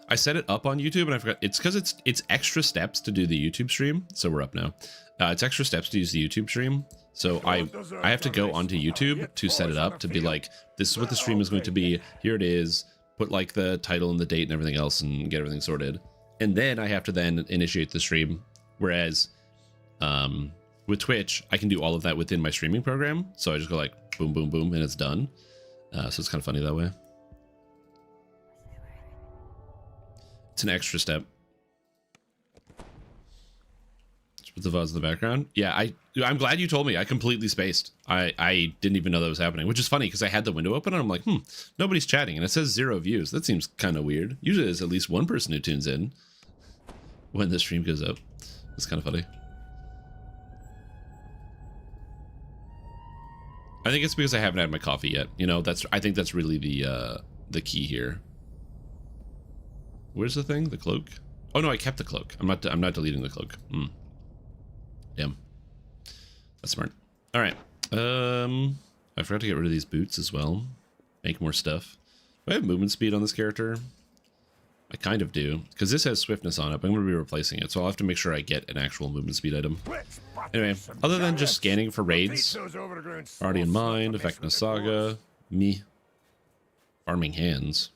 I set it up on YouTube and I forgot. It's because it's extra steps to do the YouTube stream. So we're up now. It's extra steps to use the YouTube stream. So I have to go onto YouTube to set it up to be like, this is what the stream is going to be. Here it is. Put like the title and the date and everything else and get everything sorted. And then I have to then initiate the stream. Whereas with Twitch, I can do all of that within my streaming program. So I just go like boom, boom, boom, and it's done. So it's kind of funny that way. It's an extra step. Just put the fuzz in the background. Yeah, I'm glad you told me. I completely spaced. I didn't even know that was happening, which is funny because I had the window open and I'm like, nobody's chatting, and it says 0 views. That seems kind of weird. Usually there's at least one person who tunes in when the stream goes up. It's kind of funny. I think it's because I haven't had my coffee yet. You know, I think that's really the key here. Where's the thing? The cloak? Oh no, I kept the cloak. I'm not deleting the cloak. Damn. That's smart. All right. I forgot to get rid of these boots as well. Make more stuff. Do I have movement speed on this character? I kind of do, because this has swiftness on it, but I'm going to be replacing it, so I'll have to make sure I get an actual movement speed item. Anyway, other than just scanning for raids, already in mind, Effectiveness Saga, me, Farming Hands.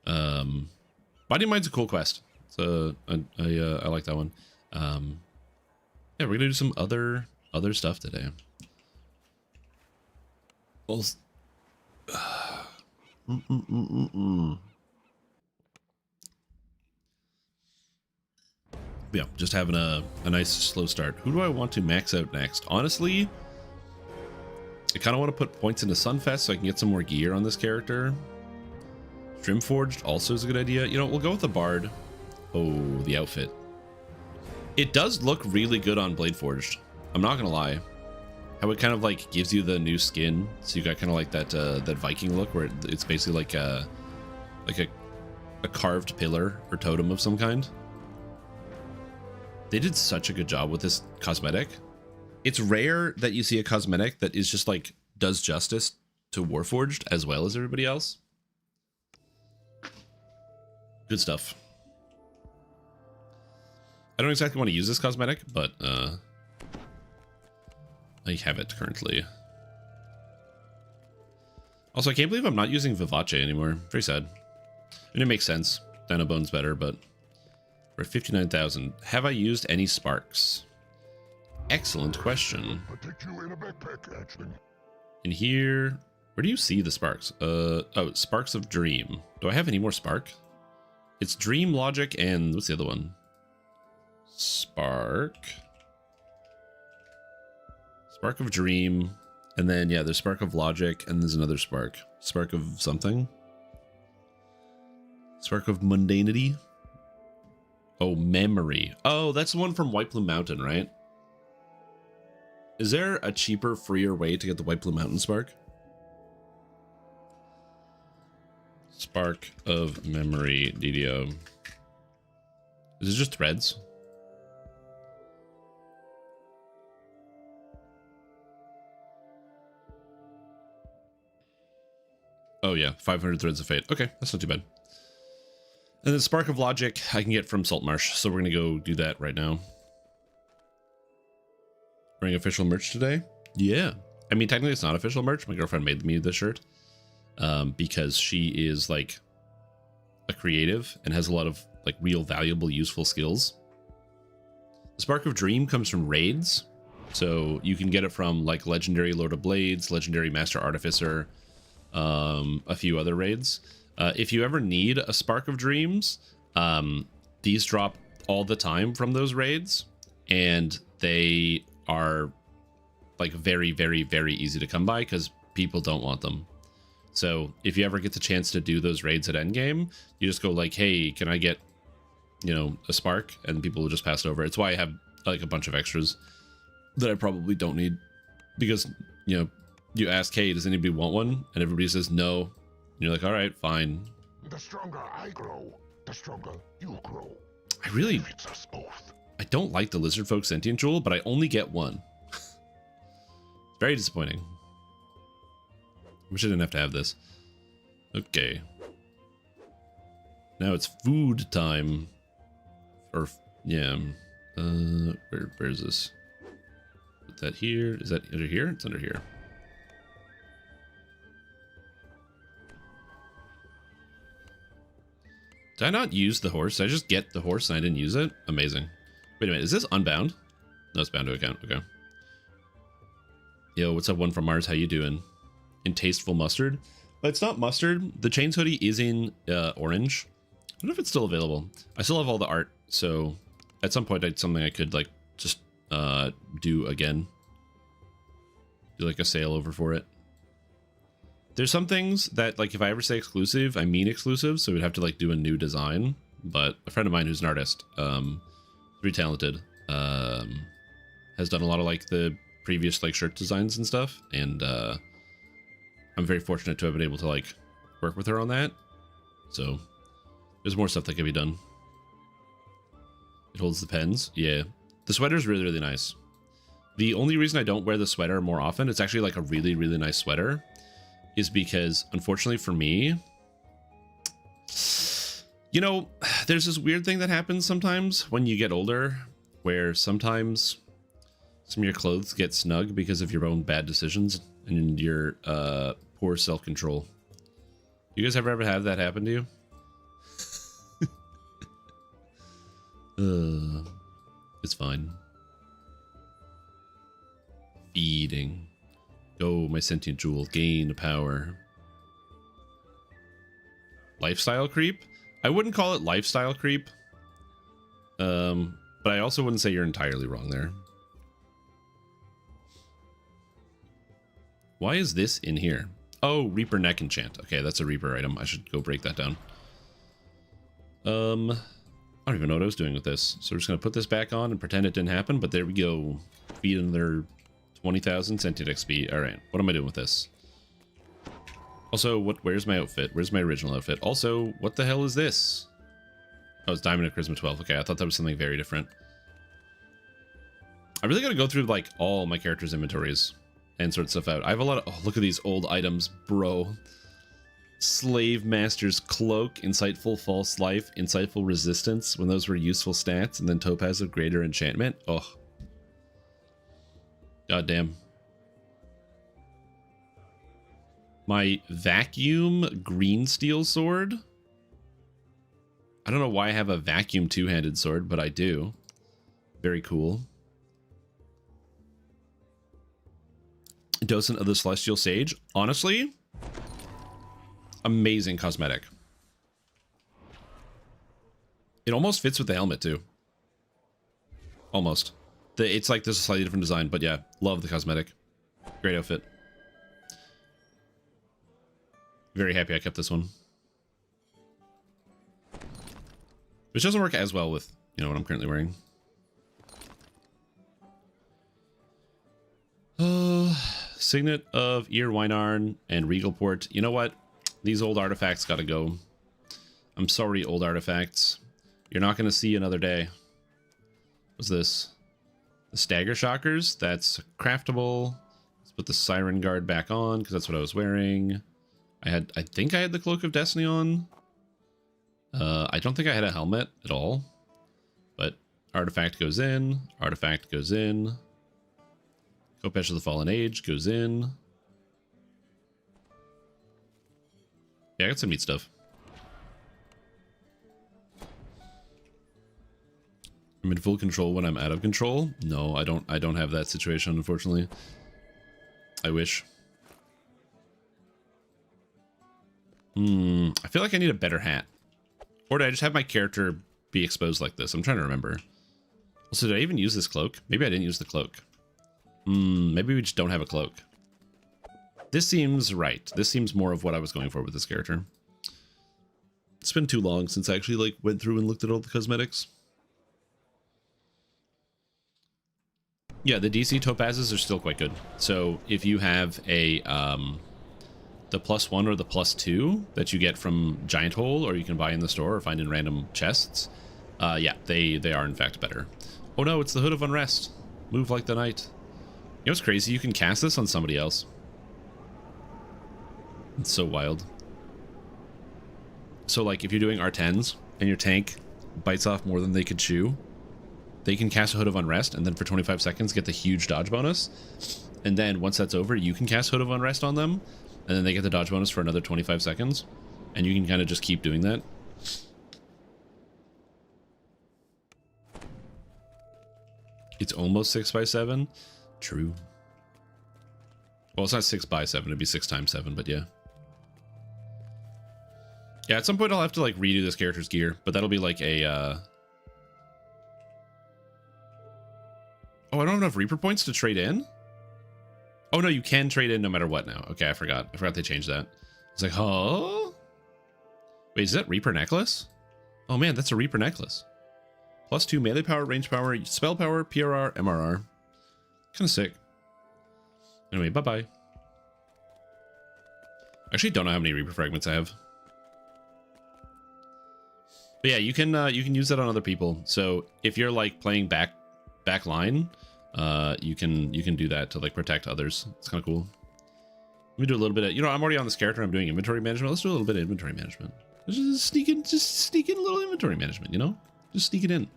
Body Mind's a cool quest, so I like that one. Yeah, we're gonna do some other stuff today. Well, yeah, just having a nice slow start. Who do I want to max out next? Honestly, I kind of want to put points into Sunfest so I can get some more gear on this character. Strimforged also is a good idea. You know, we'll go with the Bard. Oh, the outfit. It does look really good on Bladeforged. I'm not gonna lie. How it kind of like gives you the new skin, so you got kind of like that that Viking look where it's basically like a carved pillar or totem of some kind. They did such a good job with this cosmetic. It's rare that you see a cosmetic that is just like does justice to Warforged as well as everybody else. Good stuff. I don't exactly want to use this cosmetic, but I have it currently. Also, I can't believe I'm not using Vivace anymore. Very sad. And it makes sense. Dinobone's better, but we're at 59,000. Have I used any sparks? Excellent question. In here, where do you see the sparks? Oh, Sparks of Dream. Do I have any more spark? It's Dream, Logic, and what's the other one? Spark of Dream, and then yeah, there's Spark of Logic, and there's another Spark of something. Spark of Mundanity. Oh, Memory. Oh, that's the one from White Plume Mountain, right? Is there a cheaper, freer way to get the White Plume Mountain Spark? Spark of Memory, DDO. Is it just threads? Oh yeah, 500 threads of fate. Okay, that's not too bad. And then Spark of Logic I can get from Saltmarsh, so we're gonna go do that right now. Wearing official merch today? Yeah. I mean, technically it's not official merch. My girlfriend made me this shirt because she is like a creative and has a lot of like real valuable, useful skills. The Spark of Dream comes from raids, so you can get it from like Legendary Lord of Blades, Legendary Master Artificer, a few other raids. If you ever need a Spark of Dreams, these drop all the time from those raids, and they are like very, very, very easy to come by because people don't want them. So if you ever get the chance to do those raids at endgame, you just go like, hey, can I get, you know, a Spark? And people will just pass it over. It's why I have like a bunch of extras that I probably don't need, because, you know, you ask, hey, does anybody want one? And everybody says no. And you're like, all right, fine. The stronger I grow, the stronger you grow. Fits us both. I don't like the Lizard Folk Sentient Jewel, but I only get one. Very disappointing. Wish I didn't have to have this. Okay. Now it's food time. Or, yeah. Where is this? Put that here. Is that under here? It's under here. Did I not use the horse? Did I just get the horse and I didn't use it? Amazing. Wait a minute, is this unbound? No, it's bound to account. Okay. Yo, what's up, one from Mars? How you doing? In tasteful mustard? But it's not mustard. The Chains hoodie is in orange. I don't know if it's still available. I still have all the art, so at some point it's something I could like just do again. Do like a sale over for it. There's some things that, like, if I ever say exclusive, I mean exclusive, so we'd have to like do a new design. But a friend of mine who's an artist, very talented, has done a lot of like the previous like shirt designs and stuff, and I'm very fortunate to have been able to like work with her on that. So there's more stuff that can be done. It holds the pens. Yeah, the sweater's really, really nice. The only reason I don't wear the sweater more often, it's actually like a really, really nice sweater, is because unfortunately for me, you know, there's this weird thing that happens sometimes when you get older, where sometimes some of your clothes get snug because of your own bad decisions and your poor self-control. You guys ever have that happen to you? It's fine. Feeding. Go, my sentient jewel. Gain power. Lifestyle creep? I wouldn't call it lifestyle creep. But I also wouldn't say you're entirely wrong there. Why is this in here? Oh, Reaper neck enchant. Okay, that's a Reaper item. I should go break that down. I don't even know what I was doing with this. So we're just going to put this back on and pretend it didn't happen. But there we go. Feed another 20,000 sentient XP. All right, what am I doing with this? Also, where's my outfit? Where's my original outfit? Also, what the hell is this? Oh, it's Diamond and Charisma 12. Okay, I thought that was something very different. I really got to go through like all my characters' inventories and sort stuff out. I have a lot of... Oh, look at these old items, bro. Slave Master's Cloak, Insightful False Life, Insightful Resistance, when those were useful stats, and then Topaz of Greater Enchantment. Oh. God damn. My Vacuum Green Steel Sword. I don't know why I have a Vacuum two-handed sword, but I do. Very cool. Docent of the Celestial Sage. Honestly, amazing cosmetic. It almost fits with the helmet too. Almost. It's like there's a slightly different design, but yeah, love the cosmetic. Great outfit. Very happy I kept this one. Which doesn't work as well with, you know, what I'm currently wearing. Signet of Ear Wynarn and Regalport. You know what? These old artifacts gotta go. I'm sorry, old artifacts. You're not gonna see another day. What's this? The Stagger Shockers? That's craftable. Let's put the Siren Guard back on, because that's what I was wearing. I think I had the Cloak of Destiny on. I don't think I had a helmet at all. But artifact goes in. Artifact goes in. Kopesh of the Fallen Age goes in. Yeah, I got some neat stuff. I'm in full control when I'm out of control. No, I don't have that situation, unfortunately. I wish. I feel like I need a better hat. Or did I just have my character be exposed like this? I'm trying to remember. Also, did I even use this cloak? Maybe I didn't use the cloak. Maybe we just don't have a cloak. This seems right. This seems more of what I was going for with this character. It's been too long since I actually like went through and looked at all the cosmetics. Yeah, the DC topazes are still quite good. So if you have a the +1 or the +2 that you get from Giant Hole, or you can buy in the store or find in random chests, yeah, they are in fact better. Oh no, it's the Hood of Unrest. Move like the night. You know what's crazy? You can cast this on somebody else. It's so wild. So like if you're doing R10s and your tank bites off more than they could chew, they can cast a Hood of Unrest and then for 25 seconds get the huge dodge bonus. And then once that's over, you can cast Hood of Unrest on them and then they get the dodge bonus for another 25 seconds. And you can kind of just keep doing that. It's almost 6x7. True. Well, it's not 6x7. It'd be 6 times 7, but yeah. Yeah, at some point I'll have to like redo this character's gear, but that'll be like a oh, I don't have enough Reaper points to trade in? Oh no, you can trade in no matter what now. Okay, I forgot. I forgot they changed that. It's like, huh? Wait, is that Reaper necklace? Oh man, that's a Reaper necklace. +2 melee power, range power, spell power, PRR, MRR. Kind of sick. Anyway, bye-bye. Actually, don't know how many Reaper fragments I have. But yeah, you can use that on other people. So if you're like playing back line, you can do that to like protect others. It's kind of cool. Let me do a little bit of, you know, I'm already on this character. I'm doing inventory management. Let's do a little bit of inventory management. Just sneak in a little inventory management, you know? Just sneak it in.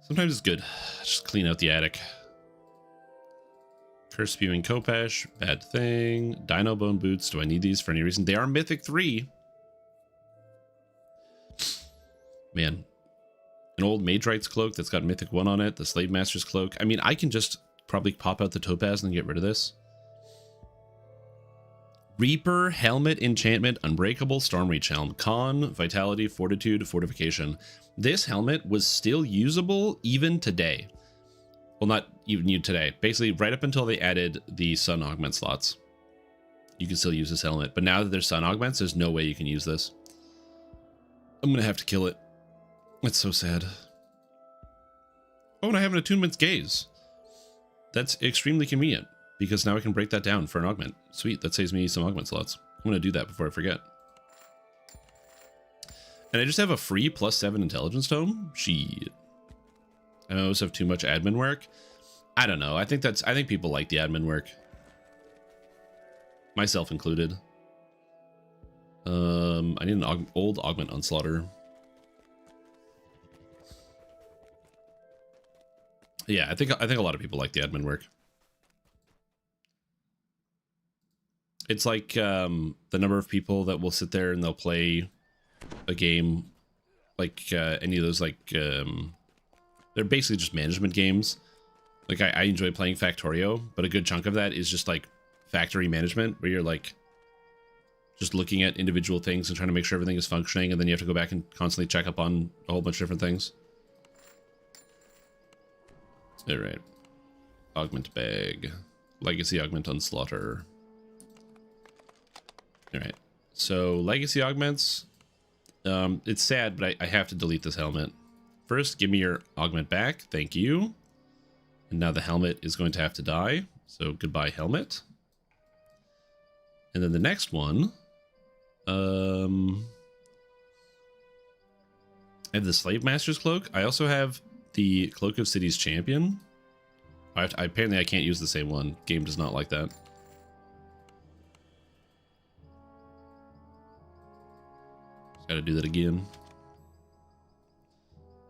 Sometimes it's good. Just clean out the attic. Curse Spewing Kopesh, bad thing. Dino Bone Boots, do I need these for any reason? They are Mythic 3. Man. An old Mage Right's Cloak that's got Mythic 1 on it. The Slave Master's Cloak. I mean, I can just probably pop out the Topaz and get rid of this. Reaper, Helmet, Enchantment, Unbreakable, Stormreach Helm. Con, Vitality, Fortitude, Fortification. This helmet was still usable even today. Well, not even new today. Basically, right up until they added the Sun Augment slots. You can still use this helmet. But now that there's Sun Augments, there's no way you can use this. I'm going to have to kill it. That's so sad. Oh, and I have an Attunement's Gaze. That's extremely convenient, because now I can break that down for an augment. Sweet, that saves me some augment slots. I'm going to do that before I forget. And I just have a free +7 intelligence tome? Shit. I always have too much admin work. I don't know. I think people like the admin work. Myself included. I need an old augment onslaughter. Yeah, I think a lot of people like the admin work. It's like the number of people that will sit there and they'll play a game like any of those, like they're basically just management games. Like I enjoy playing Factorio, but a good chunk of that is just like factory management, where you're like just looking at individual things and trying to make sure everything is functioning, and then you have to go back and constantly check up on a whole bunch of different things. All right, augment bag, legacy augment onslaughter. All right, so legacy augments. It's sad, but I have to delete this helmet. First, give me your augment back. Thank you. And now the helmet is going to have to die. So goodbye, helmet. And then the next one. I have the Slave Master's Cloak. I also have the Cloak of Cities Champion. Apparently I can't use the same one. Game does not like that. Gotta do that again.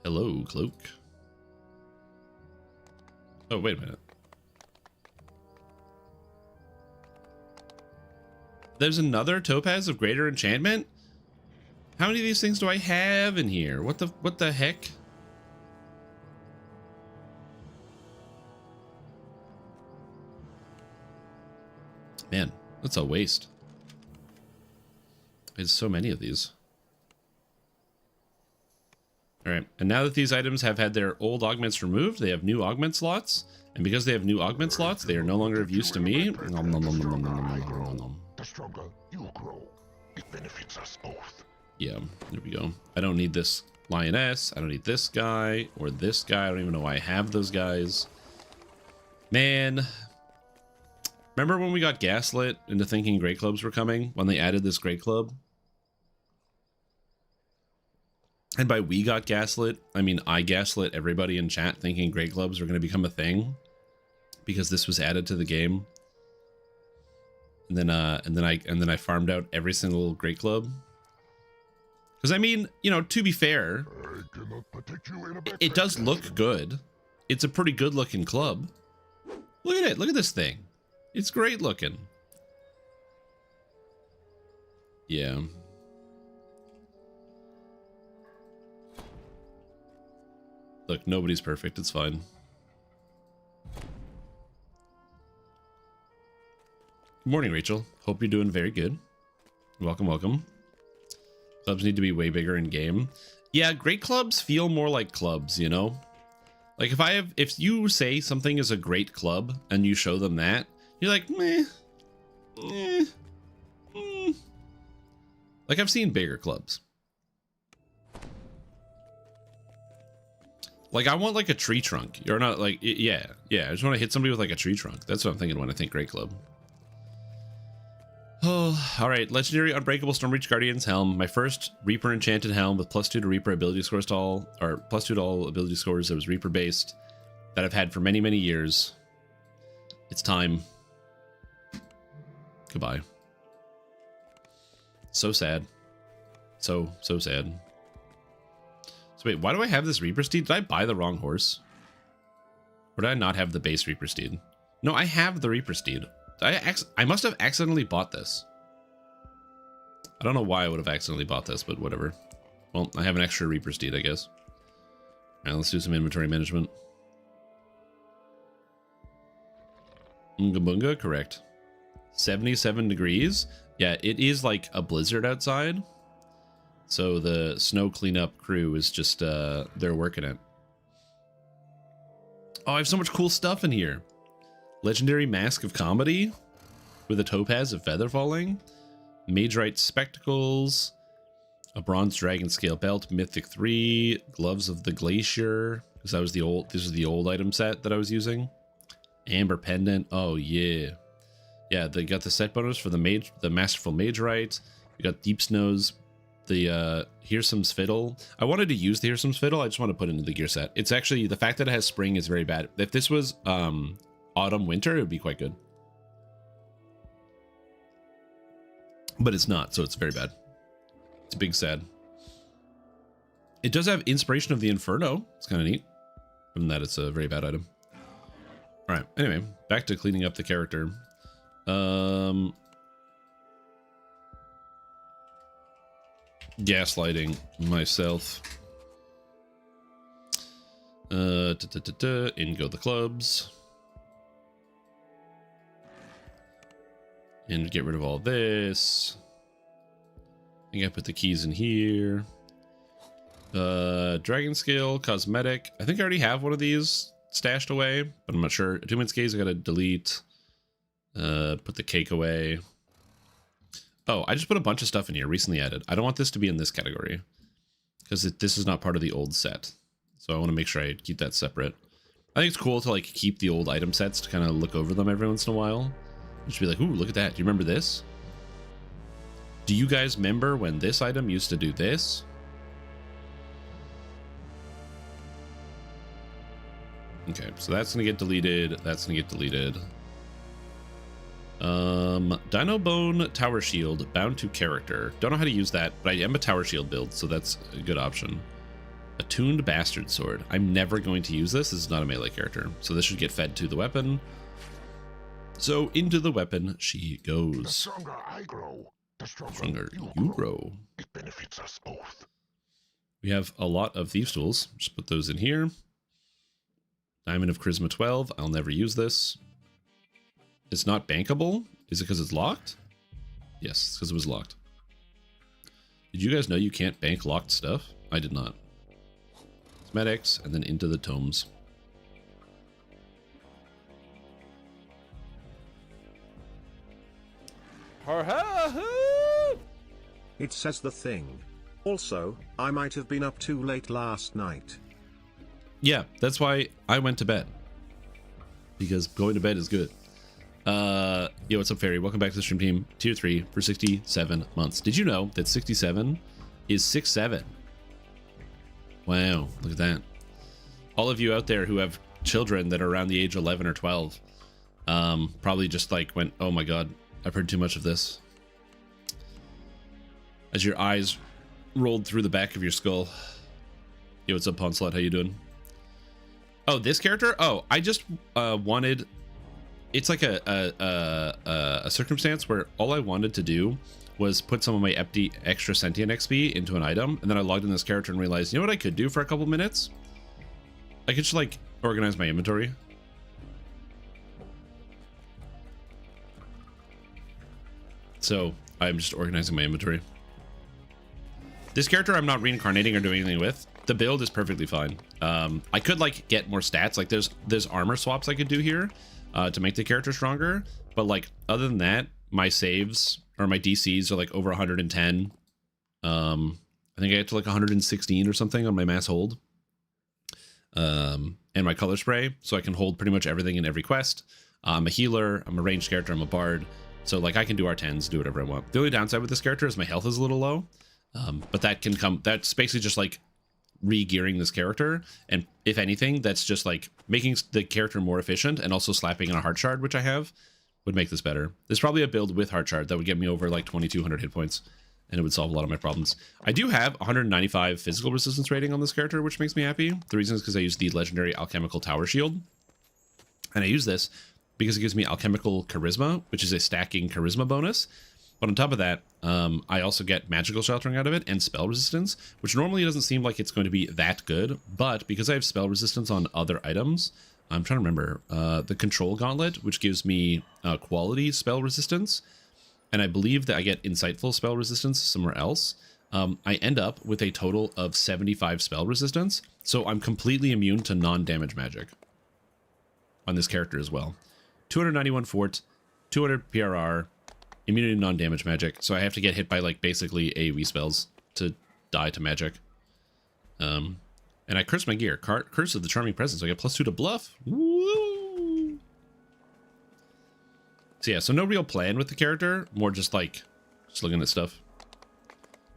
Hello, cloak. Oh, wait a minute. There's another Topaz of Greater Enchantment? How many of these things do I have in here? What the heck? Man, that's a waste. There's so many of these. Alright, and now that these items have had their old augments removed, they have new augment slots. And because they have new augment slots, they are no longer of use to me. The stronger you grow. It benefits us both. Yeah, there we go. I don't need this lioness. I don't need this guy or this guy. I don't even know why I have those guys. Man. Remember when we got gaslit into thinking great clubs were coming? When they added this great club? And by we got gaslit, I mean I gaslit everybody in chat thinking great clubs were going to become a thing because this was added to the game. And then I farmed out every single Great Club. Because I mean, you know, to be fair, it does look good. It's a pretty good looking club. Look at it. Look at this thing. It's great looking. Yeah. Look, nobody's perfect. It's fine. Good morning, Rachel. Hope you're doing very good. Welcome, welcome. Clubs need to be way bigger in game. Yeah, great clubs feel more like clubs, you know? Like if you say something is a great club and you show them that, you're like, meh, Like I've seen bigger clubs. Like I want like a tree trunk. You're not like, yeah. I just want to hit somebody with like a tree trunk. That's what I'm thinking when I think great club. Oh, all right. Legendary Unbreakable Stormreach Guardian's Helm. My first Reaper Enchanted Helm with +2 to Reaper ability scores to all, or +2 to all ability scores that was Reaper based that I've had for many, many years. It's time. Goodbye. So sad. So sad. So wait, why do I have this Reaper Steed? Did I buy the wrong horse? Or did I not have the base Reaper Steed? No, I have the Reaper Steed. I must have accidentally bought this. I don't know why I would have accidentally bought this, but whatever. Well, I have an extra Reaper Steed, I guess. All right, let's do some inventory management. Unga Bunga, correct. 77 degrees. Yeah, it is like a blizzard outside. So the snow cleanup crew is just, they're working it. Oh, I have so much cool stuff in here. Legendary Mask of Comedy with a topaz of feather falling, Magerite spectacles, a bronze dragon scale belt, Mythic 3, gloves of the glacier, because that was the old, this is the old item set that I was using. Amber pendant. Oh yeah. Yeah, they got the set bonus for the masterful Magerite. We got Deep Snows, the Hearsome's Fiddle. I wanted to use the Hearsome's Fiddle. I just want to put it into the gear set. It's actually, the fact that it has spring is very bad. If this was autumn winter, it would be quite good, but it's not, so it's very bad. It's a big sad. It does have Inspiration of the Inferno. It's kind of neat, other than that it's a very bad item. All right, anyway, back to cleaning up the character. Gaslighting myself. In go the clubs. And get rid of all this. I think I put the keys in here. Dragon Scale, Cosmetic. I think I already have one of these stashed away, but I'm not sure. Attunement Gaze, I gotta delete. Put the cake away. Oh, I just put a bunch of stuff in here, recently added. I don't want this to be in this category, because this is not part of the old set. So I want to make sure I keep that separate. I think it's cool to like keep the old item sets to kind of look over them every once in a while. Just be like, ooh, look at that. Do you remember this? Do you guys remember when this item used to do this? Okay, so that's gonna get deleted. That's gonna get deleted. Dino Bone Tower Shield, bound to character. Don't know how to use that, but I am a Tower Shield build, so that's a good option. Attuned Bastard Sword. I'm never going to use this. This is not a melee character, so this should get fed to the weapon. So into the weapon she goes. The stronger I grow, the Stronger you grow. It benefits us both. We have a lot of Thieves Tools. Just put those in here. Diamond of Charisma 12. I'll never use this. It's not bankable? Is it because it's locked? Yes, it's because it was locked. Did you guys know you can't bank locked stuff? I did not. Cosmetics, and then into the tomes. It says the thing. Also, I might have been up too late last night. Yeah, that's why I went to bed. Because going to bed is good. Yo, what's up, Fairy? Welcome back to the stream team. Tier 3 for 67 months. Did you know that 67 is 6'7"? Wow, look at that. All of you out there who have children that are around the age of 11 or 12 probably just like went, oh my god, I've heard too much of this. As your eyes rolled through the back of your skull. Yo, what's up, Ponslot? How you doing? Oh, this character? Oh, I just wanted... It's like a circumstance where all I wanted to do was put some of my extra sentient XP into an item, and then I logged in this character and realized, you know what I could do for a couple minutes? I could just, like, organize my inventory. So, I'm just organizing my inventory. This character I'm not reincarnating or doing anything with. The build is perfectly fine. I could, like, get more stats. Like, there's armor swaps I could do here to make the character stronger. But, like, other than that, my saves or my DCs are, like, over 110. I think I get to, like, 116 or something on my mass hold. And my color spray, so I can hold pretty much everything in every quest. I'm a healer, I'm a ranged character, I'm a bard. So, like, I can do R10s, do whatever I want. The only downside with this character is my health is a little low. But that can come... That's basically just, like, re-gearing this character. And if anything, that's just, like, making the character more efficient and also slapping in a heart shard, which I have, would make this better. There's probably a build with heart shard that would get me over, like, 2,200 hit points. And it would solve a lot of my problems. I do have 195 physical resistance rating on this character, which makes me happy. The reason is because I use the legendary alchemical tower shield. And I use this because it gives me alchemical charisma, which is a stacking charisma bonus. But on top of that, I also get magical sheltering out of it and spell resistance, which normally doesn't seem like it's going to be that good. But because I have spell resistance on other items, I'm trying to remember the control gauntlet, which gives me quality spell resistance. And I believe that I get insightful spell resistance somewhere else. I end up with a total of 75 spell resistance. So I'm completely immune to non-damage magic on this character as well. 291 fort, 200 PRR, immunity to non-damage magic. So I have to get hit by, like, basically AoE spells to die to magic. And I curse my gear. Curse of the Charming Presence. So I get +2 to bluff. Woo! So yeah, so no real plan with the character. More just, like, just looking at stuff.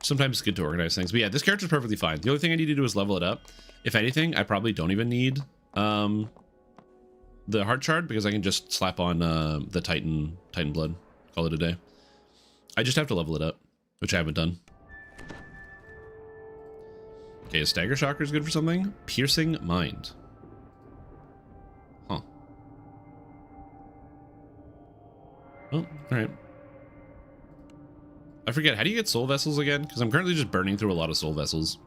Sometimes it's good to organize things. But yeah, this character's perfectly fine. The only thing I need to do is level it up. If anything, I probably don't even need the heart shard, because I can just slap on the Titan blood. Call it a day. I just have to level it up, which I haven't done. Okay, a stagger shocker is good for something. Piercing mind. Huh. Oh, alright. I forget, how do you get soul vessels again? Because I'm currently just burning through a lot of soul vessels.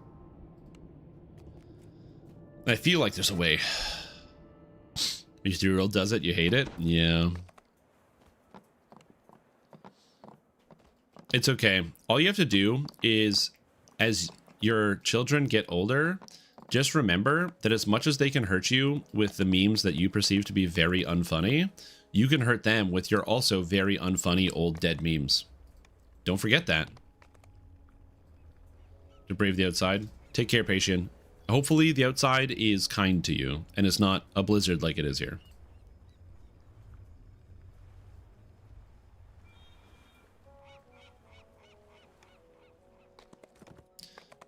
I feel like there's a way. Your 3-year-old does it, you hate it? Yeah. It's okay. All you have to do is, as your children get older, just remember that as much as they can hurt you with the memes that you perceive to be very unfunny, you can hurt them with your also very unfunny old dead memes. Don't forget that. To brave the outside. Take care, patient. Hopefully the outside is kind to you and it's not a blizzard like it is here.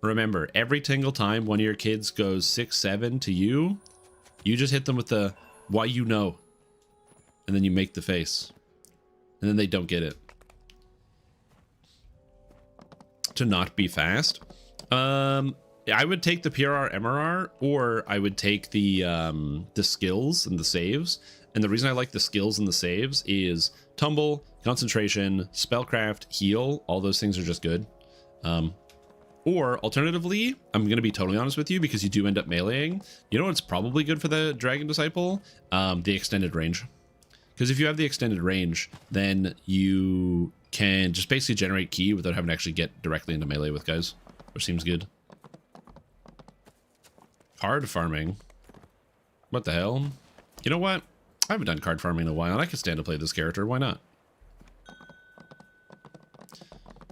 Remember, every single time one of your kids goes 6-7 to you, you just hit them with the why you know. And then you make the face. And then they don't get it. To not be fast. I would take the PRR MRR, or I would take the skills and the saves. And the reason I like the skills and the saves is tumble, concentration, spellcraft, heal. All those things are just good. Or alternatively, I'm going to be totally honest with you, because you do end up meleeing. You know what's probably good for the Dragon Disciple? The extended range. Because if you have the extended range, then you can just basically generate ki without having to actually get directly into melee with guys, which seems good. Card farming. What the hell? You know what? I haven't done card farming in a while, and I can stand to play this character. Why not?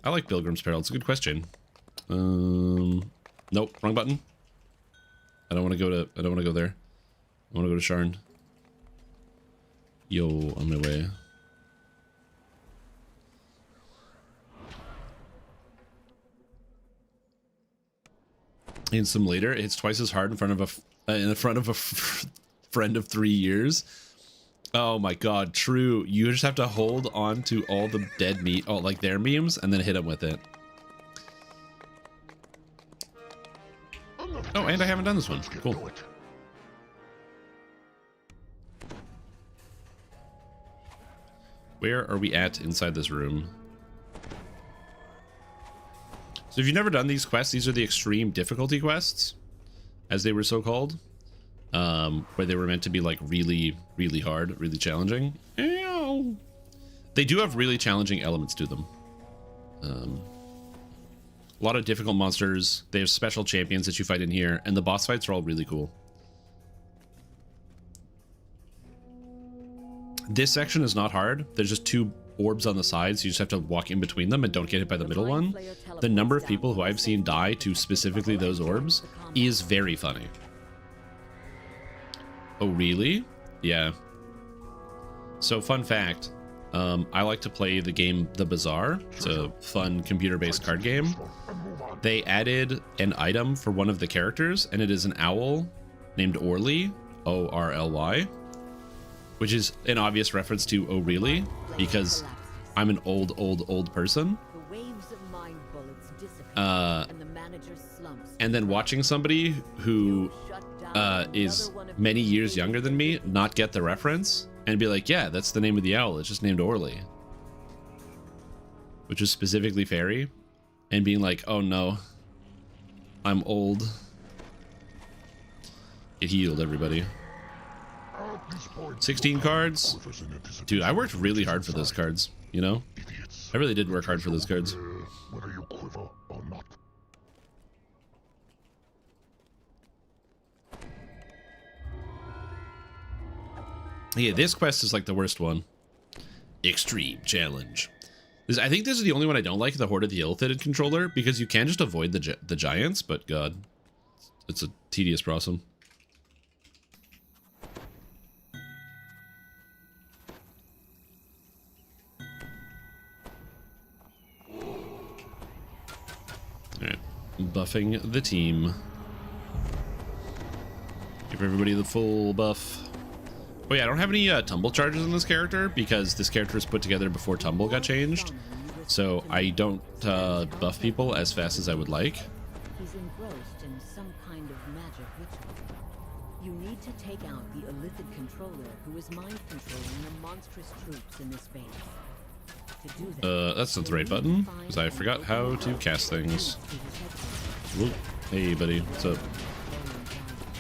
I like Pilgrim's Peril. It's a good question. Nope, wrong button. I don't want to go there. I want to go to Sharn. Yo, on my way. In some later, it's twice as hard in front of a friend of 3 years. Oh my god, true. You just have to hold on to all the dead meat, oh, like their memes, and then hit them with it. Oh, and I haven't done this one. Cool. Where are we at inside this room? So if you've never done these quests, these are the extreme difficulty quests, as they were so called, where they were meant to be like really, really hard, really challenging. Ew. They do have really challenging elements to them. A lot of difficult monsters. They have special champions that you fight in here, and the boss fights are all really cool. This section is not hard. There's just 2 orbs on the sides. You just have to walk in between them and don't get hit by the middle one. The number of people who I've seen die to specifically those orbs is very funny. Oh, really? Yeah. So, fun fact. I like to play the game The Bazaar. It's a fun computer-based card game. They added an item for one of the characters, and it is an owl named Orly, O-R-L-Y, which is an obvious reference to Oh Really, because I'm an old person. And then watching somebody who is many years younger than me not get the reference and be like, yeah, that's the name of the owl. It's just named Orly, which is specifically fairy, and being like, oh no, I'm old. Get healed, everybody. 16 cards. Dude, I worked really hard for those cards, you know? I really did work hard for those cards. Whether you quiver or not. Yeah, this quest is like the worst one. Extreme challenge. I think this is the only one I don't like, the Horde of the Ill-Fitted controller, because you can just avoid the giants, but god, it's a tedious process. Alright, buffing the team. Give everybody the full buff. Oh yeah, I don't have any tumble charges in this character because this character is put together before tumble got changed. So I don't buff people as fast as I would like. He's engrossed in some kind of magic ritual. You need to take out the illithid controller who is mind controlling the monstrous troops in this base. To do that, That's not the right button, because I forgot how to cast things. Whoa. Hey buddy, what's up?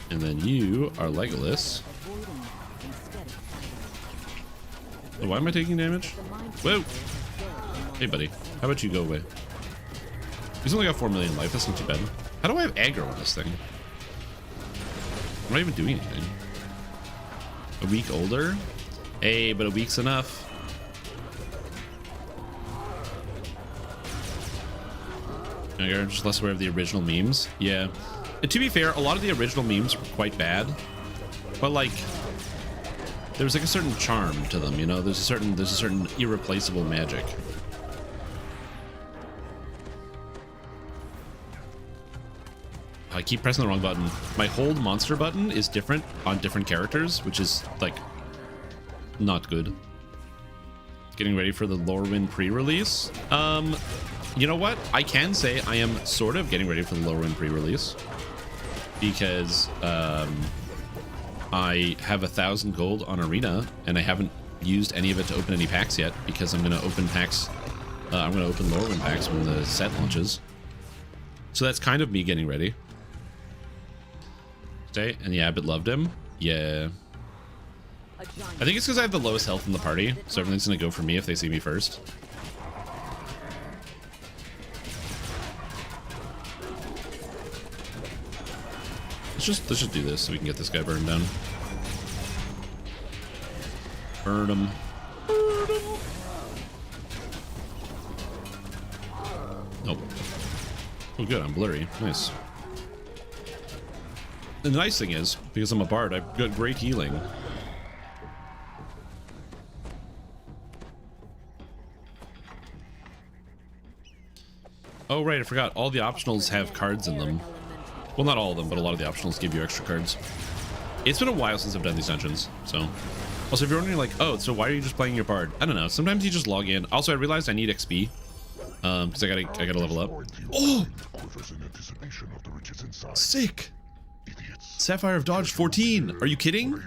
And then you are Legolas. Oh, why am I taking damage? Whoa! Hey buddy, how about you go away? He's only got 4 million life, that's not too bad. How do I have aggro on this thing? I'm not even doing anything. A week older? Hey, but a week's enough. I'm just less aware of the original memes. Yeah. And to be fair, a lot of the original memes were quite bad. But like, there's like a certain charm to them, you know? There's a certain irreplaceable magic. I keep pressing the wrong button. My hold monster button is different on different characters, which is like not good. Getting ready for the Lorwyn pre-release. You know what? I can say I am sort of getting ready for the Lorwyn pre-release because I have 1,000 gold on Arena and I haven't used any of it to open any packs yet because I'm going to open packs. I'm going to open Lorwyn packs when the set launches. So that's kind of me getting ready. Okay, and the Abbot loved him. Yeah. I think it's because I have the lowest health in the party, so everything's going to go for me if they see me first. Let's just do this so we can get this guy burned down. Burn him. Burn him. Nope. Oh good, I'm blurry. Nice. And the nice thing is, because I'm a bard, I've got great healing. Oh right, I forgot. All the optionals have cards in them. Well, not all of them, but a lot of the optionals give you extra cards. It's been a while since I've done these dungeons, so Also, if you're wondering, like, oh, so why are you just playing your bard? I don't know. Sometimes you just log in. Also, I realized I need XP. Because I gotta level up. Oh! Sick! Sapphire of Dodge 14. Are you kidding?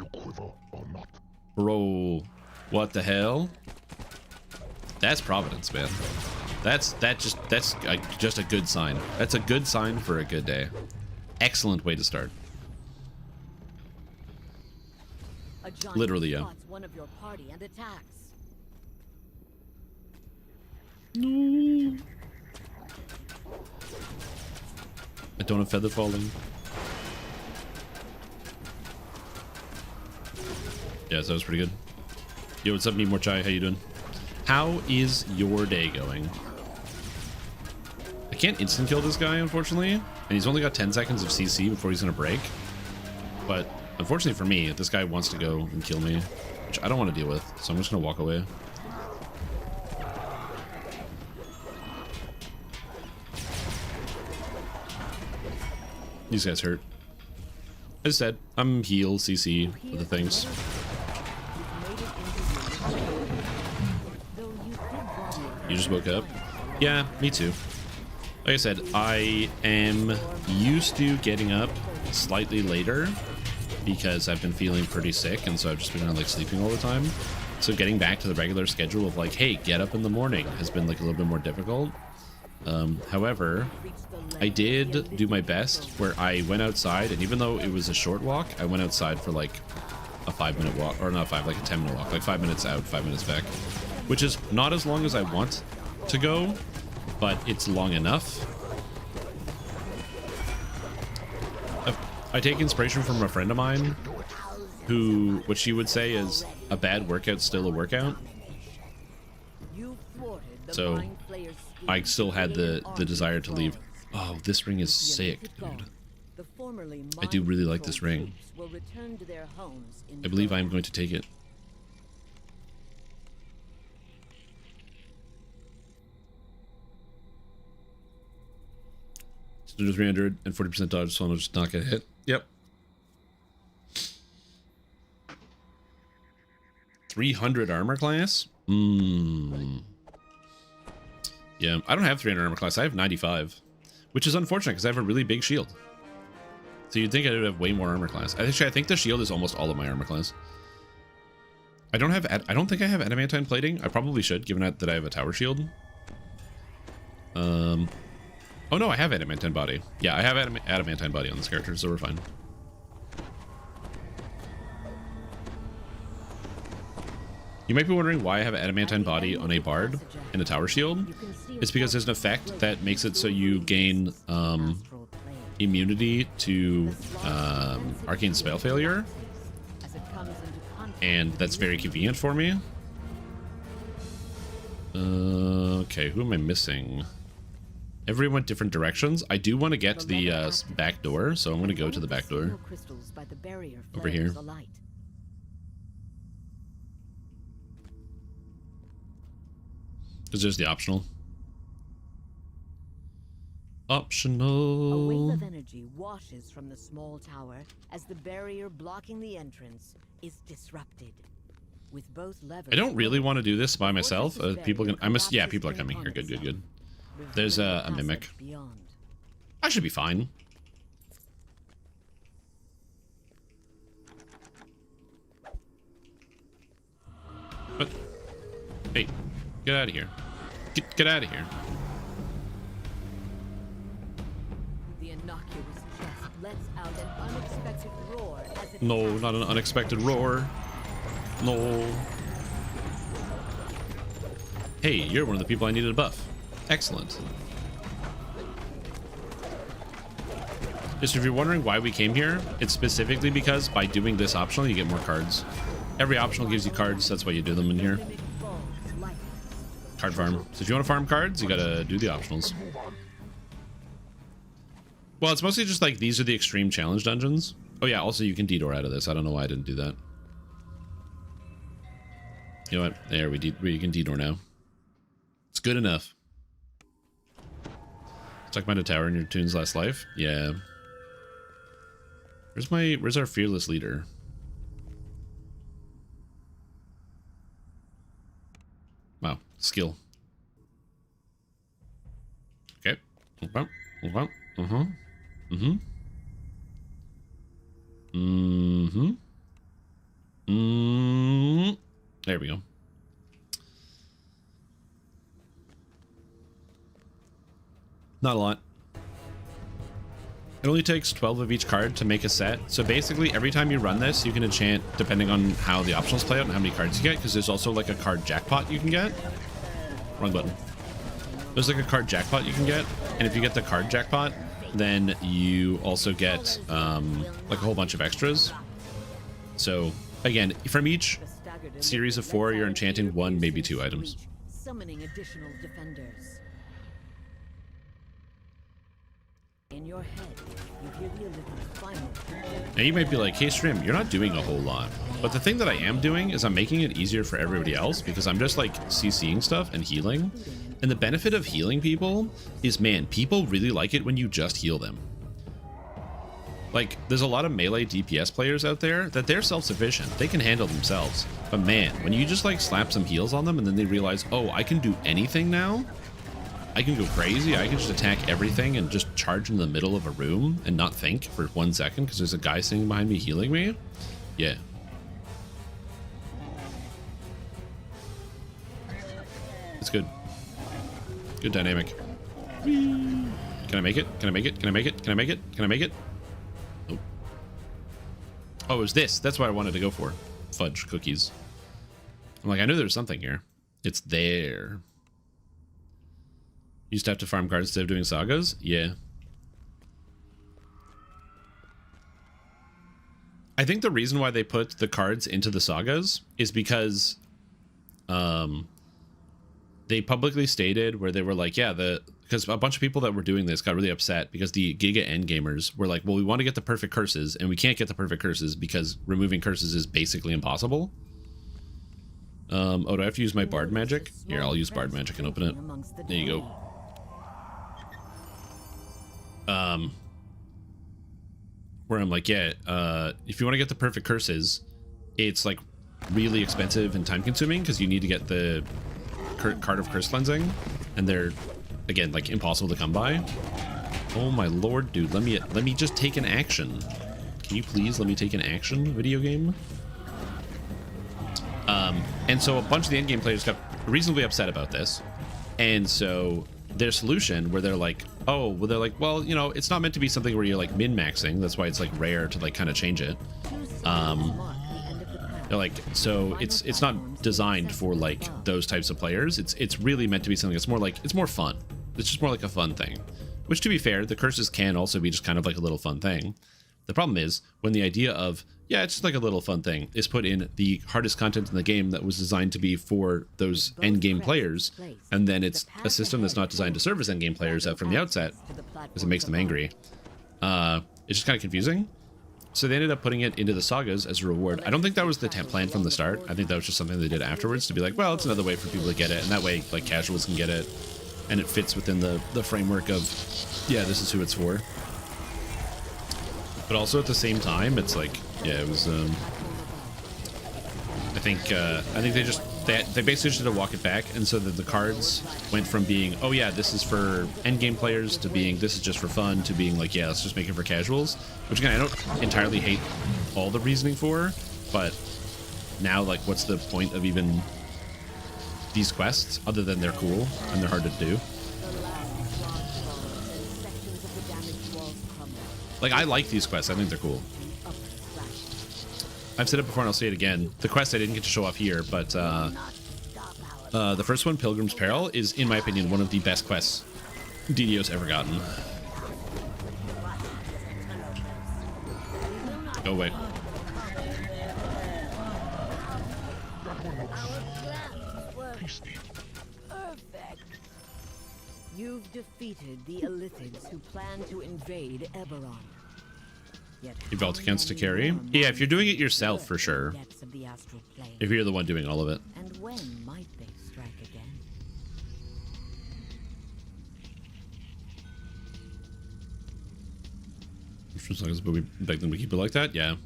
Bro, what the hell? That's Providence, man. That's just a good sign. That's a good sign for a good day. Excellent way to start. Literally, yeah. One of your party and attacks. No. I don't have feather falling. Yeah, so that was pretty good. Yo, what's up, Meet More Chai? How you doing? How is your day going? I can't instant kill this guy, unfortunately. And he's only got 10 seconds of CC before he's gonna break. But unfortunately for me, this guy wants to go and kill me, which I don't want to deal with. So I'm just gonna walk away. These guys hurt. As said, I'm heal, CC, for the things. You just woke up? Yeah, me too. Like I said, I am used to getting up slightly later because I've been feeling pretty sick, and so I've just been like sleeping all the time. So getting back to the regular schedule of like, hey, get up in the morning has been like a little bit more difficult. However, I did do my best where I went outside, and even though it was a short walk, I went outside for like a 5-minute walk, or not 5, like a 10-minute walk, like 5 minutes out, 5 minutes back, which is not as long as I want to go, but it's long enough. I take inspiration from a friend of mine who, what she would say is, a bad workout's still a workout. So I still had the desire to leave. Oh, this ring is sick, dude. I do really like this ring. I believe I'm going to take it. Still 300 and 40% dodge, so I'm just not gonna hit. Yep. 300 armor class? Yeah, I don't have 300 armor class. I have 95, which is unfortunate because I have a really big shield. So you'd think I would have way more armor class. Actually, I think the shield is almost all of my armor class. I don't think I have adamantine plating. I probably should, given that I have a tower shield. Oh no, I have adamantine body. Yeah, I have adamantine body on this character, so we're fine. You might be wondering why I have adamantine body on a bard and a tower shield. It's because there's an effect that makes it so you gain immunity to arcane spell failure, and that's very convenient for me. Okay, who am I missing? Everyone went different directions. I do want to get to the back door, so I'm going to go to the back door over here. Because there's the optional. Optional. A wave of energy washes from the small tower as the barrier blocking the entrance is disrupted. With both levers, I don't really want to do this by myself. People can. Yeah, people are coming here. Good, good, good. There's a mimic. I should be fine. But hey, get out of here. Get out of here. The innocuous chest lets out an unexpected roar as it No, not an unexpected roar. No. Hey, you're one of the people I needed to buff. Excellent. Just if you're wondering why we came here, it's specifically because by doing this optional, you get more cards. Every optional gives you cards, that's why you do them in here. Card farm. So if you want to farm cards, you gotta do the optionals. Well, it's mostly just like these are the extreme challenge dungeons. Oh yeah, also you can DDO out of this. I don't know why I didn't do that. You know what? There, we can DDO now. It's good enough. Talk about a tower in your Toon's last life? Yeah. Where's our fearless leader? Wow, skill. Okay. Okay. Okay. Mm-hmm. Mm-hmm. Mm-hmm. Mm-hmm. There we go. Not a lot. It only takes 12 of each card to make a set. So basically, every time you run this, you can enchant depending on how the optionals play out and how many cards you get, because there's also like a card jackpot you can get. Wrong button. There's like a card jackpot you can get, and if you get the card jackpot, then you also get like a whole bunch of extras. So again, from each series of 4, you're enchanting 1, maybe 2 items. Summoning additional defenders. In your head, you hear the Olympic final. Now you might be like, hey Stream, you're not doing a whole lot. But the thing that I am doing is I'm making it easier for everybody else, because I'm just like CCing stuff and healing. And the benefit of healing people is, man, people really like it when you just heal them. Like, there's a lot of melee DPS players out there that they're self-sufficient. They can handle themselves. But man, when you just like slap some heals on them and then they realize, oh, I can do anything now? I can go crazy. I can just attack everything and just charge in the middle of a room and not think for 1 second because there's a guy sitting behind me healing me. Yeah. It's good. Good dynamic. Can I make it? Can I make it? Can I make it? Can I make it? Can I make it? Oh. Oh, it was this. That's what I wanted to go for. Fudge cookies. I'm like, I knew there was something here. It's there. Used to have to farm cards instead of doing sagas? Yeah. I think the reason why they put the cards into the sagas is because they publicly stated where they were like, yeah, because a bunch of people that were doing this got really upset because the Giga endgamers were like, well, we want to get the perfect curses, and we can't get the perfect curses because removing curses is basically impossible. Oh, do I have to use my Bard Magic? Here, I'll use Bard Magic and open it. There you go. Where I'm like, yeah, if you want to get the perfect curses, it's like really expensive and time consuming because you need to get the card of curse cleansing, and they're again like impossible to come by. Oh my lord, dude, let me just take an action. Can you please let me take an action, video game? And so a bunch of the endgame players got reasonably upset about this, and so their solution where they're like, oh, well, they're like, well, you know, it's not meant to be something where you're like min-maxing. That's why it's like rare to like kind of change it. They're like, so it's not designed for like those types of players. It's really meant to be something that's more like, it's more fun. It's just more like a fun thing, which to be fair, the curses can also be just kind of like a little fun thing. The problem is when the idea of, yeah, it's just like a little fun thing is put in the hardest content in the game that was designed to be for those end game players, and then it's a system that's not designed to service end game players out from the outset because it makes them angry. It's just kind of confusing. So they ended up putting it into the sagas as a reward. I don't think that was the plan from the start. I think that was just something they did afterwards to be like, well, it's another way for people to get it, and that way like casuals can get it, and it fits within the framework of, yeah, this is who it's for. But also at the same time, it's like, yeah, it was. I think they basically just had to walk it back, and so that the cards went from being, oh yeah, this is for endgame players, to being this is just for fun, to being like, yeah, let's just make it for casuals. Which again, I don't entirely hate all the reasoning for, but now like, what's the point of even these quests other than they're cool and they're hard to do? Like, I like these quests. I think they're cool. I've said it before and I'll say it again. The quest I didn't get to show off here, but the first one, Pilgrim's Peril, is, in my opinion, one of the best quests DDO's ever gotten. Go away. You've defeated the Illithids who plan to invade Eberron. You've ult against to carry? Yeah, if you're doing it yourself, for sure. If you're the one doing all of it. And when might they strike again? As long as we beg them to keep it like that, yeah.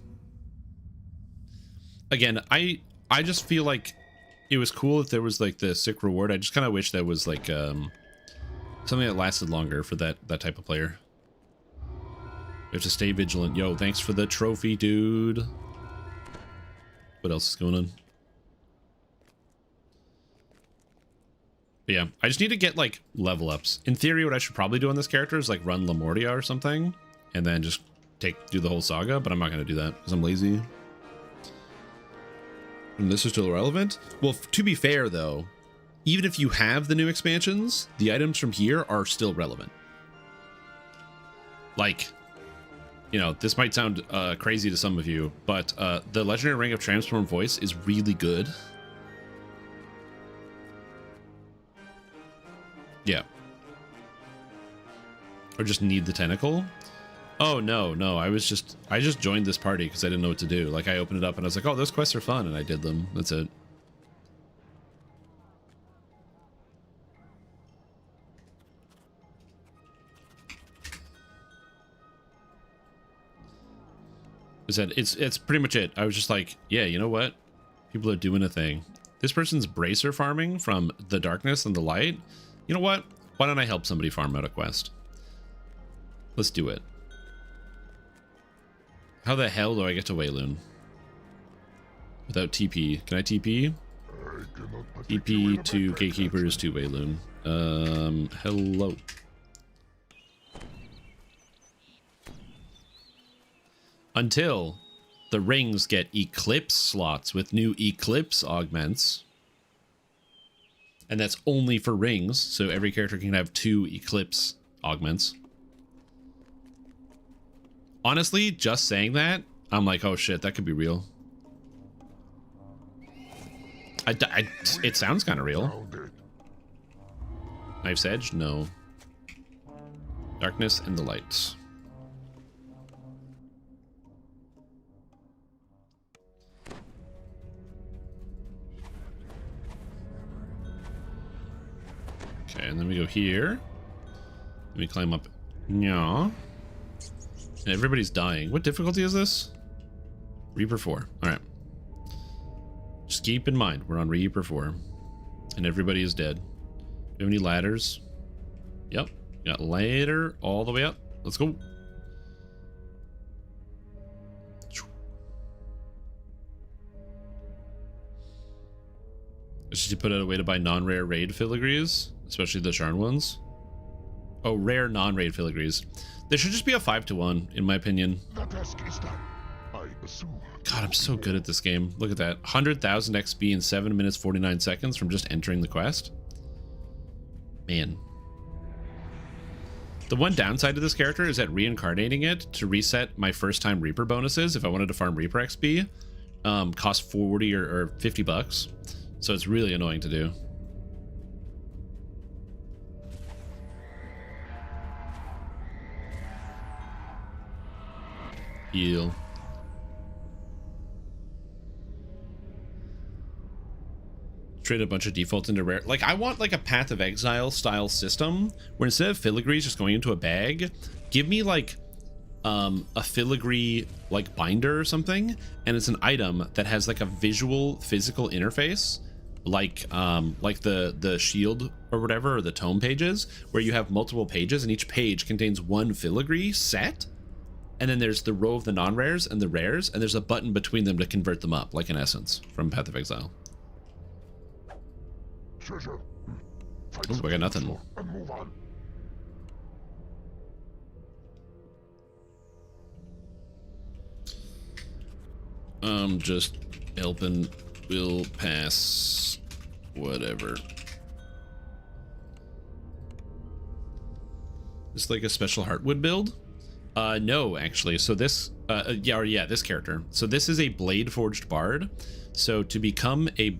Again, I just feel like it was cool if there was like the sick reward. I just kind of wish there was like something that lasted longer for that type of player. We have to stay vigilant. Yo, thanks for the trophy, dude. What else is going on? But yeah, I just need to get like level ups. In theory, what I should probably do on this character is like run Lamortia or something, and then just do the whole saga. But I'm not gonna do that because I'm lazy. And this is still relevant. Well, to be fair though, even if you have the new expansions, the items from here are still relevant. Like, you know, this might sound crazy to some of you, but the Legendary Ring of Transform Voice is really good. Yeah. Or just need the tentacle. Oh, no. I just joined this party because I didn't know what to do. Like, I opened it up and I was like, oh, those quests are fun, and I did them. That's it. It's pretty much it. I was just like, yeah, you know what? People are doing a thing. This person's bracer farming from the darkness and the light. You know what? Why don't I help somebody farm out a quest? Let's do it. How the hell do I get to Wayloon? Without TP. Can I TP? TP to Gatekeepers to Wayloon. Hello. Until the rings get Eclipse slots with new Eclipse augments. And that's only for rings, so every character can have 2 Eclipse augments. Honestly, just saying that, I'm like, oh shit, that could be real. It sounds kind of real. Knife's Edge? No. Darkness and the lights. Okay, and then we go here. Let me climb up. Yeah. And everybody's dying. What difficulty is this? Reaper 4. Alright. Just keep in mind, we're on Reaper 4. And everybody is dead. Do we have any ladders? Yep. Got ladder all the way up. Let's go. Should you put out a way to buy non-rare raid filigrees? Especially the Sharn ones. Oh, rare non-raid filigrees. There should just be a 5-to-1, in my opinion. The task is done, I assume. God, I'm so good at this game. Look at that. 100,000 XP in 7 minutes 49 seconds from just entering the quest. Man. The one downside to this character is that reincarnating it to reset my first time Reaper bonuses, if I wanted to farm Reaper XP, cost 40 or 50 bucks. So it's really annoying to do. Heal. Trade a bunch of defaults into rare. Like, I want like a Path of Exile style system where instead of filigrees just going into a bag, give me like a filigree like binder or something, and it's an item that has like a visual physical interface, like the shield or whatever, or the tome pages, where you have multiple pages and each page contains one filigree set. And then there's the row of the non-rares and the rares, and there's a button between them to convert them up, like in Essence from Path of Exile. Treasure. Oh, I got nothing. And move on. Just helping. Will pass. Whatever. It's like a special Heartwood build. No, actually. So this, this character. So this is a blade forged bard. So to become a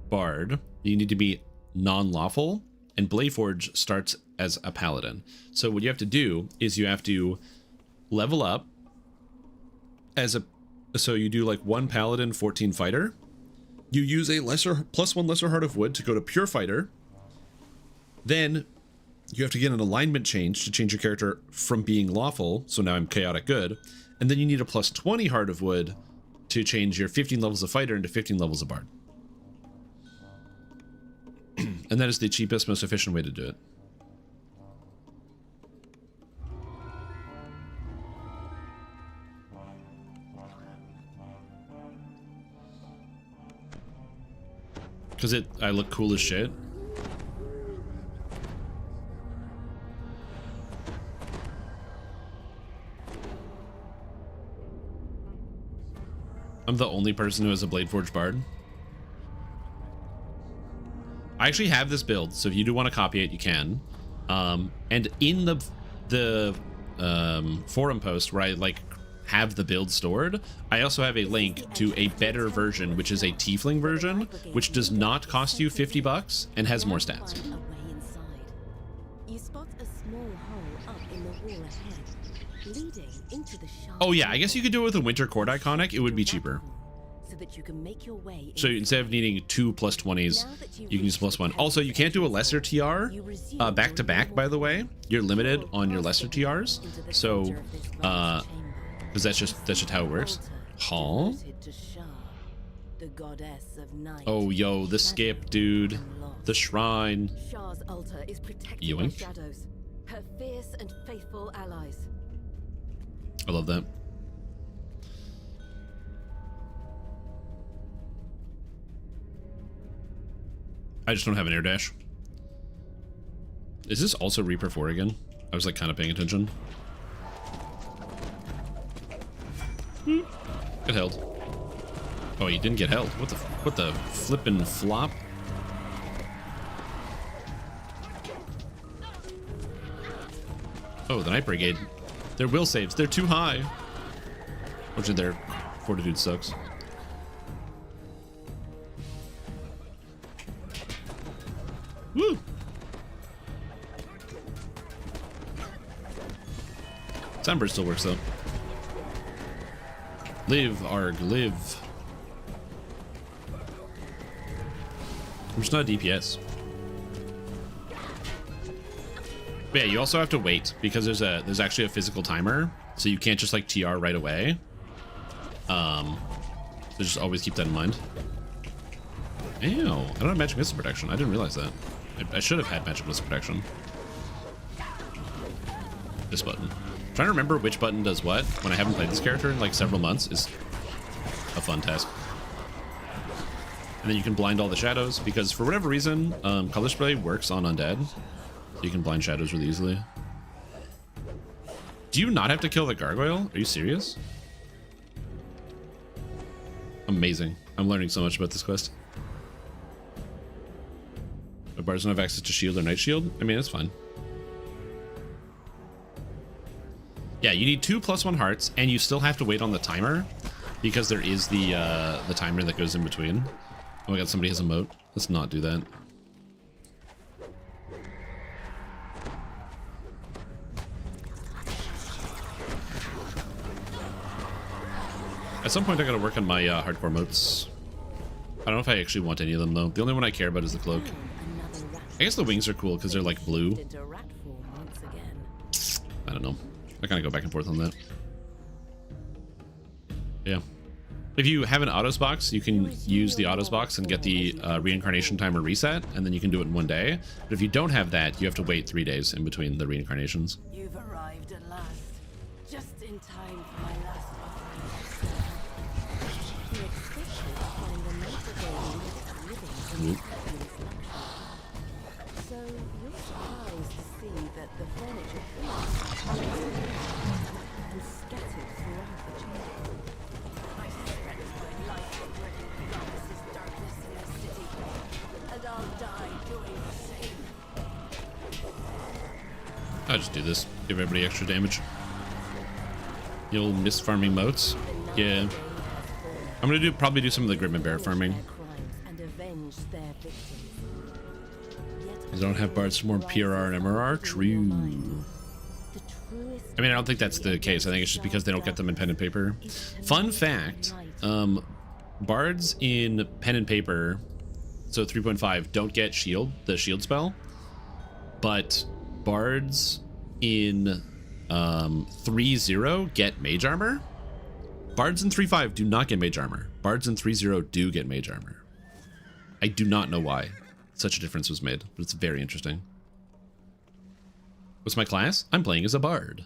bard, you need to be non-lawful, and blade forge starts as a paladin. So what you have to do is you have to level up so you do like 1 paladin, 14 fighter. You use a +1 lesser heart of wood to go to pure fighter. Then you have to get an alignment change to change your character from being lawful, so now I'm chaotic good, and then you need a +20 heart of wood to change your 15 levels of fighter into 15 levels of bard. And that is the cheapest, most efficient way to do it. Because I look cool as shit. I'm the only person who has a Blade Forge Bard. I actually have this build, so if you do want to copy it, you can. And in the forum post where I like have the build stored, I also have a link to a better version, which is a Tiefling version, which does not cost you $50 and has more stats. You spot a small hole up in the wall ahead, leading into the shaft. Oh yeah, I guess you could do it with a Winter Court Iconic. It would be cheaper. So that you can make your way. So instead of needing 2 +20s, you can use +1. Also, you can't do a lesser TR back to back, by the way. You're limited on your lesser TRs. So, because that's just how it works. Huh? Oh, yo, the skip, dude. The shrine. Shah's altar is protected by Yoink. shadows, her fierce and faithful allies. I love that. I just don't have an air dash. Is this also Reaper 4 again? I was like kind of paying attention. Get held. Oh, he didn't get held. What the flippin' flop? Oh, the Night Brigade. Their will saves. They're too high. Which their fortitude sucks. Woo! Sunburst still works though. Live, Arg, live. I'm just not a DPS. But yeah, you also have to wait because there's actually a physical timer, so you can't just like TR right away. So just always keep that in mind. Ew, I don't have magic missile protection. I didn't realize that. I should have had magic missile protection. This button. Trying to remember which button does what when I haven't played this character in like several months is a fun task. And then you can blind all the shadows because for whatever reason, color spray works on undead. So you can blind shadows really easily. Do you not have to kill the gargoyle? Are you serious? Amazing. I'm learning so much about this quest. But bards don't have access to shield or night shield? I mean, it's fine. Yeah, you need 2 +1 hearts, and you still have to wait on the timer because there is the timer that goes in between. Oh my god, somebody has a moat. Let's not do that. At some point I gotta work on my hardcore moats. I don't know if I actually want any of them though. The only one I care about is the cloak. I guess the wings are cool because they're like blue. I don't know. I kind of go back and forth on that. Yeah. If you have an autos box, you can use the autos box and get the reincarnation timer reset, and then you can do it in one day. But if you don't have that, you have to wait 3 days in between the reincarnations. You've arrived at last, just in time for my last offering. You expected to find the neighbor living in so you're surprised to see that the furniture and scattered throughout the chamber. I suspect my life already becomes this darkness in the city, and I'll die doing the same. I'll just do this. Give everybody extra damage. You'll miss farming moats. Yeah. I'm gonna probably do some of the Grim and Bear farming. I don't have bards for more PRR and MRR. True. I mean, I don't think that's the case. I think it's just because they don't get them in pen and paper. Fun fact, bards in pen and paper, so 3.5, don't get the shield spell, but bards in 3.0 get mage armor. Bards in 3.5 do not get mage armor. Bards in 3.0 do get mage armor. I do not know why. such a difference was made, but it's very interesting. What's my class? I'm playing as a bard.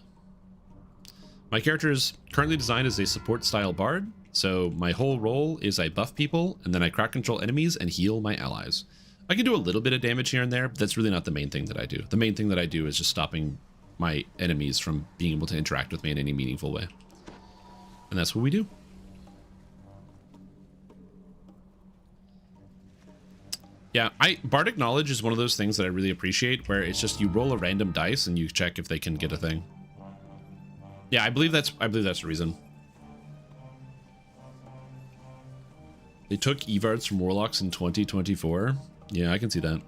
My character is currently designed as a support style bard, so my whole role is I buff people, and then I crowd control enemies and heal my allies. I can do a little bit of damage here and there, but that's really not the main thing that I do. The main thing that I do is just stopping my enemies from being able to interact with me in any meaningful way. And that's what we do. Yeah, Bardic Knowledge is one of those things that I really appreciate, where it's just you roll a random dice and you check if they can get a thing. Yeah, I believe that's the reason. They took Evards from Warlocks in 2024. Yeah, I can see that.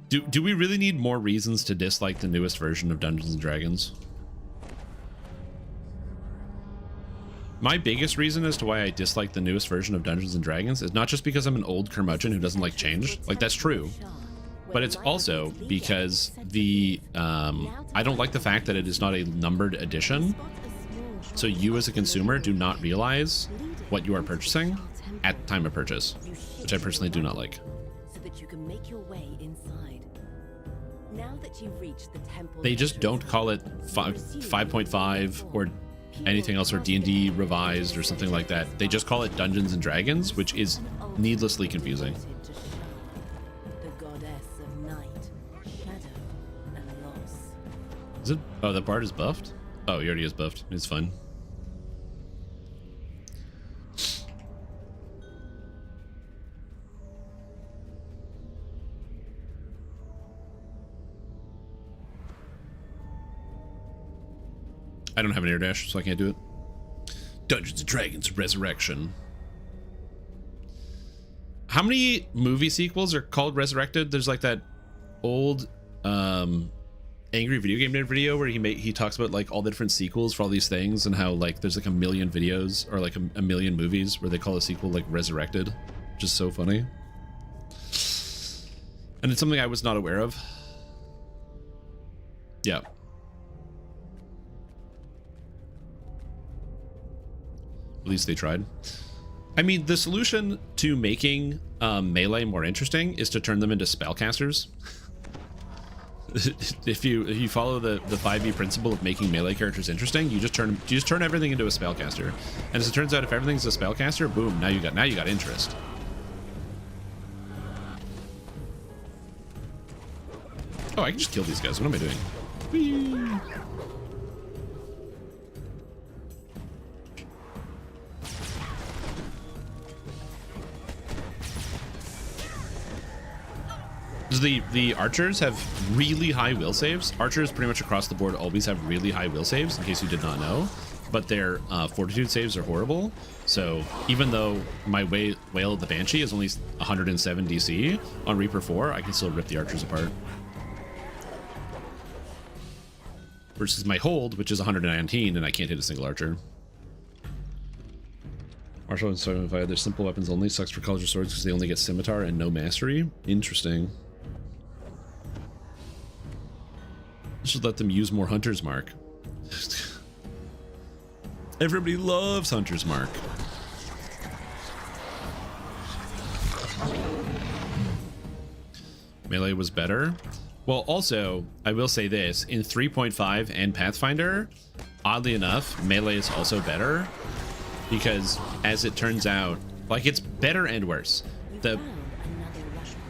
Do we really need more reasons to dislike the newest version of Dungeons & Dragons? My biggest reason as to why I dislike the newest version of Dungeons & Dragons is not just because I'm an old curmudgeon who doesn't like change. Like, that's true. But it's also because I don't like the fact that it is not a numbered edition. So you as a consumer do not realize what you are purchasing at the time of purchase, which I personally do not like. So that you can make your way inside. Now that you've reached the temple, they just don't call it 5.5 or anything else, or D&D revised or something like that. They just call it Dungeons & Dragons, which is needlessly confusing. The goddess of night, shadow, and loss. Is it? Oh, the bard is buffed? Oh, he already is buffed. It's fine. I don't have an air dash, so I can't do it. Dungeons & Dragons Resurrection. How many movie sequels are called Resurrected? There's like that old Angry Video Game Nerd video where he talks about like all the different sequels for all these things, and how like there's like a million videos or like a million movies where they call a sequel like Resurrected, which is so funny. And it's something I was not aware of. Yeah. At least they tried. I mean, the solution to making melee more interesting is to turn them into spellcasters. if you follow the 5e principle of making melee characters interesting, you just turn everything into a spellcaster. And as it turns out, if everything's a spellcaster, boom, now you got interest. Oh, I can just kill these guys. What am I doing? Whee! The archers have really high will saves. Archers pretty much across the board always have really high will saves, in case you did not know. But their fortitude saves are horrible. So even though my Wail of the Banshee is only 107 DC on Reaper 4, I can still rip the archers apart. Versus my hold, which is 119, and I can't hit a single archer. Martial and 75, they're simple weapons only. Sucks for college swords because they only get scimitar and no mastery. Interesting. Should let them use more Hunter's Mark. Everybody loves Hunter's Mark. Melee was better. Well, also, I will say this. In 3.5 and Pathfinder, oddly enough, Melee is also better. Because, as it turns out, like, it's better and worse.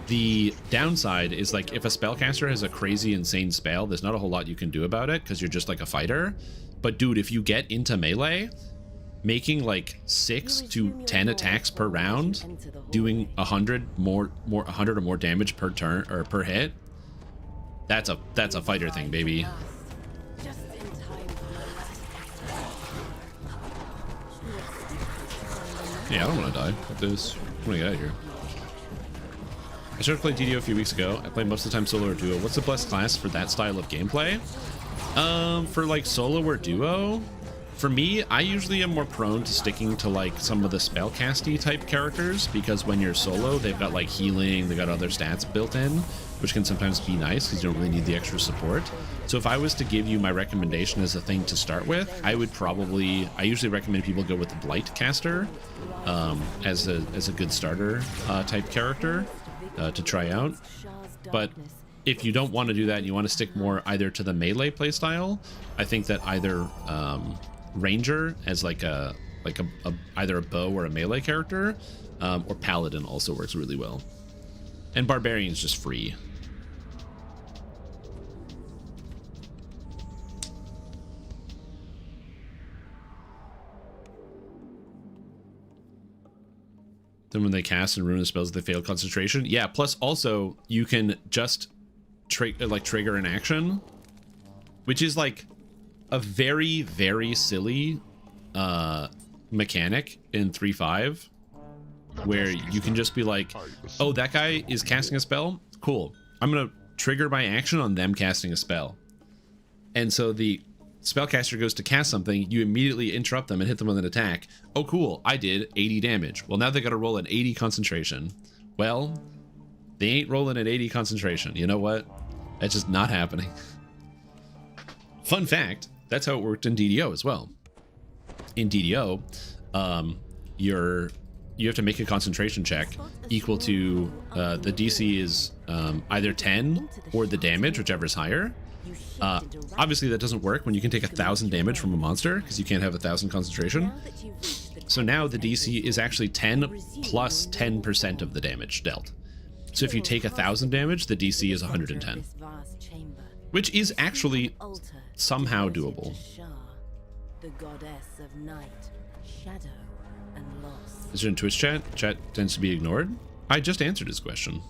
The downside is, like, if a spellcaster has a crazy, insane spell, there's not a whole lot you can do about it, because you're just, like, a fighter. But, dude, if you get into Melee, making, like, 6 to 10 attacks per round, doing 100 or more damage per turn, or per hit, that's a fighter thing, baby. Yeah, I don't want to die. Fuck this. I want to get out of here. I started playing DDO a few weeks ago. I play most of the time solo or duo. What's the best class for that style of gameplay? For like solo or duo, for me, I usually am more prone to sticking to like some of the spellcasty type characters, because when you're solo, they've got like healing, they've got other stats built in, which can sometimes be nice because you don't really need the extra support. So if I was to give you my recommendation as a thing to start with, I usually recommend people go with the Blight caster as a good starter type character. to try out. But if you don't want to do that and you want to stick more either to the melee playstyle, I think that either Ranger as like a either a bow or a melee character, or Paladin also works really well. And Barbarian's just free. Then when they cast and ruin the spells, they fail concentration. Yeah, plus also you can just trigger an action, which is like a very, very silly mechanic in 3.5, where you can just be like, oh, that guy is casting a spell? Cool. I'm going to trigger my action on them casting a spell. And so the spellcaster goes to cast something, you immediately interrupt them and hit them with an attack. Oh, cool. I did 80 damage. Well, now they got to roll an 80 concentration. Well, they ain't rolling an 80 concentration. You know what? That's just not happening. Fun fact, that's how it worked in DDO as well. In DDO, you have to make a concentration check equal to the DC is either 10 or the damage, whichever is higher. Obviously that doesn't work when you can take 1,000 damage from a monster because you can't have 1,000 concentration. So now the DC is actually 10 plus 10% of the damage dealt. So if you take 1,000 damage, the DC is 110, which is actually somehow doable. The goddess of night, shadow, and loss. Is it in Twitch chat? Chat tends to be ignored. I just answered his question.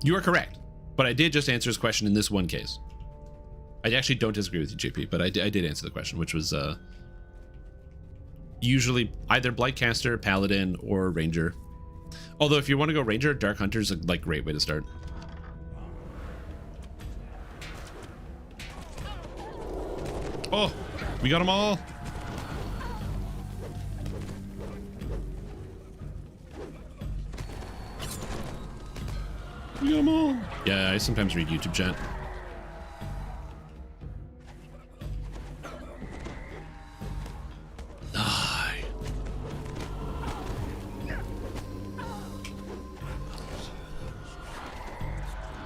You are correct, but I did just answer his question in this one case. I actually don't disagree with you, JP, but I did answer the question, which was usually either Blightcaster, Paladin, or Ranger. Although if you want to go Ranger, Dark Hunter's a great way to start. Oh, we got them all. We got them all. Yeah, I sometimes read YouTube chat. Die.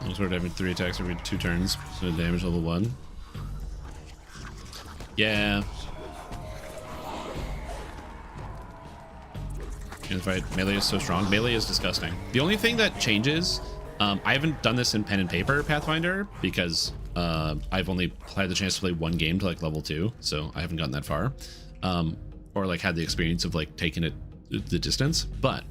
I'll start having 3 attacks every 2 turns, so damage level 1. Yeah. In the fight, melee is so strong. Melee is disgusting. The only thing that changes, I haven't done this in pen and paper Pathfinder because I've only had the chance to play 1 game to level 2, so I haven't gotten that far, or had the experience of taking it the distance. But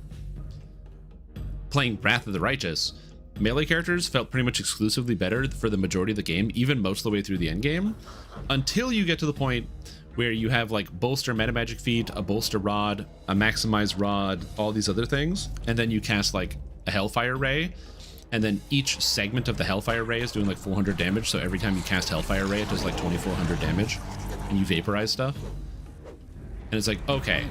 playing Wrath of the Righteous, melee characters felt pretty much exclusively better for the majority of the game, even most of the way through the end game, until you get to the point where you have bolster metamagic feat, a bolster rod, a maximize rod, all these other things, and then you cast a Hellfire Ray, and then each segment of the Hellfire Ray is doing 400 damage, so every time you cast Hellfire Ray it does 2,400 damage, and you vaporize stuff. And it's okay,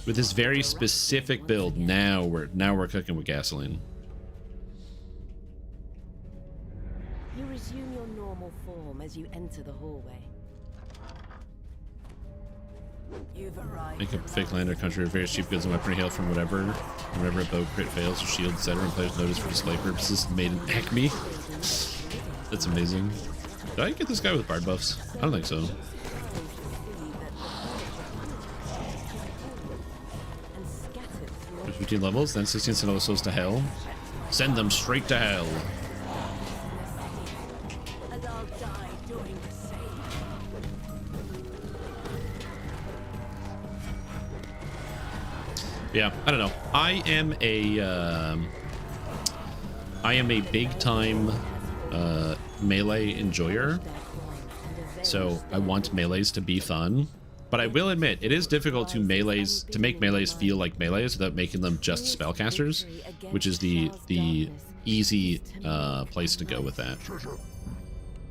with this very specific build, now we're cooking with gasoline. You resume your normal form as you enter the hallway. You've arrived. Make a fake land or country with various cheap goods and weaponry hail from whatever. Whenever a bow crit fails or shield, etc., and players notice for display purposes. Made in Acme. That's amazing. Did I get this guy with bard buffs? I don't think so. There's 15 levels, then 16 send souls to hell. Send them straight to hell. Yeah, I don't know. I am a big time melee enjoyer, so I want melees to be fun. But I will admit, it is difficult to make melees feel like melees without making them just spellcasters, which is the easy place to go with that.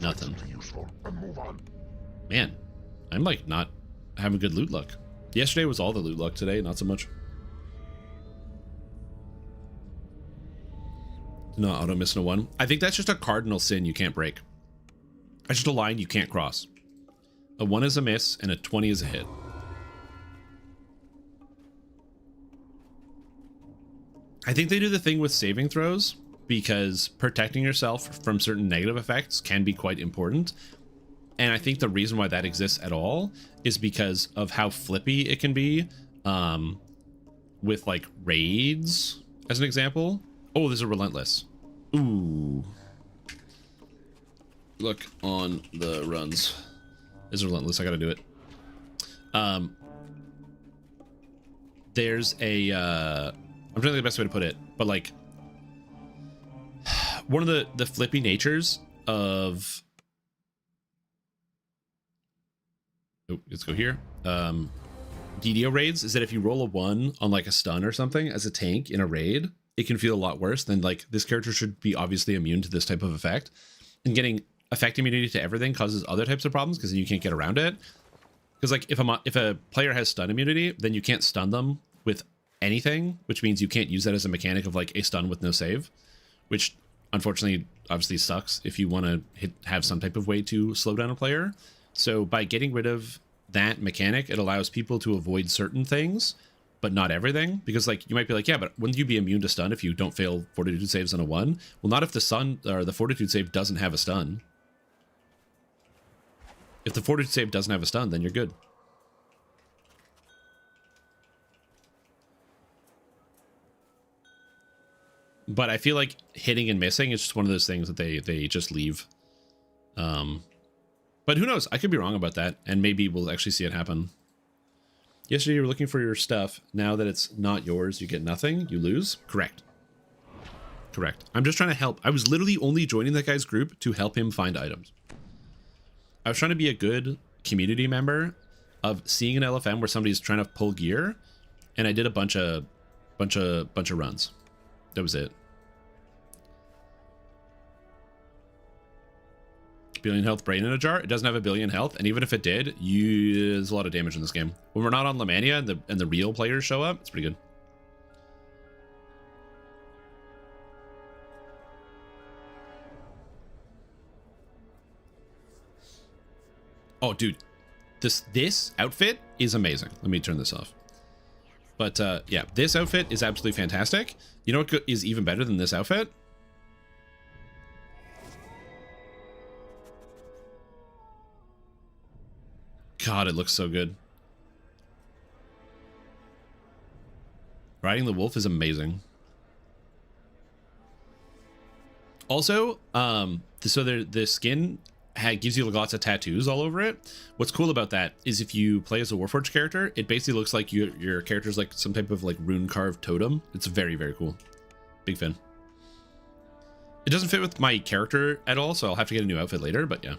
Nothing. Man, I'm not having good loot luck. Yesterday was all the loot luck. Today, not so much. No, auto missing a 1. I think that's just a cardinal sin you can't break. That's just a line you can't cross. A 1 is a miss and a 20 is a hit. I think they do the thing with saving throws because protecting yourself from certain negative effects can be quite important. And I think the reason why that exists at all is because of how flippy it can be with like raids, as an example. Oh, there's a relentless. Ooh. Look on the runs. There's a relentless. I gotta do it. There's a I'm trying to think of the best way to put it, but like one of the flippy natures of let's go here. DDO raids is that if you roll a 1 on like a stun or something as a tank in a raid, it can feel a lot worse than like this character should be obviously immune to this type of effect. And getting effect immunity to everything causes other types of problems because you can't get around it. Because like if a player has stun immunity, then you can't stun them with anything, which means you can't use that as a mechanic of like a stun with no save, which unfortunately obviously sucks if you want to have some type of way to slow down a player. So by getting rid of that mechanic, it allows people to avoid certain things, but not everything. Because like you might be like, yeah, but wouldn't you be immune to stun if you don't fail fortitude saves on a 1? Well, not if the stun or the fortitude save doesn't have a stun. If the fortitude save doesn't have a stun, then you're good. But I feel like hitting and missing is just one of those things that they just leave. But who knows? I could be wrong about that, and maybe we'll actually see it happen. Yesterday you were looking for your stuff. Now that it's not yours, you get nothing. You lose? Correct. Correct. I'm just trying to help. I was literally only joining that guy's group to help him find items. I was trying to be a good community member of seeing an LFM where somebody's trying to pull gear, and I did a bunch of runs. That was it. Billion health brain in a jar. It doesn't have a billion health, and even if it did, there's a lot of damage in this game. When we're not on Lemania and the real players show up, it's pretty good. Oh, dude, this outfit is amazing. Let me turn this off. But yeah, this outfit is absolutely fantastic. You know what is even better than this outfit? God, it looks so good. Riding the wolf is amazing. Also, so the skin gives you lots of tattoos all over it. What's cool about that is if you play as a Warforged character, it basically looks like your character's like some type of like rune carved totem. It's very, very cool. Big fan. It doesn't fit with my character at all, so I'll have to get a new outfit later, but yeah.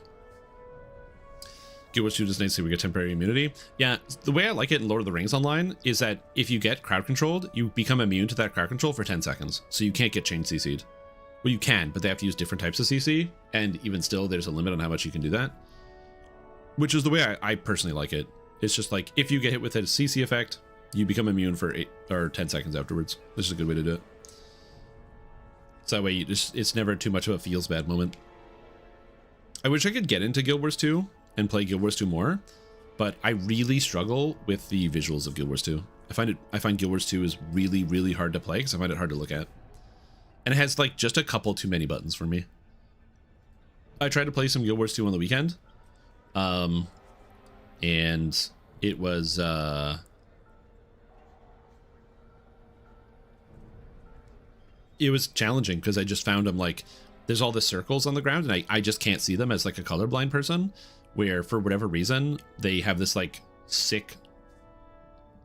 Guild Wars 2 does nice, so we get temporary immunity. Yeah, the way I like it in Lord of the Rings Online is that if you get crowd controlled, you become immune to that crowd control for 10 seconds. So you can't get chain CC'd. Well, you can, but they have to use different types of CC, and even still, there's a limit on how much you can do that. Which is the way I personally like it. It's just like, if you get hit with a CC effect, you become immune for 8 or 10 seconds afterwards. This is a good way to do it. So that way, it's never too much of a feels bad moment. I wish I could get into Guild Wars 2 and play Guild Wars 2 more, but I really struggle with the visuals of Guild Wars 2. I find Guild Wars 2 is really, really hard to play because I find it hard to look at. And it has like just a couple too many buttons for me. I tried to play some Guild Wars 2 on the weekend. And it was challenging because I just found them like there's all the circles on the ground and I just can't see them as like a colorblind person, where for whatever reason they have this like sick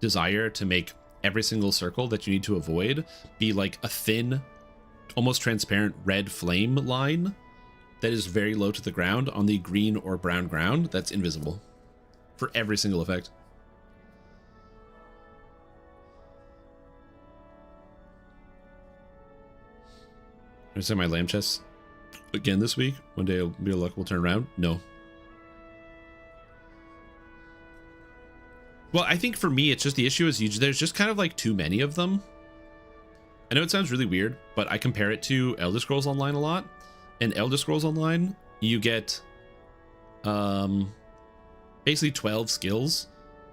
desire to make every single circle that you need to avoid be like a thin, almost transparent red flame line that is very low to the ground on the green or brown ground that's invisible for every single effect. I say my lamb chest again this week. One day it'll be luck we'll turn around. No. Well, I think for me, it's just the issue is there's just kind of like too many of them. I know it sounds really weird, but I compare it to Elder Scrolls Online a lot. In Elder Scrolls Online, you get basically 12 skills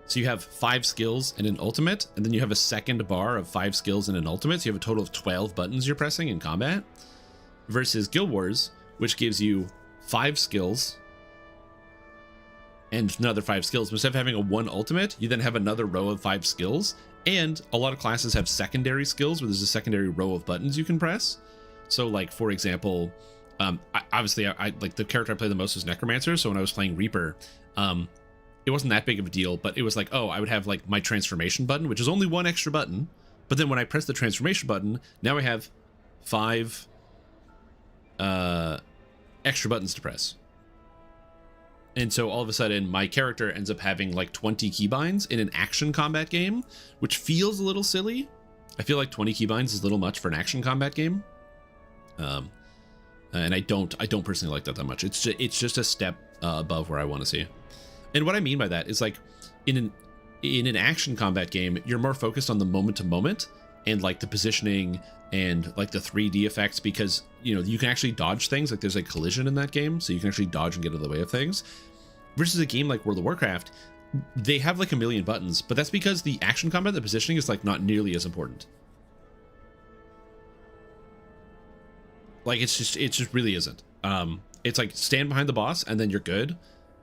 So you have 5 skills and an ultimate, and then you have a second bar of 5 skills and an ultimate. So you have a total of 12 buttons you're pressing in combat, versus Guild Wars, which gives you 5 skills and another 5 skills. But instead of having a 1 ultimate, you then have another row of 5 skills. And a lot of classes have secondary skills where there's a secondary row of buttons you can press. So like, for example, obviously I like the character I play the most is Necromancer. So when I was playing Reaper, it wasn't that big of a deal, but it was like, oh, I would have like my transformation button, which is only 1 extra button. But then when I press the transformation button, now I have 5 extra buttons to press. And so all of a sudden my character ends up having like 20 keybinds in an action combat game, which feels a little silly. I feel like 20 keybinds is a little much for an action combat game. And I don't personally like that much. It's just a step above where I want to see. And what I mean by that is like in an action combat game, you're more focused on the moment to moment and like the positioning and like the 3D effects, because you know you can actually dodge things. Like there's like collision in that game, so you can actually dodge and get out of the way of things. Versus a game like World of Warcraft, they have like a million buttons, but that's because the action combat, the positioning is like not nearly as important. Like it just really isn't. It's like stand behind the boss and then you're good.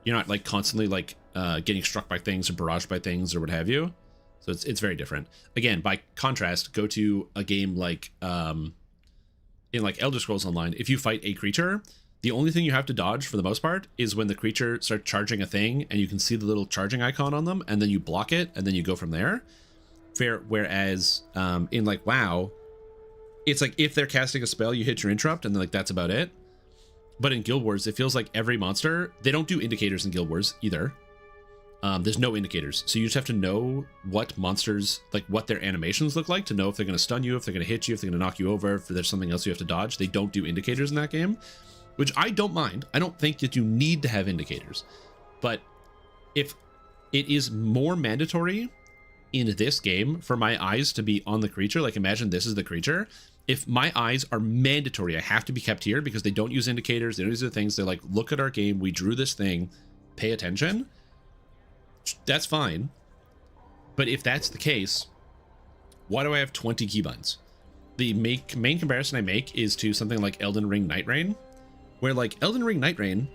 You're not like constantly like getting struck by things or barraged by things or what have you. So it's very different. Again, by contrast, go to a game like in like Elder Scrolls Online. If you fight a creature, the only thing you have to dodge for the most part is when the creature starts charging a thing and you can see the little charging icon on them, and then you block it and then you go from there. Whereas in like WoW, it's like if they're casting a spell, you hit your interrupt and then like that's about it. But in Guild Wars, it feels like every monster, they don't do indicators in Guild Wars either. There's no indicators. So you just have to know what monsters, like what their animations look like to know if they're going to stun you, if they're going to hit you, if they're going to knock you over, if there's something else you have to dodge. They don't do indicators in that game, which I don't mind. I don't think that you need to have indicators. But if it is more mandatory in this game for my eyes to be on the creature, like imagine this is the creature. If my eyes are mandatory, I have to be kept here because they don't use indicators. They don't use the things. They're like, look at our game. We drew this thing. Pay attention. That's fine. But if that's the case, why do I have 20 keybinds? The main comparison I make is to something like Elden Ring Night Rain, where like Elden Ring Night Rain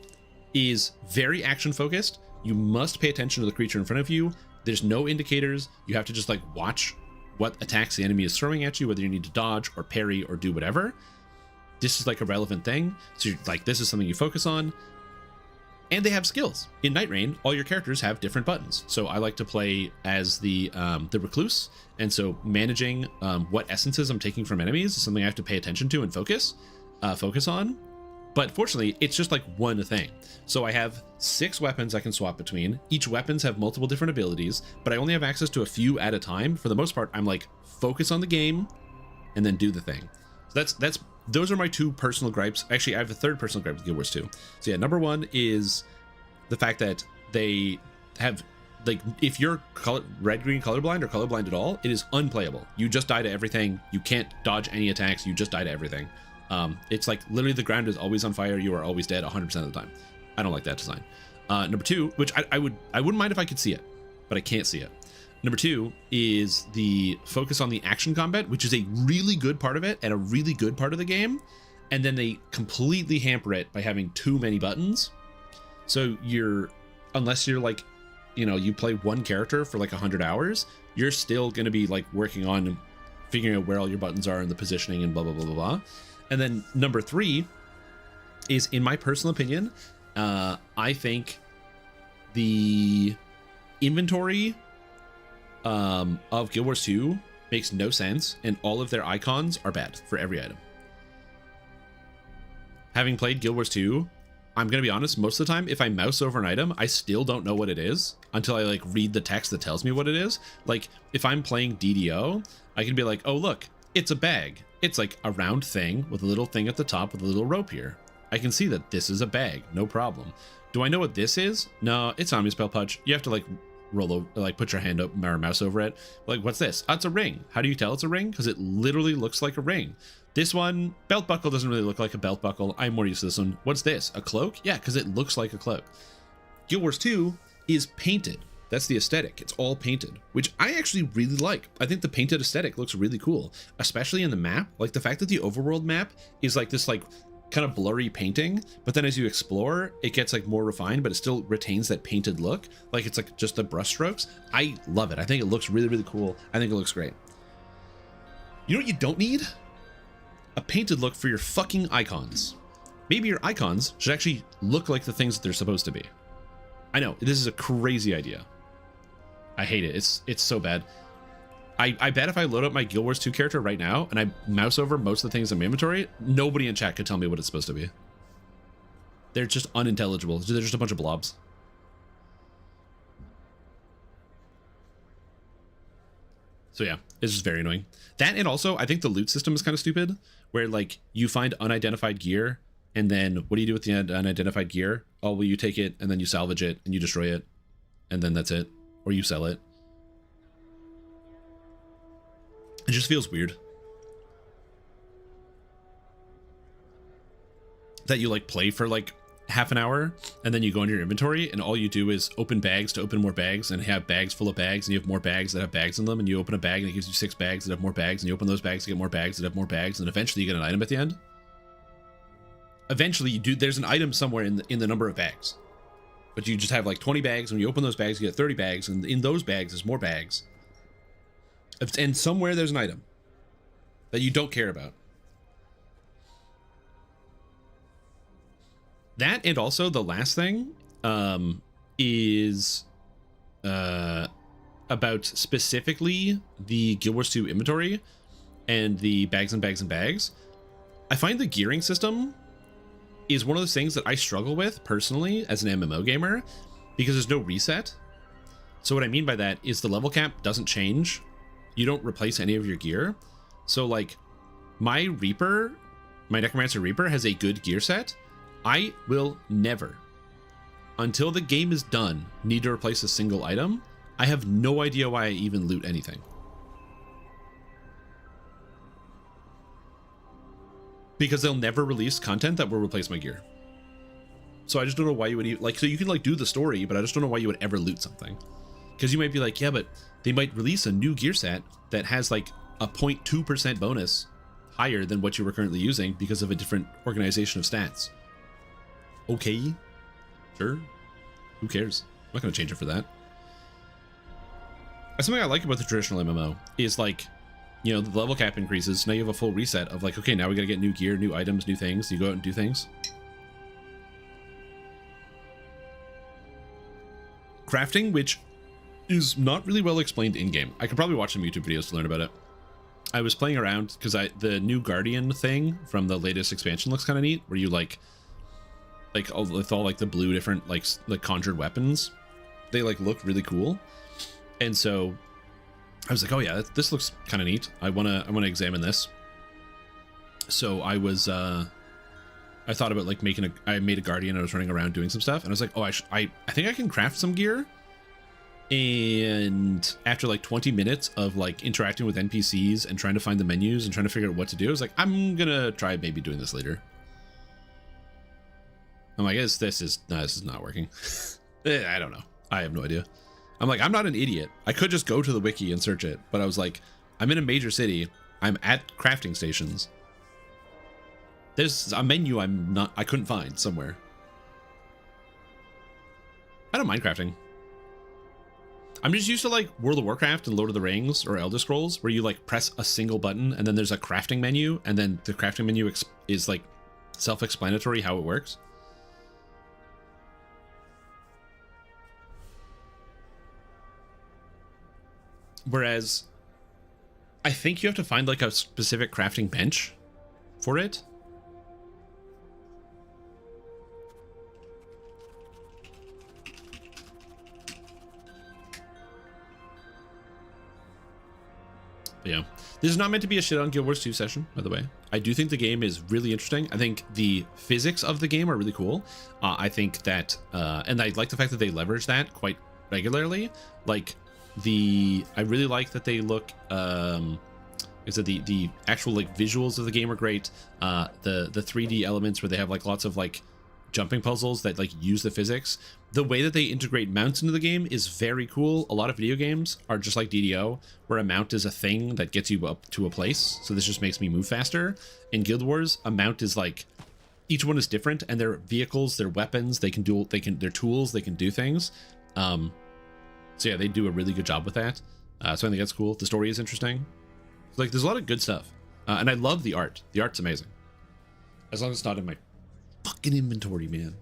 is very action focused. You must pay attention to the creature in front of you. There's no indicators. You have to just like watch what attacks the enemy is throwing at you, whether you need to dodge or parry or do whatever. This is like a relevant thing. So you're like, this is something you focus on. And they have skills. In Night Rain, all your characters have different buttons. So I like to play as the recluse. And so managing what essences I'm taking from enemies is something I have to pay attention to and focus on. But fortunately, it's just like one thing. So I have 6 weapons I can swap between. Each weapons have multiple different abilities, but I only have access to a few at a time. For the most part, I'm like, focus on the game and then do the thing. So those are my 2 personal gripes. Actually, I have a 3rd personal gripe with Guild Wars 2. So yeah, number 1 is the fact that they have, like, if you're red-green colorblind or colorblind at all, it is unplayable. You just die to everything. You can't dodge any attacks. You just die to everything. It's like literally the ground is always on fire. You are always dead 100% of the time. I don't like that design. Number 2, which I wouldn't mind if I could see it, but I can't see it. Number 2 is the focus on the action combat, which is a really good part of it and a really good part of the game. And then they completely hamper it by having too many buttons. So unless you're like, you know, you play one character for like 100 hours, you're still going to be like working on figuring out where all your buttons are and the positioning and blah, blah, blah, blah, blah. And then number 3 is, in my personal opinion, I think the inventory of Guild Wars 2 makes no sense, and all of their icons are bad for every item. Having played Guild Wars 2, I'm going to be honest, most of the time, if I mouse over an item, I still don't know what it is until I like read the text that tells me what it is. Like if I'm playing DDO, I can be like, oh, look, it's a bag. It's like a round thing with a little thing at the top with a little rope here. I can see that this is a bag, no problem. Do I know what this is? No, it's Omnispell Punch. You have to like roll over, like put your hand up or mouse over it. Like, what's this? Oh, it's a ring. How do you tell it's a ring? Because it literally looks like a ring. This one, belt buckle, doesn't really look like a belt buckle. I'm more used to this one. What's this? A cloak? Yeah, because it looks like a cloak. Guild Wars 2 is painted That's the aesthetic. It's all painted, which I actually really like. I think the painted aesthetic looks really cool, especially in the map. Like the fact that the overworld map is like this like kind of blurry painting, but then as you explore, it gets like more refined, but it still retains that painted look. Like it's like just the brush strokes. I love it. I think it looks really, really cool. I think it looks great. You know what you don't need? A painted look for your fucking icons. Maybe your icons should actually look like the things that they're supposed to be. I know, this is a crazy idea. I hate it. It's so bad. I bet if I load up my Guild Wars 2 character right now and I mouse over most of the things in my inventory, nobody in chat could tell me what it's supposed to be. They're just unintelligible. They're just a bunch of blobs. So yeah, it's just very annoying. That, and also I think the loot system is kind of stupid, where like you find unidentified gear and then what do you do with the unidentified gear? Oh, well, you take it and then you salvage it and you destroy it and then that's it. Or you sell it. It just feels weird. That you like play for like half an hour and then you go into your inventory and all you do is open bags to open more bags and have bags full of bags and you have more bags that have bags in them and you open a bag and it gives you 6 bags that have more bags and you open those bags to get more bags that have more bags and eventually you get an item at the end. Eventually you do, there's an item somewhere in the number of bags. But you just have like 20 bags. When you open those bags, you get 30 bags. And in those bags, there's more bags. And somewhere there's an item that you don't care about. That, and also the last thing is about specifically the Guild Wars 2 inventory and the bags and bags and bags. I find the gearing system is one of those things that I struggle with personally as an MMO gamer because there's no reset. So what I mean by that is the level cap doesn't change. You don't replace any of your gear. So like my Reaper, my Necromancer Reaper has a good gear set. I will never, until the game is done, need to replace a single item. I have no idea why I even loot anything. Because they'll never release content that will replace my gear. So I just don't know why you would even, like, so you can like do the story, but I just don't know why you would ever loot something. Because you might be like, yeah, but they might release a new gear set that has like a 0.2% bonus higher than what you were currently using because of a different organization of stats. Okay, sure. Who cares? I'm not going to change it for that. That's something I like about the traditional MMO is like, you know, the level cap increases. Now you have a full reset of like, okay, now we got to get new gear, new items, new things. You go out and do things. Crafting, which is not really well explained in game. I could probably watch some YouTube videos to learn about it. I was playing around because the new Guardian thing from the latest expansion looks kind of neat, where you like with all like the blue different like conjured weapons, they like look really cool. And so I was like, oh yeah, this looks kind of neat. I wanna examine this. So I was I thought about like I made a Guardian. I was running around doing some stuff, and I was like, oh, I think I can craft some gear. And after like 20 minutes of like interacting with NPCs and trying to find the menus and trying to figure out what to do, I was like, I'm gonna try maybe doing this later. I'm like, this is not working. I don't know. I have no idea. I'm like, I'm not an idiot. I could just go to the wiki and search it, but I was like, I'm in a major city. I'm at crafting stations. There's a menu I couldn't find somewhere. I don't mind crafting. I'm just used to like World of Warcraft and Lord of the Rings or Elder Scrolls, where you like press a single button and then there's a crafting menu, and then the crafting menu is like self-explanatory how it works. Whereas I think you have to find like a specific crafting bench for it. But yeah, this is not meant to be a shit on Guild Wars 2 session, by the way. I do think the game is really interesting. I think the physics of the game are really cool. I think that, and I like the fact that they leverage that quite regularly. Like I really like that they look, is that the actual like visuals of the game are great. The 3D elements where they have like lots of like jumping puzzles that like use the physics. The way that they integrate mounts into the game is very cool. A lot of video games are just like DDO, where a mount is a thing that gets you up to a place. So this just makes me move faster. In Guild Wars, a mount is like, each one is different, and their vehicles, their weapons, their tools, they can do things. So yeah, they do a really good job with that. So I think that's cool. The story is interesting. Like, there's a lot of good stuff. And I love the art. The art's amazing. As long as it's not in my fucking inventory, man.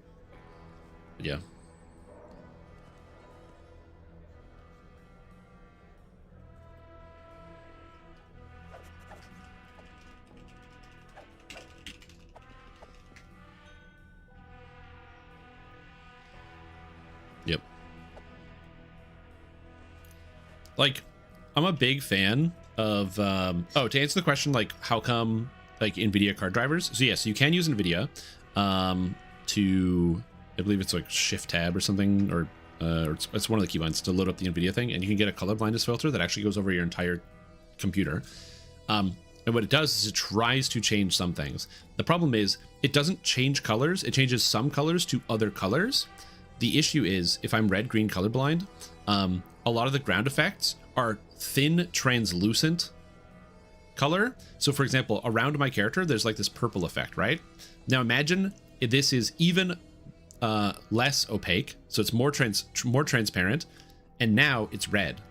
But yeah. Yep. Like, I'm a big fan of to answer the question, like, how come like NVIDIA card drivers? So yes, you can use NVIDIA to, I believe it's like shift tab or something, or it's one of the keybinds to load up the NVIDIA thing, and you can get a color blindness filter that actually goes over your entire computer. And what it does is it tries to change some things. The problem is it doesn't change colors. It changes some colors to other colors. The issue is if I'm red, green colorblind, a lot of the ground effects are thin, translucent color. So for example, around my character, there's like this purple effect, right? Now imagine if this is even less opaque, so it's more transparent, and now it's red.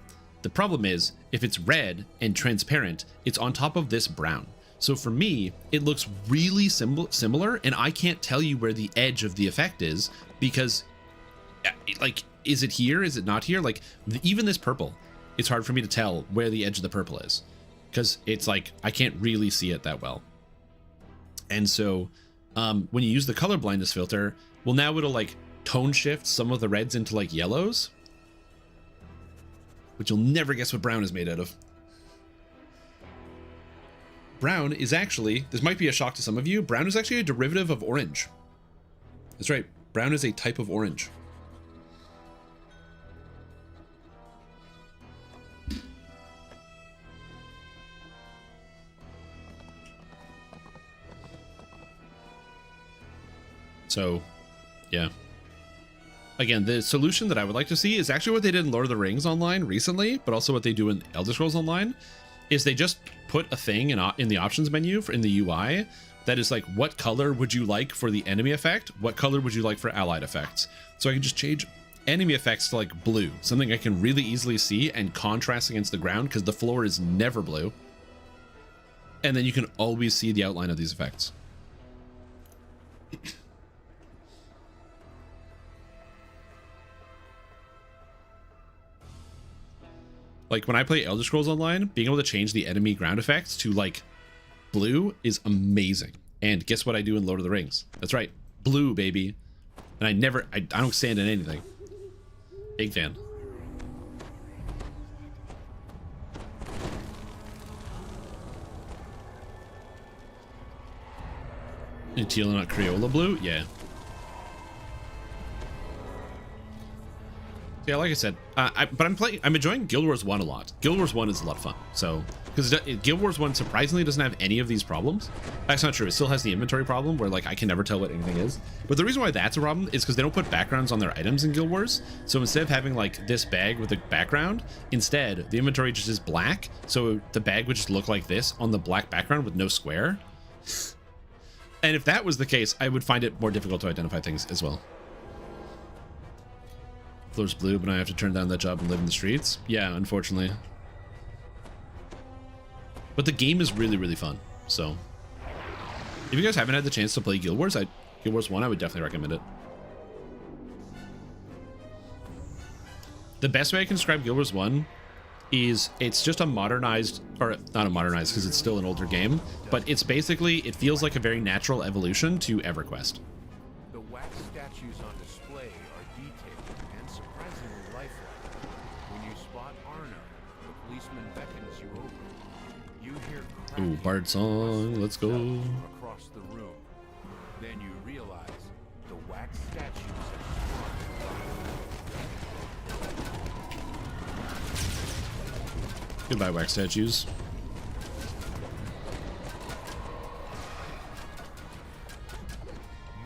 The problem is if it's red and transparent, it's on top of this brown. So for me, it looks really similar, and I can't tell you where the edge of the effect is because, like, is it here? Is it not here? Like, even this purple, it's hard for me to tell where the edge of the purple is because it's like I can't really see it that well. And so when you use the color blindness filter, well, now it'll like tone shift some of the reds into like yellows, which you'll never guess what brown is made out of. Brown is actually, this might be a shock to some of you, brown is actually a derivative of orange. That's right, brown is a type of orange. So, yeah. Again, the solution that I would like to see is actually what they did in Lord of the Rings Online recently, but also what they do in Elder Scrolls Online, is they just put a thing in the options menu in the UI that is like, what color would you like for the enemy effect? What color would you like for allied effects? So I can just change enemy effects to like blue, something I can really easily see and contrast against the ground because the floor is never blue. And then you can always see the outline of these effects. Like when I play Elder Scrolls Online, being able to change the enemy ground effects to like blue is amazing. And guess what I do in Lord of the Rings? That's right, blue, baby. And I don't stand in anything. Big fan. And teal and not Crayola blue? Yeah. Yeah, like I said, I'm enjoying Guild Wars 1 a lot. Guild Wars 1 is a lot of fun. So, because Guild Wars 1 surprisingly doesn't have any of these problems. That's not true. It still has the inventory problem where like I can never tell what anything is. But the reason why that's a problem is because they don't put backgrounds on their items in Guild Wars. So instead of having like this bag with a background, instead the inventory just is black. So the bag would just look like this on the black background with no square. And if that was the case, I would find it more difficult to identify things as well. Floor's blue, but I have to turn down that job and live in the streets. Yeah, unfortunately. But the game is really, really fun. So, if you guys haven't had the chance to play Guild Wars, Guild Wars 1, I would definitely recommend it. The best way I can describe Guild Wars 1 is it's just a modernized, or not a modernized because it's still an older game, but it's basically, it feels like a very natural evolution to EverQuest. The wax statues on display are detailed and surprisingly lifelike. When you spot Arno, the policeman beckons you over. You hear Ooh, Bard song, let's go. Across the room. Then you realize the wax statues Goodbye, wax statues.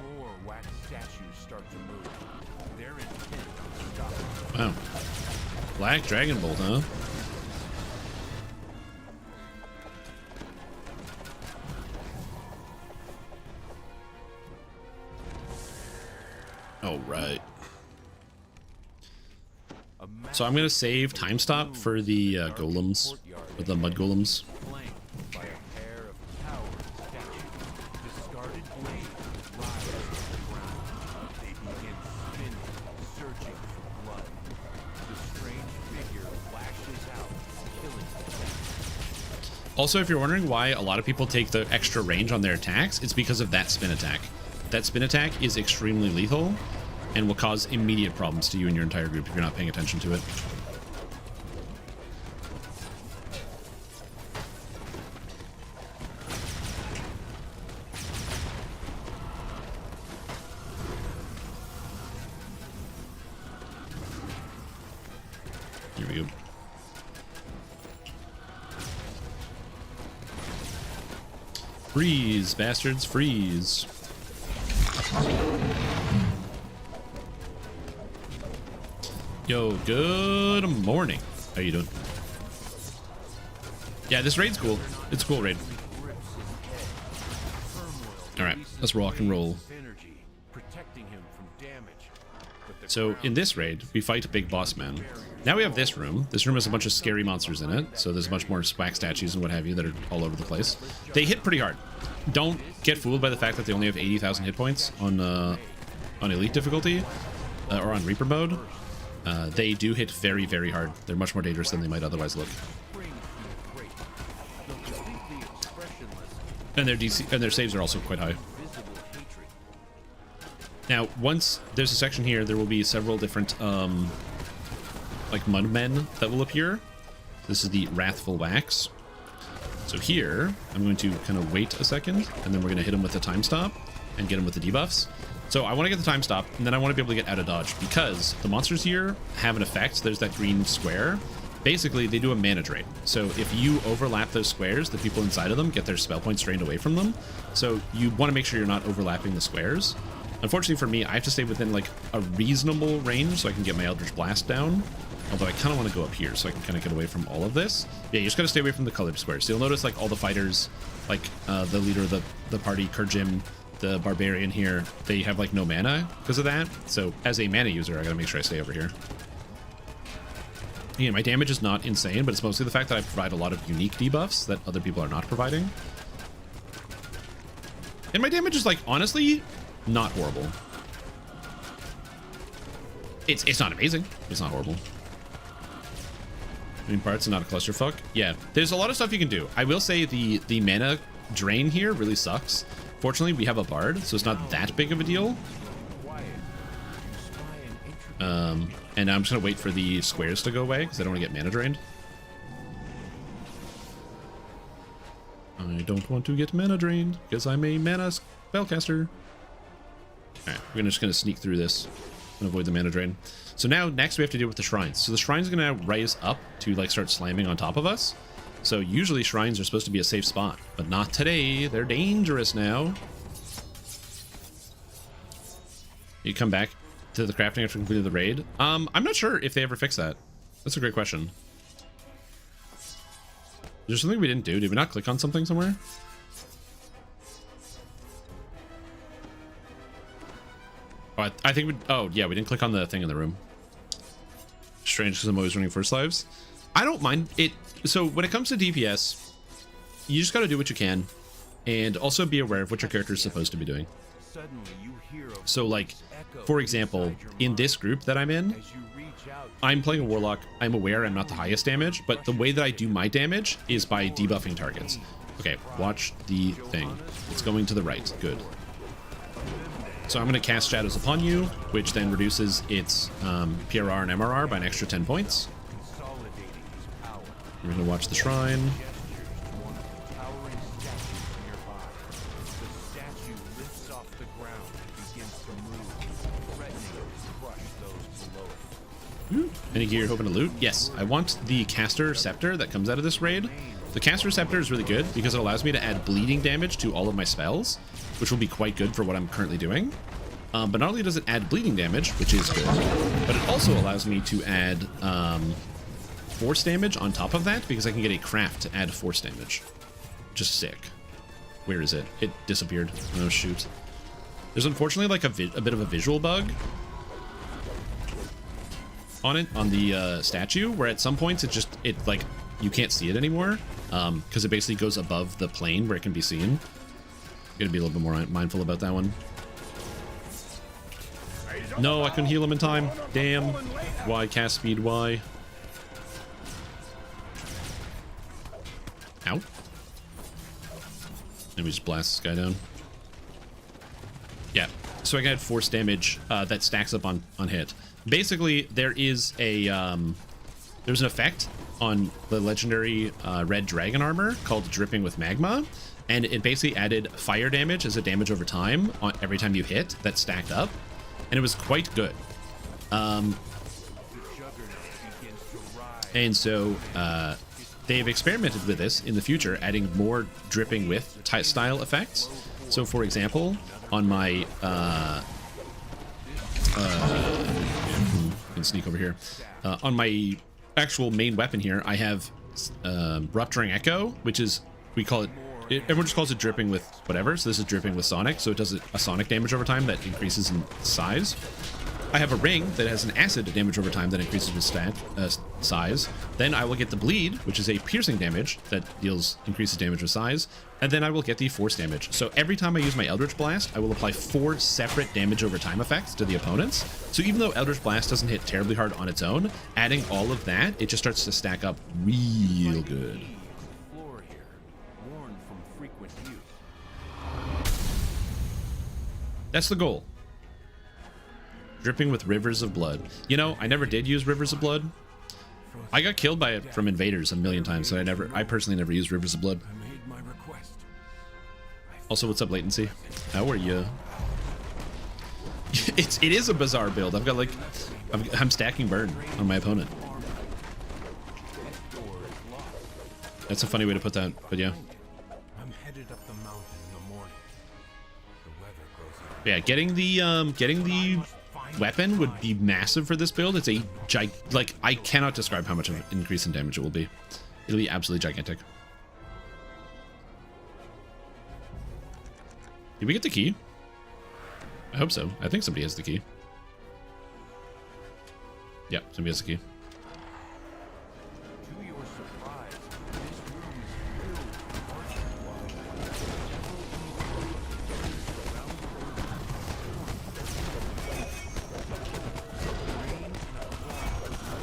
more wax statues start to move. They're intent on stopping. Wow. Black Dragon Bolt, huh? All right. So I'm gonna save time stop for the golems, or the mud golems. Flanked by a pair of towering statues. Discarded blades rise from the ground. They begin spinning, searching for blood. The strange figure lashes out, killing them. Also, if you're wondering why a lot of people take the extra range on their attacks, it's because of that spin attack. That spin attack is extremely lethal and will cause immediate problems to you and your entire group if you're not paying attention to it. Here we go. Freeze, bastards, freeze. Yo, good morning. How you doing? Yeah, this raid's cool. It's a cool raid. All right, let's rock and roll. So in this raid, we fight a big boss man. Now we have this room. This room has a bunch of scary monsters in it, so there's much more wax statues and what have you that are all over the place. They hit pretty hard. Don't get fooled by the fact that they only have 80,000 hit points on elite difficulty or on Reaper mode. They do hit very, very hard. They're much more dangerous than they might otherwise look. And their DC and their saves are also quite high. Now, once there's a section here, there will be several different like mud men that will appear. This is the Wrathful Wax. So here, I'm going to kind of wait a second, and then we're going to hit him with the time stop and get him with the debuffs. So I want to get the time stop, and then I want to be able to get out of dodge, because the monsters here have an effect. There's that green square. Basically, they do a mana drain. So if you overlap those squares, the people inside of them get their spell points drained away from them. So you want to make sure you're not overlapping the squares. Unfortunately for me, I have to stay within like a reasonable range so I can get my Eldritch Blast down. Although I kind of want to go up here so I can kind of get away from all of this. Yeah, you just got to stay away from the colored squares. So you'll notice like all the fighters, like the leader of the party, Kurjim, the barbarian here, they have like no mana because of that. So as a mana user, I got to make sure I stay over here. Yeah, my damage is not insane, but it's mostly the fact that I provide a lot of unique debuffs that other people are not providing. And my damage is like, honestly, not horrible. It's not amazing. It's not horrible. I mean, parts are not a clusterfuck. Yeah, there's a lot of stuff you can do. I will say the mana drain here really sucks. Fortunately, we have a bard, so it's not that big of a deal. And I'm just gonna wait for the squares to go away because I don't want to get mana drained. I don't want to get mana drained because I'm a mana spellcaster. Alright, we're just gonna sneak through this and avoid the mana drain. So now next we have to deal with the shrines. So the shrines are gonna rise up to like start slamming on top of us. So usually shrines are supposed to be a safe spot, but not today. They're dangerous now. You come back to the crafting after completing the raid. I'm not sure if they ever fix that. That's a great question. Is there something we didn't do? Did we not click on something somewhere? Oh, I think we... Oh, yeah, we didn't click on the thing in the room. Strange, because I'm always running first lives. I don't mind it. So when it comes to DPS, you just got to do what you can. And also be aware of what your character is supposed to be doing. So, like, for example, in this group that I'm in, I'm playing a Warlock. I'm aware I'm not the highest damage, but the way that I do my damage is by debuffing targets. Okay, watch the thing. It's going to the right. Good. So I'm going to cast Shadows upon you, which then reduces its PRR and MRR by an extra 10 points. We're going to watch the shrine. Any gear you're hoping to loot? Yes, I want the Caster Scepter that comes out of this raid. The Caster Scepter is really good because it allows me to add bleeding damage to all of my spells, which will be quite good for what I'm currently doing. But not only does it add bleeding damage, which is good, but it also allows me to add force damage on top of that, because I can get a craft to add force damage. Just sick. Where is it? It disappeared. Oh, shoot. There's unfortunately like a bit of a visual bug on it, on the statue, where at some points it like you can't see it anymore, because it basically goes above the plane where it can be seen. Gotta be a little bit more mindful about that one. No, I couldn't heal him in time. Damn. Why cast speed? Why? Ow. Let me just blast this guy down. Yeah. So I got force damage that stacks up on hit. Basically, there is a there's an effect on the legendary red dragon armor called Dripping with Magma, and it basically added fire damage as a damage over time on every time you hit that stacked up, and it was quite good. And so they've experimented with this in the future, adding more dripping with style effects. So for example, on my can sneak over here, on my actual main weapon here, I have Rupturing Echo, which is, we call it, everyone just calls it dripping with whatever. So this is dripping with Sonic, so it does a Sonic damage over time that increases in size. I have a ring that has an acid damage over time that increases with size. Then I will get the bleed, which is a piercing damage that increases damage with size. And then I will get the force damage. So every time I use my Eldritch Blast, I will apply 4 separate damage over time effects to the opponents. So even though Eldritch Blast doesn't hit terribly hard on its own, adding all of that, it just starts to stack up real good. That's the goal. Dripping with rivers of blood. You know, I never did use rivers of blood. I got killed by it from invaders a million times, so I personally never used rivers of blood. Also, what's up, latency? How are you? It is a bizarre build. I've got like, I'm stacking burn on my opponent. That's a funny way to put that, but yeah. I'm headed up the mountain in the morning. The weather grows. Yeah, getting the weapon would be massive for this build. It's a like, I cannot describe how much of an increase in damage it will be. It'll be absolutely gigantic. Did we get the key? I hope so. I think somebody has the key. Yep, somebody has the key. To your surprise, this room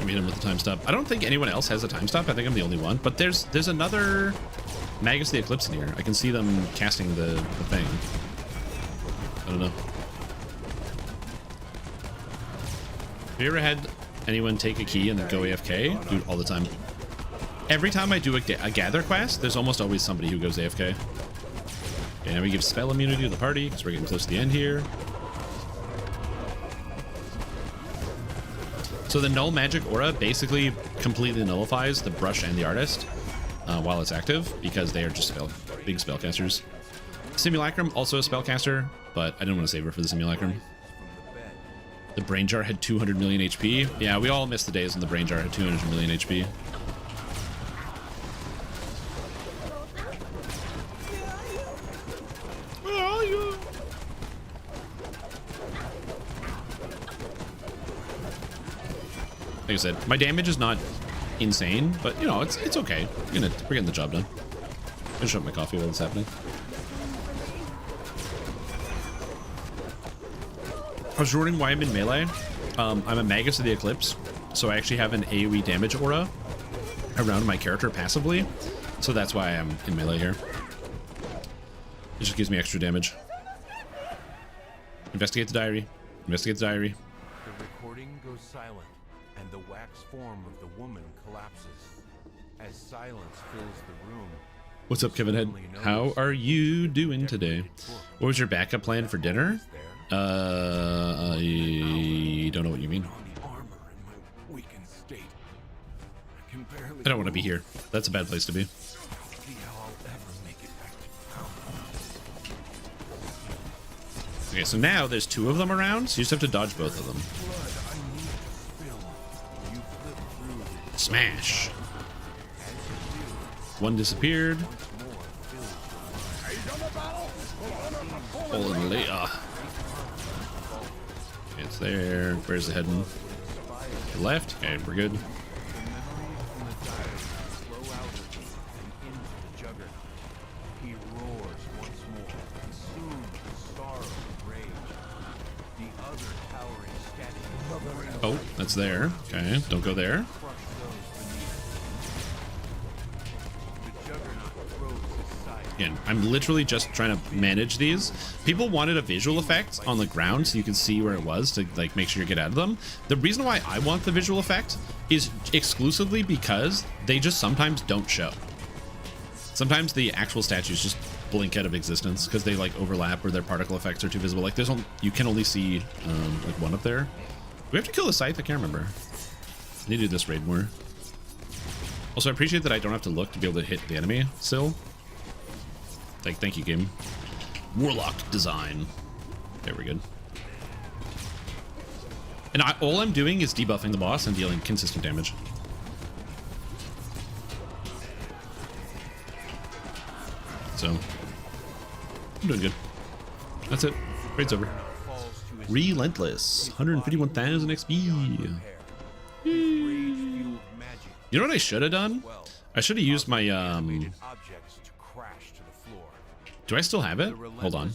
is I mean him with the time stop. I don't think anyone else has a time stop. I think I'm the only one. But there's another Magus the Eclipse in here. I can see them casting the thing. I don't know. Have you ever had anyone take a key and then go AFK? Do it all the time. Every time I do a gather quest, there's almost always somebody who goes AFK. Okay, now we give spell immunity to the party because we're getting close to the end here. So the null magic aura basically completely nullifies the brush and the artist while it's active, because they are just big spellcasters. Simulacrum, also a spellcaster, but I didn't want to save her for the Simulacrum. The Brain Jar had 200 million HP. Yeah, we all missed the days when the Brain Jar had 200 million HP. Where are you? Like I said, my damage is not insane, but you know, it's okay. We're getting the job done. I'm gonna shut my coffee while it's happening. I was wondering why I'm in melee. I'm a Magus of the Eclipse, so I actually have an AoE damage aura around my character passively, so that's why I'm in melee here. It just gives me extra damage. Investigate the diary. Investigate the diary. The recording goes silent, and the wax form of the woman collapses. As silence fills the room. What's up, Kevin Head? How are you doing today? What was your backup plan for dinner? I don't know what you mean. I don't want to be here. That's a bad place to be. Okay, so now there's 2 of them around, so you just have to dodge both of them. Smash. 1 disappeared. Holy it's there. Where's the heading? Left. Okay, we're good. Oh, that's there. Okay, don't go there. Again, I'm literally just trying to manage these. People wanted a visual effect on the ground so you can see where it was to like make sure you get out of them. The reason why I want the visual effect is exclusively because they just sometimes don't show. Sometimes the actual statues just blink out of existence because they like overlap or their particle effects are too visible. Like there's only, you can only see like 1 up there. Do we have to kill the scythe? I can't remember. I need to do this raid more. Also, I appreciate that I don't have to look to be able to hit the enemy still. Thank you, game. Warlock design. There we go. And all I'm doing is debuffing the boss and dealing consistent damage. So, I'm doing good. That's it. Raid's over. Relentless. 151,000 XP. You know what I should have done? I should have used my do I still have it? Hold on.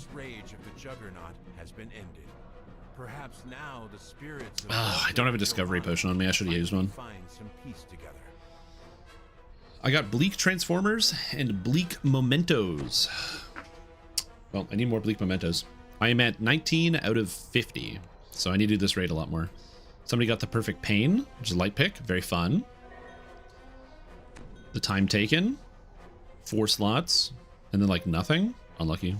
I don't have a discovery potion on me. I should have used one. I got bleak transformers and bleak mementos. Well, I need more bleak mementos. I am at 19 out of 50, so I need to do this raid a lot more. Somebody got the perfect pain, which is a light pick. Very fun. The time taken. 4 slots. And then like nothing. Unlucky.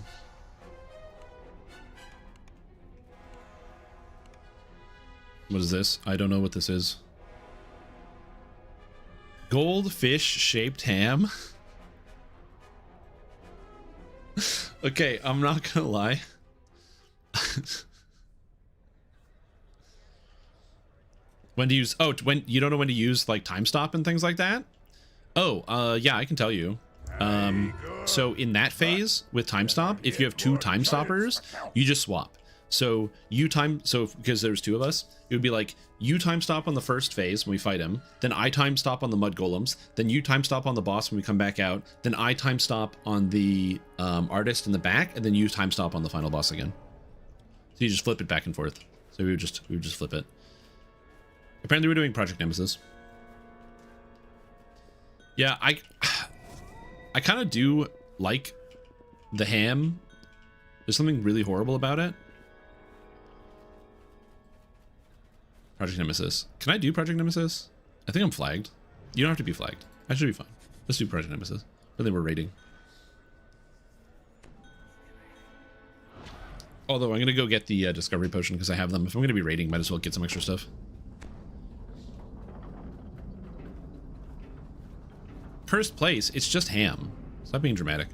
What is this? I don't know what this is. Goldfish shaped ham. Okay, I'm not gonna lie. When to use, oh, when you don't know when to use like time stop and things like that? Oh, yeah, I can tell you. So in that phase with time stop, if you have 2 time stoppers, you just swap. So because there's 2 of us, it would be like you time stop on the first phase when we fight him, then I time stop on the mud golems, then you time stop on the boss when we come back out, then I time stop on the artist in the back, and then you time stop on the final boss again. So you just flip it back and forth. So we would just flip it. Apparently we're doing Project Nemesis. Yeah, I kind of do like the ham. There's something really horrible about it. Project Nemesis. Can I do Project Nemesis? I think I'm flagged. You don't have to be flagged. I should be fine. Let's do Project Nemesis. But then we're raiding. Although I'm going to go get the discovery potion because I have them. If I'm going to be raiding, might as well get some extra stuff. First place, it's just ham. Stop being dramatic.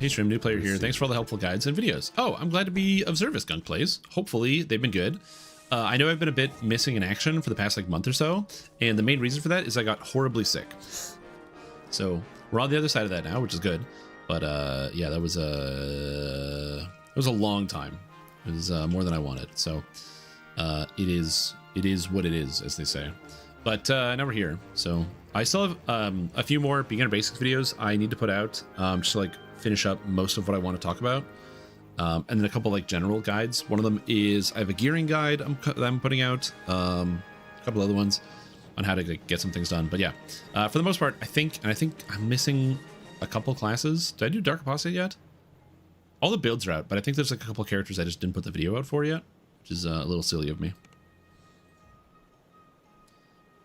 Hey Stream, new player here. Thanks for all the helpful guides and videos. Oh, I'm glad to be of service, Gunk Plays. Hopefully they've been good. I know I've been a bit missing in action for the past like month or so, and the main reason for that is I got horribly sick. So we're on the other side of that now, which is good. But yeah, that was a long time. It was more than I wanted. So it is what it is, as they say. But now we're here. So I still have a few more beginner basics videos I need to put out just to like finish up most of what I want to talk about. And then a couple like general guides. One of them is I have a gearing guide that I'm putting out. A couple other ones on how to like, get some things done. But yeah, for the most part, I think I'm missing a couple classes. Did I do Dark Apostate yet? All the builds are out, but I think there's like a couple characters I just didn't put the video out for yet, which is a little silly of me.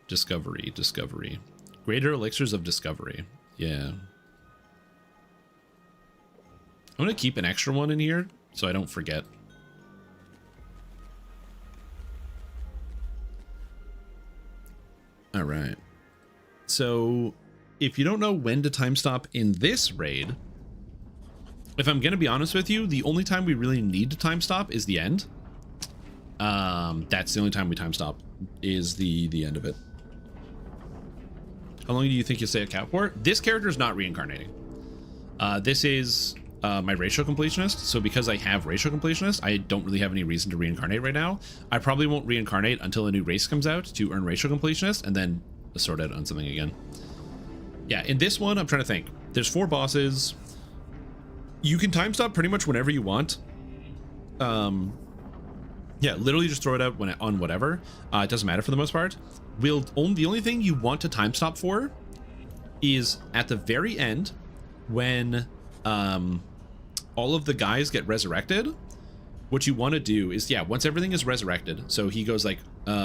Discovery. Greater elixirs of discovery. Yeah. I'm going to keep an extra one in here so I don't forget. All right. So if you don't know when to time stop in this raid, if I'm gonna be honest with you, the only time we really need to time stop is the end. That's the only time we time stop, is the end of it. How long do you think you'll stay a cat for? This character is not reincarnating. This is my ratio completionist. So because I have ratio completionist, I don't really have any reason to reincarnate right now. I probably won't reincarnate until a new race comes out to earn ratio completionist and then sort out on something again. Yeah, in this one, I'm trying to think. There's 4 bosses. You can time stop pretty much whenever you want. Yeah, literally just throw it out on whatever. It doesn't matter for the most part. The only thing you want to time stop for is at the very end when all of the guys get resurrected. What you want to do is, yeah, once everything is resurrected, so he goes like,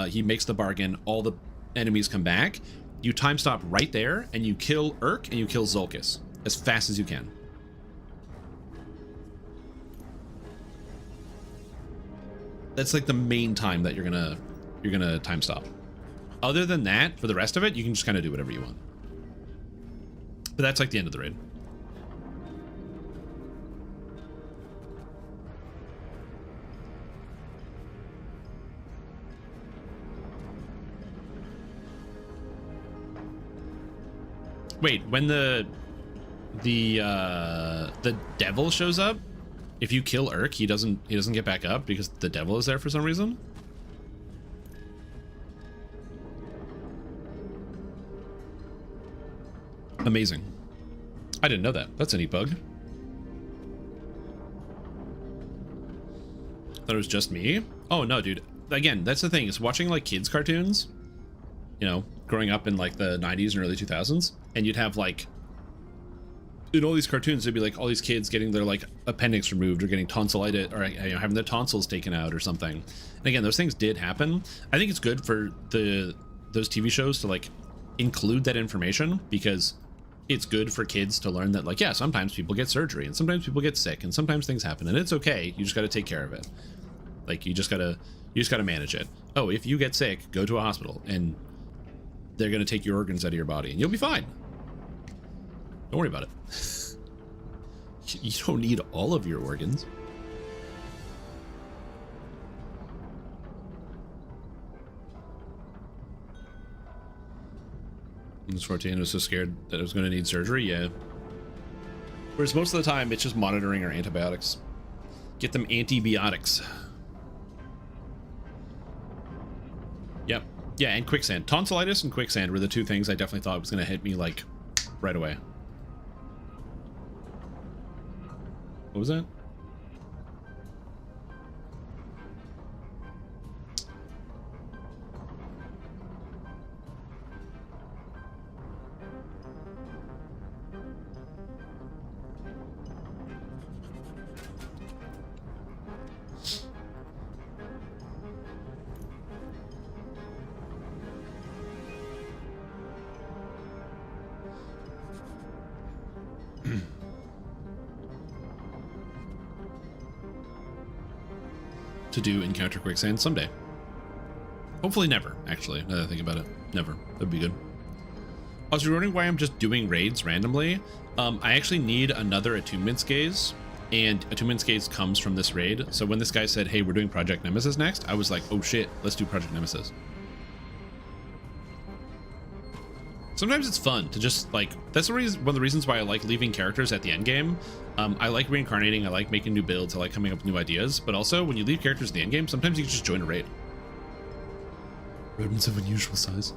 he makes the bargain, all the enemies come back, you time stop right there and you kill Urk and you kill Zulkis as fast as you can. That's like the main time that you're gonna time stop. Other than that, for the rest of it, you can just kind of do whatever you want. But that's like the end of the raid. Wait, when the devil shows up, if you kill Urk, he doesn't get back up because the devil is there for some reason? Amazing. I didn't know that. That's a neat bug. Thought it was just me? Oh no, dude. Again, that's the thing, is watching like kids cartoons, you know, growing up in like the 90s and early 2000s, and you'd have like, in all these cartoons, there'd be like all these kids getting their like appendix removed or getting tonsillitis, or you know, having their tonsils taken out or something. And again, those things did happen. I think it's good for those TV shows to like include that information, because it's good for kids to learn that, like, yeah, sometimes people get surgery and sometimes people get sick and sometimes things happen and it's okay. You just got to take care of it. Like, you just gotta manage it. Oh, if you get sick, go to a hospital and they're gonna take your organs out of your body and you'll be fine. Don't worry about it. You don't need all of your organs. This 14 was so scared that I was going to need surgery. Yeah. Whereas most of the time, it's just monitoring our antibiotics. Get them antibiotics. Yep. Yeah, and quicksand. Tonsillitis and quicksand were the 2 things I definitely thought was going to hit me, like, right away. What was that? To do encounter quicksand someday. Hopefully never, actually, now that I think about it. Never. That'd be good. I was wondering why I'm just doing raids randomly. I actually need another attunements gaze, and attunements gaze comes from this raid. So when this guy said, hey, we're doing Project Nemesis next, I was like, oh shit, let's do Project Nemesis. Sometimes it's fun to just, like, that's the reason, one of the reasons why I like leaving characters at the end game. I like reincarnating, I like making new builds, I like coming up with new ideas, but also when you leave characters at the end game, sometimes you can just join a raid. Rodents of unusual size.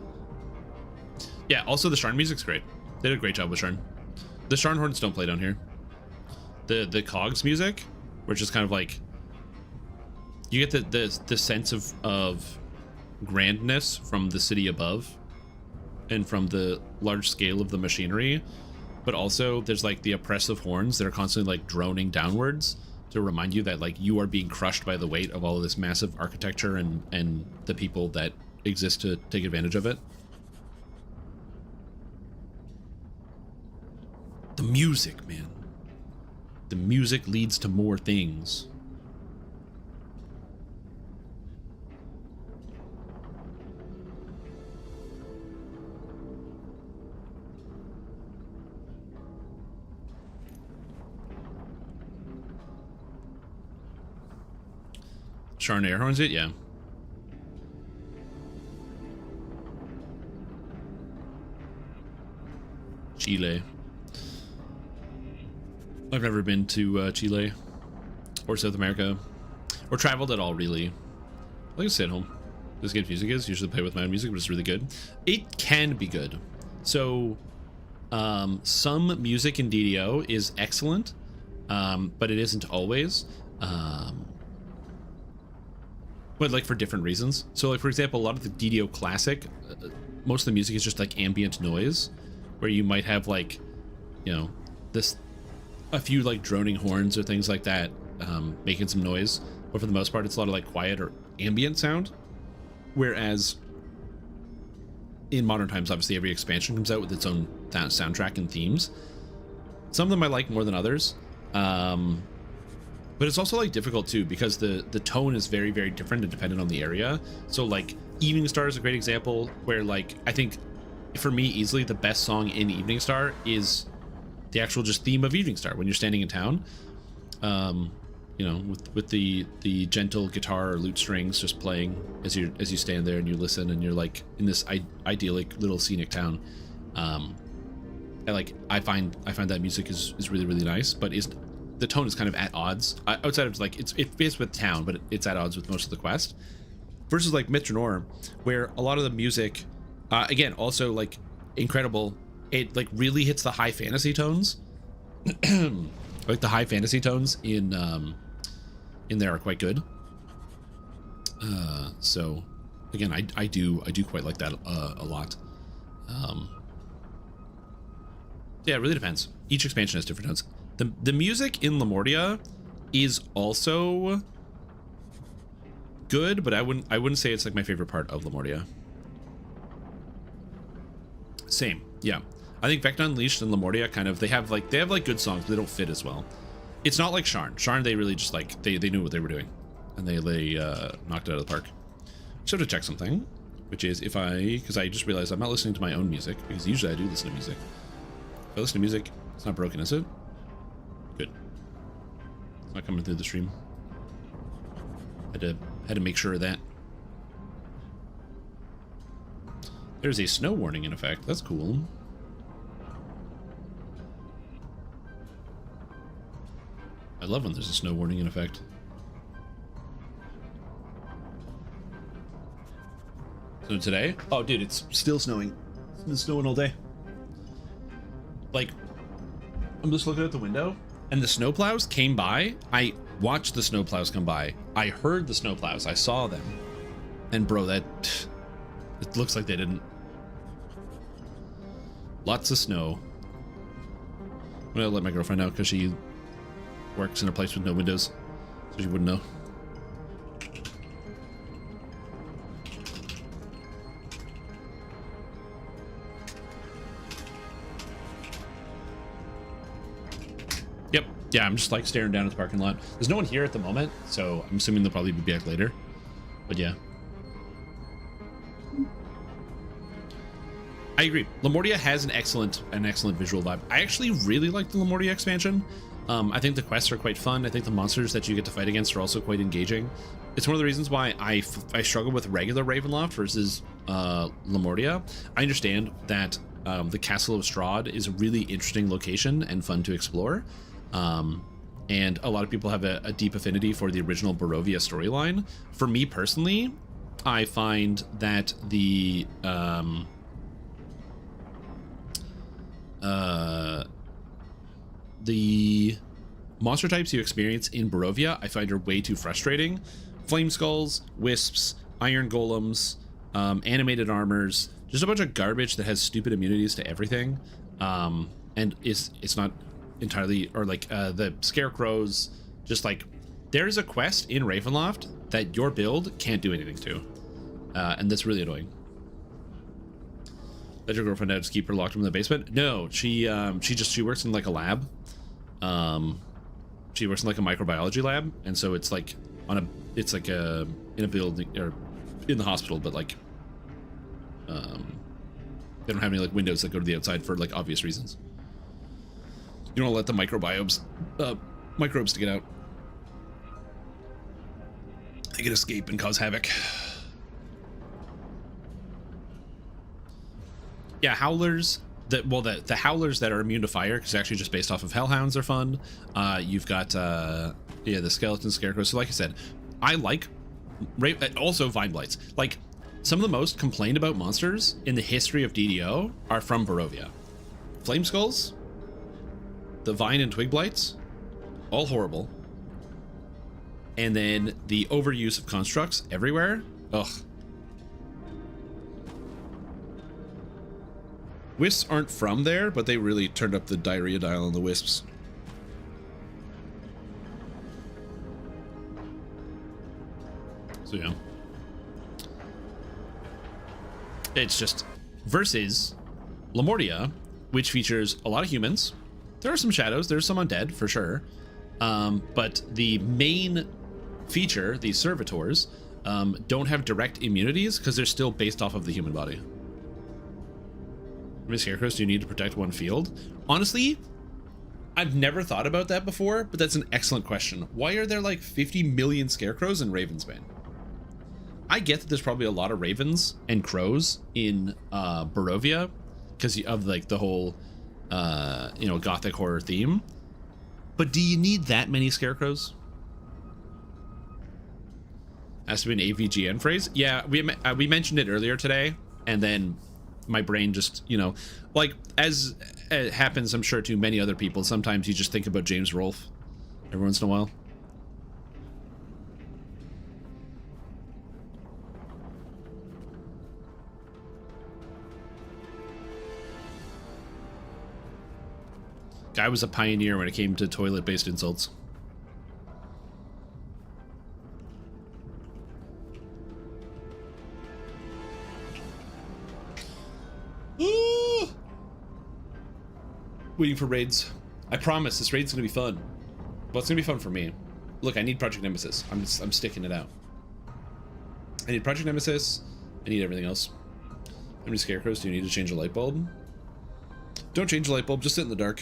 Yeah, also the Sharn music's great. They did a great job with Sharn. The Sharn horns don't play down here. The Cogs music, which is kind of like, you get the sense of grandness from the city above and from the large scale of the machinery, but also there's like the oppressive horns that are constantly like droning downwards to remind you that like you are being crushed by the weight of all of this massive architecture and the people that exist to take advantage of it. The music, man. The music leads to more things. Sharn air horns it, yeah. Chile. I've never been to Chile or South America or traveled at all, really. I like to stay at home. This game's music is usually play with my own music, but it's really good. It can be good. So some music in DDO is excellent, but it isn't always. But like for different reasons. So like, for example, a lot of the DDO classic, most of the music is just like ambient noise, where you might have like, you know, a few like droning horns or things like that, making some noise. But for the most part, it's a lot of like quiet or ambient sound. Whereas in modern times, obviously every expansion comes out with its own soundtrack and themes. Some of them I like more than others. But it's also like difficult too, because the tone is very, very different and dependent on the area. So like Evening Star is a great example where like, I think for me easily the best song in Evening Star is the actual just theme of Evening Star when you're standing in town. You know, with the gentle guitar or lute strings just playing as you stand there and you listen and you're like in this idyllic little scenic town. And like I find that music is really, really nice, but the tone is kind of at odds outside of like it fits with town, but it's at odds with most of the quest. Versus like Mitronor, where a lot of the music, again, also like incredible. It like really hits the high fantasy tones. Like the high fantasy tones in there are quite good. So again, I do quite like that a lot. Yeah, it really depends. Each expansion has different tones. The music in Lamortia is also good, but I wouldn't say it's like my favorite part of Lamortia. Same, yeah. I think Vecna Unleashed and Lamortia kind of they have like good songs, but they don't fit as well. It's not like Sharn. Sharn, they really just like they knew what they were doing, and they knocked it out of the park. So to check something, which is because I just realized I'm not listening to my own music, because usually I do listen to music. If I listen to music, it's not broken, is it? Good. It's not coming through the stream. Had to make sure of that. There's a snow warning in effect. That's cool. I love when there's a snow warning in effect. So today? Oh, dude, it's still snowing. It's been snowing all day. Like, I'm just looking out the window, and the snowplows came by. I watched the snowplows come by. I heard the snowplows. I saw them. And bro, it looks like they didn't. Lots of snow. I'm gonna let my girlfriend know because she works in a place with no windows, so she wouldn't know. Yep. Yeah, I'm just like staring down at the parking lot. There's no one here at the moment, so I'm assuming they'll probably be back later. But yeah. I agree. Lamortia has an excellent visual vibe. I actually really like the Lamortia expansion. I think the quests are quite fun. I think the monsters that you get to fight against are also quite engaging. It's one of the reasons why I struggle with regular Ravenloft versus Lamortia. I understand that the Castle of Strahd is a really interesting location and fun to explore. And a lot of people have a deep affinity for the original Barovia storyline. For me personally, I find that the monster types you experience in Barovia I find are way too frustrating. Flame skulls, wisps, iron golems, animated armors, just a bunch of garbage that has stupid immunities to everything, and it's not entirely, or like the scarecrows, just like there's a quest in Ravenloft that your build can't do anything to, and that's really annoying. Let your girlfriend out to keep her locked in the basement? No, she works in like a lab. She works in like a microbiology lab, and so it's like in a building or in the hospital, but like they don't have any like windows that go to the outside for like obvious reasons. You don't let the microbes to get out. They can escape and cause havoc. Yeah, howlers. The howlers that are immune to fire, because actually just based off of hellhounds are fun. You've got the skeleton scarecrow. So like I said, I like also vine blights. Like some of the most complained about monsters in the history of DDO are from Barovia. Flame skulls, the vine and twig blights, all horrible. And then the overuse of constructs everywhere. Ugh. Wisps aren't from there, but they really turned up the diarrhea dial on the wisps. So yeah. It's just versus Lamortia, which features a lot of humans. There are some shadows, there's some undead for sure. But the main feature, these servitors, don't have direct immunities because they're still based off of the human body. How many scarecrows do you need to protect one field? Honestly, I've never thought about that before, but that's an excellent question. Why are there like 50 million scarecrows in Ravensbane? I get that there's probably a lot of ravens and crows in Barovia because of like the whole gothic horror theme. But do you need that many scarecrows? Has to be an AVGN phrase. Yeah, we mentioned it earlier today, and then my brain just, like as it happens, I'm sure to many other people, sometimes you just think about James Rolfe every once in a while. Guy was a pioneer when it came to toilet-based insults. Ooh! Waiting for raids. I promise this raid's gonna be fun. Well, it's gonna be fun for me. Look, I need Project Nemesis. I'm sticking it out. I need Project Nemesis. I need everything else. How many scarecrows do you need to change a light bulb? Don't change a light bulb, just sit in the dark.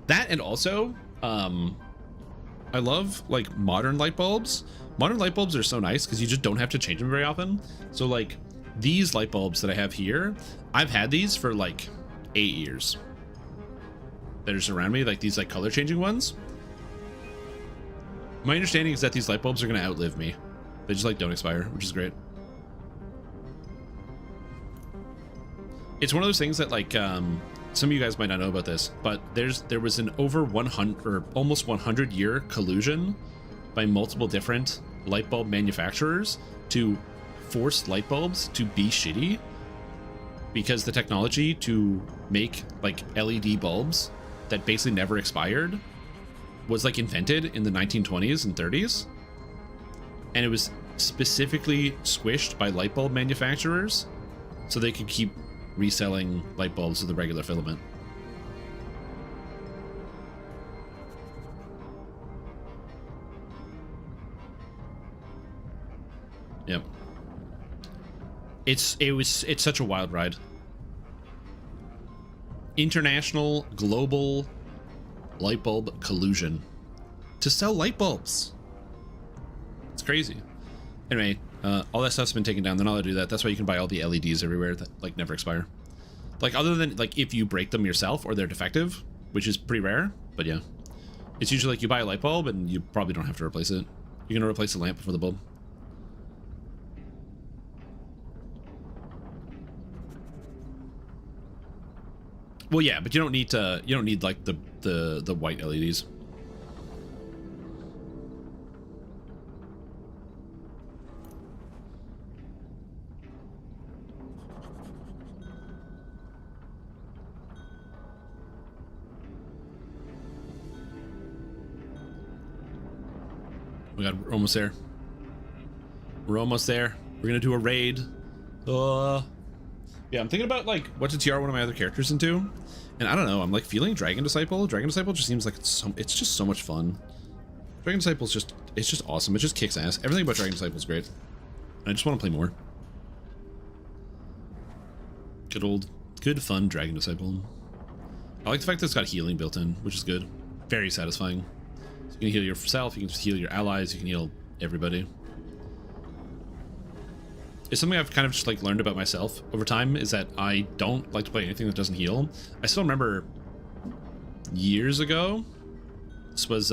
That, and also, I love like modern light bulbs. Modern light bulbs are so nice because you just don't have to change them very often. So like these light bulbs that I have here, I've had these for like 8 years. That are just around me, like these like color changing ones. My understanding is that these light bulbs are going to outlive me. They just like don't expire, which is great. It's one of those things that like some of you guys might not know about this, but there was an over 100 or almost 100 year collusion by multiple different light bulb manufacturers to force light bulbs to be shitty, because the technology to make like LED bulbs that basically never expired was like invented in the 1920s and 30s, and it was specifically squished by light bulb manufacturers so they could keep reselling light bulbs with a regular filament. Yep. It's such a wild ride. International global light bulb collusion to sell light bulbs. It's crazy. Anyway, all that stuff's been taken down. They're not allowed to do that. That's why you can buy all the LEDs everywhere that like never expire. Like other than like if you break them yourself or they're defective, which is pretty rare. But yeah, it's usually like you buy a light bulb and you probably don't have to replace it. You're gonna replace the lamp before the bulb. Well, yeah, but you don't need to. You don't need like the white LEDs. Oh my God, we're almost there. We're almost there. We're gonna do a raid. Yeah, I'm thinking about like what to TR one of my other characters into, and I don't know. I'm like feeling Dragon Disciple. Dragon Disciple just seems like it's just so much fun. Dragon Disciple's just awesome. It just kicks ass. Everything about Dragon Disciple is great. I just want to play more. Good fun Dragon Disciple. I like the fact that it's got healing built in, which is good. Very satisfying. So you can heal yourself. You can heal your allies. You can heal everybody. It's something I've kind of just like learned about myself over time, is that I don't like to play anything that doesn't heal. I still remember years ago, this was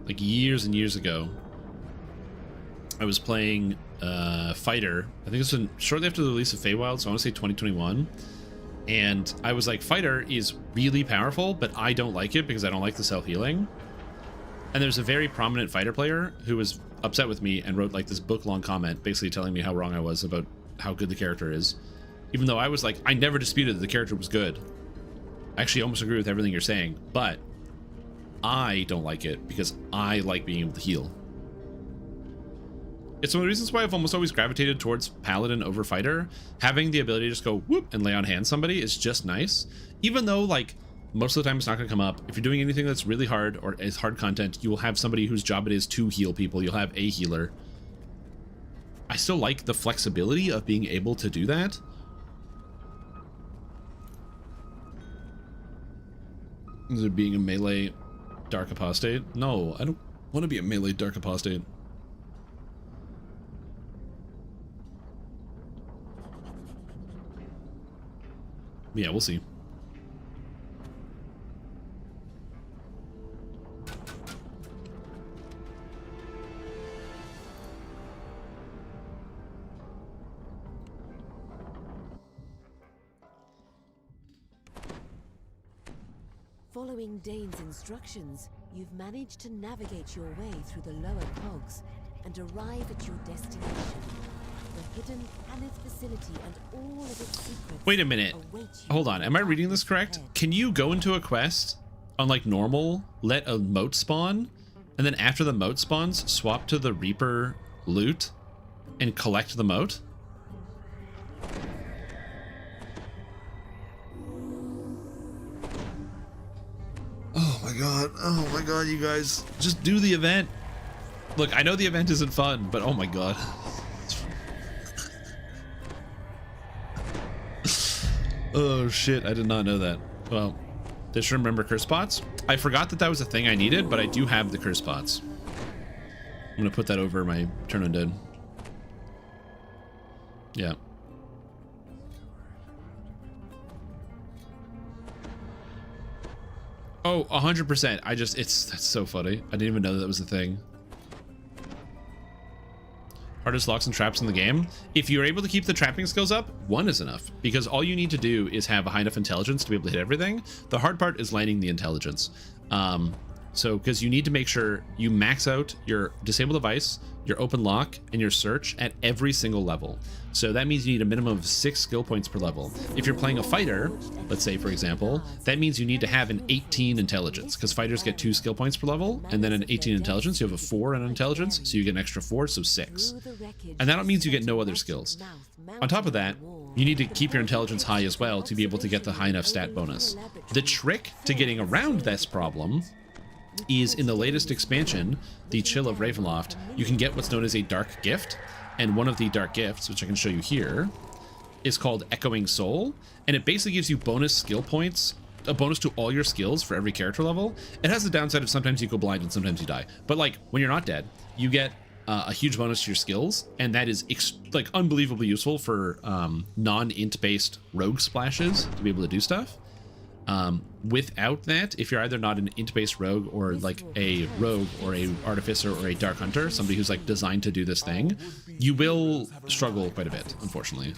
like years and years ago, I was playing Fighter. I think it's been shortly after the release of Feywild, so I want to say 2021. And I was like, Fighter is really powerful, but I don't like it because I don't like the self-healing. And there's a very prominent Fighter player who was upset with me and wrote like this book-long comment basically telling me how wrong I was about how good the character is. Even though I was like, I never disputed that the character was good. I actually almost agree with everything you're saying, but I don't like it because I like being able to heal. It's one of the reasons why I've almost always gravitated towards Paladin over Fighter. Having the ability to just go whoop and lay on hands somebody is just nice. Even though like most of the time it's not going to come up. If you're doing anything that's really hard or is hard content, you will have somebody whose job it is to heal people. You'll have a healer. I still like the flexibility of being able to do that. Is it being a melee dark apostate? No, I don't want to be a melee dark apostate. Yeah, we'll see. Following Dane's instructions, you've managed to navigate your way through the lower cogs and arrive at your destination. The hidden Aneth facility and all of its secrets. Wait a minute. Hold on. Am I reading this correct? Can you go into a quest on like normal, let a moat spawn, and then after the moat spawns, swap to the Reaper loot and collect the moat? Oh my god, you guys, just do the event. Look, I know the event isn't fun, but oh my god. Oh shit, I did not know that. Well, just remember curse pots. I forgot that that was a thing I needed, but I do have the curse pots. I'm gonna put that over my turn undead. Yeah. Oh, 100%. That's so funny. I didn't even know that was a thing. Hardest locks and traps in the game. If you're able to keep the trapping skills up, 1 is enough, because all you need to do is have a high enough intelligence to be able to hit everything. The hard part is landing the intelligence. So because you need to make sure you max out your disable device, your open lock, and your search at every single level. So that means you need a minimum of 6 skill points per level. If you're playing a fighter, let's say for example, that means you need to have an 18 intelligence, because fighters get 2 skill points per level, and then an 18 intelligence, you have a 4 in intelligence, so you get an extra 4, so 6. And that means you get no other skills. On top of that, you need to keep your intelligence high as well to be able to get the high enough stat bonus. The trick to getting around this problem is in the latest expansion, the Chill of Ravenloft, you can get what's known as a dark gift, and one of the dark gifts, which I can show you here, is called Echoing Soul, and it basically gives you bonus skill points, a bonus to all your skills for every character level. It has the downside of sometimes you go blind and sometimes you die, but like when you're not dead, you get a huge bonus to your skills, and that is like unbelievably useful for non-int based rogue splashes to be able to do stuff. Without that, if you're either not an int-based rogue or like a rogue or a artificer or a dark hunter, somebody who's like designed to do this thing, you will struggle quite a bit, unfortunately.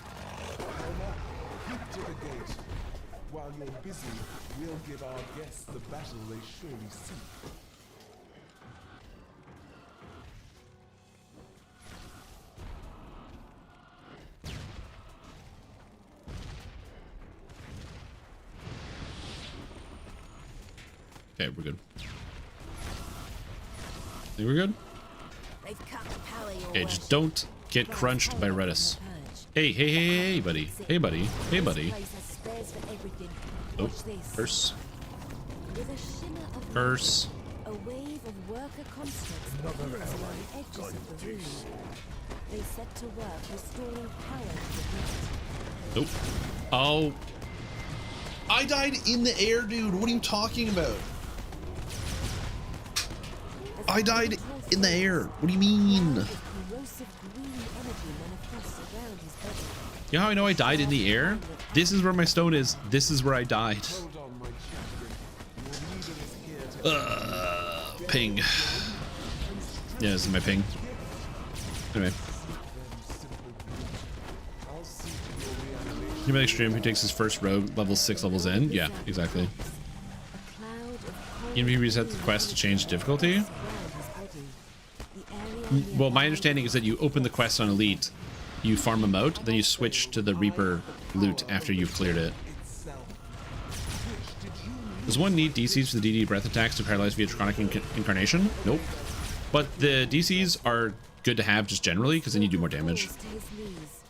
While you're busy, we'll give our guests the battle they surely seek. Okay, we're good. Think we're good? Okay, just don't get crunched by Redis. Hey, hey, hey, hey, buddy. Hey, buddy. Hey, buddy. Oh, curse. Curse. A wave of worker constructs appears along the edges of the room. They set to work restoring power to the grid. Nope. Oh. I died in the air, dude. What are you talking about? I died in the air. What do you mean? Corrosive green energy manifests around his body. You know how I know I died in the air? This is where my stone is. This is where I died. Hold on, my champion. Your leader is here to Ping. Yeah, this is my ping. Anyway. I'll see to your reanimation. Human Extreme who takes his first rogue level 6 levels in. Yeah, exactly. A cloud of cold You reset the quest to change difficulty. around his body. The area Well, my understanding is that you open the quest on Elite, you farm them out, then you switch to the Reaper loot after you've cleared it. Does one need DCs for the DD breath attacks to paralyze via Draconic Incarnation? Nope. But the DCs are good to have just generally, because then you do more damage. falls to his knees.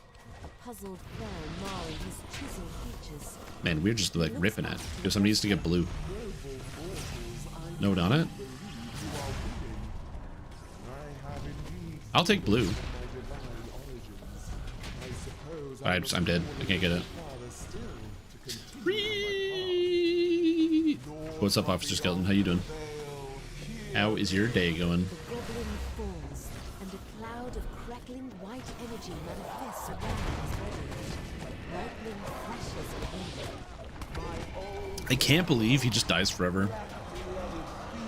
A puzzled frown marring his chiseled features. Man, we're just like ripping it. Because somebody needs to get blue. Note on it. I'll take blue. I'm dead. I can't get it. Whee! What's up, Officer Skeleton? How you doing? How is your day going? The goblin falls, and a cloud of crackling white energy manifests around his body. Lightning flashes behind him. I can't believe he just dies forever.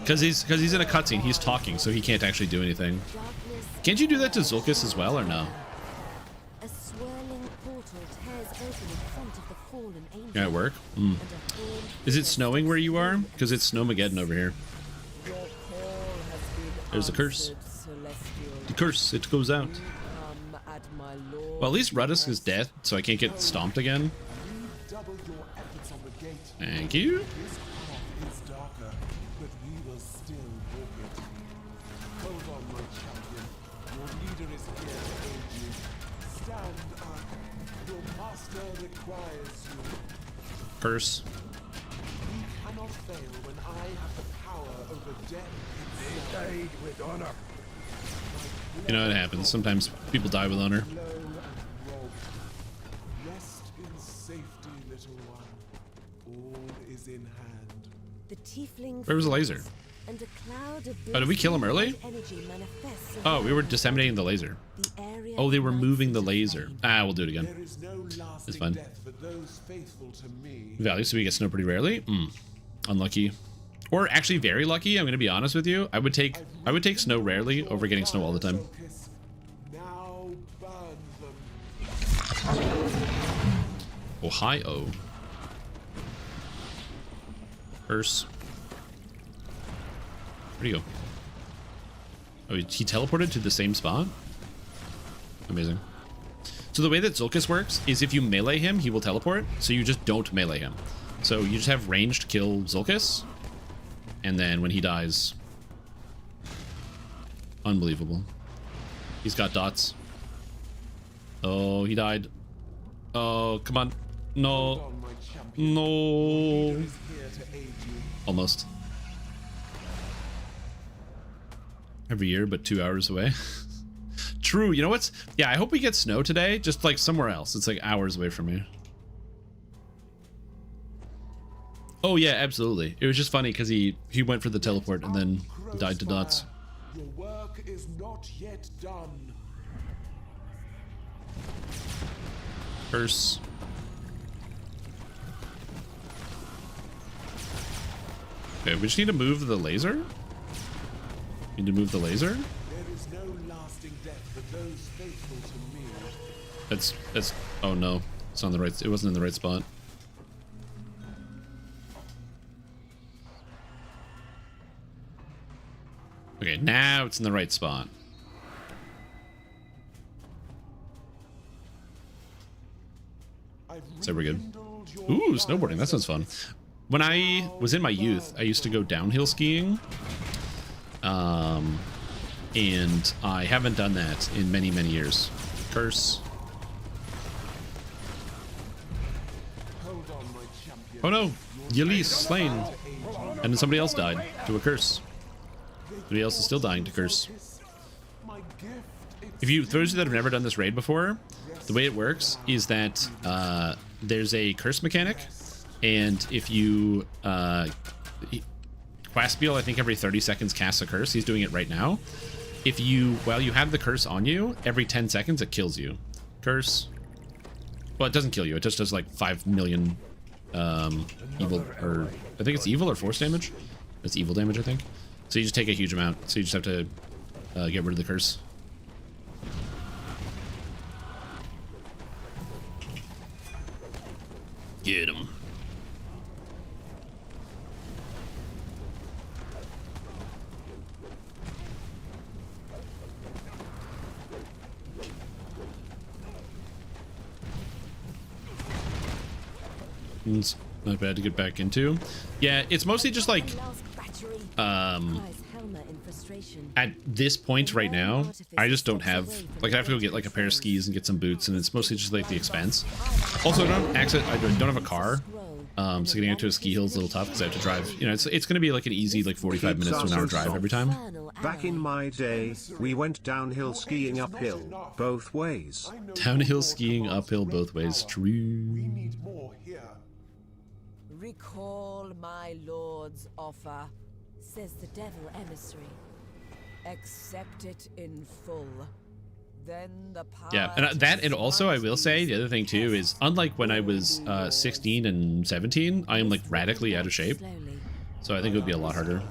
Because he's in a cutscene. He's talking, so he can't actually do anything. Darkness, Can't you do that to Zulkis as well, or no? a swirling portal tears open in front of the fallen angel. Yeah, it work? And a horned Is it snowing where you are? Because it's Snowmageddon over here. Your call has been There's the curse. answered, Celestial. The curse, it goes out. Come at my lord. Well, at least Ruddisk is dead, so I can't get stomped again. Double your efforts on the gate. Thank you. This path is darker, but we will still walk it. Hold on, my champion. Your leader is here to aid you. Stand up. Your master requires you. Curse. We cannot fail when I have the power over death. They died with honor. You know, it happens. Sometimes people die with honor. Low and rob. Rest in safety, little one. All is in hand. The tiefling Where was the laser? falls, and a cloud of Oh, did we kill him early? blazing energy manifests Oh, we were around disseminating the laser. the area. Oh, they were moving the ignites laser. into Ah, we'll do it again. There is no lasting fine. death for those faithful to me. Value, so we get snow pretty rarely. Unlucky. Or actually very lucky, I'm gonna be honest with you. I would take snow rarely over getting snow all the time. Focus. Now burn them. Ohio. Curse. Where'd he go? Oh, he teleported to the same spot? Amazing. So the way that Zulkis works is if you melee him, he will teleport. So you just don't melee him. So you just have ranged kill Zulkis. And then when he dies... Unbelievable. He's got dots. Oh, he died. Oh, come on. No. On my champion. No. Is here to aid you. Almost. Every year, but 2 hours away. True. You know what's... Yeah, I hope we get snow today. Just like somewhere else. It's like hours away from me. Oh, yeah, absolutely. It was just funny because he went for the teleport and then died to dots. Your work is not yet done. Curse. Okay, we just need to move the laser. Need to move the laser. There is no lasting death for those faithful to me. That's oh no, it's on the right. It wasn't in the right spot. Okay, now it's in the right spot. So we're good. Ooh, snowboarding. That sounds fun. When I was in my youth, I used to go downhill skiing. And I haven't done that in many, many years. Curse. Hold on, my champion. Oh no, Yeli's slain. And then somebody else died to a curse. Somebody else is still dying to curse. My gift. If you, those of you that have never done this raid before, the way it works is that there's a curse mechanic, and if you Quaspiel, I think every 30 seconds casts a curse. He's doing it right now. If you, while you have the curse on you, every 10 seconds it kills you. Curse. Well, it doesn't kill you. It just does like 5 million evil, or I think it's evil or force damage. It's evil damage, I think. So you just take a huge amount. So you just have to get rid of the curse. Get him. It's not bad to get back into. Yeah, it's mostly just like at this point right now, I just don't have, like, I have to go get like a pair of skis and get some boots, and it's mostly just like the expense. Also, I don't have a car, so getting out to a ski hill is a little tough because I have to drive. You know, it's going to be like an easy like 45 minutes to an hour drive every time. Back in my day, we went downhill skiing uphill, both ways. Downhill skiing uphill both ways. True. We need more here. Recall my lord's offer, says the devil emissary. Accept it in full. Then the power. Yeah, and that, and also I will say the other thing too is, unlike when I was 16 and 17, I am like radically out of shape. So I think it would be a lot harder.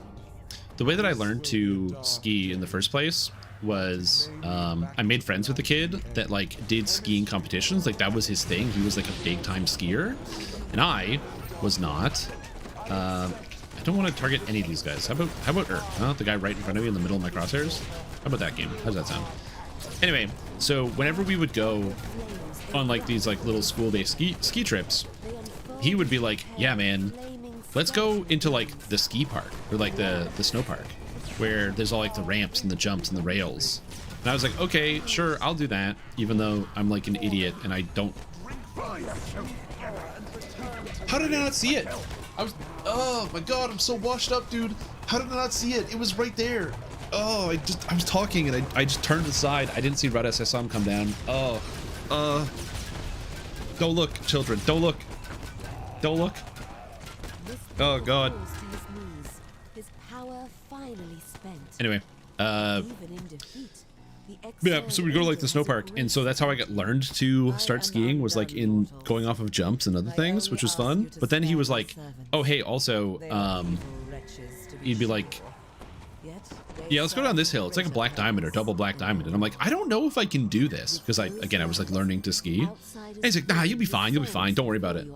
The way that I learned to ski in the first place was I made friends with a kid that like did skiing competitions. Like that was his thing. He was like a big time skier, and I was not. I don't want to target any of these guys. How about the guy right in front of me in the middle of my crosshairs? How about that game? How's that sound? Anyway, so whenever we would go on like these like little school-based ski trips, he would be like, yeah man, let's go into like the ski park, or like the snow park, where there's all like the ramps and the jumps and the rails. And I was like, okay, sure, I'll do that, even though I'm like an idiot and I don't. How did I not see it? Oh my god, I'm so washed up, dude. How did I not see it? It was right there. Oh, I was talking and I just turned aside. I didn't see Ruddus. I saw him come down. Oh, don't look, children. Don't look. Don't look. Oh god. Anyway, yeah, so we go to like the snow park, and so that's how I got learned to start skiing, was like in going off of jumps and other things, which was fun. But then he was like, oh hey, also he'd be like, yeah, let's go down this hill. It's like a black diamond or double black diamond. And I'm like, I don't know if I can do this, because I was like learning to ski. And he's like, nah, you'll be fine, don't worry about it.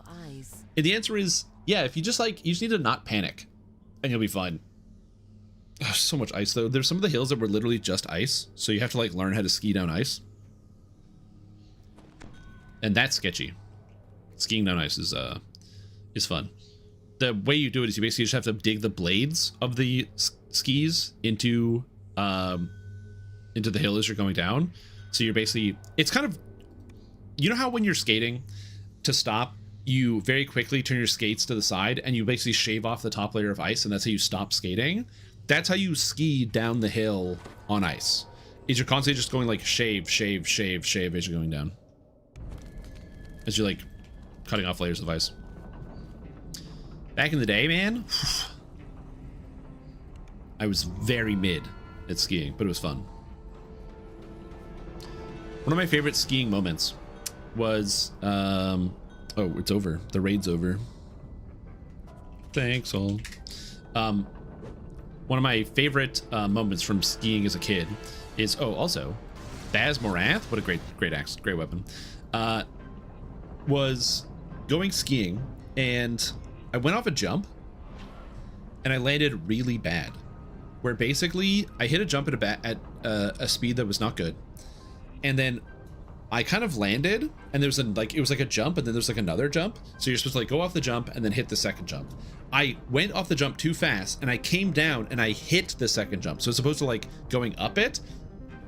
And the answer is, yeah, if you just need to not panic and you'll be fine. Oh, so much ice though. There's some of the hills that were literally just ice, so you have to like learn how to ski down ice, and that's sketchy. Skiing down ice is fun. The way you do it is you basically just have to dig the blades of the skis into the hill as you're going down. So you're basically, it's kind of, you know how when you're skating, to stop, you very quickly turn your skates to the side and you basically shave off the top layer of ice, and that's how you stop skating. That's how you ski down the hill on ice. Is you're constantly just going like shave, shave, shave, shave as you're going down. As you're like cutting off layers of ice. Back in the day, man, I was very mid at skiing, but it was fun. One of my favorite skiing moments was, oh, it's over. The raid's over. Thanks all. One of my favorite moments from skiing as a kid is, oh, also, Baz Morath, what a great axe, great weapon, was going skiing, and I went off a jump, and I landed really bad, where basically I hit a jump at a speed that was not good, and then I kind of landed, and there was it was like a jump, and then there's like another jump, so you're supposed to like go off the jump and then hit the second jump. I went off the jump too fast, and I came down and I hit the second jump. So it's supposed to like going up it,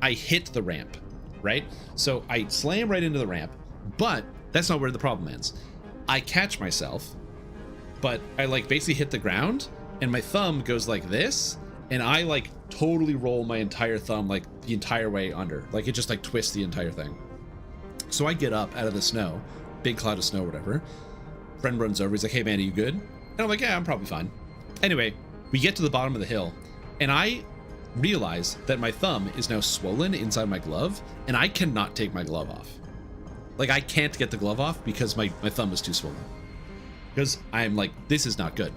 I hit the ramp, right? So I slam right into the ramp, but that's not where the problem ends. I catch myself, but I like basically hit the ground, and my thumb goes like this, and I like totally roll my entire thumb like the entire way under. Like it just like twists the entire thing. So I get up out of the snow, big cloud of snow, whatever. Friend runs over, he's like, hey man, are you good? And I'm like, yeah, I'm probably fine. Anyway, We get to the bottom of the hill, and I realize that my thumb is now swollen inside my glove, and I cannot take my glove off. Like, I can't get the glove off because my thumb is too swollen. Because I'm like, this is not good.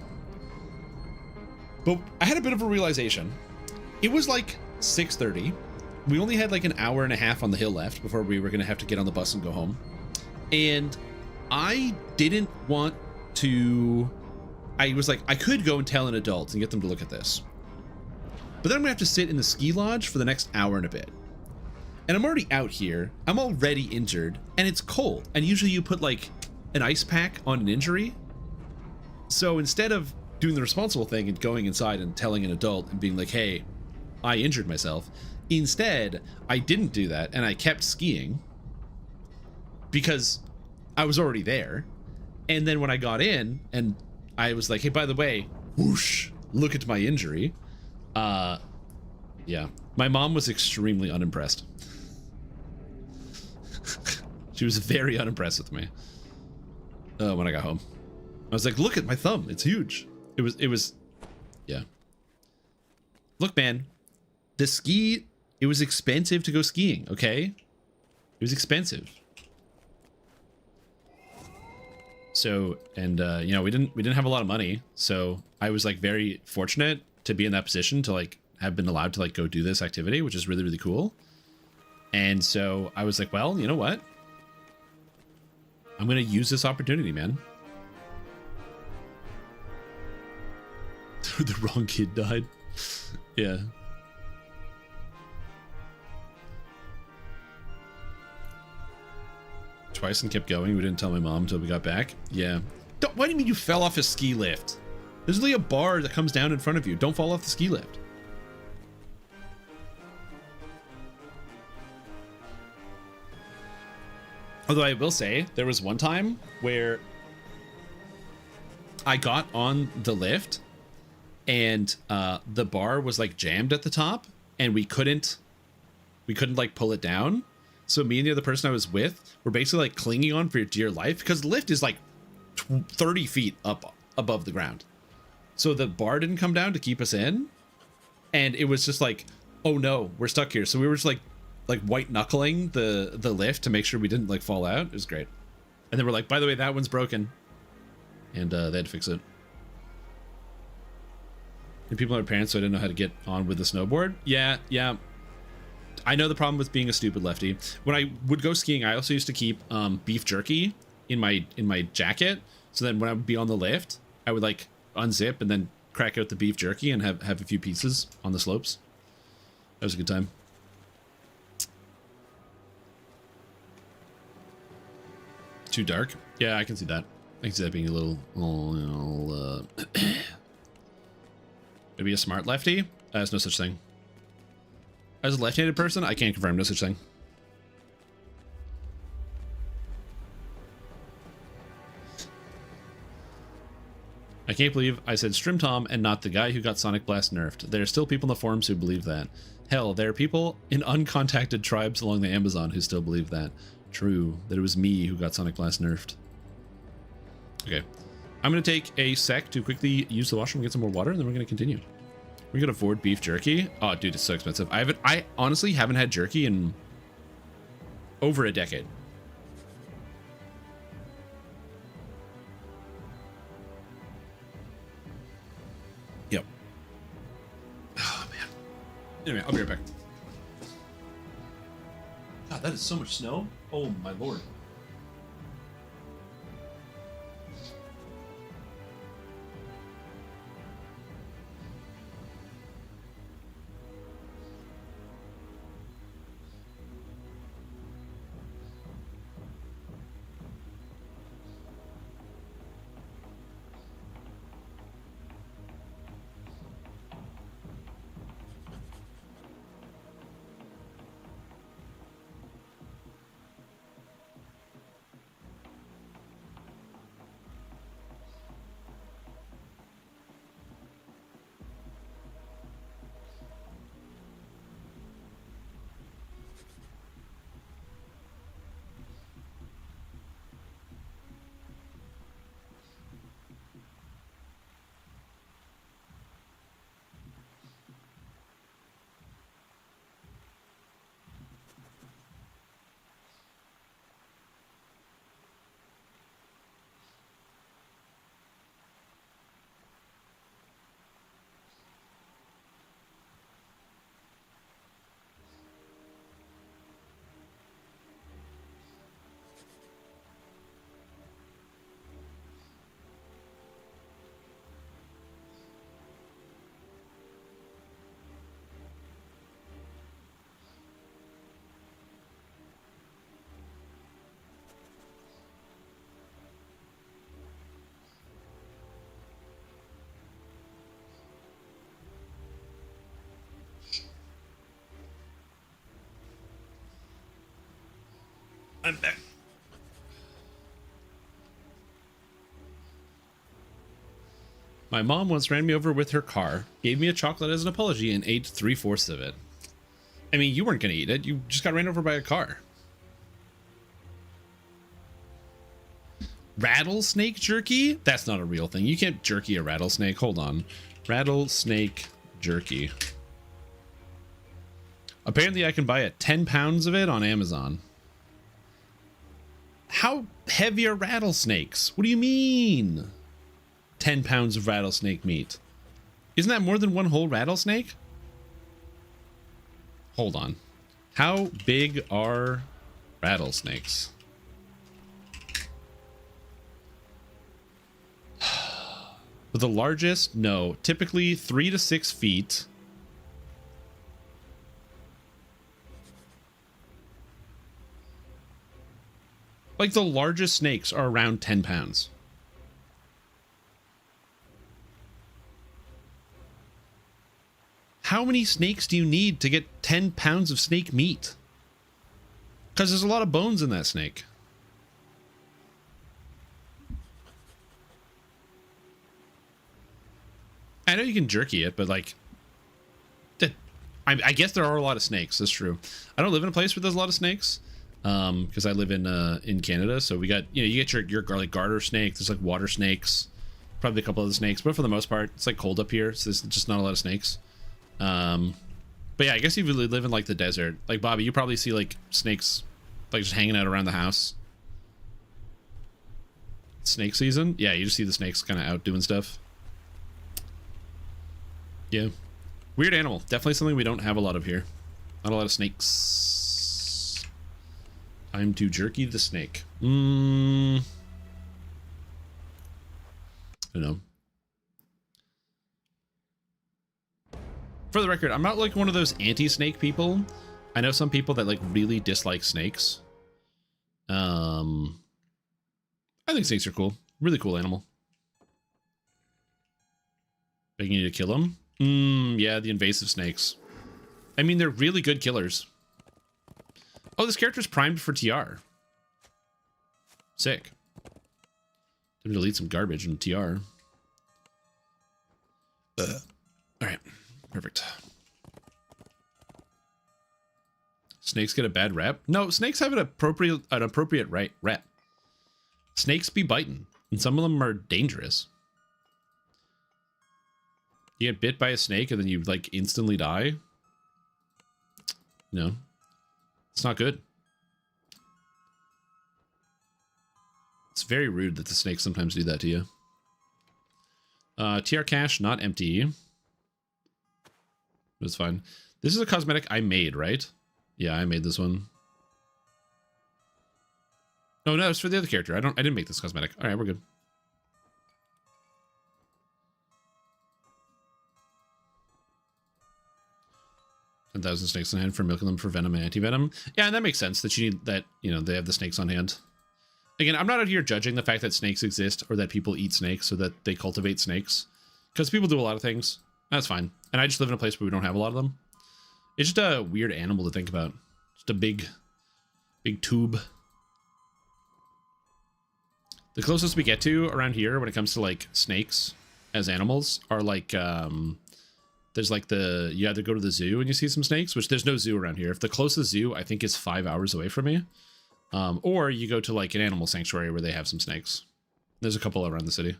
But I had a bit of a realization. It was like 6:30. We only had like an hour and a half on the hill left before we were going to have to get on the bus and go home. And I didn't want to... I was like, I could go and tell an adult and get them to look at this. But then I'm going to have to sit in the ski lodge for the next hour and a bit. And I'm already out here. I'm already injured. And it's cold. And usually you put like an ice pack on an injury. So instead of doing the responsible thing and going inside and telling an adult and being like, hey, I injured myself. Instead, I didn't do that. And I kept skiing. Because I was already there. And then when I got in and I was like, hey, by the way, whoosh, look at my injury. Yeah, my mom was extremely unimpressed. She was very unimpressed with me. When I got home, I was like, look at my thumb. It's huge. It was, yeah. Look, man, it was expensive to go skiing. Okay. It was expensive. So, and, you know, we didn't have a lot of money. So I was like very fortunate to be in that position to like have been allowed to like go do this activity, which is really, really cool. And so I was like, well, you know what? I'm going to use this opportunity, man. The wrong kid died. Yeah. Twice and kept going. We didn't tell my mom until we got back. Yeah. What do you mean you fell off a ski lift? There's only a bar that comes down in front of you. Don't fall off the ski lift. Although I will say, there was one time where I got on the lift and the bar was like jammed at the top and we couldn't like pull it down. So me and the other person I was with were basically like clinging on for dear life because the lift is like 30 feet up above the ground. So the bar didn't come down to keep us in. And it was just like, oh no, we're stuck here. So we were just like white knuckling the lift to make sure we didn't like fall out. It was great. And then we're like, by the way, that one's broken. And they had to fix it. And people are parents, so I didn't know how to get on with the snowboard. Yeah. I know the problem with being a stupid lefty. When I would go skiing, I also used to keep beef jerky in my jacket. So then when I would be on the lift, I would like unzip and then crack out the beef jerky and have a few pieces on the slopes. That was a good time. Too dark? Yeah, I can see that. I can see that being a little maybe a smart lefty? There's no such thing. As a left-handed person, I can't confirm no such thing. I can't believe I said Strim Tom and not the guy who got Sonic Blast nerfed. There are still people in the forums who believe that. Hell, there are people in uncontacted tribes along the Amazon who still believe that. True, that it was me who got Sonic Blast nerfed. Okay. I'm going to take a sec to quickly use the washroom and get some more water, and then we're going to continue. We're going to afford beef jerky. Oh, dude, it's so expensive. I honestly haven't had jerky in over a decade. Yep. Oh, man. Anyway, I'll be right back. God, that is so much snow. Oh, my lord. I'm back. My mom once ran me over with her car, gave me a chocolate as an apology, and ate 3/4 of it. I mean, you weren't going to eat it. You just got ran over by a car. Rattlesnake jerky? That's not a real thing. You can't jerky a rattlesnake. Hold on. Rattlesnake jerky. Apparently I can buy 10 pounds of it on Amazon. How heavy are rattlesnakes? What do you mean? 10 pounds of rattlesnake meat. Isn't that more than one whole rattlesnake? Hold on. How big are rattlesnakes? But the largest, no, typically 3 to 6 feet. Like the largest snakes are around 10 pounds. How many snakes do you need to get 10 pounds of snake meat? Because there's a lot of bones in that snake. I know you can jerky it, but like, I guess there are a lot of snakes. That's true. I don't live in a place where there's a lot of snakes, because I live in Canada. So we got, you get your like garter snake. There's like water snakes, probably a couple other snakes, but for the most part, it's like cold up here, so there's just not a lot of snakes. But yeah, I guess if you live in like the desert, like Bobby, you probably see like snakes like just hanging out around the house. Snake season? Yeah, you just see the snakes kind of out doing stuff. Yeah. Weird animal. Definitely something we don't have a lot of here. Not a lot of snakes. Time to jerky the snake. I don't know. For the record, I'm not like one of those anti-snake people. I know some people that like really dislike snakes. I think snakes are cool. Really cool animal. Begging you to kill them? Yeah, the invasive snakes. I mean, they're really good killers. Oh, this character's primed for TR. Sick. Time to delete some garbage in TR. Alright, perfect. Snakes get a bad rep? No, snakes have an appropriate rep. Snakes be biting, and some of them are dangerous. You get bit by a snake and then you like instantly die. No, it's not good. It's very rude that the snakes sometimes do that to you. TR cache not empty. It's fine. This is a cosmetic I made, right? Yeah, I made this one. Oh no, it's for the other character. I didn't make this cosmetic. All right, we're good. $10,000 snakes on hand for milking them for venom and anti-venom. Yeah, and that makes sense that you need that, they have the snakes on hand. Again, I'm not out here judging the fact that snakes exist or that people eat snakes or that they cultivate snakes. Because people do a lot of things. That's fine. And I just live in a place where we don't have a lot of them. It's just a weird animal to think about. Just a big tube. The closest we get to around here when it comes to like snakes as animals are like, there's like you either go to the zoo and you see some snakes, which there's no zoo around here. If the closest zoo, I think, is 5 hours away from me. Or you go to like an animal sanctuary where they have some snakes. There's a couple around the city.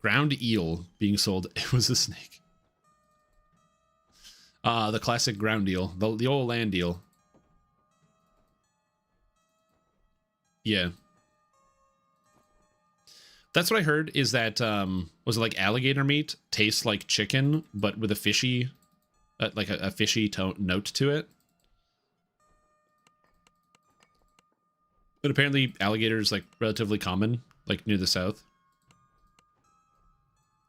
Ground eel being sold. It was a snake. The classic ground eel. The old land eel. Yeah. That's what I heard is that, was it like alligator meat tastes like chicken, but with a fishy, like a fishy note to it. But apparently alligator is like relatively common, like near the south.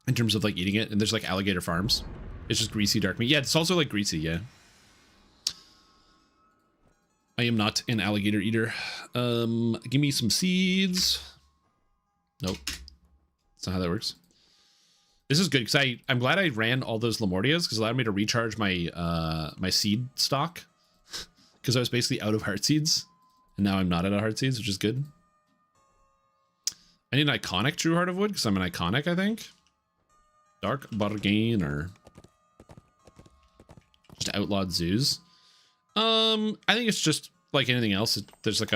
In terms of like eating it. And there's like alligator farms. It's just greasy dark meat. Yeah, it's also like greasy, yeah. I am not an alligator eater. Give me some seeds. Nope. That's not how that works. This is good because I'm glad I ran all those Lamortias because it allowed me to recharge my my seed stock. because I was basically out of heart seeds, and now I'm not out of heart seeds, which is good. I need an iconic True Heart of Wood because I'm an iconic, I think. Dark Bargain or just outlawed zoos. I think it's just like anything else. There's like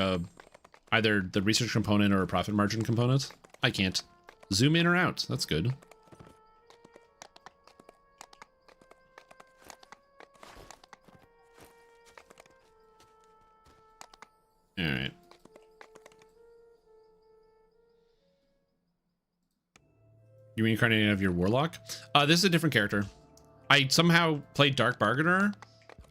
either the research component or a profit margin component. I can't zoom in or out. That's good. All right. You reincarnating out of your warlock? This is a different character. I somehow played Dark Bargainer.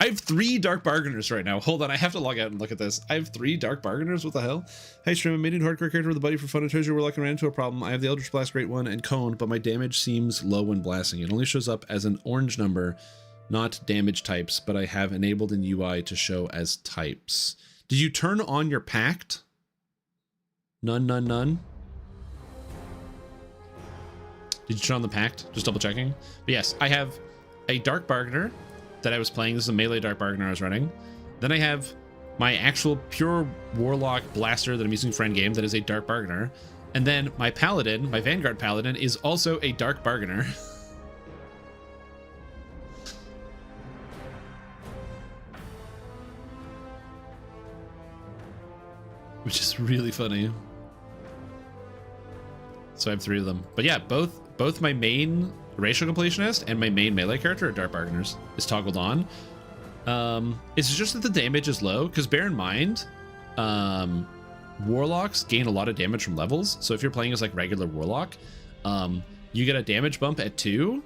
I have 3 Dark Bargainers right now. Hold on, I have to log out and look at this. I have 3 Dark Bargainers? What the hell? Hey, Stream, I made a hardcore character with a buddy for fun and treasure. We're looking around into a problem. I have the Eldritch Blast Great One and Cone, but my damage seems low when blasting. It only shows up as an orange number, not damage types, but I have enabled in UI to show as types. Did you turn on your pact? None. Did you turn on the pact? Just double checking. But yes, I have a Dark Bargainer that I was playing. This is a melee Dark Bargainer I was running. Then I have my actual pure Warlock Blaster that I'm using for endgame that is a Dark Bargainer. And then my Paladin, my Vanguard Paladin, is also a Dark Bargainer. Which is really funny. So I have 3 of them. But yeah, both my main racial completionist and my main melee character are Dark Bargainers. It's toggled on. It's just that the damage is low, because bear in mind, Warlocks gain a lot of damage from levels. So if you're playing as like regular Warlock, you get a damage bump at 2,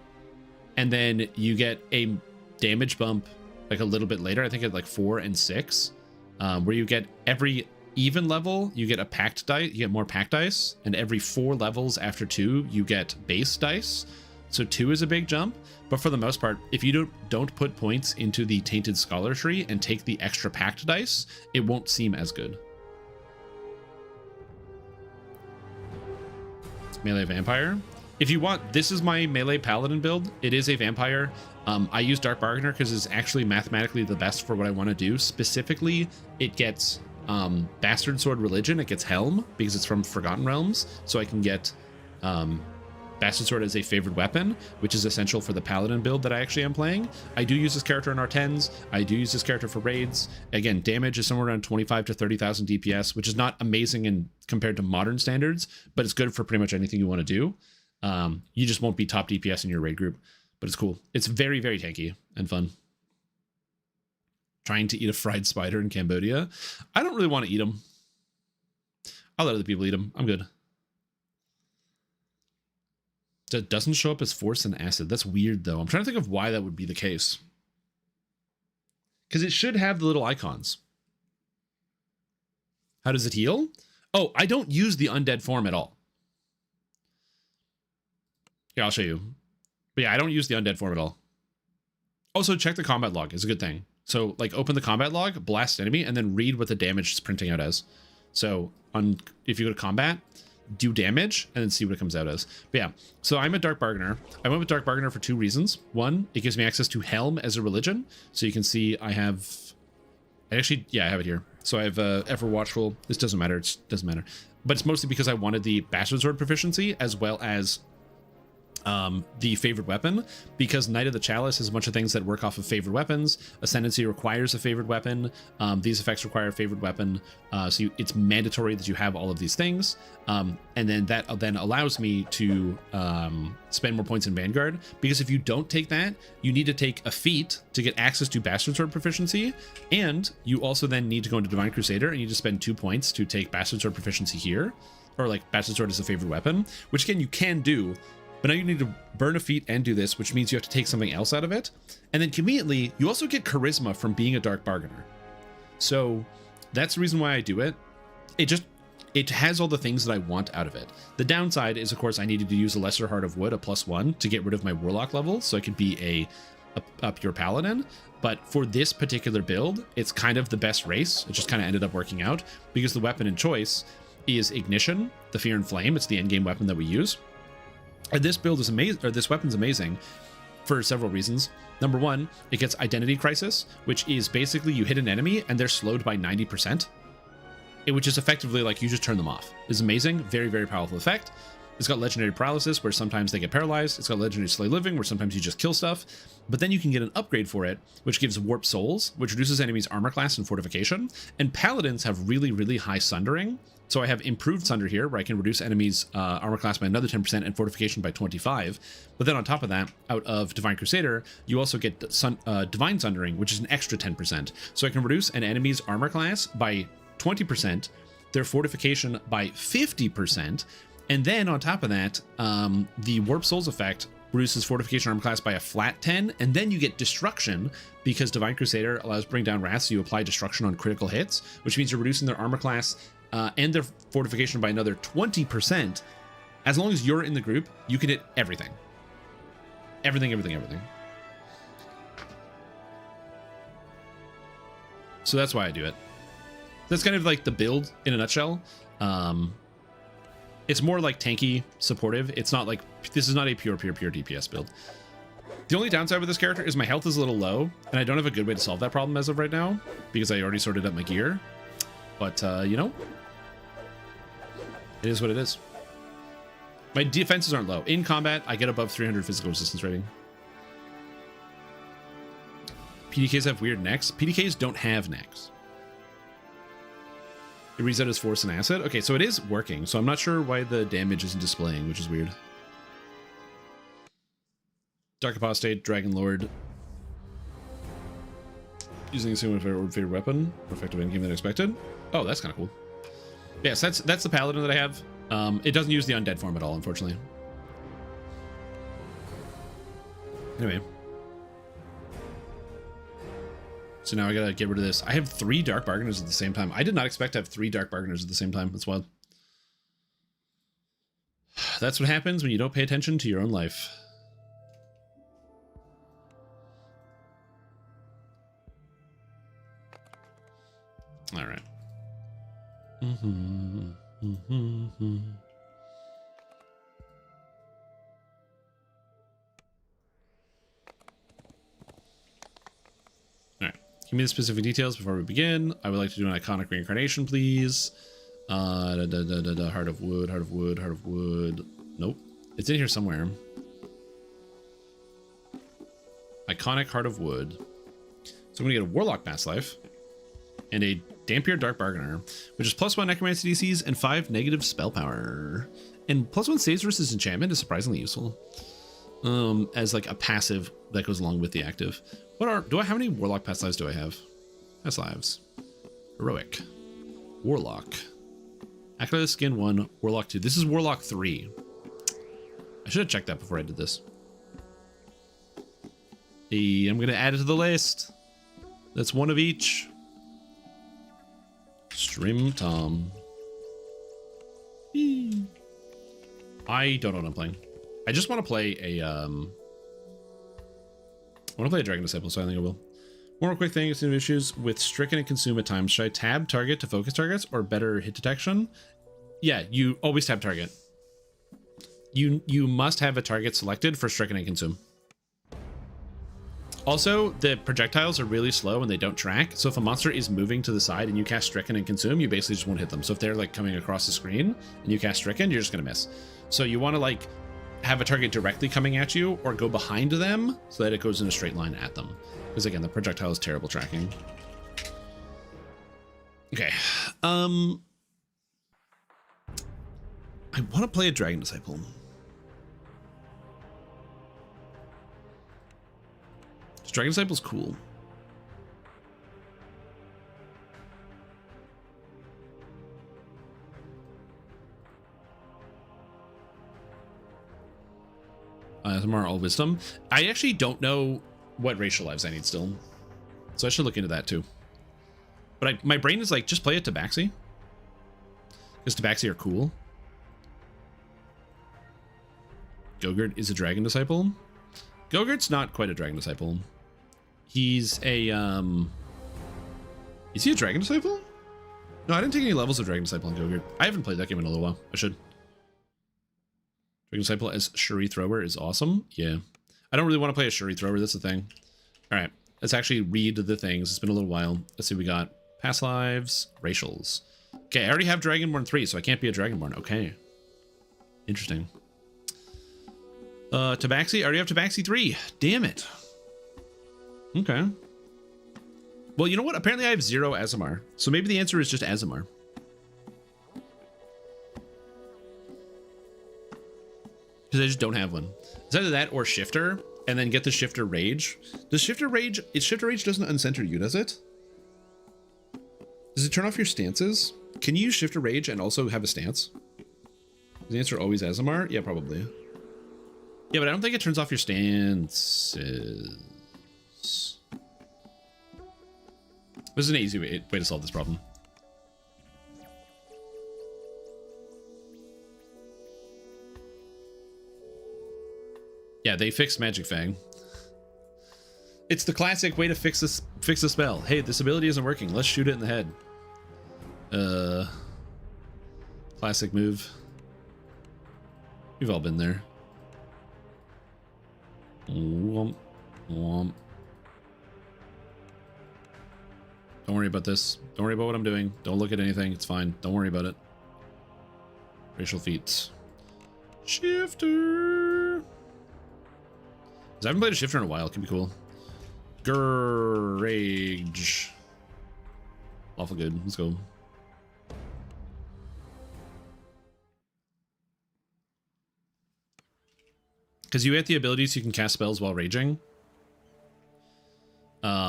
and then you get a damage bump like a little bit later, I think at like 4 and 6, where you get every even level, you get a packed dice, you get more packed dice, and every 4 levels after 2, you get base dice. So 2 is a big jump, but for the most part, if you don't put points into the Tainted Scholar tree and take the extra packed dice, it won't seem as good. Melee Vampire. If you want, this is my melee Paladin build. It is a Vampire. I use Dark Bargainer because it's actually mathematically the best for what I want to do. Specifically, it gets Bastard Sword Religion. It gets Helm because it's from Forgotten Realms, so I can get Bastard Sword as a favored weapon, which is essential for the Paladin build that I actually am playing. I do use this character in R10s. I do use this character for raids. Again, damage is somewhere around 25 to 30,000 DPS, which is not amazing in compared to modern standards, but it's good for pretty much anything you want to do. You just won't be top DPS in your raid group, but it's cool. It's very, very tanky and fun. Trying to eat a fried spider in Cambodia. I don't really want to eat them. I'll let other people eat them. I'm good. That doesn't show up as force and acid. That's weird, though. I'm trying to think of why that would be the case. Because it should have the little icons. How does it heal? Oh, I don't use the undead form at all. Yeah, I'll show you. But yeah, I don't use the undead form at all. Also, check the combat log. It's a good thing. So, like, open the combat log, blast enemy, and then read what the damage is printing out as. So, if you go to combat, do damage, and then see what it comes out as. But yeah, so I'm a Dark Bargainer. I went with Dark Bargainer for 2 reasons. One, it gives me access to Helm as a religion. So you can see I have... I have it here. So I have Ever Watchful. This doesn't matter. It doesn't matter. But it's mostly because I wanted the Bastard Sword proficiency, as well as the favorite weapon, because Knight of the Chalice has a bunch of things that work off of favorite weapons. Ascendancy requires a favorite weapon. These effects require a favorite weapon. So it's mandatory that you have all of these things. And then that then allows me to spend more points in Vanguard, because if you don't take that, you need to take a feat to get access to Bastard Sword proficiency. And you also then need to go into Divine Crusader and you need to spend 2 points to take Bastard Sword proficiency here, or like Bastard Sword is a favorite weapon, which again, you can do. But now you need to burn a feat and do this, which means you have to take something else out of it. And then conveniently, you also get charisma from being a Dark Bargainer. So that's the reason why I do it. It has all the things that I want out of it. The downside is, of course, I needed to use a Lesser Heart of Wood, a +1, to get rid of my Warlock level, so I could be a pure Paladin. But for this particular build, it's kind of the best race. It just kind of ended up working out, because the weapon in choice is Ignition, the Fear and Flame. It's the endgame weapon that we use. And this build is amazing, or this weapon's amazing. for several reasons. Number one, it gets Identity Crisis, which is basically you hit an enemy and they're slowed by 90%, which is effectively like you just turn them off. It's amazing. Very, very powerful effect. It's got Legendary Paralysis, where sometimes they get paralyzed. It's got Legendary Slay Living, where sometimes you just kill stuff. But then you can get an upgrade for it, which gives Warp Souls, which reduces enemies' armor class and fortification. And Paladins have really, really high Sundering. So I have Improved Sunder here, where I can reduce enemies' armor class by another 10% and fortification by 25. But then on top of that, out of Divine Crusader, you also get Divine Sundering, which is an extra 10%. So I can reduce an enemy's armor class by 20%, their fortification by 50%, and then on top of that, the Warp Souls effect reduces fortification armor class by a flat 10, and then you get Destruction, because Divine Crusader allows Bring Down Wrath, so you apply Destruction on critical hits, which means you're reducing their armor class and their fortification by another 20%. As long as you're in the group, you can hit everything. Everything, everything, everything. So that's why I do it. That's kind of like the build in a nutshell. It's more like tanky, supportive. It's not like, this is not a pure DPS build. The only downside with this character is my health is a little low, and I don't have a good way to solve that problem as of right now, because I already sorted out my gear. But, you know, it is what it is. My defenses aren't low. In combat, I get above 300 physical resistance rating. PDKs have weird necks. PDKs don't have necks. It reset as force and acid. Okay, so it is working, so I'm not sure why the damage isn't displaying, which is weird. Dark Apostate, Dragon Lord. Using a single favorite weapon. More effective in game than expected. Oh, that's kind of cool. Yes, that's the Paladin that I have. It doesn't use the undead form at all, unfortunately. Anyway. So now I gotta get rid of this. I have 3 Dark Bargainers at the same time. I did not expect to have 3 Dark Bargainers at the same time. That's wild. That's what happens when you don't pay attention to your own life. All right. Give me the specific details before we begin. I would like to do an iconic reincarnation, please. Heart of wood, heart of wood, heart of wood. Nope. It's in here somewhere. Iconic heart of wood. So I'm gonna get a Warlock Past Life and a Dampier Dark Bargainer, which is +1 Necromancy DCs and 5 negative spell power. And +1 saves versus enchantment is surprisingly useful. As like a passive that goes along with the active. How many Warlock Past Lives do I have? Past Lives. Heroic. Warlock. Acolyte Skin 1, Warlock 2. This is Warlock 3. I should have checked that before I did this. I'm going to add it to the list. That's 1 of each. Stream Tom. I don't know what I'm playing. I just want to play a I want to play a Dragon Disciple, so I think I will. One more quick thing, some issues with Stricken and Consume at times. Should I tab target to focus targets or better hit detection? Yeah, you always tab target. You must have a target selected for Stricken and Consume. Also, the projectiles are really slow and they don't track. So if a monster is moving to the side and you cast Stricken and Consume, you basically just won't hit them. So if they're like coming across the screen and you cast Stricken, you're just gonna miss. So you want to like have a target directly coming at you or go behind them so that it goes in a straight line at them. Because again, the projectile is terrible tracking. Okay. I want to play a Dragon Disciple. Dragon Disciple's cool. Tomorrow, all wisdom. I actually don't know what racial lives I need still, so I should look into that too. But my brain is like, just play a Tabaxi, because Tabaxi are cool. Gogurt is a Dragon Disciple. Gogurt's not quite a Dragon Disciple. He's a is he a Dragon Disciple? No, I didn't take any levels of Dragon Disciple on Gogurt. I haven't played that game in a little while. I should. Dragon Disciple as Shuri Thrower is awesome. Yeah. I don't really want to play a Shuri thrower. That's the thing. All right. Let's actually read the things. It's been a little while. Let's see what we got. Past lives. Racials. Okay, I already have Dragonborn 3, so I can't be a Dragonborn. Okay. Interesting. Tabaxi. I already have Tabaxi 3. Damn it. Okay. Well, you know what? Apparently I have 0 Azamar. So maybe the answer is just Azamar. Because I just don't have one. It's either that or Shifter, and then get the Shifter Rage. Does Shifter Rage... Shifter Rage doesn't uncenter you, does it? Does it turn off your stances? Can you use Shifter Rage and also have a stance? Is the answer always Azamar? Yeah, probably. Yeah, but I don't think it turns off your stances. This is an easy way to solve this problem. Yeah, they fixed Magic Fang. It's the classic way to fix a spell. Hey, this ability isn't working. Let's shoot it in the head. Classic move. We've all been there. Womp, womp. Don't worry about this. Don't worry about what I'm doing. Don't look at anything. It's fine. Don't worry about it. Racial feats. Shifter. I haven't played a Shifter in a while. It can be cool. Rage. Awful good. Let's go. Because you get the ability so you can cast spells while raging.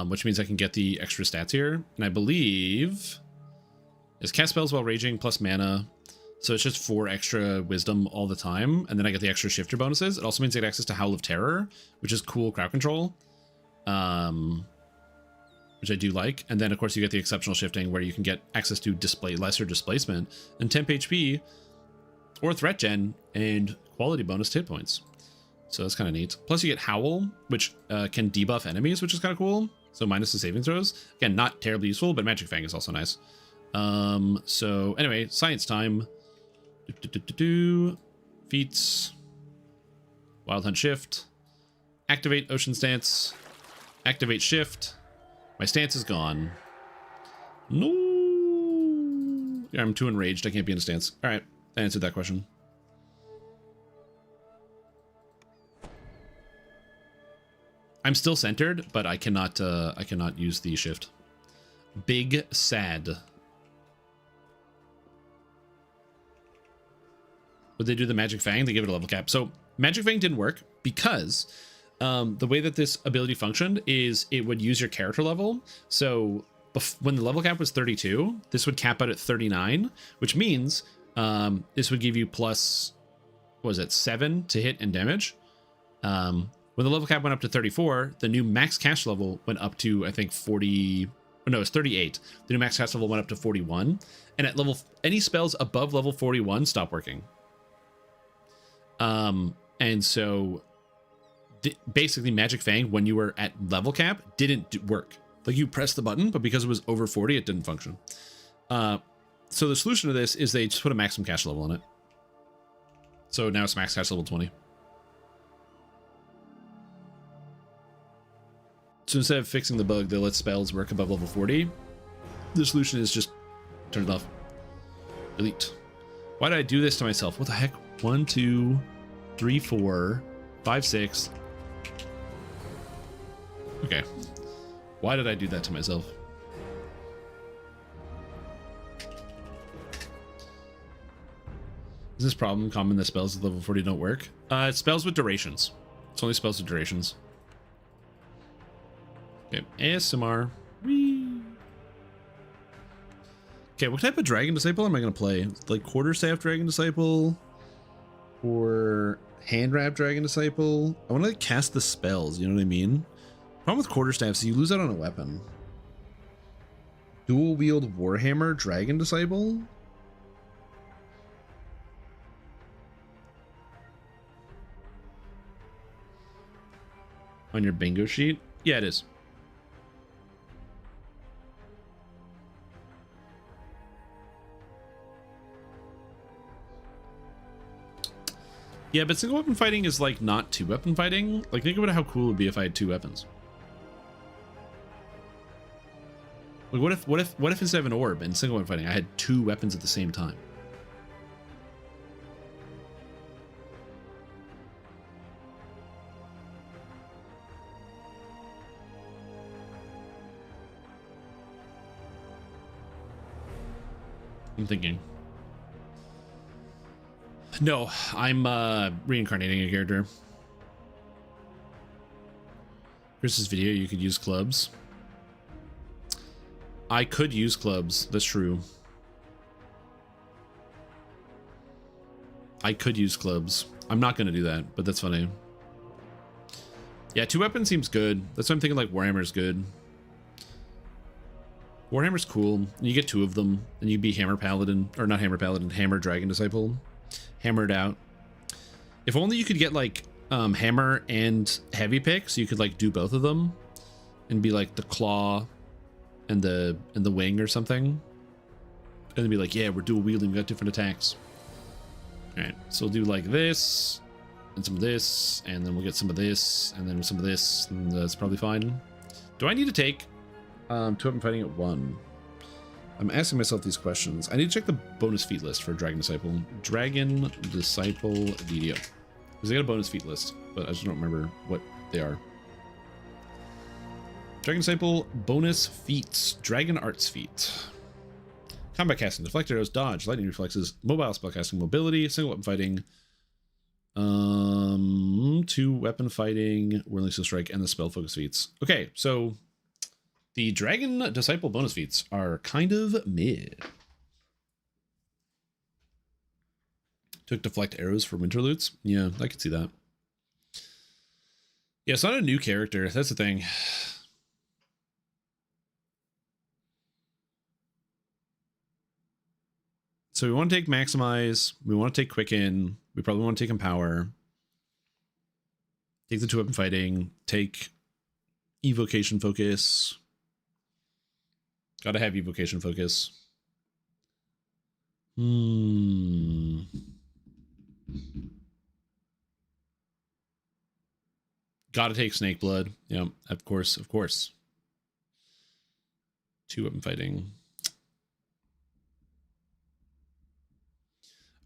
Which means I can get the extra stats here. And I believe it's cast spells while raging plus mana. So it's just 4 extra wisdom all the time. And then I get the extra shifter bonuses. It also means I get access to Howl of Terror, which is cool crowd control. Which I do like. And then of course you get the exceptional shifting where you can get access to lesser displacement and temp HP or threat gen and quality bonus hit points. So that's kind of neat. Plus you get Howl, which can debuff enemies, which is kind of cool. So minus the saving throws. Again, not terribly useful, but Magic Fang is also nice. So anyway, science time. Feats. Wild Hunt Shift. Activate Ocean Stance. Activate Shift. My stance is gone. No. Yeah, I'm too enraged. I can't be in a stance. All right, I answered that question. I'm still centered, but I cannot use the shift. Big sad. Would they do the Magic Fang? They give it a level cap. So Magic Fang didn't work because the way that this ability functioned is it would use your character level. So when the level cap was 32, this would cap out at 39, which means this would give you plus, what was it, 7 to hit and damage. When the level cap went up to 34, the new max cast level went up to, I think, 40. Oh, no, it's 38. The new max cast level went up to 41. And at any spells above level 41 stop working. And so basically Magic Fang, when you were at level cap, didn't work. Like you pressed the button, but because it was over 40, it didn't function. So the solution to this is they just put a maximum cast level on it. So now it's max cast level 20. So instead of fixing the bug that lets spells work above level 40, the solution is just turn it off. Delete. Why did I do this to myself? What the heck? 1, 2, 3, 4, 5, 6. Okay. Why did I do that to myself? Is this problem common that spells at level 40 don't work? It's spells with durations. It's only spells with durations. Okay, ASMR. Whee. Okay, what type of Dragon Disciple am I going to play? Like Quarterstaff Dragon Disciple? Or Hand Wrap Dragon Disciple? I want to like cast the spells, you know what I mean? Problem with Quarterstaff is you lose out on a weapon. Dual Wield Warhammer Dragon Disciple? On your bingo sheet? Yeah, it is. Yeah, but single weapon fighting is like not two weapon fighting. Like think about how cool it would be if I had two weapons. Like what if instead of an orb in single weapon fighting, I had two weapons at the same time? I'm thinking. No, I'm reincarnating a character. Chris's video, you could use clubs. I could use clubs, that's true. I could use clubs. I'm not gonna do that, but that's funny. Yeah, two weapons seems good. That's why I'm thinking like Warhammer's good. Warhammer's cool. You get two of them, and you be Hammer Paladin, or not Hammer Paladin, Hammer Dragon Disciple. Hammered out. If only you could get like Hammer and Heavy Pick, so you could like do both of them, and be like the Claw and the Wing or something, and then be like, yeah, we're dual wielding, we got different attacks. All right, so we'll do like this, and some of this, and then we'll get some of this, and then some of this, and that's probably fine. Do I need to take two weapon fighting at 1? I'm asking myself these questions. I need to check the bonus feat list for Dragon Disciple. Dragon Disciple DDO. Because they got a bonus feat list, but I just don't remember what they are. Dragon Disciple bonus feats. Dragon Arts feat. Combat casting, deflect arrows, dodge, lightning reflexes, mobile spellcasting, mobility, single weapon fighting, two weapon fighting, whirling steel strike, and the spell focus feats. Okay, so the Dragon Disciple bonus feats are kind of mid. Took deflect arrows for Winterlutes. Yeah, I could see that. Yeah, it's not a new character. That's the thing. So we want to take Maximize. We want to take Quicken. We probably want to take Empower. Take the two weapon fighting. Take Evocation Focus. Gotta have Evocation Focus. Gotta take Snake Blood. Yeah, of course, of course. Two weapon fighting.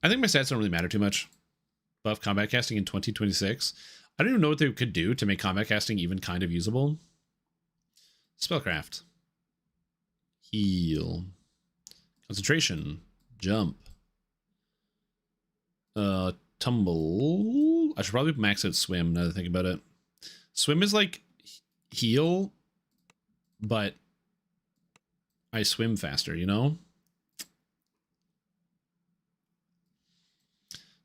I think my stats don't really matter too much. Buff combat casting in 2026. I don't even know what they could do to make combat casting even kind of usable. Spellcraft. Heal. Concentration. Jump. Tumble. I should probably max out swim now that I think about it. Swim is like heal, but I swim faster, you know?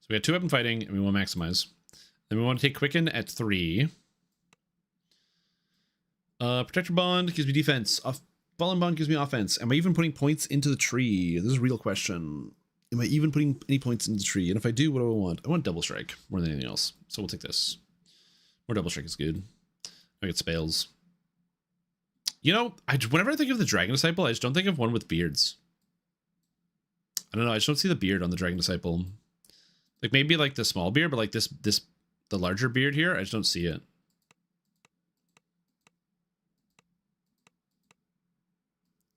So we got two weapon fighting and we want to maximize. Then we want to take Quicken at 3. Protector Bond gives me defense. Fallen Bond gives me offense. Am I even putting points into the tree? This is a real question. Am I even putting any points into the tree? And if I do, what do I want? I want Double Strike more than anything else. So we'll take this. More Double Strike is good. I get spells. You know, whenever I think of the Dragon Disciple, I just don't think of one with beards. I don't know. I just don't see the beard on the Dragon Disciple. Like maybe like the small beard, but like the larger beard here, I just don't see it.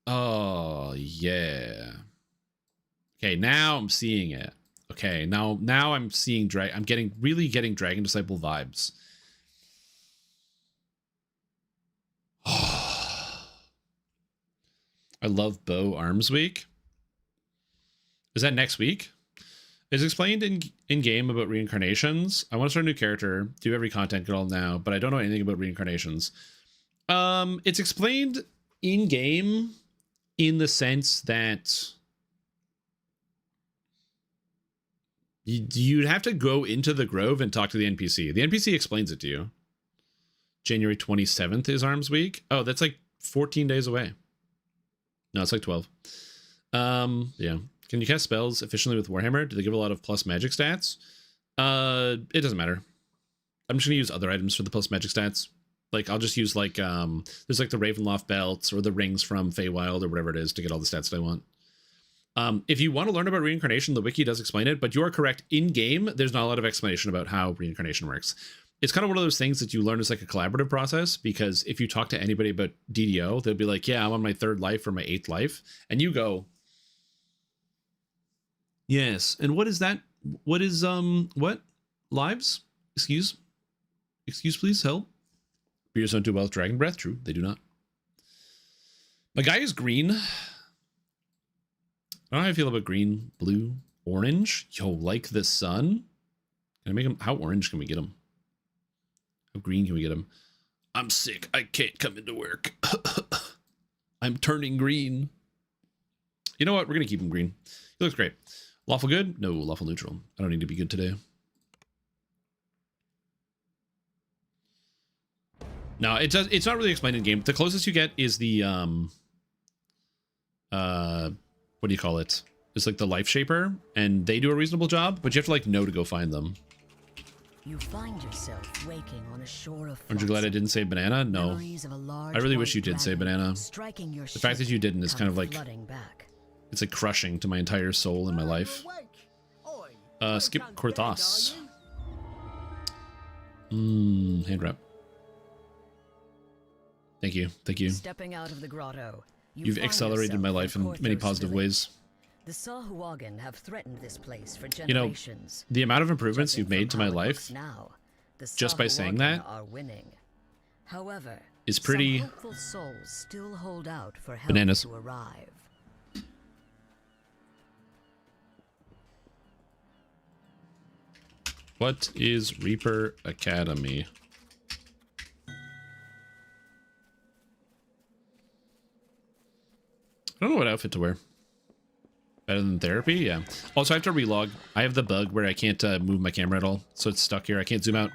Oh yeah. Okay, now I'm seeing it. Okay, now I'm seeing I'm really getting Dragon Disciple vibes. I love Bow Arms Week. Is that next week? It's explained in game about reincarnations. I want to start a new character, do every content get all now, but I don't know anything about reincarnations. It's explained in game in the sense that you'd have to go into the Grove and talk to the NPC. The NPC explains it to you. January 27th is Arms Week. Oh, that's like 14 days away. No, it's like 12. Yeah. Can you cast spells efficiently with Warhammer? Do they give a lot of plus magic stats? It doesn't matter. I'm just gonna use other items for the plus magic stats. Like I'll just use like there's like the Ravenloft belts or the rings from Feywild or whatever it is to get all the stats that I want. If you want to learn about reincarnation, the wiki does explain it, but you are correct. In game, there's not a lot of explanation about how reincarnation works. It's kind of one of those things that you learn as like a collaborative process, because if you talk to anybody about DDO, they'll be like, yeah, I'm on my 3rd life or my 8th life. And you go, yes. And what is that? What is, what? Lives? Excuse, please, help. Beers don't do well with dragon breath. True, they do not. My guy is green. I don't know how I feel about green, blue, orange. Yo, like the sun. Can I make him? How orange can we get him? How green can we get him? I'm sick. I can't come into work. I'm turning green. You know what? We're going to keep him green. He looks great. Lawful good? No, lawful neutral. I don't need to be good today. No, it does. It's not really explained in game. The closest you get is the, what do you call it? It's like the life shaper, and they do a reasonable job, but you have to like know to go find them. You find yourself waking on a shore of Aren't you glad I didn't say banana? No. I really wish you did say banana. The fact that you didn't is kind of like, it's like crushing to my entire soul in my life. Skip Corthos. Hand wrap. Thank you. Thank you. Stepping out of the grotto, You've accelerated my life in many positive ways. The Sahuagin have threatened this place for You know, generations. the amount of improvements you've made to my life Now, the just by saying that are winning. However, is pretty some hopeful souls still hold out for help bananas. to arrive. What is Reaper Academy? I don't know what outfit to wear. Better than therapy? Yeah. Also, I have to relog. I have the bug where I can't move my camera at all. So it's stuck here. I can't zoom out.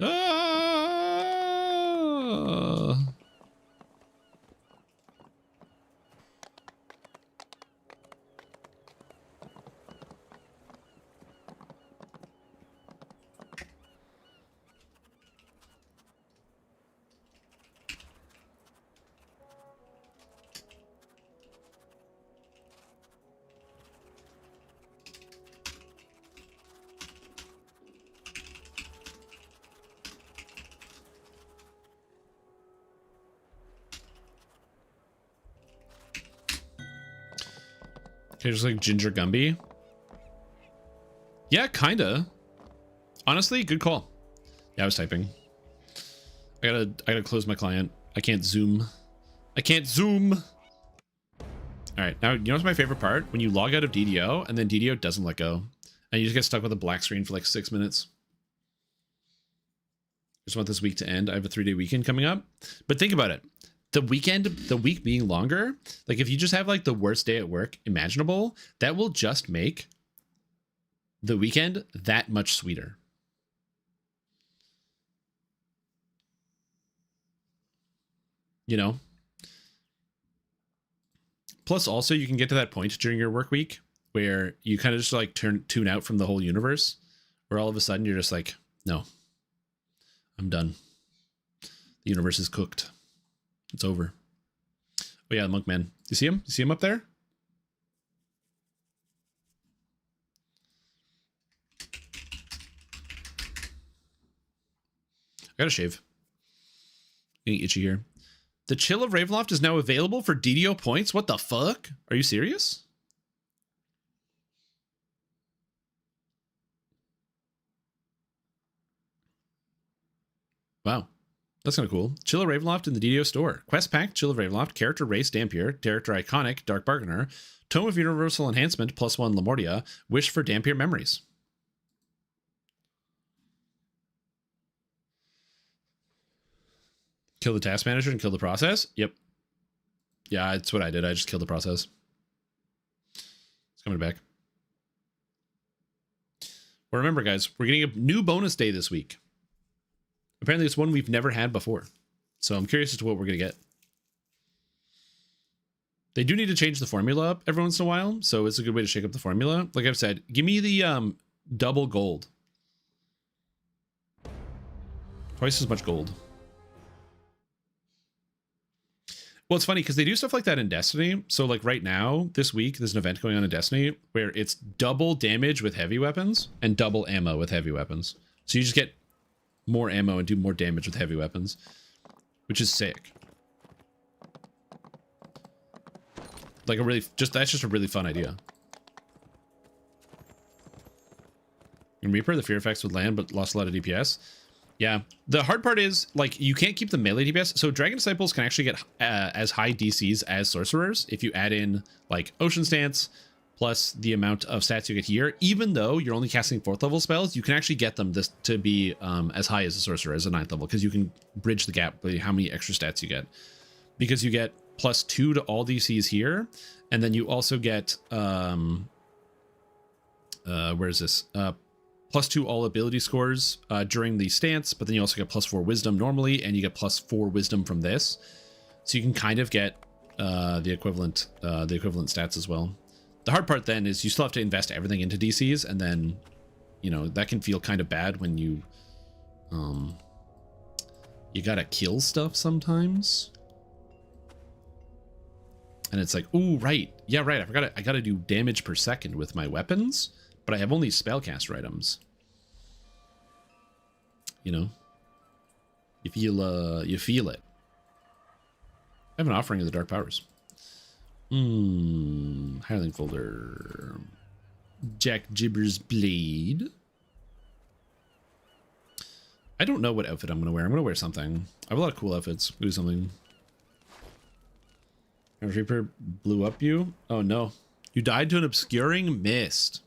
Ah! Okay, just like Ginger Gumby. Yeah, kinda. Honestly, good call. Yeah, I was typing. I gotta close my client. I can't zoom. I can't zoom. All right, now you know what's my favorite part? When you log out of DDO and then DDO doesn't let go, and you just get stuck with a black screen for like 6 minutes. Just want this week to end. I have a 3-day weekend coming up, but think about it. The week being longer, like if you just have like the worst day at work imaginable, that will just make the weekend that much sweeter. You know? Plus also you can get to that point during your work week where you kind of just like tune out from the whole universe, where all of a sudden you're just like, no, I'm done. The universe is cooked. It's over. Oh yeah, the monk man. You see him? You see him up there? I gotta shave. Getting itchy here. The Chill of Ravenloft is now available for DDO points? What the fuck? Are you serious? Wow. That's kind of cool. Chill of Ravenloft in the DDO store. Quest pack, Chill of Ravenloft, character race Dampier, character iconic, Dark Bargainer, Tome of Universal Enhancement, +1 Lamortia, wish for Dampier memories. Kill the task manager and kill the process? Yep. Yeah, that's what I did. I just killed the process. It's coming back. Well, remember, guys, we're getting a new bonus day this week. Apparently it's one we've never had before. So I'm curious as to what we're going to get. They do need to change the formula up every once in a while. So it's a good way to shake up the formula. Like I've said, give me the double gold. Twice as much gold. Well, it's funny because they do stuff like that in Destiny. So like right now, this week, there's an event going on in Destiny where it's double damage with heavy weapons and double ammo with heavy weapons. So you just get more ammo and do more damage with heavy weapons, which is sick. Like that's just a really fun idea. In Reaper, the fear effects would land, but lost a lot of DPS. Yeah, the hard part is like you can't keep the melee DPS. So Dragon Disciples can actually get as high DCs as sorcerers if you add in like Ocean Stance plus the amount of stats you get here. Even though you're only casting 4th level spells, you can actually get them to be as high as a sorcerer, as a 9th level, because you can bridge the gap by how many extra stats you get. Because you get +2 to all DCs here, and then you also get where is this? +2 all ability scores during the stance, but then you also get +4 wisdom normally, and you get +4 wisdom from this. So you can kind of get the equivalent stats as well. The hard part then is you still have to invest everything into DCs, and then, you know, that can feel kind of bad when you gotta kill stuff sometimes. And it's like, oh, right. Yeah, right. I gotta do damage per second with my weapons, but I have only spellcaster items. You know, you feel it. I have an offering of the dark powers. Hireling folder. Jack Jibber's blade. I don't know what outfit I'm gonna wear. I'm gonna wear something. I have a lot of cool outfits. Do something. Reaper blew up you. Oh no, you died to an obscuring mist.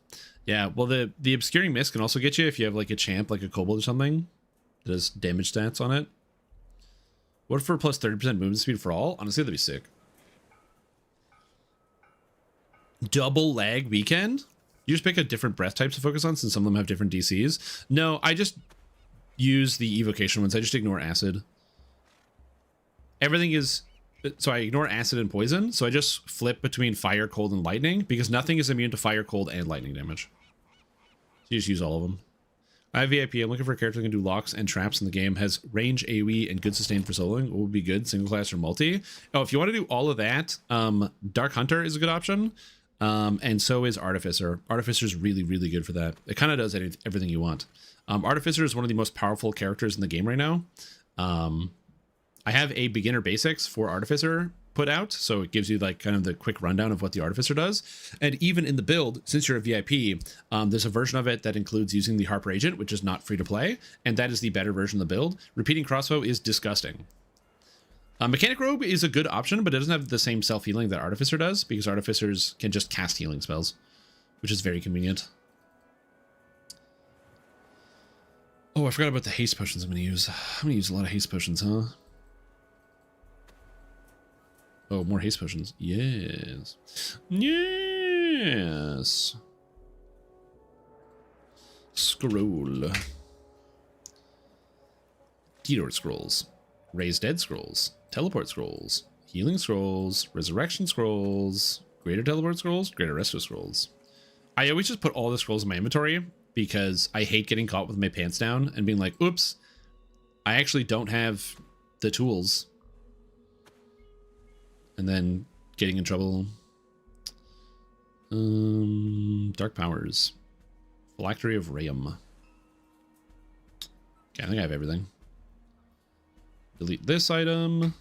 Yeah, well, the obscuring mist can also get you if you have like a champ, like a kobold or something that has damage stats on it. What for plus 30% movement speed for all? Honestly, that'd be sick. Double lag weekend? You just pick a different breath types to focus on since some of them have different DCs. No, I just use the evocation ones. I just ignore acid. Everything is... So I ignore acid and poison. So I just flip between fire, cold, and lightning because nothing is immune to fire, cold, and lightning damage. So you just use all of them. I have VIP. I'm looking for a character that can do locks and traps in the game. Has range, AoE, and good sustain for soloing. What would be good? Single class or multi? Oh, if you want to do all of that, Dark Hunter is a good option. And so is Artificer. Artificer is really, really good for that. It kind of does everything you want. Artificer is one of the most powerful characters in the game right now. I have a beginner basics for Artificer put out, so it gives you like kind of the quick rundown of what the Artificer does. And even in the build, since you're a VIP, there's a version of it that includes using the Harper Agent, which is not free to play, and that is the better version of the build. Repeating Crossbow is disgusting. Mechanic Robe is a good option, but it doesn't have the same self-healing that Artificer does, because Artificers can just cast healing spells, which is very convenient. Oh, I forgot about the haste potions I'm going to use. I'm going to use a lot of haste potions, huh? Oh, more haste potions. Yes. Yes. Scroll. Detour scrolls. Raise dead scrolls. Teleport scrolls. Healing scrolls. Resurrection scrolls. Greater teleport scrolls. Greater resto scrolls. I always just put all the scrolls in my inventory because I hate getting caught with my pants down and being like, oops, I actually don't have the tools. And then getting in trouble. Dark powers. Phylactery of Rayum. Okay, I think I have everything. Delete this item.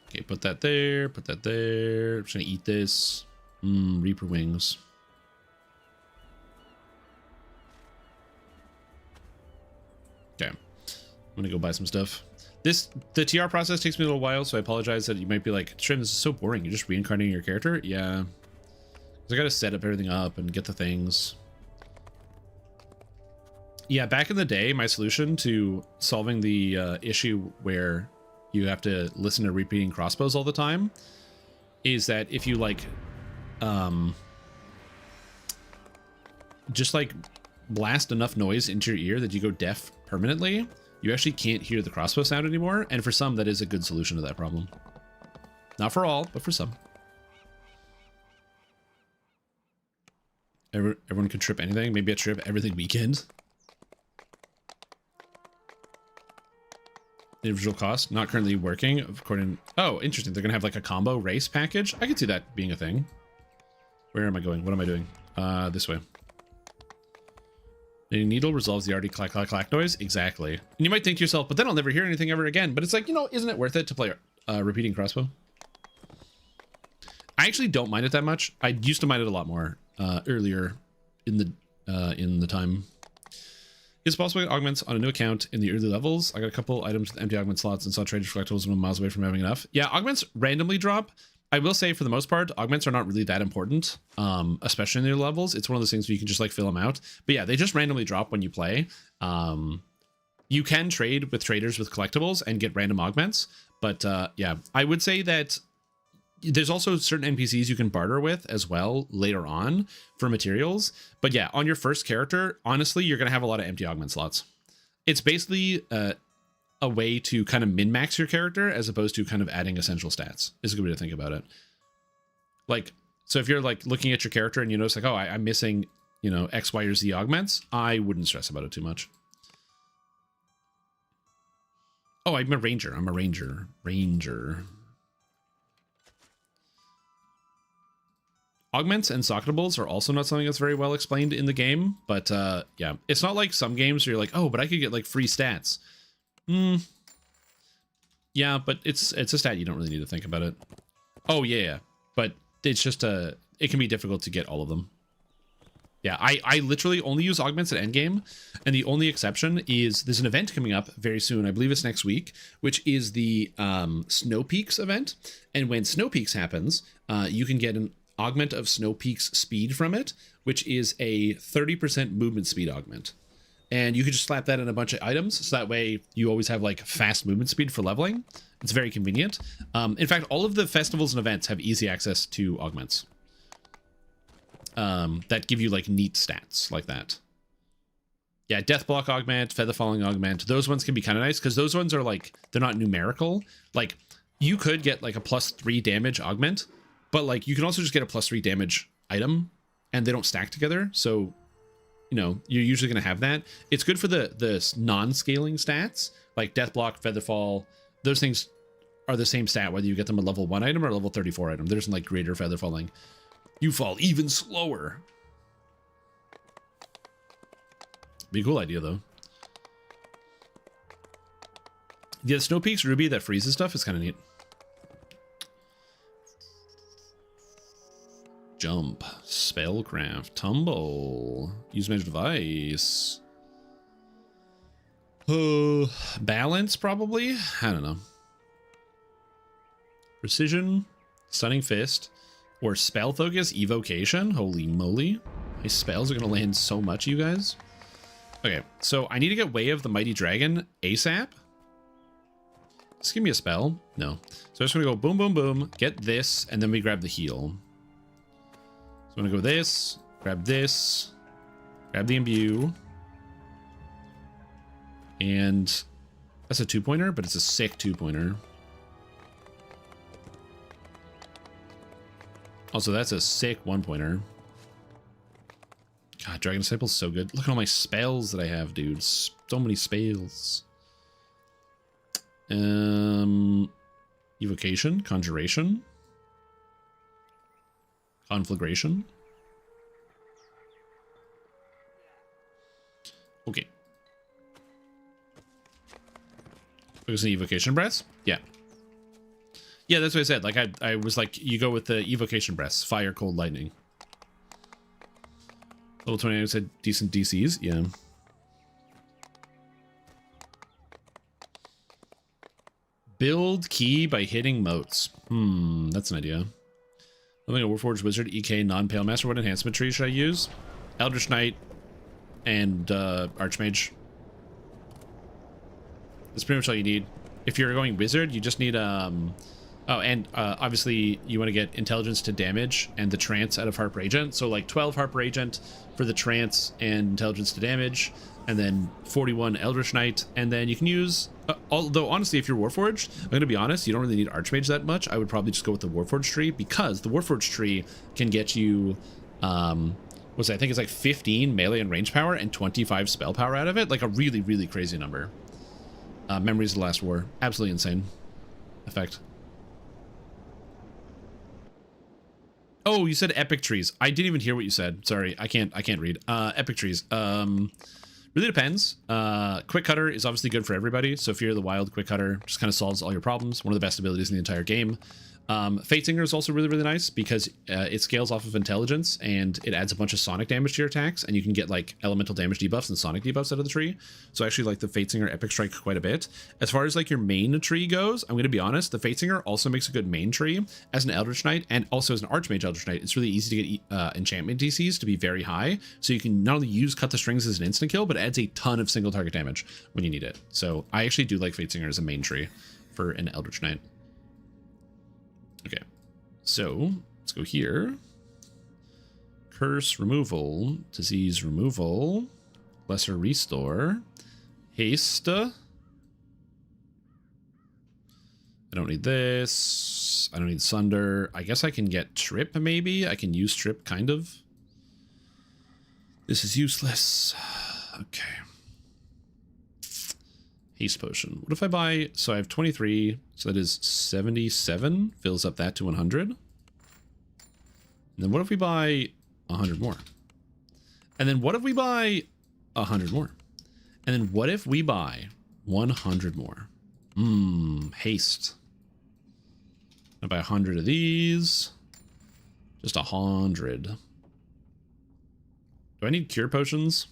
Okay, put that there. Put that there. I'm just gonna eat this. Reaper wings. Okay. I'm gonna go buy some stuff. The TR process takes me a little while, so I apologize that you might be like, Trim, this is so boring. You're just reincarnating your character? Yeah. Because I gotta set up everything up and get the things. Yeah, back in the day, my solution to solving the issue where you have to listen to repeating crossbows all the time is that if you like, just like blast enough noise into your ear that you go deaf permanently, you actually can't hear the crossbow sound anymore. And for some, that is a good solution to that problem. Not for all, but for some. Everyone can trip anything. Maybe a trip everything weekend. Individual cost, not currently working. According, oh, interesting. They're gonna have like a combo race package. I could see that being a thing. Where am I going? What am I doing? This way. A needle resolves the already clack clack clack noise. Exactly. And you might think to yourself, but then I'll never hear anything ever again. But it's like, you know, isn't it worth it to play repeating crossbow? I actually don't mind it that much. I used to mind it a lot more earlier in the time. Is possible to get augments on a new account in the early levels. I got a couple items with empty augment slots and saw traded for collectibles 1 miles away from having enough. Yeah, augments randomly drop. I will say for the most part, augments are not really that important, especially in the levels. It's one of those things where you can just like fill them out. But yeah, they just randomly drop when you play. You can trade with traders with collectibles and get random augments. But yeah, I would say that there's also certain NPCs you can barter with as well later on for materials. But yeah, on your first character, honestly, you're going to have a lot of empty augment slots. It's basically a way to kind of min-max your character as opposed to kind of adding essential stats is a good way to think about it. Like, so if you're like looking at your character and you notice like, oh, I'm missing, you know, X, Y, or Z augments, I wouldn't stress about it too much. Oh, I'm a ranger. I'm a ranger. Augments and socketables are also not something that's very well explained in the game, but yeah, it's not like some games where you're like, oh, but I could get like free stats. Yeah, but it's a stat. You don't really need to think about it. Oh yeah, but it's just it can be difficult to get all of them. Yeah, I literally only use augments at endgame, and the only exception is there's an event coming up very soon. I believe it's next week, which is the Snow Peaks event. And when Snow Peaks happens, you can get an augment of Snow Peaks speed from it, which is a 30% movement speed augment. And you can just slap that in a bunch of items, so that way you always have like fast movement speed for leveling. It's very convenient. In fact, all of the festivals and events have easy access to augments that give you like neat stats like that. Yeah, Death Block augment, Feather Falling augment. Those ones can be kind of nice because those ones are like, they're not numerical. Like you could get like a +3 damage augment, but like you can also just get a +3 damage item and they don't stack together. So, you know, you're usually going to have that. It's good for the non-scaling stats like Death Block, Feather Fall. Those things are the same stat whether you get them a level 1 item or a level 34 item. There's like greater Feather Falling. You fall even slower. Be a cool idea though. Yeah, Snow Peaks Ruby that freezes stuff is kind of neat. Jump, spellcraft, tumble, use magic device. Balance probably. I don't know. Precision, stunning fist, or spell focus, evocation. Holy moly, my spells are gonna land so much, you guys. Okay, so I need to get Way of the Mighty Dragon ASAP. Just give me a spell. No. So I'm just gonna go boom, boom, boom, get this, and then we grab the heal. So I'm gonna go this, grab the imbue. And that's a 2-pointer, but it's a sick 2-pointer. Also, that's a sick 1-pointer. God, Dragon Disciple's so good. Look at all my spells that I have, dude. So many spells. Evocation, Conjuration, Conflagration. Okay. Focus on Evocation Breaths? Yeah. Yeah, that's what I said. Like, I was like, you go with the Evocation Breaths. Fire, Cold, Lightning. Level 29 said decent DCs. Yeah. Build key by hitting moats. That's an idea. I think a Warforged Wizard, EK, non-Pale Master. What enhancement tree should I use? Eldritch Knight and Archmage. That's pretty much all you need. If you're going Wizard, you just need obviously you want to get Intelligence to damage and the Trance out of Harper Agent. So like 12 Harper Agent for the Trance and Intelligence to damage, and then 41 Eldritch Knight, and then you can use although honestly, if you're Warforged, I'm gonna be honest, you don't really need Archmage that much. I would probably just go with the Warforged tree, because the Warforged tree can get you I think it's like 15 melee and range power and 25 spell power out of it. Like a really, really crazy number. Memories of the Last War. Absolutely insane effect. Oh, you said epic trees. I didn't even hear what you said. Sorry, I can't read. Epic trees. Really depends. Quick Cutter is obviously good for everybody. So if you're the wild, Quick Cutter just kind of solves all your problems. One of the best abilities in the entire game. Fate Singer is also really, really nice because it scales off of intelligence and it adds a bunch of sonic damage to your attacks, and you can get like elemental damage debuffs and sonic debuffs out of the tree. So I actually like the Fate Singer Epic Strike quite a bit. As far as like your main tree goes, I'm going to be honest, the Fate Singer also makes a good main tree. As an Eldritch Knight and also as an Archmage Eldritch Knight, it's really easy to get enchantment DCs to be very high. So you can not only use Cut the Strings as an instant kill, but it adds a ton of single target damage when you need it. So I actually do like Fate Singer as a main tree for an Eldritch Knight. Okay. So let's go here. Curse removal, disease removal, lesser restore, haste. I don't need this. I don't need sunder. I guess I can get trip maybe. I can use trip kind of. This is useless. Okay. Haste potion. What if I buy, so I have 23, so that is 77, fills up that to 100. And then what if we buy 100 more? And then what if we buy 100 more? And then what if we buy 100 more? Haste. I buy 100 of these. Just 100. Do I need cure potions?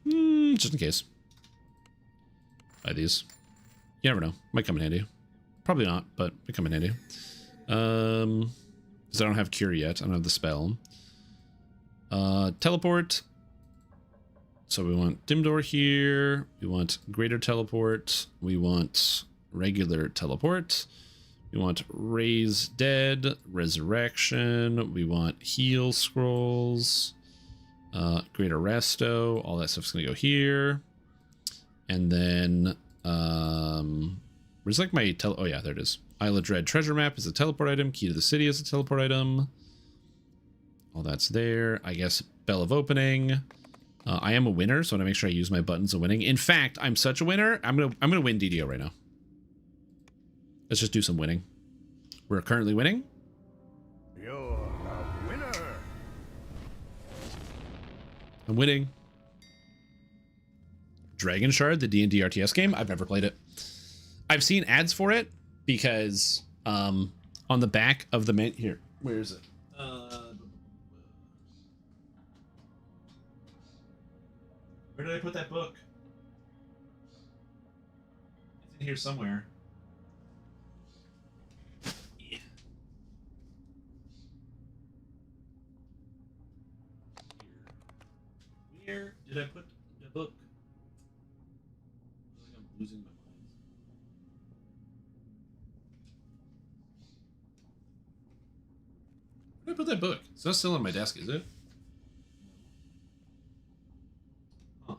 Just in case. Buy these. You never know. Might come in handy. Probably not, but might come in handy. Because I don't have cure yet. I don't have the spell. Teleport. So we want dim door here. We want greater teleport. We want regular teleport. We want raise dead, resurrection. We want heal scrolls. Greater resto. All that stuff's gonna go here. And then, where's like my oh yeah, there it is. Isle of Dread treasure map is a teleport item. Key to the city is a teleport item. All that's there. I guess Bell of Opening. I am a winner, so I want to make sure I use my buttons of winning. In fact, I'm such a winner. I'm gonna win DDO right now. Let's just do some winning. We're currently winning. You're a winner. I'm winning. Dragon Shard, the D&D RTS game. I've never played it. I've seen ads for it because on the back of the here, where is it? Where did I put that book? It's in here somewhere. Yeah. Where did I put the book? I feel like I'm losing my mind. Where did I put that book? It's not still on my desk, is it? Huh.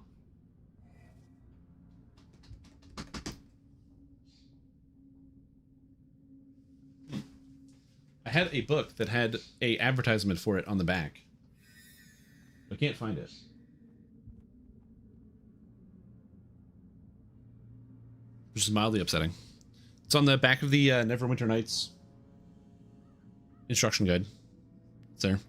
I had a book that had a advertisement for it on the back. I can't find it. Which is mildly upsetting. It's on the back of the Neverwinter Nights instruction guide. It's there.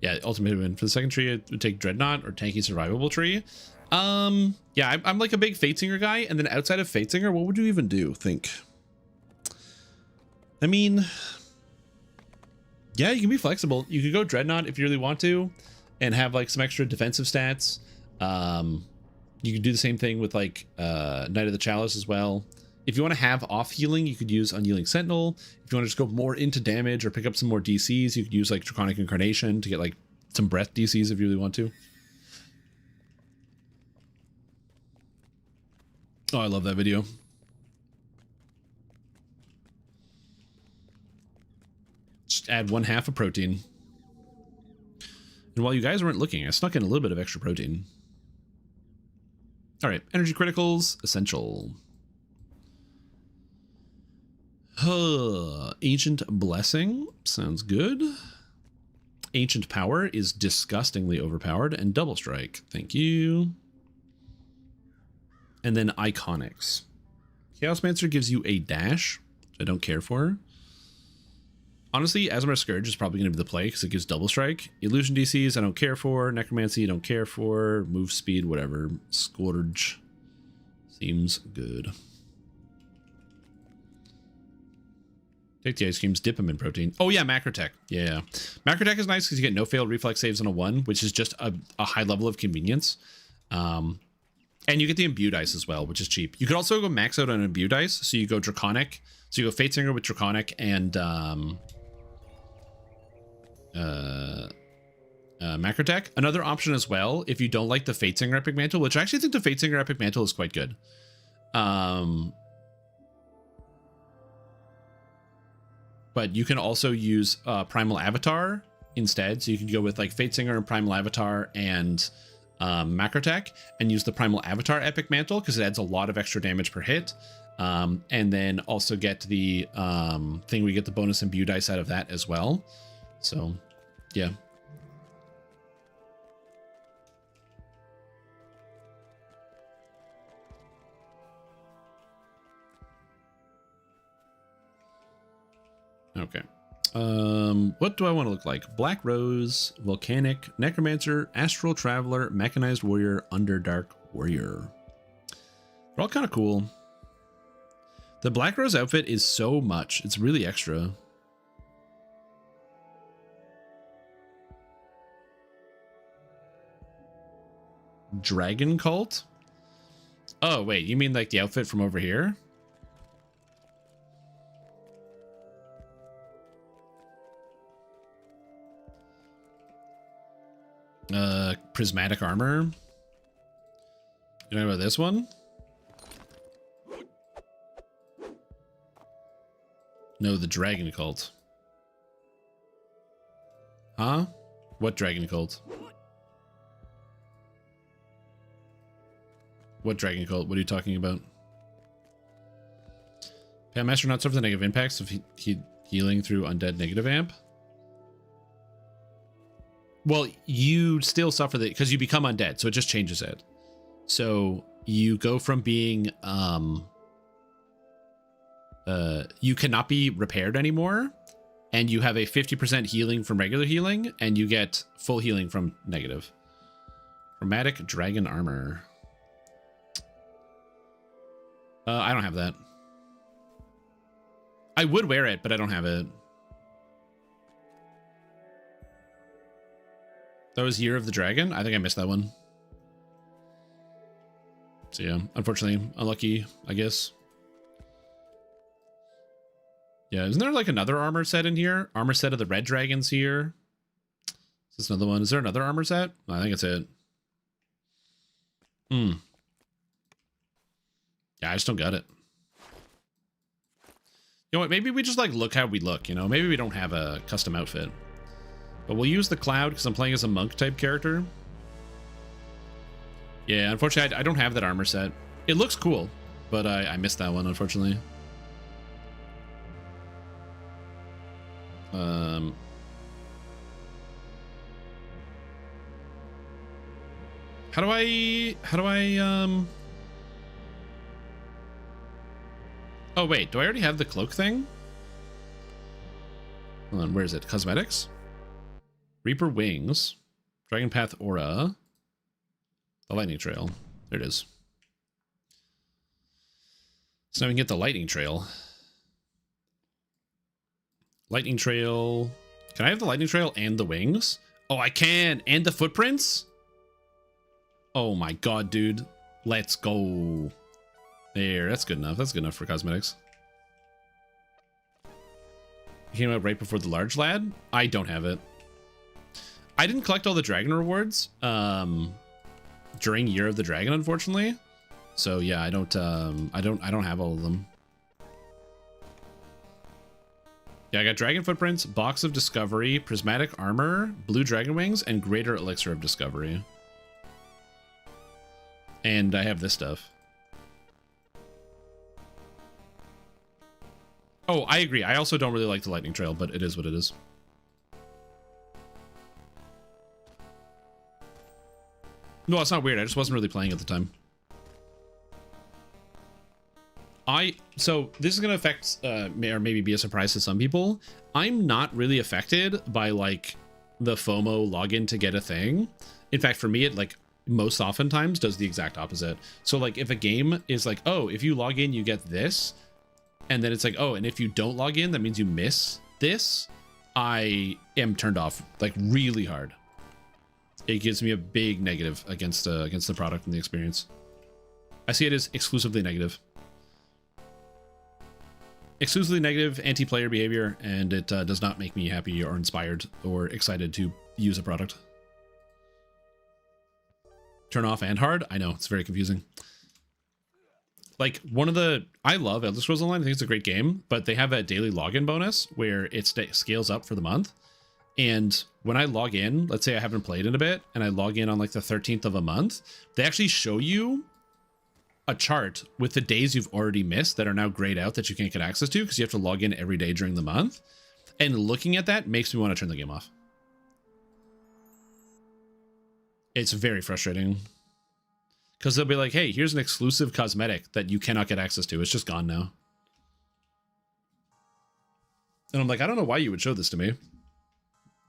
Yeah, ultimate win. For the second tree, it would take Dreadnought or Tanky Survivable Tree. Yeah, I'm like a big Fate Singer guy, and then outside of Fate Singer, what would you even do? Think. I mean, yeah, you can be flexible. You could go Dreadnought if you really want to, and have like some extra defensive stats. You could do the same thing with like Knight of the Chalice as well. If you want to have off healing, you could use Unyielding Sentinel. If you want to just go more into damage or pick up some more DCs, you could use like Draconic Incarnation to get like some breath DCs if you really want to. Oh, I love that video. Just add 1/2 of protein. And while you guys weren't looking, I snuck in a little bit of extra protein. All right, energy criticals, essential. Ancient Blessing, sounds good. Ancient Power is disgustingly overpowered, and Double Strike. Thank you. And then Iconics. Chaosmancer gives you a dash, which I don't care for. Honestly, Asmar Scourge is probably going to be the play because it gives Double Strike. Illusion DCs I don't care for. Necromancy I don't care for. Move speed, whatever. Scourge seems good. Take the ice creams, dip them in protein. Oh yeah, Macrotech. Yeah. Macrotech is nice because you get no failed reflex saves on a 1, which is just a high level of convenience. And you get the Imbue Dice as well, which is cheap. You could also go max out on Imbue Dice. So you go Draconic. So you go Fatesinger with Draconic and Macrotech. Another option as well, if you don't like the Fatesinger Epic Mantle, which I actually think the Fatesinger Epic Mantle is quite good. But you can also use Primal Avatar instead. So you can go with like Fatesinger and Primal Avatar and Macrotech and use the Primal Avatar Epic Mantle because it adds a lot of extra damage per hit. And then also get the thing where you get the bonus Imbue Dice out of that as well. So, yeah. Okay. What do I want to look like? Black Rose, Volcanic, Necromancer, Astral Traveler, Mechanized Warrior, Underdark Warrior. They're all kind of cool. The Black Rose outfit is so much. It's really extra. Dragon Cult? Oh, wait. You mean like the outfit from over here? Prismatic Armor. You know about this one? No, the Dragon Cult. Huh? What Dragon Cult? What Dragon Cult? What are you talking about? Yeah, Master not suffer the negative impacts of healing through undead negative amp. Well, you still suffer that because you become undead, so it just changes it. So you go from being you cannot be repaired anymore, and you have a 50% healing from regular healing, and you get full healing from negative. Chromatic Dragon Armor. I don't have that. I would wear it, but I don't have it. That was Year of the Dragon? I think I missed that one. So yeah, unfortunately, unlucky, I guess. Yeah, isn't there like another armor set in here? Armor set of the red dragons here. Is this another one? Is there another armor set? I think it's it. Yeah, I just don't got it. You know what? Maybe we just like look how we look, you know? Maybe we don't have a custom outfit. But we'll use the cloud because I'm playing as a monk type character. Yeah, unfortunately, I don't have that armor set. It looks cool, but I missed that one, unfortunately. How do I oh wait, do I already have the cloak thing? Hold on, where is it? Cosmetics? Reaper Wings, Dragon Path Aura, the Lightning Trail. There it is. So now we can get the Lightning Trail. Lightning Trail. Can I have the Lightning Trail and the wings? Oh, I can. And the footprints? Oh my god, dude. Let's go. There, that's good enough. That's good enough for cosmetics. You came out right before the large lad? I don't have it. I didn't collect all the dragon rewards during Year of the Dragon, unfortunately. So yeah, I don't have all of them. Yeah, I got Dragon Footprints, Box of Discovery, Prismatic Armor, Blue Dragon Wings, and Greater Elixir of Discovery. And I have this stuff. Oh, I agree. I also don't really like the Lightning Trail, but it is what it is. No, it's not weird. I just wasn't really playing at the time. So this is going to affect, or maybe be a surprise to some people. I'm not really affected by like the FOMO login to get a thing. In fact, for me, it like most oftentimes does the exact opposite. So like if a game is like, oh, if you log in, you get this. And then it's like, oh, and if you don't log in, that means you miss this. I am turned off like really hard. It gives me a big negative against the product and the experience. I see it as exclusively negative. Exclusively negative anti-player behavior, and it does not make me happy or inspired or excited to use a product. Turn off and hard? I know, it's very confusing. Like I love Elder Scrolls Online. I think it's a great game, but they have a daily login bonus where it scales up for the month. And when I log in, let's say I haven't played in a bit, and I log in on like the 13th of a month, they actually show you a chart with the days you've already missed that are now grayed out that you can't get access to because you have to log in every day during the month. And looking at that makes me want to turn the game off. It's very frustrating because they'll be like, hey, here's an exclusive cosmetic that you cannot get access to. It's just gone now. And I'm like, I don't know why you would show this to me.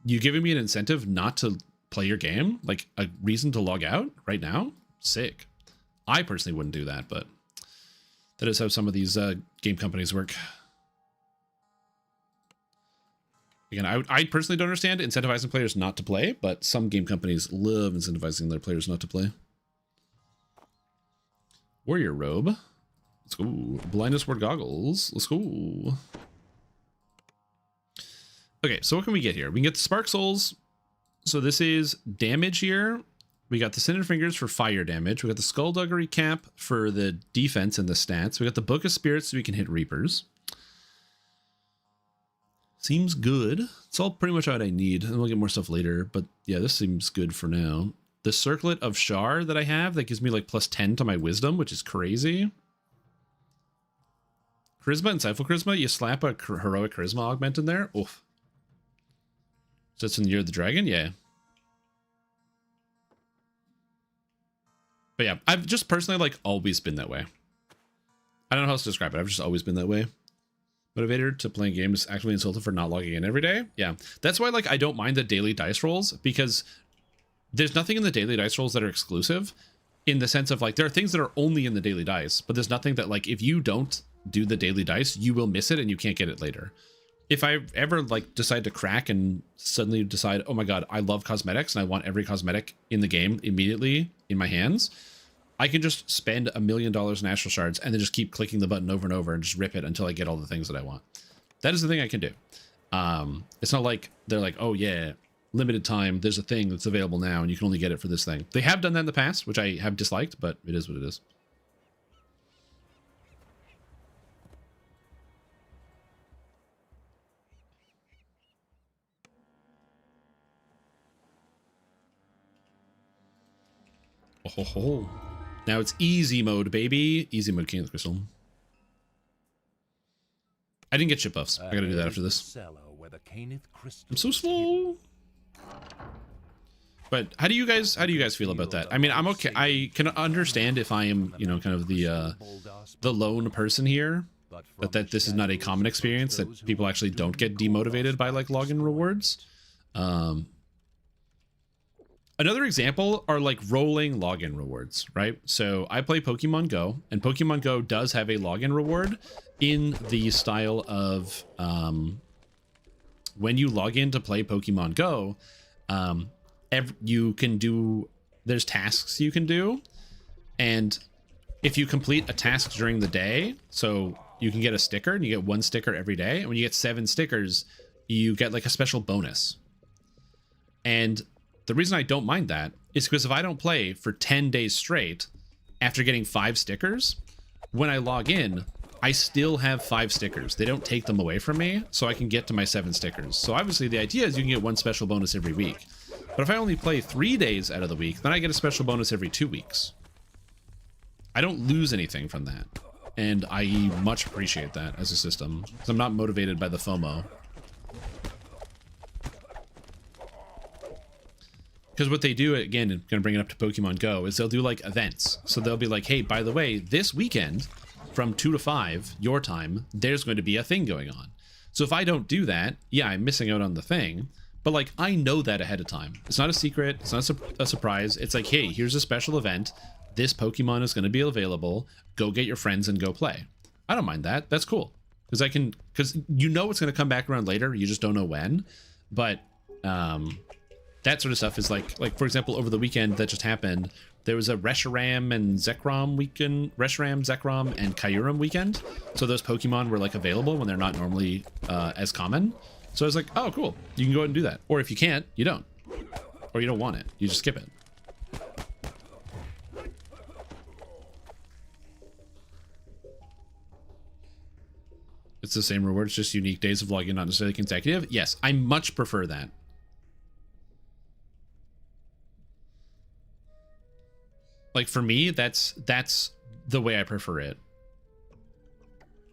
You giving me an incentive not to play your game? Like a reason to log out right now? Sick. I personally wouldn't do that, but that is how some of these game companies work. Again, I personally don't understand incentivizing players not to play, but some game companies love incentivizing their players not to play. Warrior robe. Let's go. Blindness ward goggles. Let's go. Okay, so what can we get here? We can get the Spark Souls. So this is damage here. We got the Cinder Fingers for fire damage. We got the Skullduggery Cap for the defense and the stats. We got the Book of Spirits so we can hit Reapers. Seems good. It's all pretty much what I need. And we'll get more stuff later. But yeah, this seems good for now. The Circlet of Shar that I have, that gives me like plus 10 to my wisdom, which is crazy. Charisma, Insightful Charisma. You slap a Heroic Charisma augment in there. Oof. So that's in the Year of the Dragon? Yeah. But yeah, I've just personally like always been that way. I don't know how else to describe it. I've just always been that way. Motivator to playing games, actually insulted for not logging in every day. Yeah, that's why like I don't mind the daily dice rolls, because there's nothing in the daily dice rolls that are exclusive, in the sense of like there are things that are only in the daily dice, but there's nothing that like if you don't do the daily dice, you will miss it and you can't get it later. If I ever like decide to crack and suddenly decide, oh my god, I love cosmetics and I want every cosmetic in the game immediately in my hands, I can just spend $1 million in Astral Shards and then just keep clicking the button over and over and just rip it until I get all the things that I want. That is the thing I can do. It's not like they're like, oh yeah, limited time, there's a thing that's available now and you can only get it for this thing. They have done that in the past, which I have disliked, but it is what it is. Oh, ho, ho. Now it's easy mode, baby. Easy mode, King of the Crystal. I didn't get ship buffs. I gotta do that after this. I'm so slow. But how do you guys feel about that? I mean, I'm okay. I can understand if I am, you know, kind of the lone person here, but that this is not a common experience, that people actually don't get demotivated by like login rewards. Another example are like rolling login rewards, right? So I play Pokemon Go, and Pokemon Go does have a login reward in the style of when you log in to play Pokemon Go, you can do, there's tasks you can do, and if you complete a task during the day, so you can get a sticker, and you get 1 sticker every day, and when you get 7 stickers, you get like a special bonus. And the reason I don't mind that is because if I don't play for 10 days straight after getting 5 stickers, when I log in, I still have 5 stickers. They don't take them away from me, so I can get to my 7 stickers. So obviously the idea is you can get 1 special bonus every week. But if I only play 3 days out of the week, then I get a special bonus every 2 weeks. I don't lose anything from that. And I much appreciate that as a system, because I'm not motivated by the FOMO. Because what they do, again, I'm going to bring it up to Pokemon Go, is they'll do like events. So they'll be like, hey, by the way, this weekend from 2 to 5, your time, there's going to be a thing going on. So if I don't do that, yeah, I'm missing out on the thing. But like, I know that ahead of time. It's not a secret. It's not a surprise. It's like, hey, here's a special event. This Pokemon is going to be available. Go get your friends and go play. I don't mind that. That's cool. Because you know it's going to come back around later. You just don't know when. But that sort of stuff is like for example, over the weekend that just happened, there was a Reshiram and Zekrom weekend, Reshiram, Zekrom, and Kyurem weekend. So those Pokemon were like available when they're not normally as common. So I was like, oh, cool. You can go ahead and do that. Or if you can't, you don't. Or you don't want it. You just skip it. It's the same rewards, just unique days of logging, not necessarily consecutive. Yes, I much prefer that. Like for me, that's the way I prefer it.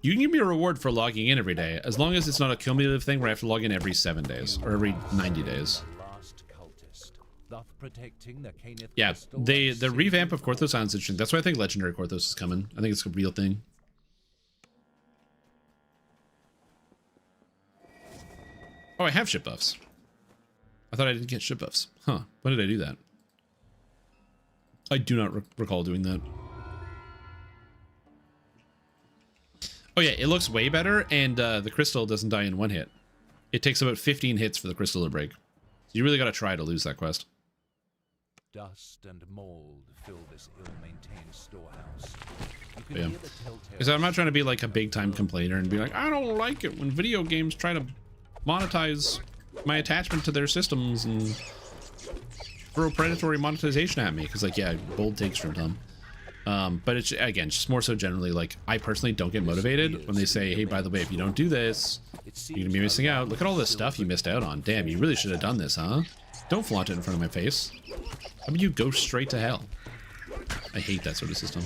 You can give me a reward for logging in every day, as long as it's not a cumulative thing where I have to log in every 7 days or every 90 days. Yeah, the revamp of Korthos sounds interesting. That's why I think Legendary Korthos is coming. I think it's a real thing. Oh, I have ship buffs. I thought I didn't get ship buffs. Huh, when did I do that? I do not recall doing that. Oh yeah, it looks way better, and the crystal doesn't die in one hit. It takes about 15 hits for the crystal to break. So you really got to try to lose that quest. Dust and mold fill this ill-maintained storehouse. Yeah. So I'm not trying to be like a big-time complainer and be like, I don't like it when video games try to monetize my attachment to their systems and throw predatory monetization at me, because like, yeah, bold takes from Tom. But it's, again, just more so generally, like, I personally don't get motivated when they say, hey, by the way, if you don't do this, you're gonna be missing out. Look at all this stuff you missed out on. Damn, you really should have done this, huh? Don't flaunt it in front of my face. How about you go straight to hell? I hate that sort of system.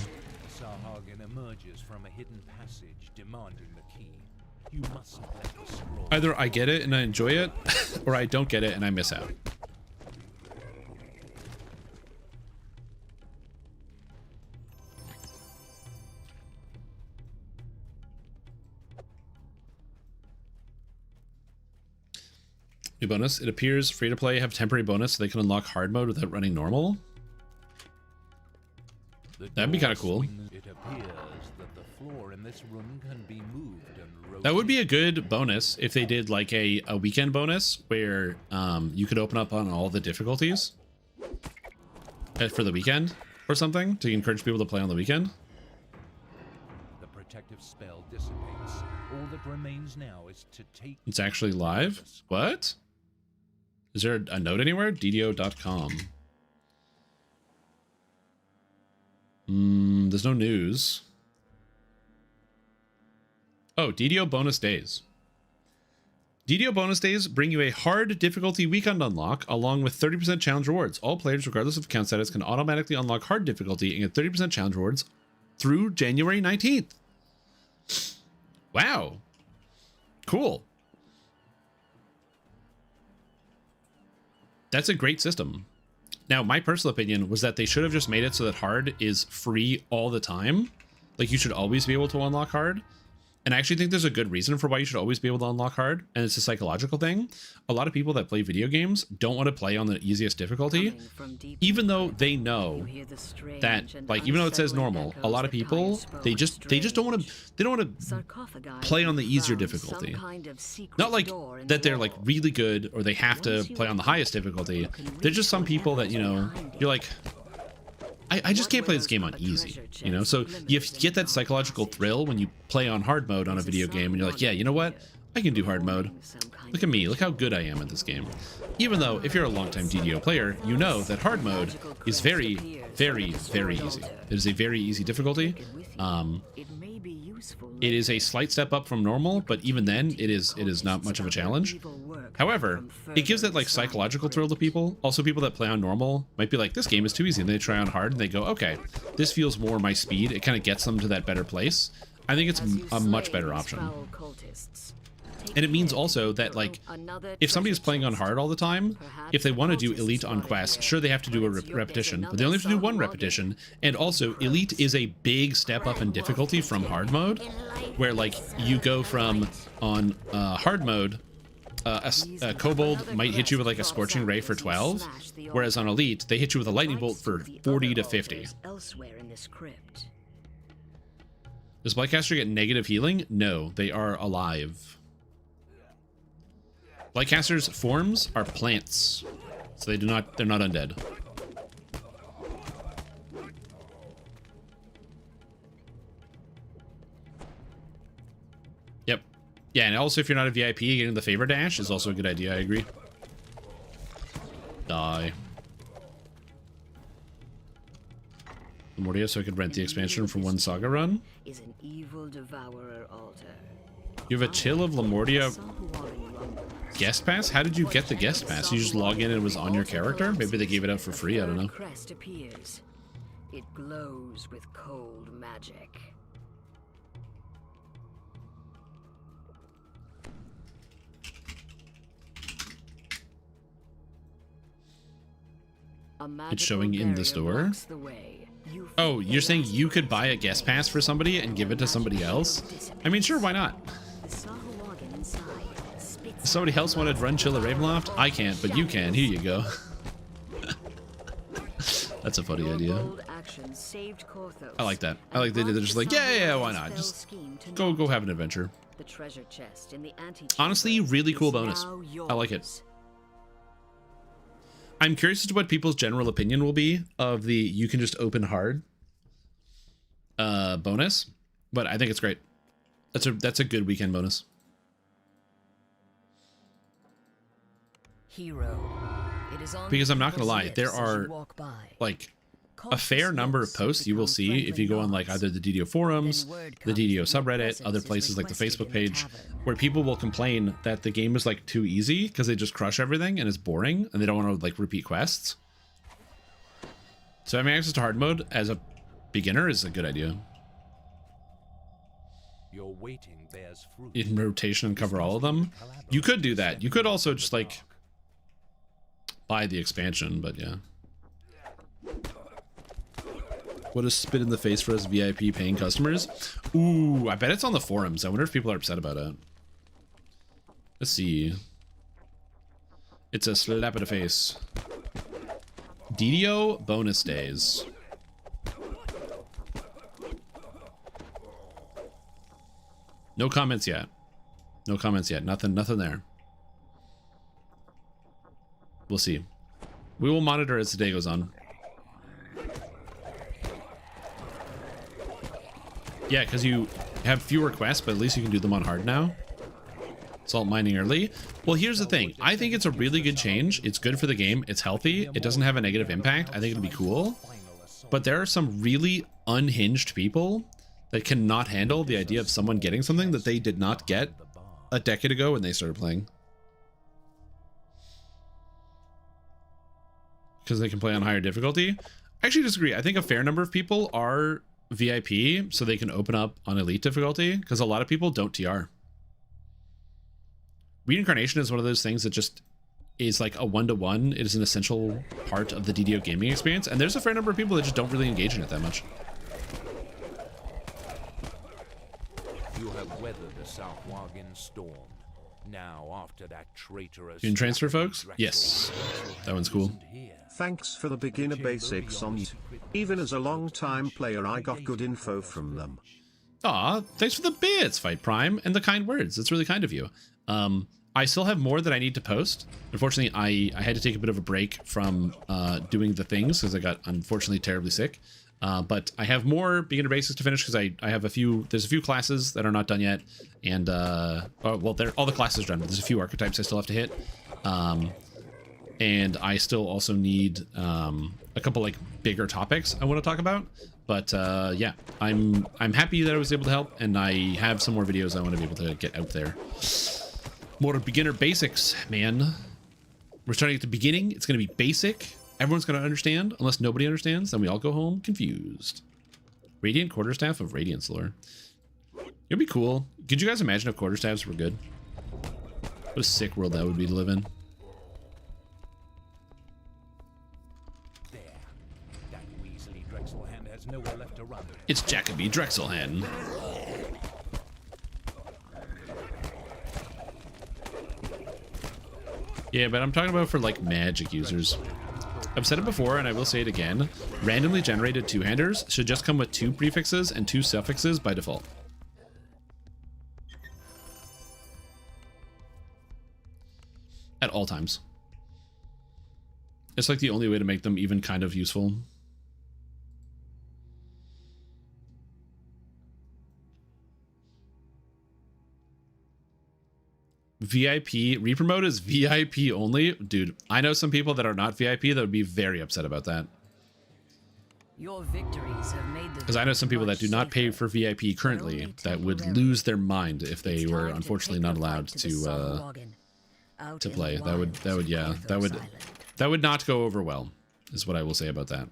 Sarhagen emerges from a hidden passage demanding the key. You mustn't let the scroll. Either I get it and I enjoy it, or I don't get it and I miss out. New bonus. It appears free-to-play have temporary bonus so they can unlock hard mode without running normal. That'd be kind of cool. It appears that the floor in this room can be moved and rotated. That would be a good bonus if they did like a weekend bonus where you could open up on all the difficulties for the weekend or something to encourage people to play on the weekend. The protective spell dissipates. All that remains now is to take. It's actually live? What? Is there a note anywhere? DDO.com. There's no news. Oh, DDO bonus days. DDO bonus days bring you a hard difficulty weekend unlock along with 30% challenge rewards. All players, regardless of account status, can automatically unlock hard difficulty and get 30% challenge rewards through January 19th. Wow. Cool. That's a great system. Now, my personal opinion was that they should have just made it so that hard is free all the time. Like, you should always be able to unlock hard. And I actually think there's a good reason for why you should always be able to unlock hard, and it's a psychological thing. A lot of people that play video games don't want to play on the easiest difficulty, even though they know that, like, even though it says normal, a lot of people, they just don't want to play on the easier difficulty. Not like that they're like really good or they have to play on the highest difficulty. There's just some people that, you know, you're like, I just can't play this game on easy, you know? So you get that psychological thrill when you play on hard mode on a video game and you're like, yeah, you know what? I can do hard mode. Look at me. Look how good I am at this game. Even though if you're a longtime DDO player, you know that hard mode is very, very, very easy. It is a very easy difficulty. It is a slight step up from normal, but even then, it is not much of a challenge. However, it gives that like psychological thrill to people. Also, people that play on normal might be like, this game is too easy, and they try on hard and they go, okay, this feels more my speed. It kind of gets them to that better place. I think it's a much better option. And it means also that, like, if somebody is playing on hard all the time, if they want to do elite on quest, sure, they have to do a repetition, but they only have to do one repetition. And also, elite is a big step up in difficulty from hard mode, where, like, you go from on hard mode, a kobold might hit you with like a scorching ray for 12, whereas on elite they hit you with a lightning bolt for 40 to 50. Does Blightcaster get negative healing? No, they are alive. Blightcaster's forms are plants, so they're not undead. Yep. Yeah, and also if you're not a VIP, getting the favor dash is also a good idea, I agree. Die. Mordia, so I could rent the expansion from one saga run. Is an evil devourer altar. You have a Chill of Lamordia guest pass? How did you get the guest pass? You just log in and it was on your character? Maybe they gave it out for free, I don't know. Crest appears. It glows with cold magic. It's showing in the store? Oh, you're saying you could buy a guest pass for somebody and give it to somebody else? I mean, sure, why not? If somebody else wanted to run Chill at Ravenloft? I can't, but you can. Here you go. That's a funny idea. I like that. I like that they're just like, yeah, why not? Just go have an adventure. Honestly, really cool bonus. I like it. I'm curious as to what people's general opinion will be of the you can just open hard bonus, but I think it's great. That's a good weekend bonus. Because I'm not gonna lie, there are like a fair number of posts you will see if you go on like either the DDO forums, the DDO subreddit, other places like the Facebook page, where people will complain that the game is like too easy because they just crush everything and it's boring and they don't want to like repeat quests. So having access to hard mode as a beginner is a good idea. Your waiting bears fruit. In rotation and cover all of them. You could do that. You could also just like buy the expansion, but yeah. What a spit in the face for us VIP paying customers. Ooh, I bet it's on the forums. I wonder if people are upset about it. Let's see. It's a slap in the face. DDO bonus days. No comments yet. No comments yet. Nothing there. We'll see. We will monitor as the day goes on. Yeah, because you have fewer quests, but at least you can do them on hard now. Salt mining early. Well, here's the thing. I think it's a really good change. It's good for the game. It's healthy. It doesn't have a negative impact. I think it'll be cool. But there are some really unhinged people that cannot handle the idea of someone getting something that they did not get a decade ago when they started playing. Because they can play on higher difficulty. I actually disagree. I think a fair number of people are VIP, so they can open up on elite difficulty, because a lot of people don't TR. Reincarnation is one of those things that just is like a one-to-one. It is an essential part of the DDO gaming experience, and there's a fair number of people that just don't really engage in it that much. You have weathered the Southwagon storm. Now, after that traitorous... You can transfer, folks? Yes. That one's cool. Thanks for the beginner basics on it. Even as a long-time player, I got good info from them. Aw, thanks for the bits, Fight Prime, and the kind words. That's really kind of you. I still have more that I need to post. Unfortunately, I had to take a bit of a break from doing the things because I got unfortunately terribly sick. But I have more beginner basics to finish because I have there's a few classes that are not done yet. And, all the classes are done, but there's a few archetypes I still have to hit. And I still also need a couple like bigger topics I want to talk about. But yeah, I'm happy that I was able to help, and I have some more videos I want to be able to get out there. More beginner basics, man. We're starting at the beginning. It's going to be basic. Everyone's going to understand. Unless nobody understands, then we all go home confused. Radiant Quarterstaff of Radiance lore. It'd be cool. Could you guys imagine if quarterstaffs were good? What a sick world that would be to live in. There. That Weasley Drexelhand has nowhere left to run. It's Jacoby Drexelhand. Yeah, but I'm talking about for like magic users. I've said it before and I will say it again. Randomly generated two-handers should just come with 2 prefixes and 2 suffixes by default. At all times. It's like the only way to make them even kind of useful. VIP Reaper mode is VIP only. Dude, I know some people that are not VIP that would be very upset about that. Your victories have made the Because I know some people that do not pay for VIP currently that would lose their mind if they were unfortunately not allowed to play. That would not go over well, is what I will say about that.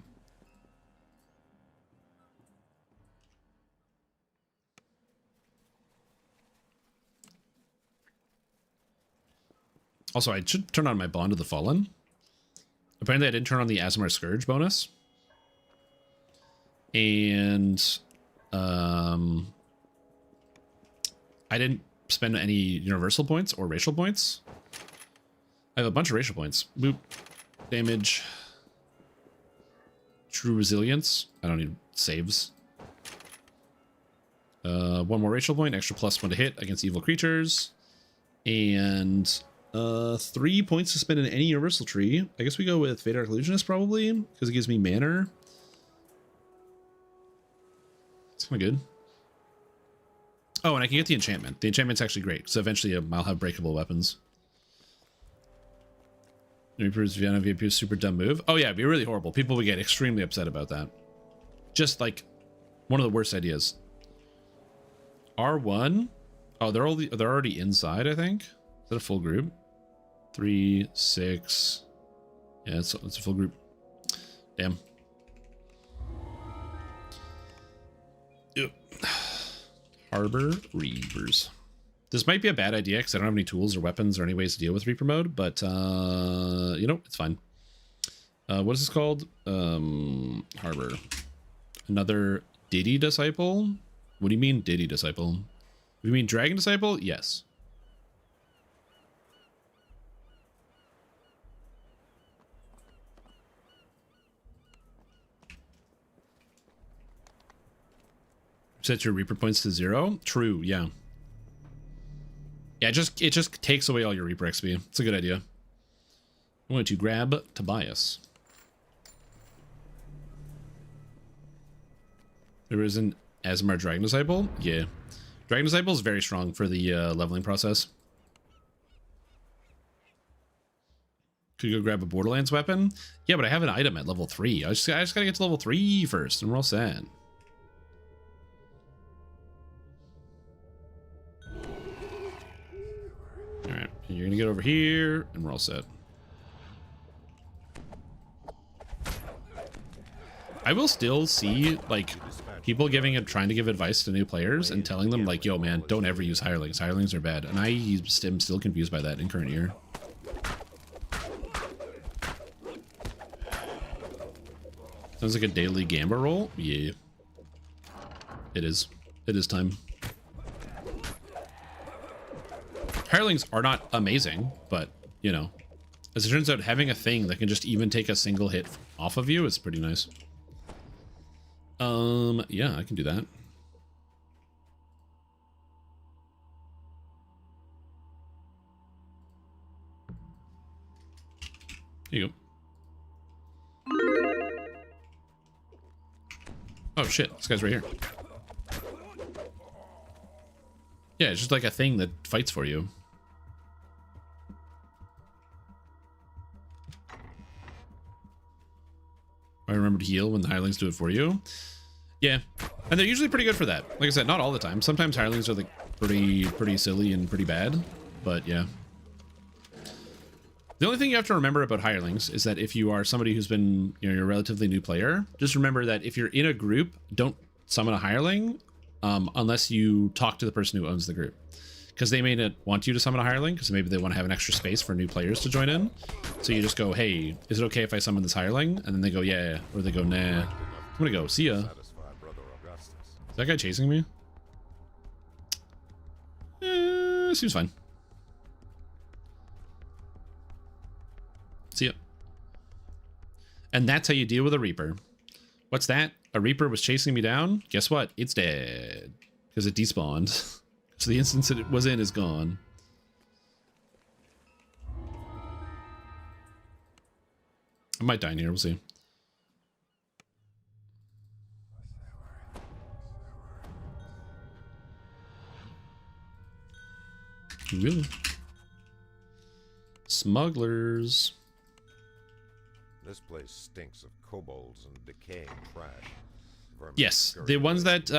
Also, I should turn on my Bond of the Fallen. Apparently, I didn't turn on the Aasimar Scourge bonus. And I didn't spend any universal points or racial points. I have a bunch of racial points. Boop. Damage. True resilience. I don't need saves. 1 more racial point. Extra +1 to hit against evil creatures. And 3 points to spend in any universal tree. I guess we go with Fate Arc Illusionist probably, because it gives me manner. It's kind of good. Oh, and I can get the enchantment. The enchantment's actually great, so eventually I'll have breakable weapons. Reaper's Vienna VIP super dumb move. Oh yeah, it'd be really horrible. People would get extremely upset about that. Just like one of the worst ideas. R1. Oh, they're already inside, I think. Is that a full group? 3, 6. Yeah, it's a full group. Damn. Yep. Harbor Reavers. This might be a bad idea because I don't have any tools or weapons or any ways to deal with Reaper mode, but you know, it's fine. What is this called? Harbor. Another Diddy Disciple? What do you mean Diddy Disciple? You mean Dragon Disciple? Yes. Set your Reaper points to 0? True, yeah. Yeah, it just takes away all your Reaper XP. It's a good idea. I'm going to grab Tobias. There is an Aasimar Dragon Disciple? Yeah. Dragon Disciple is very strong for the leveling process. Could go grab a Borderlands weapon? Yeah, but I have an item at level 3. I just gotta get to level 3 first, and we're all set. Alright, you're gonna get over here, and we're all set. I will still see, like, people trying to give advice to new players and telling them, like, yo, man, don't ever use hirelings. Hirelings are bad. And I am still confused by that in current year. Sounds like a daily Gamba roll? Yeah. It is. It is time. Hirelings are not amazing, but, you know, as it turns out, having a thing that can just even take a single hit off of you is pretty nice. Yeah, I can do that. Here you go. Oh shit, this guy's right here. Yeah, it's just like a thing that fights for you. I remember to heal when the hirelings do it for you. Yeah, and they're usually pretty good for that. Like I said, not all the time. Sometimes hirelings are like pretty silly and pretty bad, but yeah. The only thing you have to remember about hirelings is that if you are somebody who's been, you know, you're a relatively new player, just remember that if you're in a group, don't summon a hireling unless you talk to the person who owns the group. because they may not want you to summon a hireling because maybe they want to have an extra space for new players to join in. So you just go, hey, is it okay if I summon this hireling? And then they go, yeah, or they go, nah. I'm gonna go, see ya. Is that guy chasing me? Seems fine. See ya. And that's how you deal with a Reaper. What's that? A Reaper was chasing me down? Guess what? It's dead. Because it despawned. So the instance that it was in is gone. I might die in here, we'll see. Really? Smugglers. This place stinks of kobolds and decaying trash. Yes, the ones that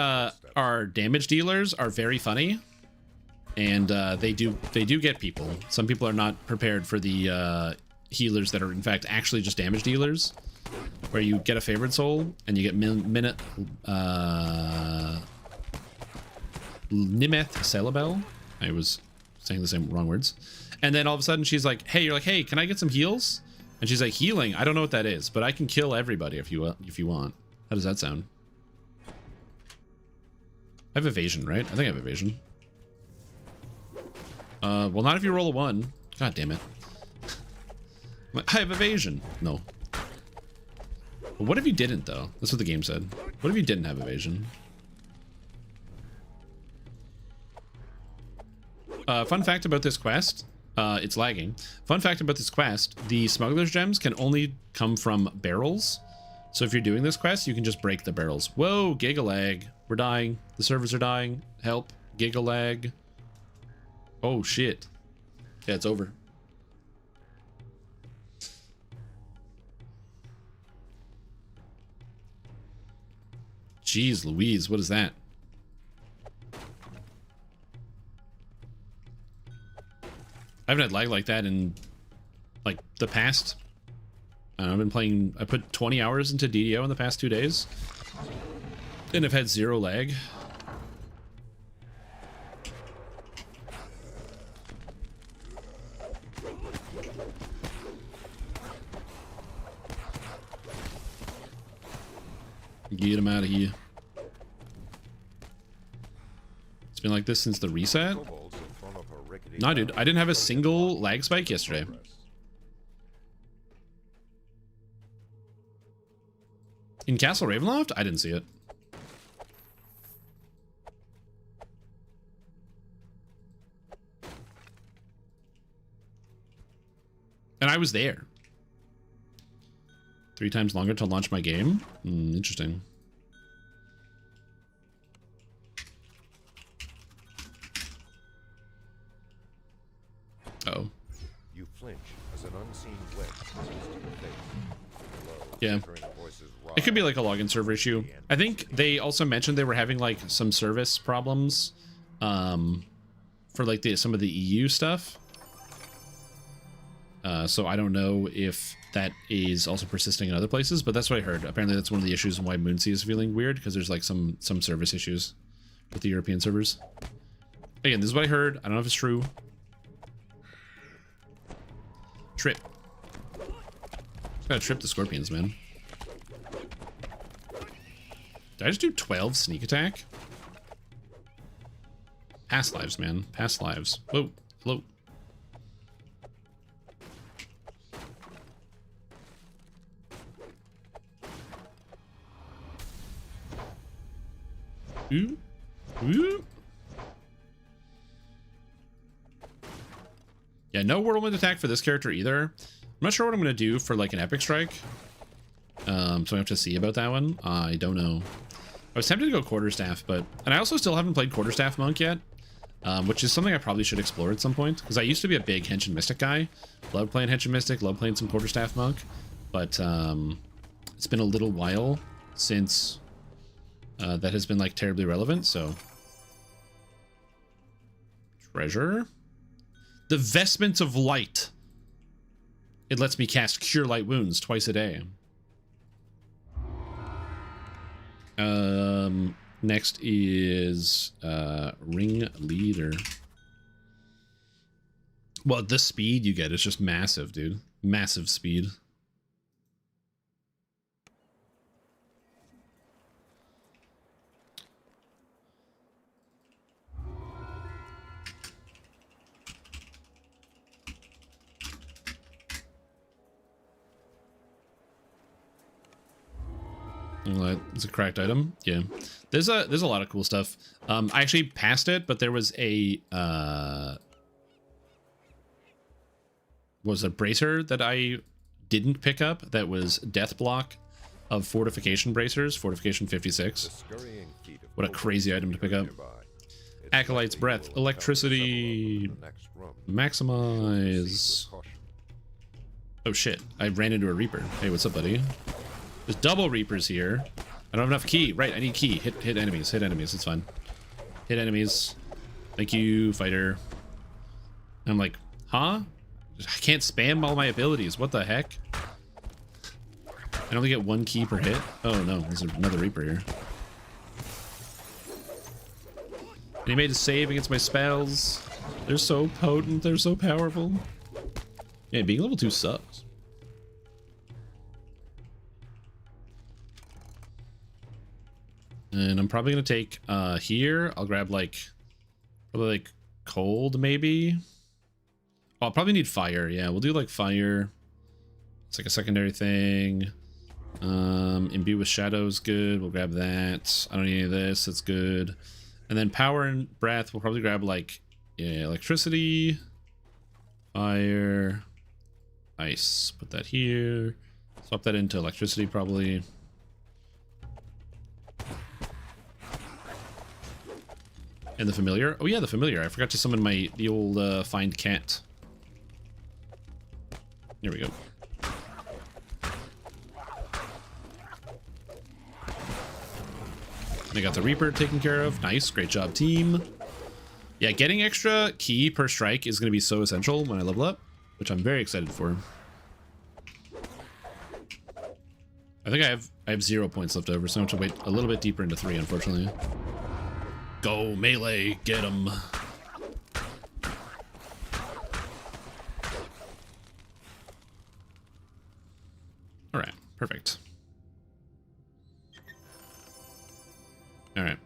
are damage dealers are very funny, and they do get people. Some people are not prepared for the healers that are in fact actually just damage dealers, where you get a favorite soul and you get Nimeth Celebel. I was saying the same wrong words. And then all of a sudden she's like, hey, you're like, hey, can I get some heals? And she's like, healing? I don't know what that is, but I can kill everybody if you want. How does that sound? I have evasion, right? I think I have evasion. Well, not if you roll a 1. God damn it. I have evasion. No. But what if you didn't, though? That's what the game said. What if you didn't have evasion? Fun fact about this quest. It's lagging. Fun fact about this quest. The smuggler's gems can only come from barrels. So if you're doing this quest, you can just break the barrels. Whoa, gigalag. We're dying. The servers are dying. Help. Gigalag. Oh, shit. Yeah, it's over. Jeez Louise, what is that? I haven't had lag like that in like the past. I've been playing, I put 20 hours into DDO in the past 2 days. And I've had 0 lag. Get him out of here. It's been like this since the reset? No, dude, I didn't have a single lag spike yesterday. In Castle Ravenloft? I didn't see it. And I was there. 3 times longer to launch my game? Interesting. Uh-oh. You flinch as an unseen wedge comes to your face. Yeah. It could be like a login server issue. I think they also mentioned they were having like some service problems for like some of the EU stuff. So I don't know if that is also persisting in other places, but that's what I heard. Apparently that's one of the issues and why Moonsea is feeling weird, because there's like some service issues with the European servers. Again, this is what I heard. I don't know if it's true. Trip. Just gotta trip the scorpions, man. Did I just do 12 sneak attack? Past lives, man. Past lives. Whoa. Hello. Ooh. Ooh. Yeah, no whirlwind attack for this character either. I'm not sure what I'm going to do for like an epic strike. So I have to see about that one. I don't know. I was tempted to go quarterstaff, but... And I also still haven't played quarterstaff monk yet. Which is something I probably should explore at some point. Because I used to be a big hench and mystic guy. Love playing hench and mystic. Love playing some quarterstaff monk. But it's been a little while since that has been like terribly relevant, so... Treasure? The Vestments of Light. It lets me cast Cure Light Wounds twice a day. Next is Ring Leader. Well, the speed you get is just massive, dude. Massive speed. It's a cracked item. Yeah, there's a lot of cool stuff. I actually passed it, but there was a bracer that I didn't pick up. That was death block of fortification bracers, fortification 56. What a crazy item to pick up. Acolyte's breath, electricity, maximize. Oh shit! I ran into a reaper. Hey, what's up, buddy? There's double reapers here. I don't have enough key. Right, I need key. Hit enemies. Hit enemies. It's fine. Hit enemies. Thank you, fighter. I'm like, huh? I can't spam all my abilities. What the heck? I only get 1 key per hit. Oh no, there's another reaper here. And he made a save against my spells. They're so potent. They're so powerful. Yeah, being level 2 sucks. And I'm probably gonna take here. I'll grab probably like cold maybe. Oh, I'll probably need fire. Yeah, we'll do like fire. It's like a secondary thing. Imbue with shadows, good. We'll grab that. I don't need any of this. That's good. And then power and breath. We'll probably grab like electricity, fire, ice. Put that here. Swap that into electricity probably. And the familiar. Oh yeah, the familiar. I forgot to summon the old find cat. Here we go. I got the Reaper taken care of. Nice, great job, team. Yeah, getting extra key per strike is going to be so essential when I level up, which I'm very excited for. I think I have 0 points left over, so I have to wait a little bit deeper into 3, unfortunately. Go melee, get him. All right, perfect. All right.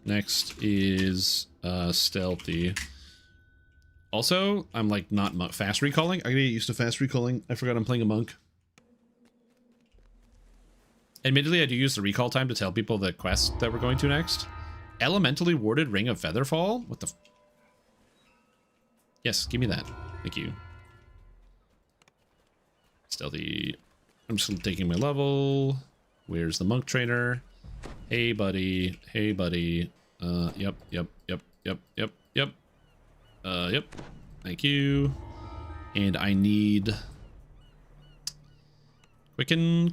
Next is stealthy. Also, I'm like not fast recalling. I gotta get used to fast recalling. I forgot I'm playing a monk. Admittedly, I do use the recall time to tell people the quest that we're going to next. Elementally warded Ring of Featherfall? What the Yes, give me that. Thank you. Stealthy. I'm just taking my level. Where's the monk trainer? Hey, buddy. Hey, buddy. Yep. Yep. Thank you. And I need... Quicken.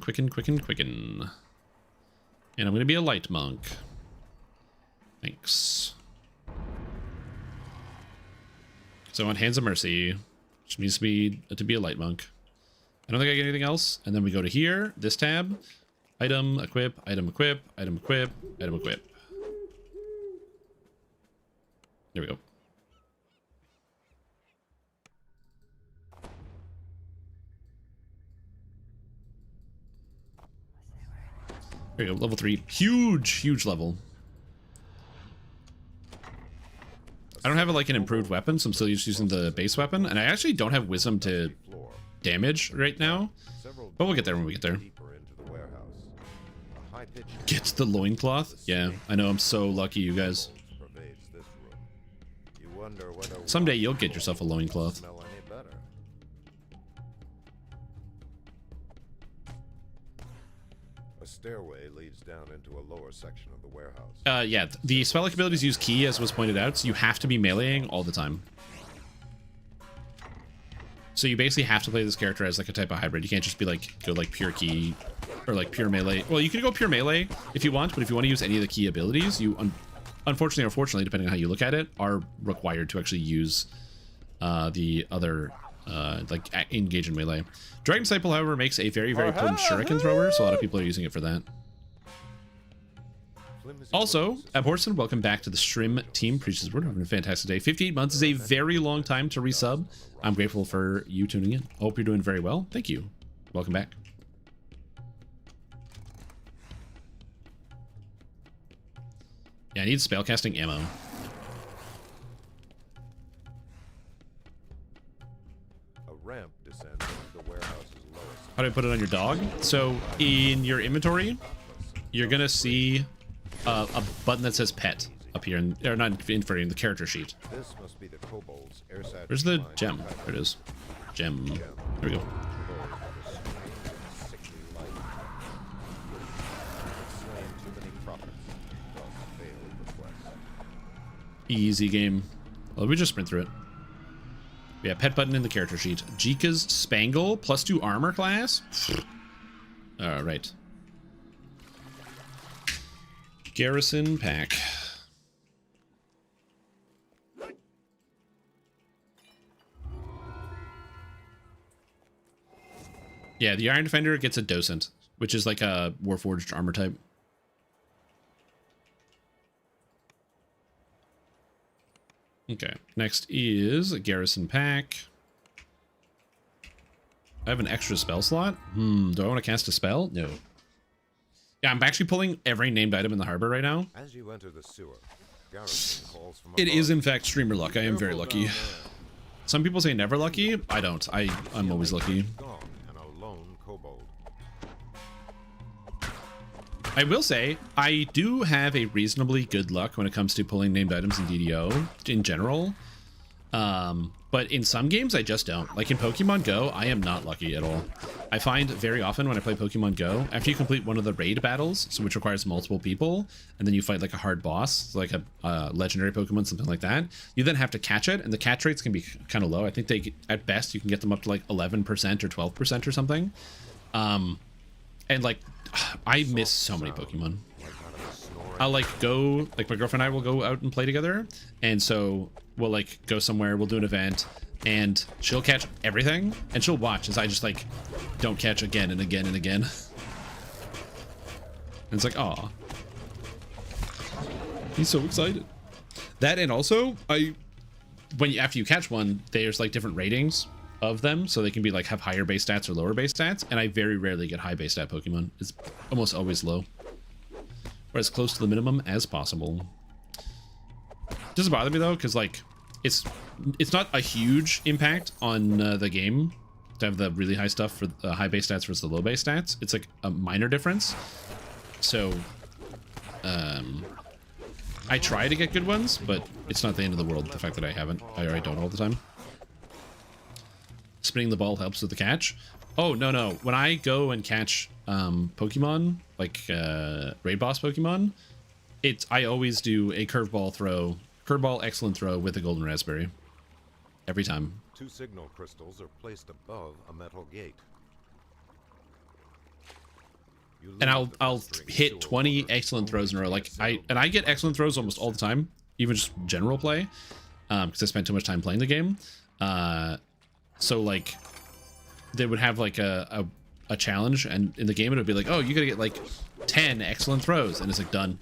And I'm going to be a light monk. Thanks. So I want Hands of Mercy, which means to be a light monk. I don't think I get anything else. And then we go to here, this tab. Item, equip, item, equip, item, equip, item, equip. There we go. There you go, level 3. Huge level. I don't have like an improved weapon, so I'm still just using the base weapon. And I actually don't have wisdom to damage right now. But we'll get there when we get there. Get the loincloth? Yeah, I know, I'm so lucky, you guys. Someday you'll get yourself a loincloth. A stairway leads down into a lower section of the warehouse. Yeah, the spell-like abilities use key, as was pointed out, so you have to be meleeing all the time. So you basically have to play this character as like a type of hybrid. You can't just be like, go like pure key or like pure melee. Well, you can go pure melee if you want, but if you want to use any of the key abilities, you unfortunately or fortunately, depending on how you look at it, are required to actually use the other like engage in melee. Dragon Disciple, however, makes a very potent shuriken thrower, so a lot of people are using it for that. Also, Abhorson, welcome back to the stream team. Preaches we're having a fantastic day. 58 months is a very long time to resub. I'm grateful for you tuning in. Hope you're doing very well. Thank you. Welcome back. Yeah, I need spellcasting ammo. A ramp descends into the warehouse's lowest. How do I put it on your dog? So in your inventory, you're gonna see a button that says pet up here, or not inventory, in the character sheet. This must be the kobolds. Airside Where's the mine gem? cut There it is. Gem. There we go. sickly light. Slain too many prophets. Thus failed the quest. Easy game. Well, we just sprint through it. Yeah, pet button in the character sheet. Jika's Spangle, +2 armor class. Alright. Garrison pack. Yeah, the Iron Defender gets a Docent, which is like a Warforged armor type. Okay, next is a Garrison pack. I have an extra spell slot. Do I want to cast a spell? No. Yeah, I'm actually pulling every named item in the harbor right now. As you enter the sewer, Garrison calls from It is above. in fact streamer luck. I am very lucky. Some people say never lucky. I don't. I'm always lucky. Gone and a lone kobold. I will say I do have a reasonably good luck when it comes to pulling named items in DDO in general. But in some games I just don't. Like in Pokemon Go, I am not lucky at all. I find very often when I play Pokemon Go, after you complete one of the raid battles, so which requires multiple people, and then you fight like a hard boss, like a legendary Pokemon, something like that, you then have to catch it, and the catch rates can be kind of low. I think they, at best, you can get them up to like 11% or 12% or something. And like, I miss so many Pokemon. I'll like go, like my girlfriend and I will go out and play together, and so we'll like go somewhere, we'll do an event, and she'll catch everything, and she'll watch as I just like don't catch again and again and again. And it's like, aw, he's so excited. That, and also after you catch one, there's like different ratings of them, so they can be like have higher base stats or lower base stats, and I very rarely get high base stat Pokemon. It's almost always low, or as close to the minimum as possible. Doesn't bother me though, because like it's not a huge impact on the game to have the really high stuff for the high base stats versus the low base stats. It's like a minor difference. So I try to get good ones, but it's not the end of the world, the fact that I don't all the time. Spinning the ball helps with the catch. Oh, no. When I go and catch Pokemon, like raid boss Pokemon, I always do a curveball excellent throw with a golden raspberry. Every time. 2 signal crystals are placed above a metal gate. And I'll hit 20 excellent throws in a row. Like I get excellent throws almost all the time, even just general play, because I spent too much time playing the game. So like they would have like a challenge, and in the game it would be like, oh, you gotta get like 10 excellent throws, and it's like done.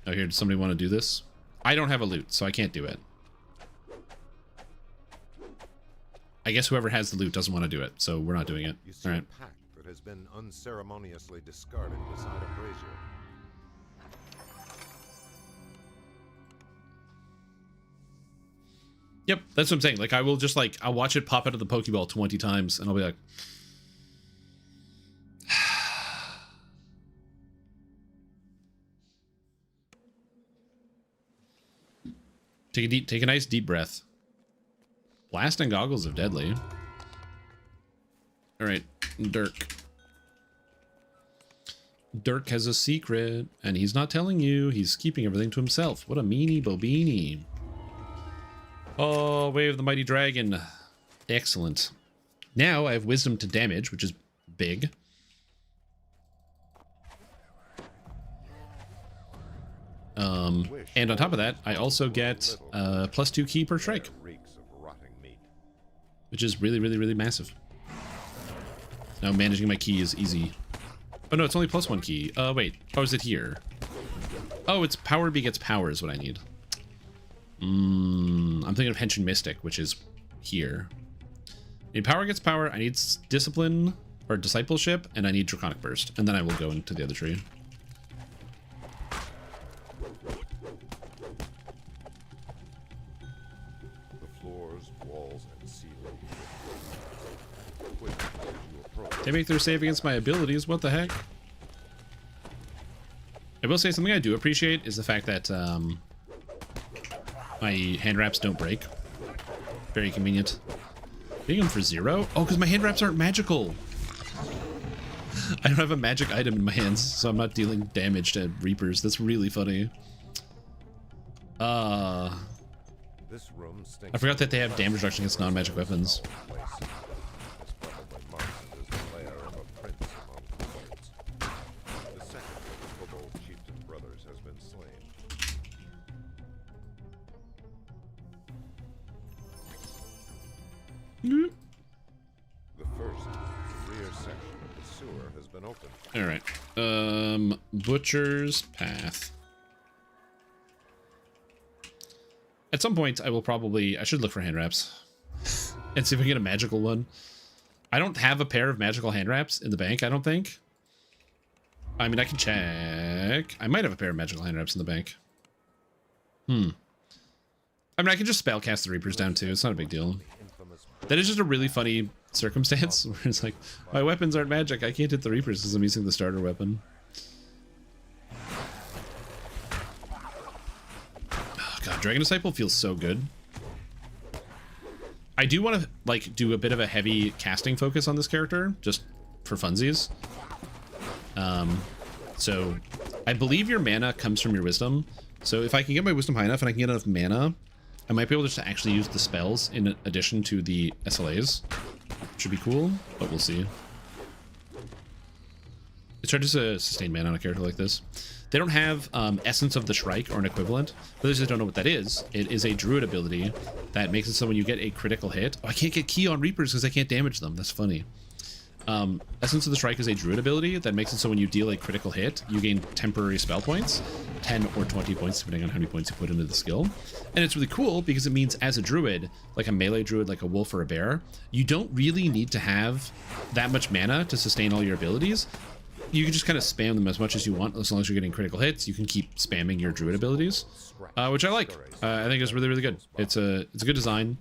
Oh, here, does somebody want to do this? I don't have a loot, so I can't do it. I guess whoever has the loot doesn't want to do it, so we're not doing it. You see All right. a pack that has been unceremoniously discarded beside a brazier. Yep, that's what I'm saying. Like, I will just like, I'll watch it pop out of the Pokeball 20 times, and I'll be like, take a nice deep breath. Blasting goggles of deadly. All right, Dirk. Dirk has a secret, and he's not telling you. He's keeping everything to himself. What a meanie bobini. Oh, Way of the Mighty Dragon. Excellent. Now I have Wisdom to damage, which is big. And on top of that, I also get +2 key per strike, which is really, really, really massive. Now managing my key is easy. Oh no, it's only +1 key. Wait. Oh, is it here? Oh, it's power begets power is what I need. I'm thinking of Henching Mystic, which is here. I need power gets power. I need discipline or discipleship, and I need Draconic Burst, and then I will go into the other tree. The floors, walls, and ceiling. They make their save against my abilities. What the heck? I will say something I do appreciate is the fact that my hand wraps don't break. Very convenient. Being them for 0? Oh, because my hand wraps aren't magical. I don't have a magic item in my hands, so I'm not dealing damage to Reapers. That's really funny. This room stinks. I forgot that they have damage reduction against non-magic weapons. The first rear section of the sewer has been opened. All right. Butcher's Path. At some point, I should look for hand wraps and see if I can get a magical one. I don't have a pair of magical hand wraps in the bank, I don't think. I mean, I can check. I might have a pair of magical hand wraps in the bank. I mean, I can just spellcast the Reapers down too. It's not a big deal. That is just a really funny circumstance where it's like, my weapons aren't magic. I can't hit the Reapers because I'm using the starter weapon. Oh god, Dragon Disciple feels so good. I do want to like do a bit of a heavy casting focus on this character, just for funsies. So I believe your mana comes from your wisdom. So if I can get my wisdom high enough and I can get enough mana, I might be able just to actually use the spells in addition to the SLAs. Should be cool, but we'll see. It's hard to sustain mana on a character like this. They don't have Essence of the Shrike or an equivalent. For those that don't know what that is, it is a druid ability that makes it so when you get a critical hit... Oh, I can't get key on Reapers because I can't damage them. That's funny. Essence of the Shrike is a druid ability that makes it so when you deal a critical hit, you gain temporary spell points, 10 or 20 points depending on how many points you put into the skill. And it's really cool because it means as a druid, like a melee druid, like a wolf or a bear, you don't really need to have that much mana to sustain all your abilities. You can just kind of spam them as much as you want. As long as you're getting critical hits, you can keep spamming your druid abilities, which I like. I think it's really, really good. It's a good design.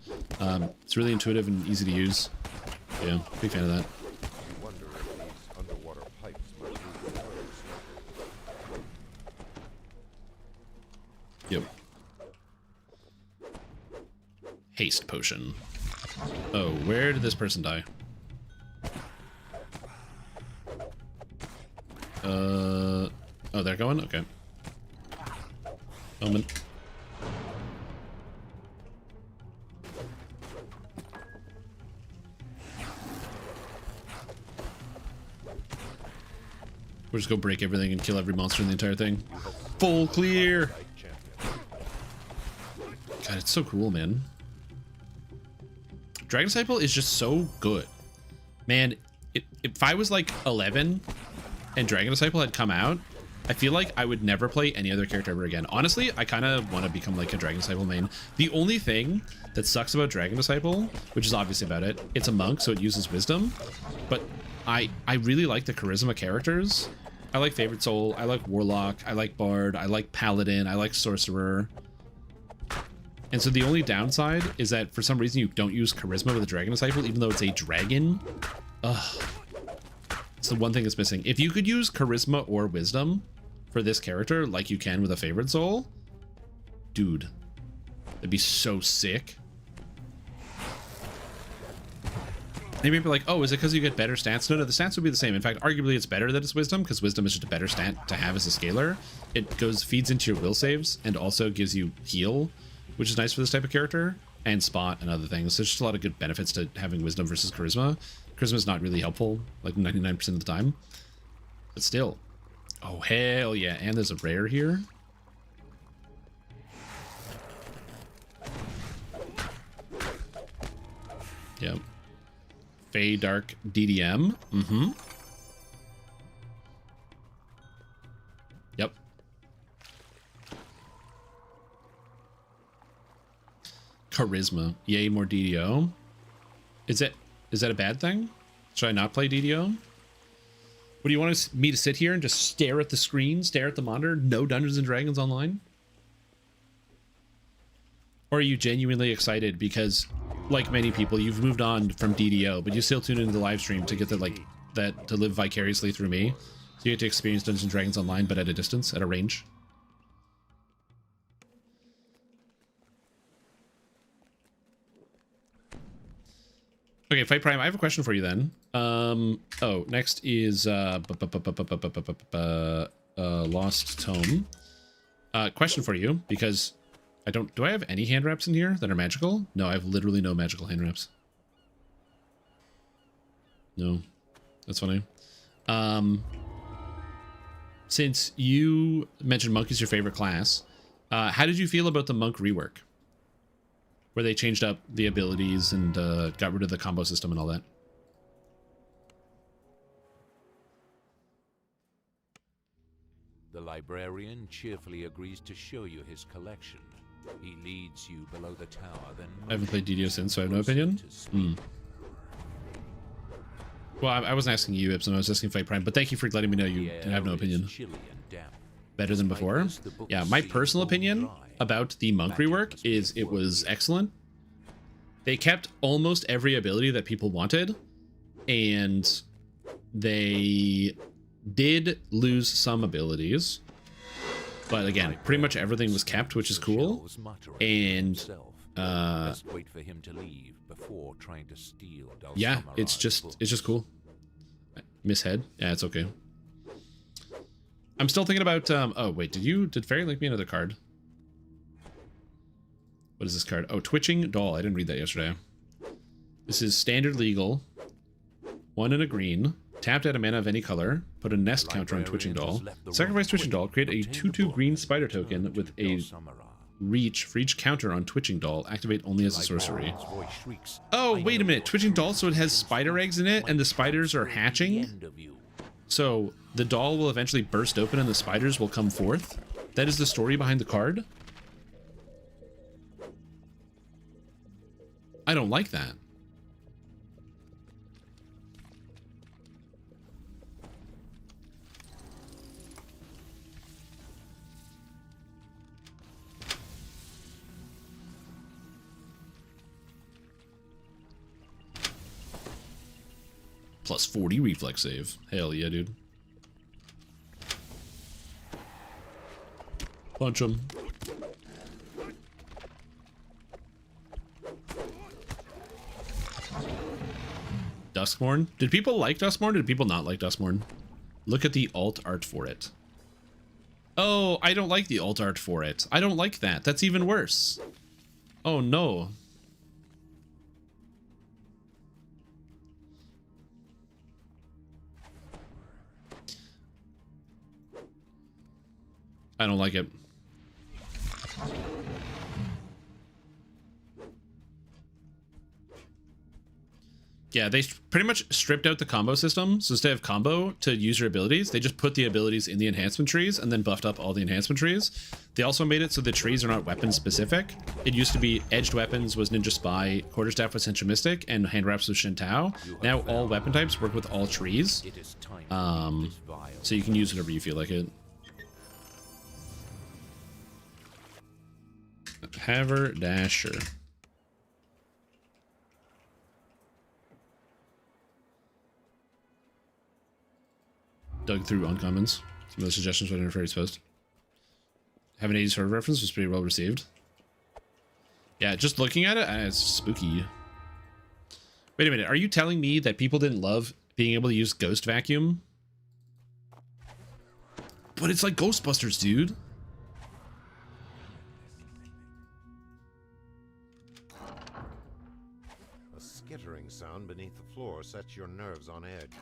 It's really intuitive and easy to use. Yeah, big fan of that. Yep. Haste potion. Oh, where did this person die? Oh, they're going? Okay. Moment. We'll just go break everything and kill every monster in the entire thing. Full clear! God, it's so cool, man. Dragon Disciple is just so good. Man, if I was like 11 and Dragon Disciple had come out, I feel like I would never play any other character ever again. Honestly, I kind of want to become like a Dragon Disciple main. The only thing that sucks about Dragon Disciple, which is obviously about it, it's a monk, so it uses wisdom. But I really like the charisma characters. I like Favorite Soul, I like Warlock, I like Bard, I like Paladin, I like Sorcerer. And so the only downside is that for some reason you don't use charisma with a Dragon Disciple, even though it's a dragon. Ugh. It's the one thing that's missing. If you could use charisma or wisdom for this character like you can with a Favorite Soul, dude, that'd be so sick. They may be like, oh, is it because you get better stats? No, the stats would be the same. In fact, arguably it's better that it's wisdom, because wisdom is just a better stat to have as a scaler. It feeds into your will saves and also gives you heal, which is nice for this type of character, and spot and other things. There's just a lot of good benefits to having wisdom versus charisma. Charisma is not really helpful, like 99% of the time, but still. Oh, hell yeah. And there's a rare here. Yep. Fey Dark DDM. Charisma. Yay, more DDO. Is that a bad thing? Should I not play DDO? What do you want me to sit here and just stare at the screen, stare at the monitor? No Dungeons and Dragons online? Or are you genuinely excited because, like many people, you've moved on from DDO, but you still tune into the live stream to get to live vicariously through me? So you get to experience Dungeons and Dragons online, but at a distance, at a range. Okay, Fight Prime, I have a question for you then. Oh, next is Lost Tome. Question for you, because do I have any hand wraps in here that are magical? No, I have literally no magical hand wraps. No, that's funny. Since you mentioned Monk is your favorite class, how did you feel about the Monk rework? Where they changed up the abilities and got rid of the combo system and all that. The librarian cheerfully agrees to show you his collection. He leads you below the tower, then... I haven't played DDO since, so I have no opinion. Well, I wasn't asking you, Ibsen, I was asking Fight Prime, but thank you for letting me know you have no opinion. Better than before? Yeah, my personal opinion about the Monk rework is it was excellent. They kept almost every ability that people wanted, and they did lose some abilities, but again, pretty much everything was kept, which is cool. And wait for him to leave before trying to steal. Yeah, it's just cool. Mishead. Yeah, it's okay. I'm still thinking about oh wait, did Fairy link me another card? What is this card? Oh, Twitching Doll. I didn't read that yesterday. This is standard legal. 1 and a green. Tapped at a mana of any color. Put a nest counter on Twitching Doll. Sacrifice Twitching Doll. Create a 2/2 green spider token with a reach for each counter on Twitching Doll. Activate only as a sorcery. Oh, wait a minute. Twitching Doll, so it has spider eggs in it and the spiders are hatching? So the doll will eventually burst open and the spiders will come forth? That is the story behind the card? I don't like that. Plus 40 reflex save. Hell yeah, dude. Punch him. Duskmourn? Did people like Duskmourn or did people not like Duskmourn? Look at the alt art for it. Oh, I don't like the alt art for it. I don't like that. That's even worse. Oh no. I don't like it. Yeah, they pretty much stripped out the combo system. So instead of combo to use your abilities, they just put the abilities in the enhancement trees and then buffed up all the enhancement trees. They also made it so the trees are not weapon specific. It used to be edged weapons was Ninja Spy, Quarterstaff was Central Mystic, and hand wraps was Shintao. Now all weapon types work with all trees. So you can use whatever you feel like it. Haverdasher. Dug through uncommons. Some of the suggestions were in a Fairy's post. Having 80s sort of reference was pretty well received. Yeah, just looking at it, it's spooky. Wait a minute, are you telling me that people didn't love being able to use Ghost Vacuum? But it's like Ghostbusters, dude. A skittering sound beneath the floor sets your nerves on edge.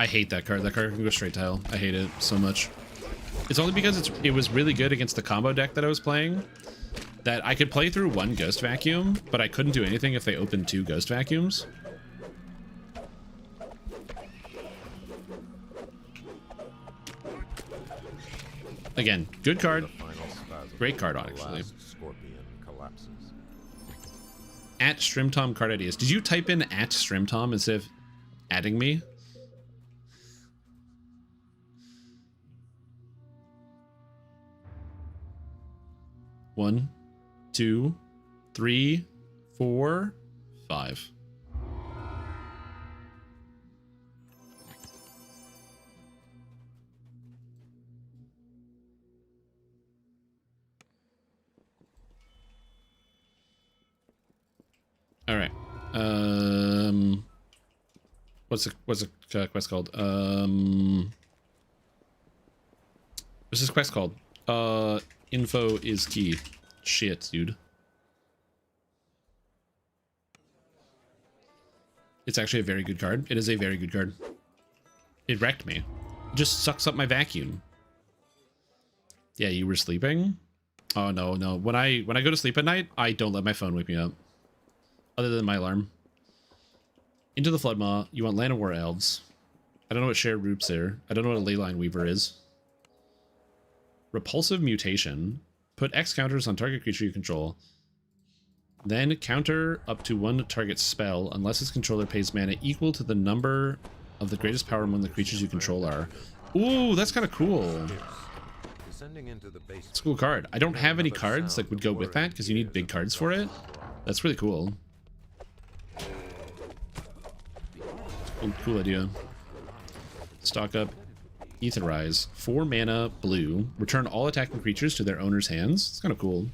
I hate that card. That card can go straight to hell. I hate it so much. It's only because it was really good against the combo deck that I was playing that I could play through one Ghost Vacuum, but I couldn't do anything if they opened 2 Ghost Vacuums. Again, good card. The final spasm, Great card, the actually. last scorpion collapses. At Strimtom card ideas. Did you type in at Strimtom instead of adding me? One, 2, 3, 4, 5. All right. What's the quest called? What's this quest called? Info is key. Shit, dude. It's actually a very good card. It is a very good card. It wrecked me. It just sucks up my vacuum. Yeah, you were sleeping? Oh no, no. When I go to sleep at night, I don't let my phone wake me up. Other than my alarm. Into the Floodmaw. You want Land of War Elves. I don't know what Shared Roots there. I don't know what a Leyline Weaver is. Repulsive Mutation. Put X counters on target creature you control. Then counter up to one target spell unless its controller pays mana equal to the number of the greatest power among the creatures you control are. Ooh, that's kind of cool. It's a cool card. I don't have any cards that would go with that because you need big cards for it. That's really cool. Cool idea. Stock up. Aetherize. 4 mana, blue. Return all attacking creatures to their owner's hands. It's kind of cool.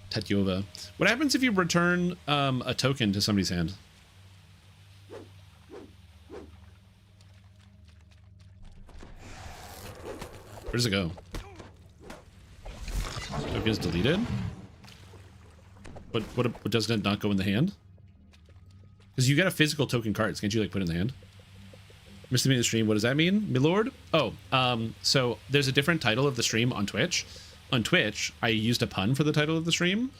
Tatyova. What happens if you return a token to somebody's hand? Where does it go? Token is deleted? But what doesn't it not go in the hand? Because you get a physical token cards. Can't you like put it in the hand? Mr. Me in the stream, what does that mean, milord? Oh, so there's a different title of the stream on Twitch. On Twitch, I used a pun for the title of the stream.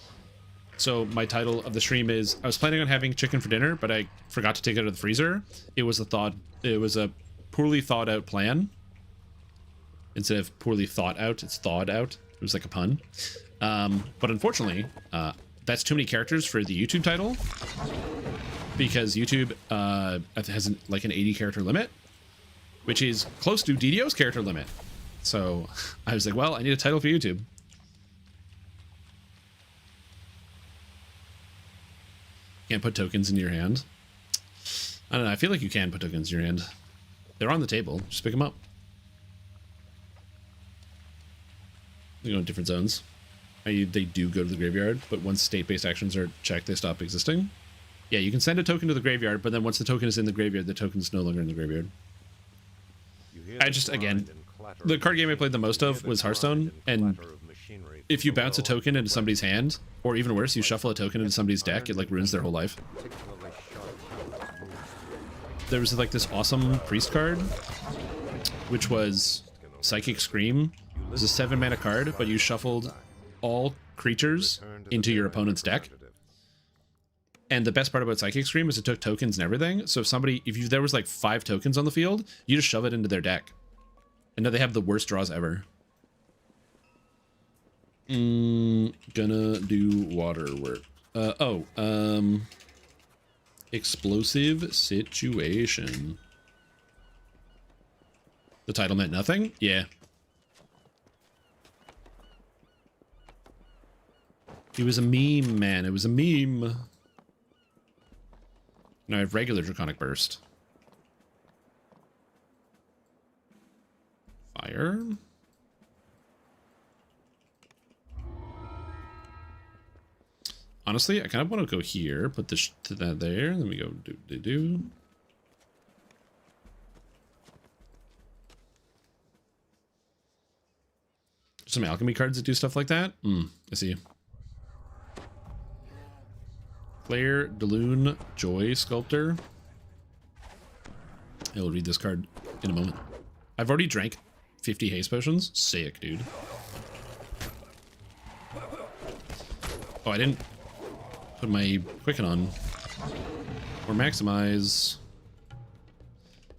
So my title of the stream is, I was planning on having chicken for dinner, but I forgot to take it out of the freezer. It was a poorly thought out plan. Instead of poorly thought out, it's thawed out. It was like a pun. But unfortunately, that's too many characters for the YouTube title. Because YouTube has like an 80 character limit, which is close to DDO's character limit. So I was like, well, I need a title for YouTube. Can't put tokens in your hand. I don't know. I feel like you can put tokens in your hand. They're on the table. Just pick them up. They go in different zones. They do go to the graveyard, but once state-based actions are checked, they stop existing. Yeah, you can send a token to the graveyard, but then once the token is in the graveyard, the token is no longer in the graveyard. Again, the card game I played the most of was Hearthstone, and if you bounce a token into somebody's hand, or even worse, you shuffle a token into somebody's deck, it like ruins their whole life. There was like this awesome priest card, which was Psychic Scream. It was a 7 mana card, but you shuffled all creatures into your opponent's deck. And the best part about Psychic Scream is it took tokens and everything. So if there was like 5 tokens on the field, you just shove it into their deck. And now they have the worst draws ever. Gonna do water work. Explosive situation. The title meant nothing? Yeah. It was a meme, man. It was a meme. Now I have regular Draconic Burst. Fire. Honestly, I kind of want to go here, put this to that there, then we go do. Some alchemy cards that do stuff like that? I see. Flare, Daloon, Joy Sculptor. I will read this card in a moment. I've already drank 50 haste potions. Sick, dude. Oh, I didn't put my Quicken on. Or maximize.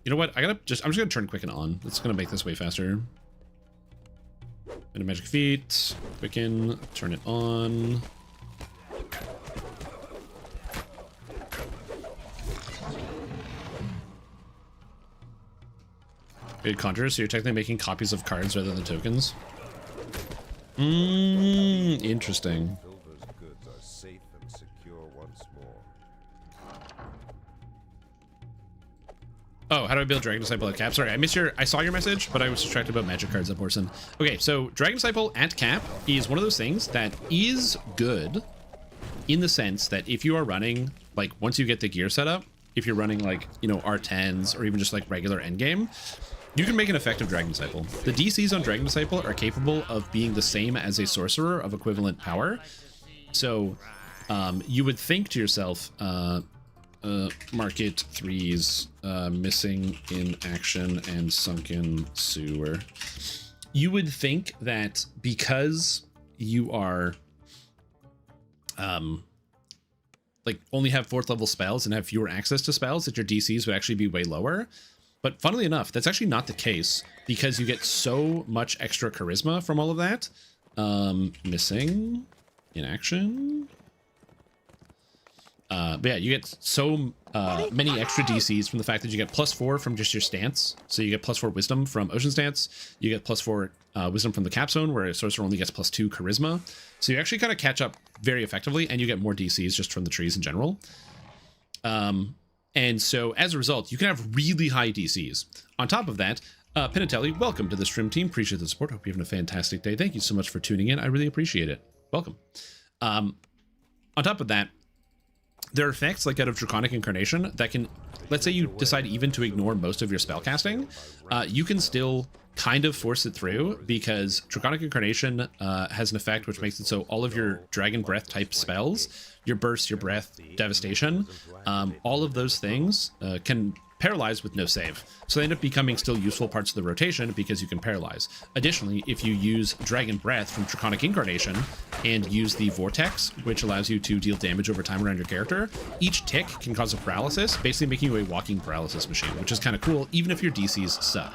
You know what? I'm just gonna turn Quicken on. It's gonna make this way faster. Bit of magic feet. Quicken. Turn it on. Good conjure, so you're technically making copies of cards rather than tokens. Interesting. Builder's goods are safe and secure once more. Oh, how do I build Dragon Disciple at cap? Sorry, I saw your message, but I was distracted about magic cards at Borson. Okay, so Dragon Disciple at cap is one of those things that is good in the sense that if you are running, like, once you get the gear set up, if you're running, like, you know, R10s or even just, like, regular endgame, you can make an effective Dragon Disciple. The DCs on Dragon Disciple are capable of being the same as a sorcerer of equivalent power. So you would think to yourself, market 3s, missing in action and sunken sewer. You would think that because you are like only have 4th level spells and have fewer access to spells, that your DCs would actually be way lower. But funnily enough, that's actually not the case because you get so much extra charisma from all of that. Missing in action. But yeah, you get so many extra DCs from the fact that you get +4 from just your stance. So you get +4 wisdom from Ocean Stance. You get +4 wisdom from the Capstone, where a sorcerer only gets +2 charisma. So you actually kind of catch up very effectively, and you get more DCs just from the trees in general. And so as a result, you can have really high DCs. On top of that, Pinatelli, welcome to the stream team. Appreciate the support. Hope you're having a fantastic day. Thank you so much for tuning in. I really appreciate it. Welcome. On top of that, there are effects like out of Draconic Incarnation that can, let's say you decide even to ignore most of your spell casting, you can still kind of force it through because Draconic Incarnation has an effect which makes it so all of your Dragon Breath type spells, your Burst, your Breath, Devastation, all of those things can paralyze with no save. So they end up becoming still useful parts of the rotation because you can paralyze. Additionally, if you use Dragon Breath from Draconic Incarnation and use the Vortex, which allows you to deal damage over time around your character, each tick can cause a paralysis, basically making you a walking paralysis machine, which is kind of cool, even if your DCs suck.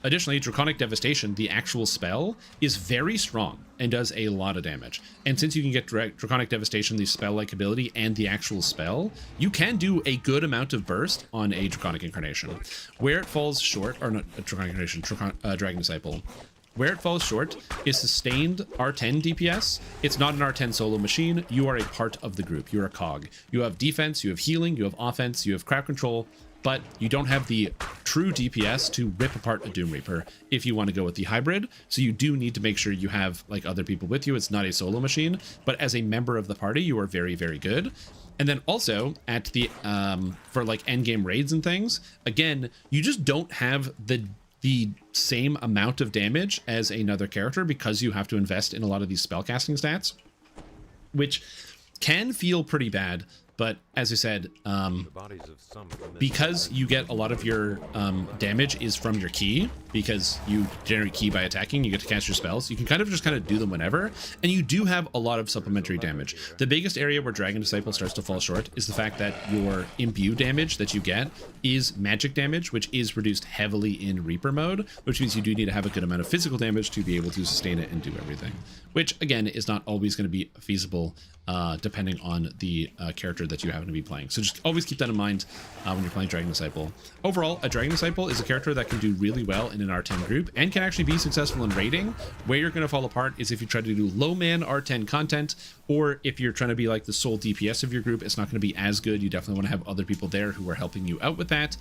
Additionally, Draconic Devastation, the actual spell, is very strong and does a lot of damage. And since you can get Draconic Devastation, the spell-like ability, and the actual spell, you can do a good amount of burst on a Draconic Incarnation. Where it falls short, or not Draconic Incarnation, Dragon Disciple, where it falls short is sustained R10 DPS. It's not an R10 solo machine. You are a part of the group. You're a cog. You have defense, you have healing, you have offense, you have crowd control, but you don't have the true DPS to rip apart a Doom Reaper if you want to go with the hybrid. So you do need to make sure you have like other people with you. It's not a solo machine, but as a member of the party, you are very, very good. And then also at the for like endgame raids and things, again, you just don't have the same amount of damage as another character because you have to invest in a lot of these spellcasting stats, which can feel pretty bad. But as I said, because you get a lot of your damage is from your ki, because you generate ki by attacking, you get to cast your spells, you can kind of do them whenever, and you do have a lot of supplementary damage. The biggest area where Dragon Disciple starts to fall short is the fact that your imbue damage that you get is magic damage, which is reduced heavily in Reaper mode, which means you do need to have a good amount of physical damage to be able to sustain it and do everything, which again is not always going to be feasible depending on the character that you happen to be playing. So just always keep that in mind when you're playing Dragon Disciple. Overall, a Dragon Disciple is a character that can do really well in an R10 group and can actually be successful in raiding. Where you're going to fall apart is if you try to do low man R10 content, or if you're trying to be like the sole DPS of your group, it's not going to be as good. You definitely want to have other people there who are helping you out with that.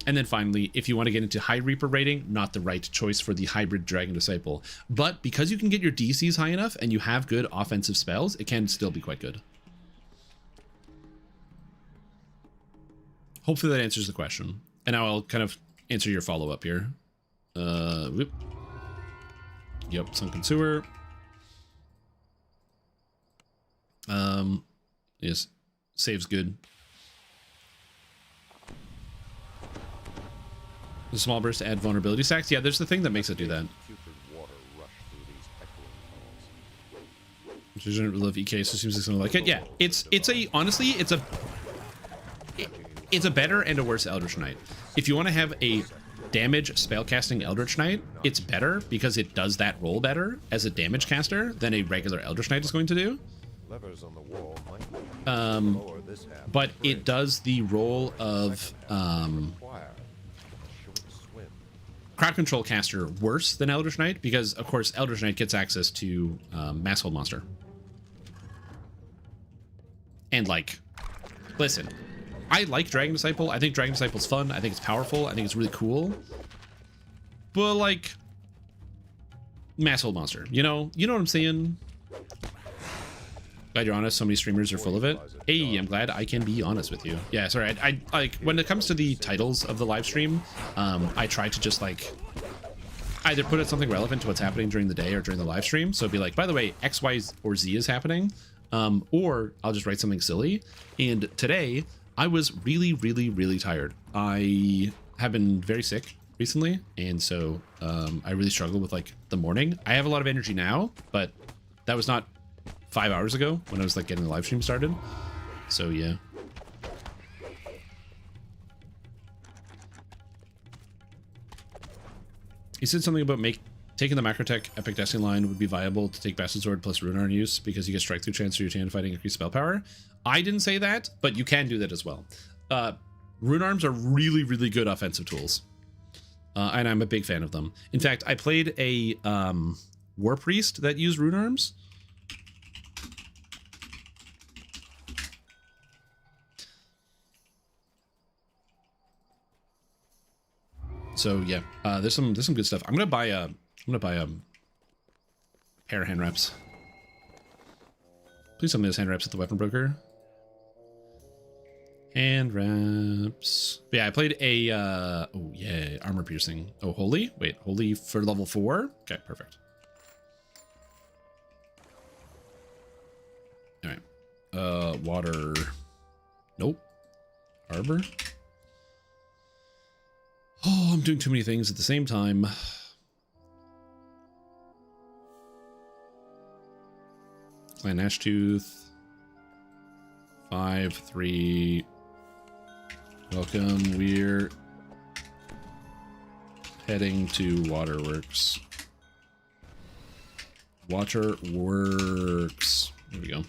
And then finally, if you want to get into high Reaper raiding, not the right choice for the hybrid Dragon Disciple. But because you can get your DCs high enough and you have good offensive spells, it can still be quite good. Hopefully that answers the question. And now I'll kind of answer your follow-up here. Whoop. Yep, Sunken Sewer. Yes, save's good. The small burst to add vulnerability stacks. Yeah, there's the thing that makes it do that. Which doesn't love EK, so it seems like something like it. Yeah, it's a honestly, it's a better and a worse Eldritch Knight. If you want to have a damage spellcasting Eldritch Knight, it's better because it does that role better as a damage caster than a regular Eldritch Knight is going to do. Levers on the wall might lower this half But of the it bridge. does the role of Require a short swim. crowd control caster worse than Eldritch Knight because, of course, Eldritch Knight gets access to Mass Hold Monster. And, like, listen, I like Dragon Disciple. I think Dragon Disciple's fun. I think it's powerful. I think it's really cool. But, like, Mass Hold Monster, you know what I'm saying? Glad you're honest. So many streamers are full of it. Hey, I'm glad I can be honest with you. Yeah, sorry. I like when it comes to the titles of the live stream, I try to just like either put it something relevant to what's happening during the day or during the live stream. So it'd be like, by the way, X, Y, or Z is happening. Or I'll just write something silly. And today I was really, really, really tired. I have been very sick recently. And so I really struggle with like the morning. I have a lot of energy now, but that was not 5 hours ago when I was like getting the live stream started. So yeah. He said something about taking the Macrotech Epic Destiny line would be viable to take Bastard Sword plus Rune Arm use because you get strike through chance through your hand fighting increased spell power. I didn't say that, but you can do that as well. Rune Arms are really, really good offensive tools. And I'm a big fan of them. In fact, I played a War Priest that used Rune Arms. So yeah, there's some good stuff. I'm gonna buy a pair of hand wraps. Please tell me there's hand wraps at the weapon broker. Hand wraps. But yeah, I played a oh yeah, armor piercing. Oh, holy? Wait, holy for level 4? Okay, perfect. All right. Water. Nope. Arbor. Oh, I'm doing too many things at the same time. Clan Ashtooth. 5, 3. Welcome. We're heading to Waterworks. Waterworks. There we go.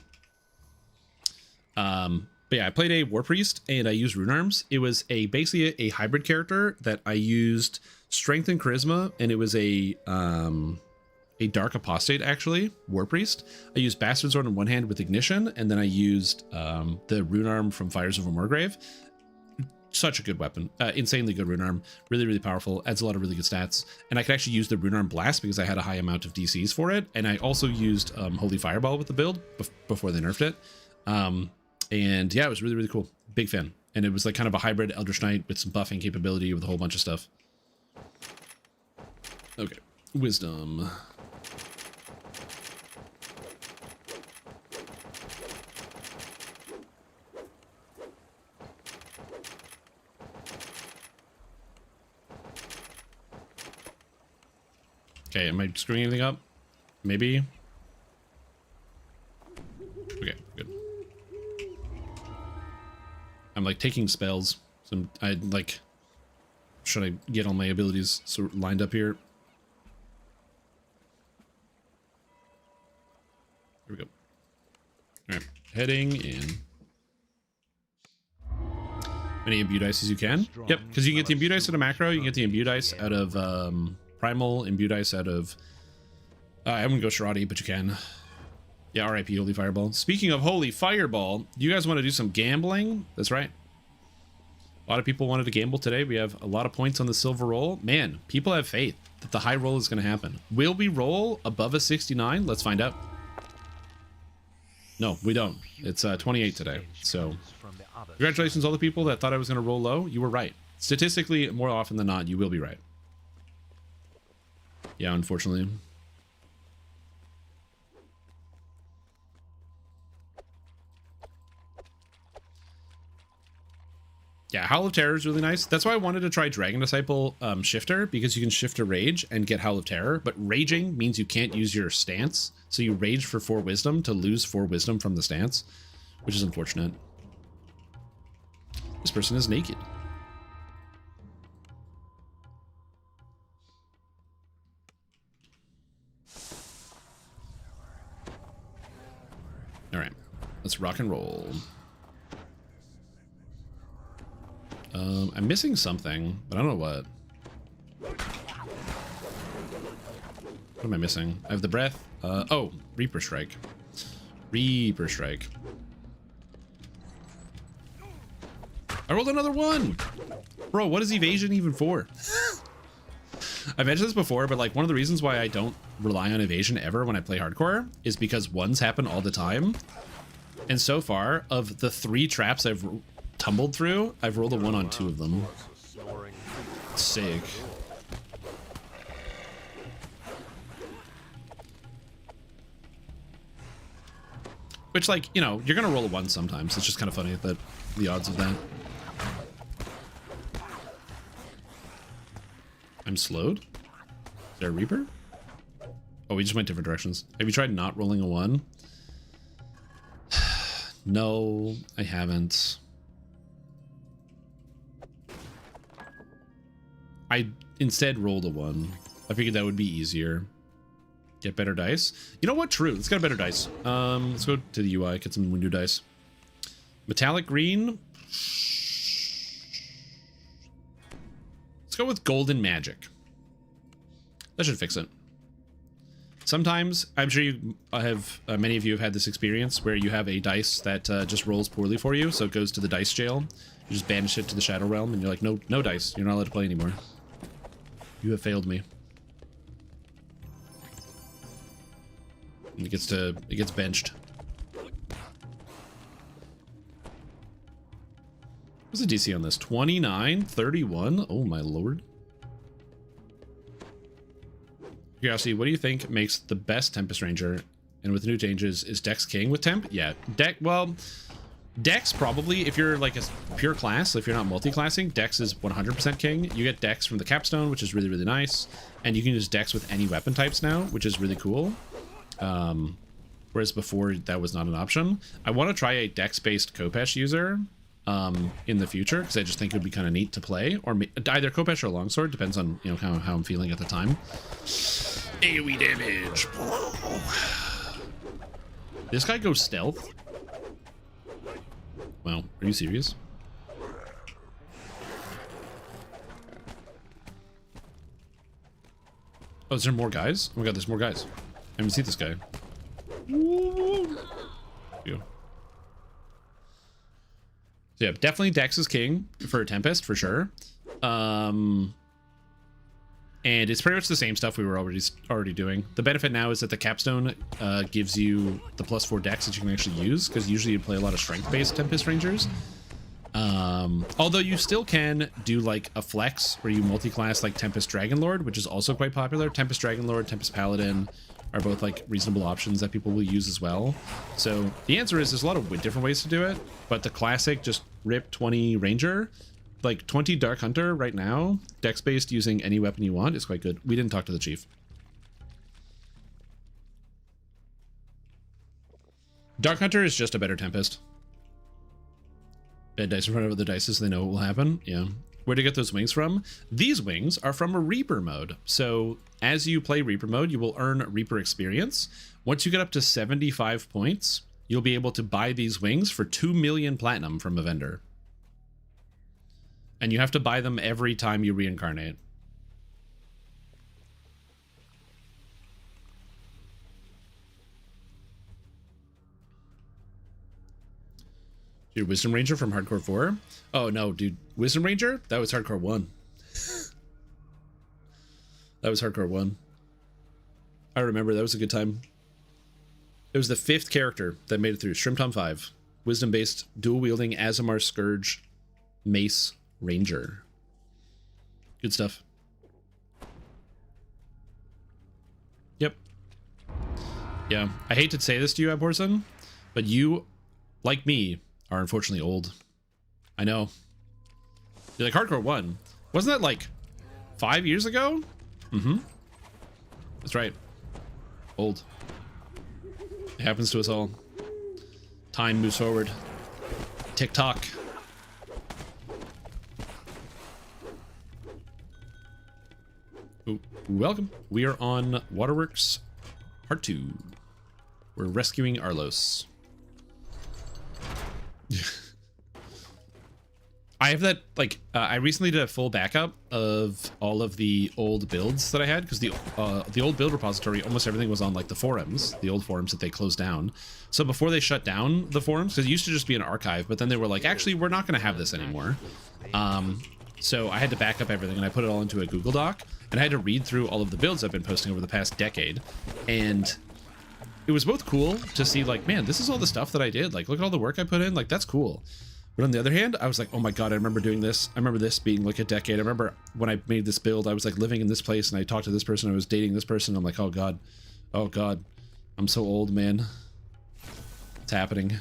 But yeah, I played a War Priest and I used Rune Arms. It was basically a hybrid character that I used Strength and Charisma, and it was a Dark Apostate, actually, War Priest. I used Bastard Sword in one hand with Ignition, and then I used the Rune Arm from Fires of Morgrave. Such a good weapon. Insanely good Rune Arm. Really, really powerful. Adds a lot of really good stats. And I could actually use the Rune Arm Blast because I had a high amount of DCs for it. And I also used Holy Fireball with the build before they nerfed it. And yeah, it was really, really cool. Big fan. And it was like kind of a hybrid Eldritch Knight with some buffing capability with a whole bunch of stuff. Okay. Wisdom. Okay, am I screwing anything up? Maybe. Okay, good. I'm like taking spells, so I like trying to get all my abilities sort of lined up here. Here we go. All right, heading in. Many imbue dice as you can. Yep, because you can get the imbue dice out of macro, you can get the imbue dice out of primal, imbue dice out of. I wouldn't go Shirati, but you can. Yeah, RIP Holy Fireball. Speaking of Holy Fireball, you guys want to do some gambling? That's right. A lot of people wanted to gamble today. We have a lot of points on the silver roll. Man, people have faith that the high roll is going to happen. Will we roll above a 69? Let's find out. No, we don't. It's 28 today. So congratulations all the people that thought I was going to roll low. You were right. Statistically, more often than not, you will be right. Yeah, unfortunately. Yeah, Howl of Terror is really nice. That's why I wanted to try Dragon Disciple Shifter, because you can shift a rage and get Howl of Terror, but raging means you can't use your stance. So you rage for 4 wisdom to lose 4 wisdom from the stance, which is unfortunate. This person is naked. Let's rock and roll. I'm missing something, but I don't know what. What am I missing? I have the breath. Oh, Reaper Strike. Reaper Strike. I rolled another one! Bro, what is evasion even for? I've mentioned this before, but like one of the reasons why I don't rely on evasion ever when I play hardcore is because ones happen all the time. And so far, of the 3 traps I've tumbled through, I've rolled a 1 on 2 of them. Sick. Which, like, you know, you're gonna roll a 1 sometimes. It's just kind of funny that the odds of that. I'm slowed? Is there a Reaper? Oh, we just went different directions. Have you tried not rolling a 1? No, I haven't. I instead rolled a 1. I figured that would be easier. Get better dice. You know what? True. Let's get a better dice. Let's go to the UI, get some new dice. Metallic green. Let's go with golden magic. That should fix it. Sometimes, I'm sure you have, many of you have had this experience where you have a dice that just rolls poorly for you, so it goes to the dice jail. You just banish it to the Shadow Realm, and you're like, no, no dice. You're not allowed to play anymore. You have failed me. And it gets benched. What's the DC on this? 29, 31. Oh my lord. Curiosity, what do you think makes the best Tempest Ranger? And with new changes, is Dex king with Temp? Yeah, well, Dex probably, if you're like a pure class, if you're not multi-classing, Dex is 100% king. You get Dex from the capstone, which is really, really nice. And you can use Dex with any weapon types now, which is really cool. Whereas before that was not an option. I want to try a Dex-based Khopesh user in the future, because I just think it would be kind of neat to play, or either Khopesh or Longsword, depends on, you know, how I'm feeling at the time. AoE damage. This guy goes stealth. Wow, are you serious? Oh, is there more guys? Oh my god, there's more guys. I haven't seen this guy. Yeah. So yeah, definitely Dex is king for a Tempest, for sure. And it's pretty much the same stuff we were already doing. The benefit now is that the capstone gives you the +4 Dex that you can actually use, because usually you play a lot of strength-based Tempest Rangers. Although you still can do like a flex where you multi-class like Tempest Dragonlord, which is also quite popular. Tempest Dragonlord, Tempest Paladin are both like reasonable options that people will use as well. So the answer is there's a lot of different ways to do it, but the classic just rip 20 Ranger, like 20 Dark Hunter right now, Dex based using any weapon you want is quite good. We didn't talk to the chief. Dark Hunter is just a better Tempest. Bad dice in front of other dice so they know what will happen. Yeah. Where to get those wings from? These wings are from a Reaper mode. So as you play Reaper mode, you will earn Reaper experience. Once you get up to 75 points, you'll be able to buy these wings for 2 million platinum from a vendor. And you have to buy them every time you reincarnate. Dude, Wisdom Ranger from Hardcore 4? Oh no, dude. Wisdom Ranger? That was Hardcore 1. That was Hardcore 1. I remember, that was a good time. It was the 5th character that made it through. Shrimp Tom 5. Wisdom-based, dual-wielding Azamar Scourge Mace Ranger. Good stuff. Yep. Yeah, I hate to say this to you, Abhorson, but you, like me, are unfortunately old. I know. You're like, Hardcore 1. Wasn't that like 5 years ago? Mm-hmm. That's right. Old. It happens to us all. Time moves forward. Tick-tock. Ooh, welcome. We are on Waterworks Part 2. We're rescuing Arlos. I have that, like, I recently did a full backup of all of the old builds that I had, because the old build repository, almost everything was on, like, the forums, the old forums that they closed down. So before they shut down the forums, because it used to just be an archive, but then they were like, actually, we're not going to have this anymore. So I had to back up everything, and I put it all into a Google Doc, and I had to read through all of the builds I've been posting over the past decade, and it was both cool to see, like, man, this is all the stuff that I did. Like, look at all the work I put in. Like, that's cool. But on the other hand, I was like, oh my God, I remember doing this. I remember this being like a decade. I remember when I made this build, I was like living in this place and I talked to this person. I was dating this person. I'm like, oh God, I'm so old, man. It's happening.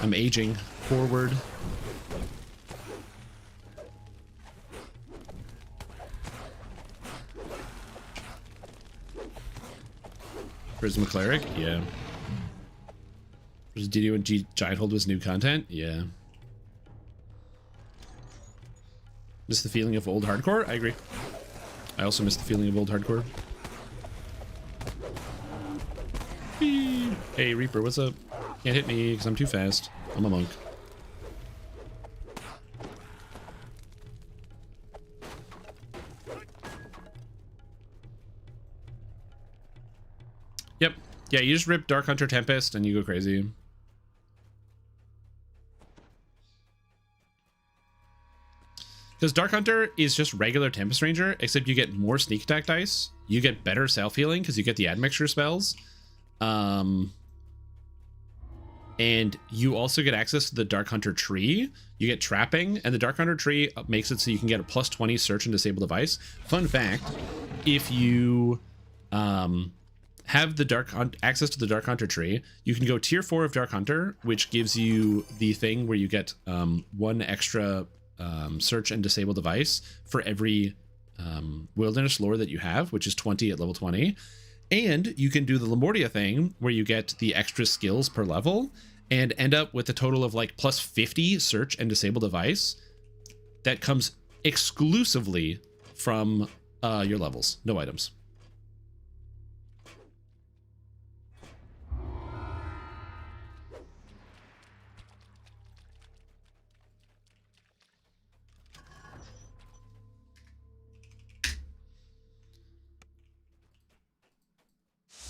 I'm aging forward. Prism Cleric, yeah. Was DDO and Giant Hold was new content? Yeah. Miss the feeling of old hardcore? I agree. I also miss the feeling of old hardcore. Hey, Reaper, what's up? Can't hit me because I'm too fast. I'm a monk. Yep. Yeah, you just rip Dark Hunter Tempest and you go crazy. Because Dark Hunter is just regular Tempest Ranger, except you get more sneak attack dice. You get better self-healing because you get the admixture spells. And you also get access to the Dark Hunter tree. You get trapping, and the Dark Hunter tree makes it so you can get a +20 search and disable device. Fun fact, if you have the access to the Dark Hunter tree, you can go tier 4 of Dark Hunter, which gives you the thing where you get 1 extra search and disable device for every wilderness lore that you have, which is 20 at level 20. And you can do the Lamortia thing where you get the extra skills per level and end up with a total of like +50 search and disable device that comes exclusively from your levels, no items.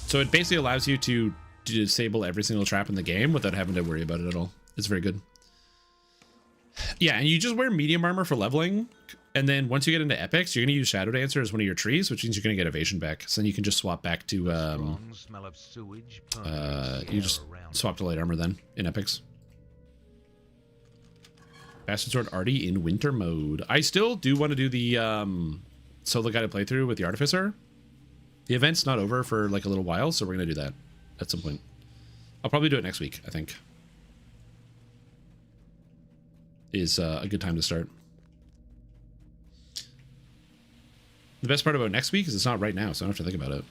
So it basically allows you to disable every single trap in the game without having to worry about it at all. It's very good. Yeah, and you just wear medium armor for leveling, and then once you get into epics, you're going to use Shadow Dancer as one of your trees, which means you're going to get evasion back. So then you can just swap back to you just swap to light armor then in epics. Bastard Sword Artie in winter mode. I still do want to do the solo guided playthrough with the Artificer. The event's not over for like a little while, so we're going to do that at some point. I'll probably do it next week, I think. Is a good time to start. The best part about next week is it's not right now, so I don't have to think about it.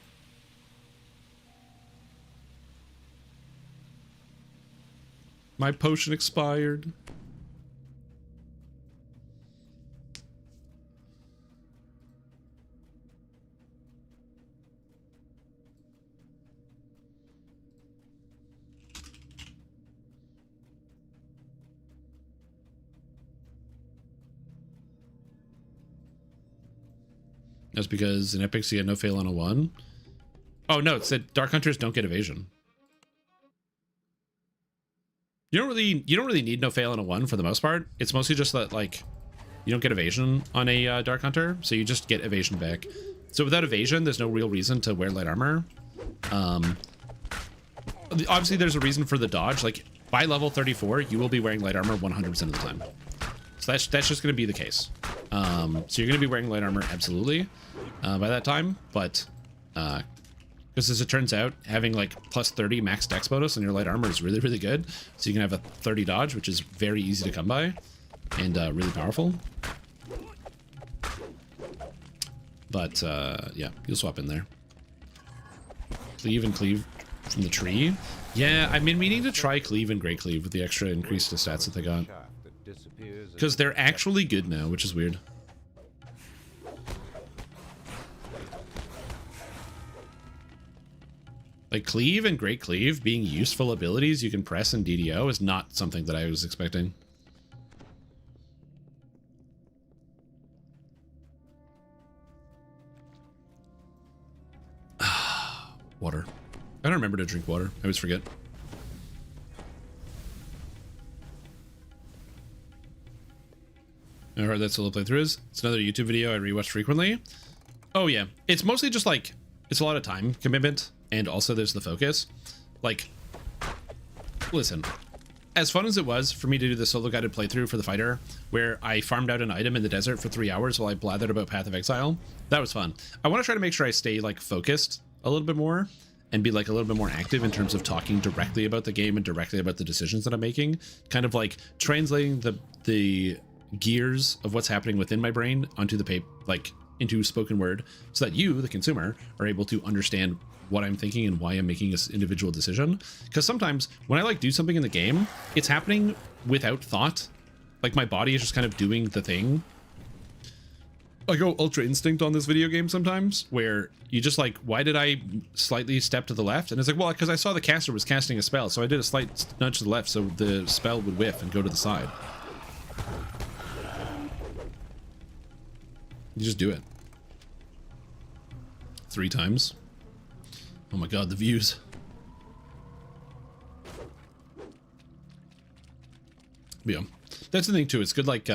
My potion expired. That's because in epics you get no fail on a 1. Oh no, it said Dark Hunters don't get evasion. You don't really need no fail on a 1 for the most part. It's mostly just that like you don't get evasion on a Dark Hunter, so you just get evasion back. So without evasion, there's no real reason to wear light armor. Obviously there's a reason for the dodge. Like by level 34, you will be wearing light armor 100% of the time. So that's just going to be the case. So you're going to be wearing light armor absolutely by that time, but because as it turns out, having like +30 max dex bonus on your light armor is really, really good. So you can have a 30 dodge, which is very easy to come by and really powerful. But yeah, you'll swap in there. Cleave and cleave from the tree. Yeah, I've been meaning to try cleave and great cleave with the extra increase to stats that they got. Because they're actually good now, which is weird. Like cleave and great cleave being useful abilities you can press in DDO is not something that I was expecting. Water. I don't remember to drink water. I always forget. I heard that solo playthroughs. It's another YouTube video I rewatch frequently. Oh yeah, it's mostly just like, it's a lot of time commitment, and also there's the focus. Like, listen, as fun as it was for me to do the solo guided playthrough for the fighter, where I farmed out an item in the desert for 3 hours while I blathered about Path of Exile, that was fun. I want to try to make sure I stay like focused a little bit more and be like a little bit more active in terms of talking directly about the game and directly about the decisions that I'm making, kind of like translating the gears of what's happening within my brain onto the paper, like into spoken word, so that you, the consumer, are able to understand what I'm thinking and why I'm making this individual decision. Because sometimes when I like do something in the game, it's happening without thought. Like my body is just kind of doing the thing. I go ultra instinct on this video game sometimes, where you just like, why did I slightly step to the left? And it's like, well, because I saw the caster was casting a spell, so I did a slight nudge to the left so the spell would whiff and go to the side. You just do it. 3 times. Oh my god, the views. But yeah, that's the thing too. It's good, like,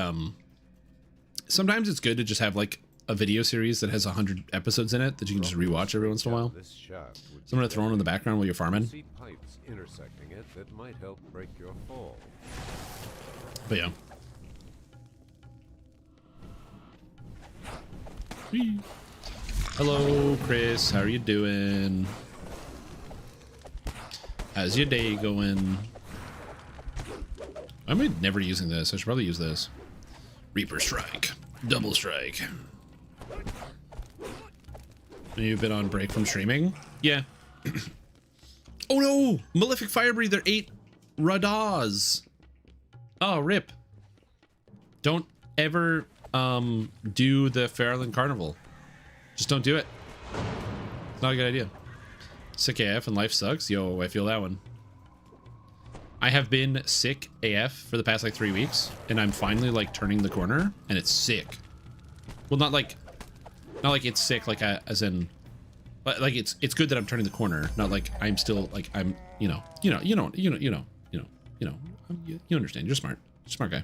sometimes it's good to just have like a video series that has 100 episodes in it that you can just rewatch every once in a while. So I'm gonna throw it in the background while you're farming. See pipes intersecting it that might help break your fall. But yeah. Whee. Hello, Chris. How are you doing? How's your day going? I'm never using this. I should probably use this. Reaper Strike. Double Strike. You've been on break from streaming? Yeah. Oh no! Malefic Fire Breather 8 Radaz. Oh, rip. Don't ever do the Fairland Carnival. Just don't do it. It's not a good idea. Sick AF and life sucks. Yo, I feel that one. I have been sick AF for the past like 3 weeks, and I'm finally like turning the corner, and it's sick. Well, not like it's sick like as in, like it's good that I'm turning the corner, not like I'm still like I'm you understand. You're smart. You're a smart guy.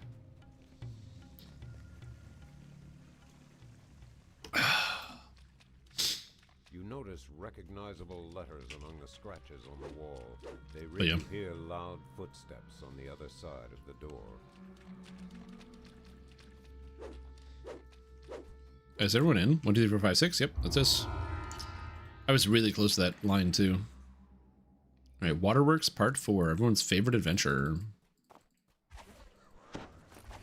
You notice recognizable letters among the scratches on the wall. They really hear loud footsteps on the other side of the door. Is everyone in? 1, 2, 3, 4, 5, 6. Yep, that's us. I was really close to that line too. All right, Waterworks Part 4. Everyone's favorite adventure.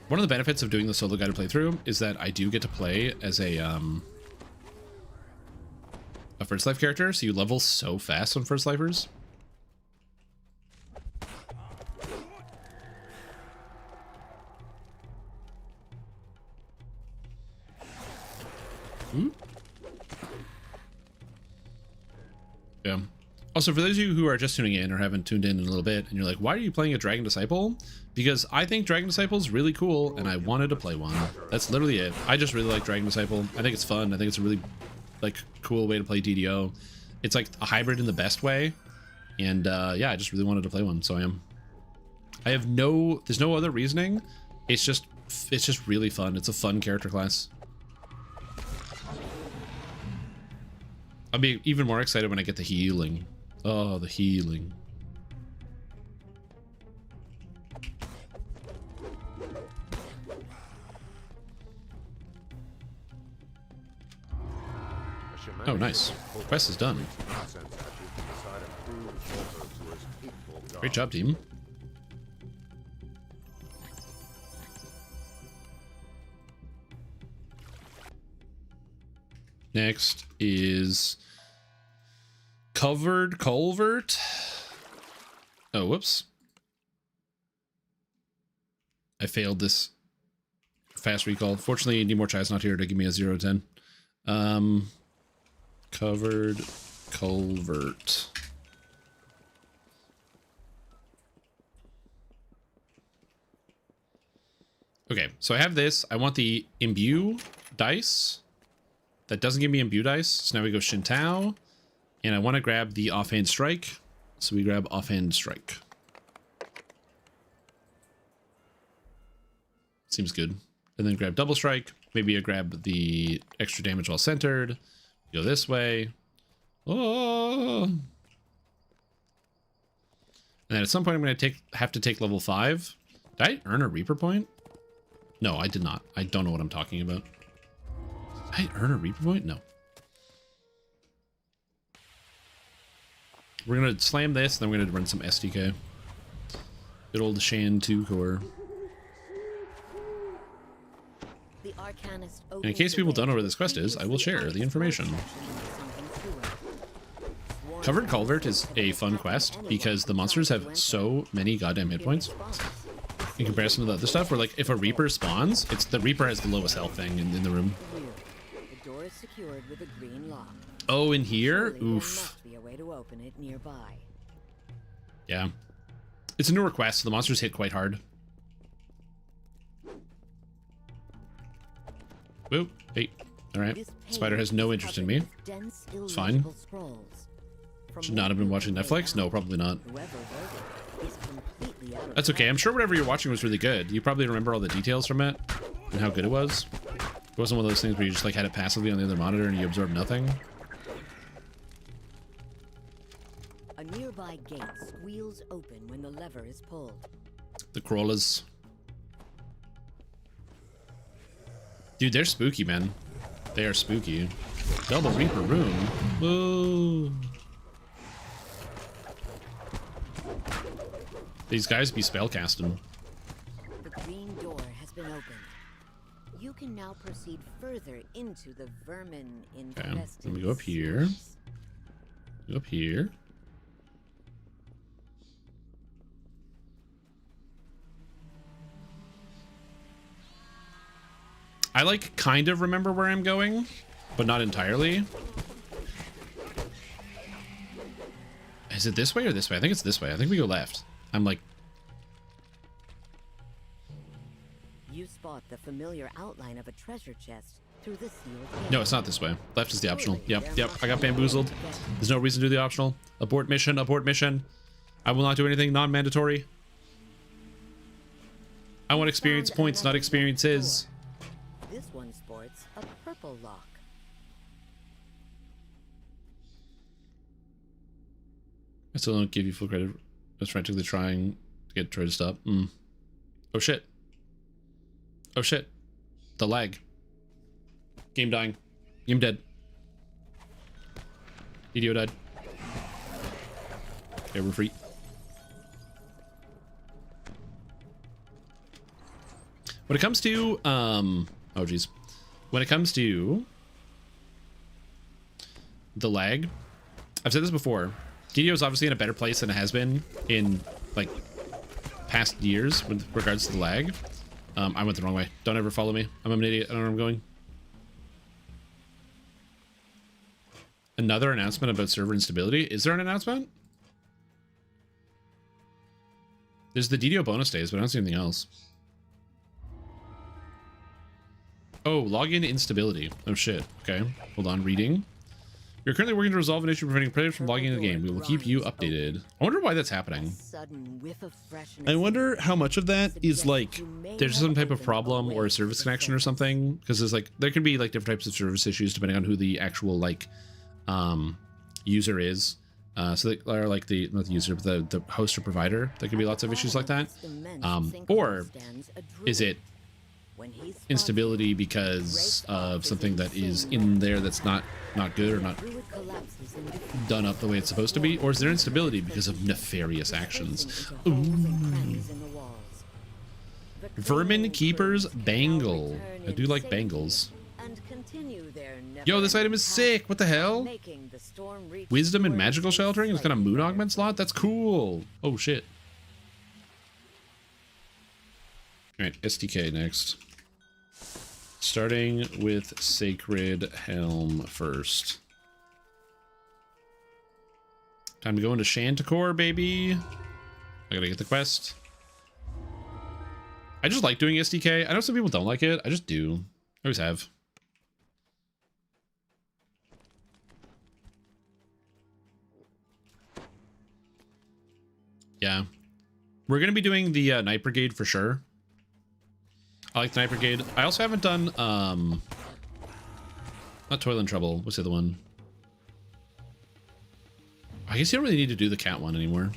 One of the benefits of doing the solo guided playthrough is that I do get to play as a first life character, so you level so fast on first lifers. Yeah. Also, for those of you who are just tuning in or haven't tuned in a little bit, and you're like, why are you playing a Dragon Disciple? Because I think Dragon Disciple is really cool, and I wanted to play one. That's literally it. I just really like Dragon Disciple. I think it's fun. I think it's a really like cool way to play DDO. It's like a hybrid in the best way, and yeah, I just really wanted to play one, so I am. There's no other reasoning. It's just really fun. It's a fun character class. I'll be even more excited when I get the healing. Oh, the healing. Oh, nice. Quest is done. Great job, team. Next is Covered Culvert. Oh, whoops. I failed this fast recall. Fortunately, Demorchai's not here to give me a 0-10. Covered Culvert. So I have this. I want the imbue dice. That doesn't give me imbue dice. So now we go Shintao. And I want to grab the offhand strike. So we grab offhand strike. Seems good. And then grab double strike. Maybe I grab the extra damage while centered. Go this way. Oh. And then at some point I'm going to have to take level 5. Did I earn a Reaper point? No, I did not. I don't know what I'm talking about. Did I earn a Reaper point? No. We're going to slam this, then we're going to run some STK. Good old Shan 2 core. And in case people don't know where this quest is, I will share the information. Covered Culvert is a fun quest because the monsters have so many goddamn hit points in comparison to the other stuff, where like if a Reaper spawns, it's the Reaper has the lowest health thing in the room. The door is secured with a green lock. Oh, in here? Surely there Oof. must be a way to open it nearby. Yeah. It's a newer quest, so the monsters hit quite hard. Whoop. Hey. Alright. Spider has no interest in me. It's fine. Should not have been watching Netflix? No, probably not. That's okay. I'm sure whatever you're watching was really good. You probably remember all the details from it and how good it was. It wasn't one of those things where you just like had it passively on the other monitor and you absorbed nothing. A nearby gate squeals open when the lever is pulled. The crawlers. Dude, they're spooky, man. They are spooky. Double Reaper room. Whoa. These guys be spellcasting. The green door has been opened. You can now proceed further into the vermin infested. Okay, let me go up here. Go up here. I like kind of remember where I'm going, but not entirely. Is it this way or this way? I think it's this way. I think we go left. I'm like... You spot the familiar outline of a treasure chest through the sealed gate. No, it's not this way. Left is the optional. Yep. I got bamboozled. There's no reason to do the optional. Abort mission. Abort mission. I will not do anything non-mandatory. I want experience points, not experiences. This one sports a purple lock. I still don't give you full credit. I was frantically trying to get Troy to stop. Oh shit. Oh shit. The lag. Game dying. Game dead. DDO died. Okay, we're free. When it comes to, oh geez. When it comes to the lag, I've said this before. DDO is obviously in a better place than it has been in like past years with regards to the lag. I went the wrong way. Don't ever follow me. I'm an idiot. I don't know where I'm going. Another announcement about server instability. Is there an announcement? There's the DDO bonus days, but I don't see anything else. Oh, login instability. Oh shit. Okay. Hold on. Reading. You're currently working to resolve an issue preventing players from logging into the game. We will keep you updated. I wonder why that's happening. I wonder how much of that is like there's some type of problem or a service connection or something, because there's like there can be like different types of service issues depending on who the actual like user is. So they are like the not the user but the host or provider. There can be lots of issues like that. Or is it instability because of something that is in there that's not good or not done up the way it's supposed to be? Or is there instability because of nefarious actions? Ooh. Vermin Keeper's Bangle. I do like bangles. Yo, this item is sick. What the hell? Wisdom and magical sheltering? It's got a moon augment slot? That's cool. Oh shit. Alright, STK next. Starting with Sacred Helm first. Time to go into Shantakor, baby. I gotta get the quest. I just like doing SDK. I know some people don't like it. I just do. I always have. Yeah. We're going to be doing the Night Brigade for sure. I like the Night Brigade. I also haven't done, not Toil and Trouble. What's the other one? I guess you don't really need to do the cat one anymore.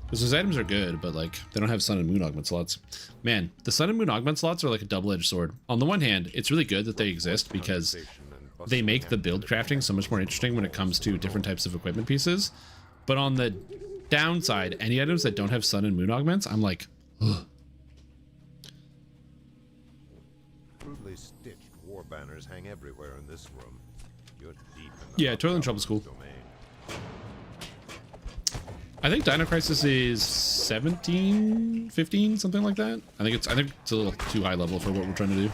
Because those items are good, but like, they don't have Sun and Moon augment slots. Man, the Sun and Moon augment slots are like a double-edged sword. On the one hand, it's really good that they exist because they make the build crafting so much more interesting when it comes to different types of equipment pieces. But on the downside, any items that don't have Sun and Moon augments, I'm like, ugh. Crudely stitched war banners hang everywhere in this room. You're deep in Yeah, Toil and Trouble's cool. domain. I think Dino Crisis is 17, 15, something like that. I think it's a little too high level for what we're trying to do.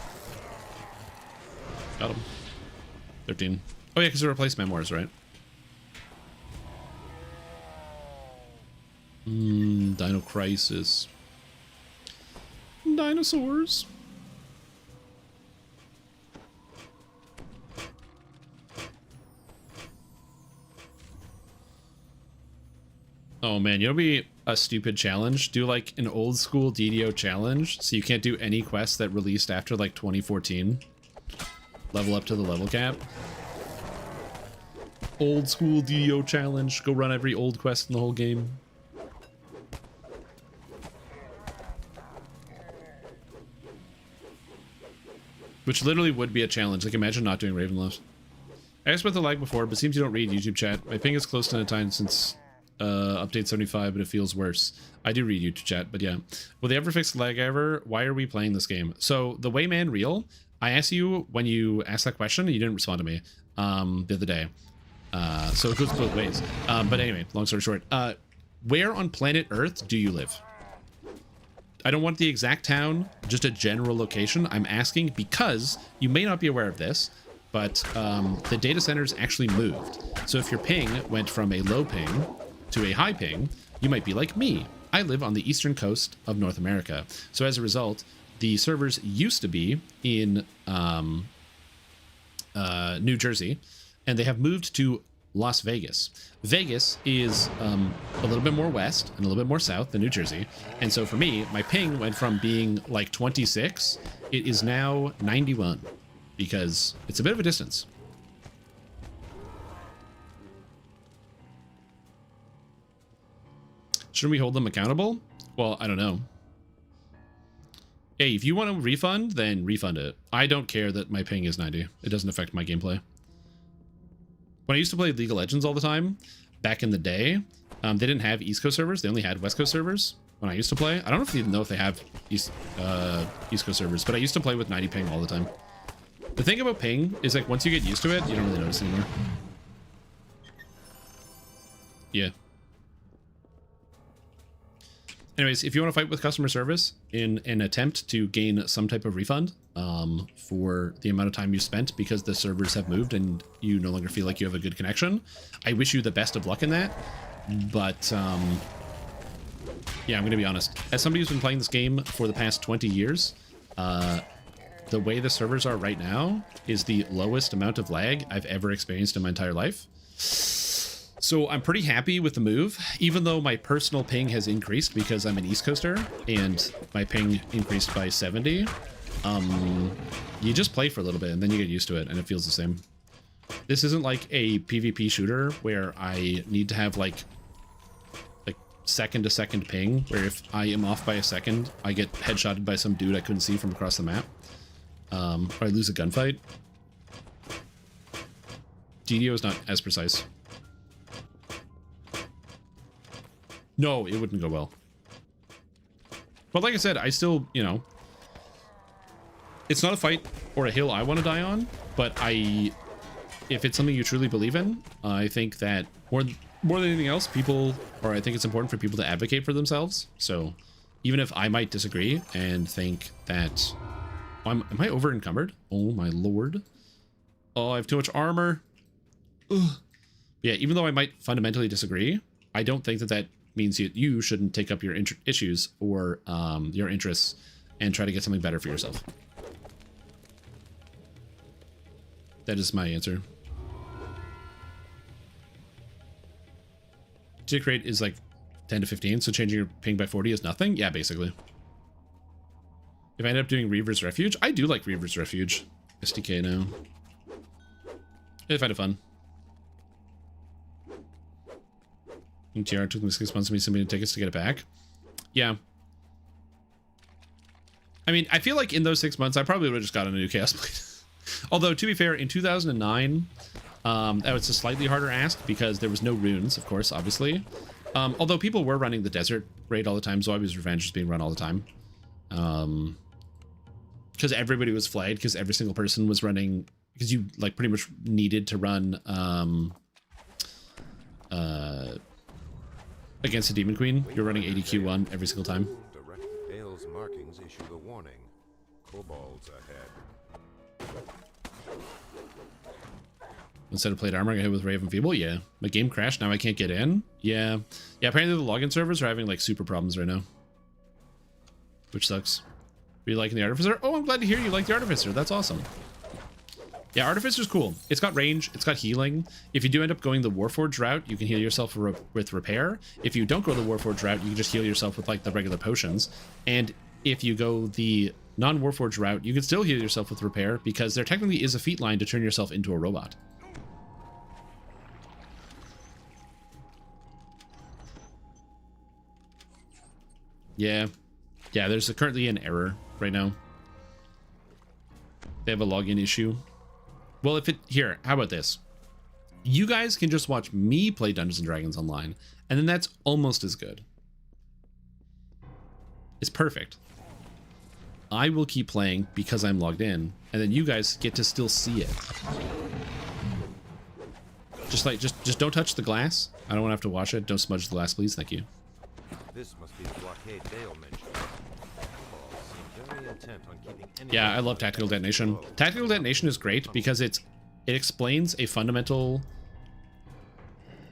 Got him. 13. Oh yeah, because it replaced Memoirs, right? Dino Crisis. Dinosaurs. Oh man, you know, be a stupid challenge. Do like an old school DDO challenge, so you can't do any quests that released after like 2014. Level up to the level cap. Old school DDO challenge. Go run every old quest in the whole game. Which literally would be a challenge. Like, imagine not doing Ravenloft. I asked about the lag before, but seems you don't read YouTube chat. My ping is close to 9 times since update 75, but it feels worse. I do read YouTube chat, but yeah. Will they ever fix lag ever? Why are we playing this game? So, the Wayman Reel, I asked you when you asked that question, and you didn't respond to me the other day. So it goes both ways. But anyway, long story short, where on planet Earth do you live? I don't want the exact town, just a general location. I'm asking because you may not be aware of this, but the data centers actually moved. So if your ping went from a low ping to a high ping, you might be like me. I live on the eastern coast of North America. So as a result, the servers used to be in New Jersey, and they have moved to Las Vegas. Vegas is a little bit more west and a little bit more south than New Jersey. And so for me, my ping went from being like 26, it is now 91 because it's a bit of a distance. Shouldn't we hold them accountable? Well, I don't know. Hey, if you want a refund, then refund it. I don't care that my ping is 90. It doesn't affect my gameplay. When I used to play League of Legends all the time, back in the day, they didn't have East Coast servers. They only had West Coast servers when I used to play. I don't know if you know if they have East Coast servers, but I used to play with 90 ping all the time. The thing about ping is like once you get used to it, you don't really notice anymore. Yeah. Anyways, if you want to fight with customer service in an attempt to gain some type of refund for the amount of time you spent because the servers have moved and you no longer feel like you have a good connection, I wish you the best of luck in that. But yeah, I'm going to be honest. As somebody who's been playing this game for the past 20 years, the way the servers are right now is the lowest amount of lag I've ever experienced in my entire life. So I'm pretty happy with the move, even though my personal ping has increased because I'm an East Coaster and my ping increased by 70. You just play for a little bit and then you get used to it and it feels the same. This isn't like a PvP shooter where I need to have like second to second ping, where if I am off by a second, I get headshotted by some dude I couldn't see from across the map. Or I lose a gunfight. DDO is not as precise. No, it wouldn't go well. But like I said, I still, you know, it's not a fight or a hill I want to die on, but if it's something you truly believe in, I think that more than anything else, I think it's important for people to advocate for themselves. So even if I might disagree and think that, am I over encumbered? Oh my lord. Oh, I have too much armor. Ugh. Yeah, even though I might fundamentally disagree, I don't think that means you shouldn't take up your issues or your interests and try to get something better for yourself. That is my answer. Tick rate is like 10 to 15, so changing your ping by 40 is nothing? Yeah, basically. If I end up doing Reaver's Refuge, I do like Reaver's Refuge. SDK now. I find it fun. TR took me 6 months to meet somebody tickets to get it back. Yeah. I mean, I feel like in those 6 months, I probably would have just gotten a new Chaos Blade. Although, to be fair, in 2009, that was a slightly harder ask because there was no runes, of course, obviously. Although people were running the desert raid all the time, Zombie's Revenge was being run all the time. Because everybody was flagged, because every single person was running, because you like pretty much needed to run against a Demon Queen. You're running ADQ1 every single time. Direct Dale's markings issue the warning. Kobolds ahead. Instead of plate armor, I got hit with Raven Feeble. Yeah. My game crashed. Now I can't get in. Yeah. Yeah, apparently the login servers are having like super problems right now. Which sucks. Are you liking the Artificer? Oh, I'm glad to hear you like the Artificer. That's awesome. Yeah, Artificer's cool. It's got range. It's got healing. If you do end up going the Warforged route, you can heal yourself with repair. If you don't go the Warforged route, you can just heal yourself with like the regular potions. And if you go the non-Warforged route, you can still heal yourself with repair because there technically is a feat line to turn yourself into a robot. Yeah. Yeah, there's currently an error right now. They have a login issue. Well, if it... Here, how about this? You guys can just watch me play Dungeons & Dragons online, and then that's almost as good. It's perfect. I will keep playing because I'm logged in, and then you guys get to still see it. Just don't touch the glass. I don't want to have to wash it. Don't smudge the glass, please. Thank you. This must be the blockade Dale mentioned. Very intent on keeping Yeah, I love Tactical Detonation. Tactical Detonation is great because it explains a fundamental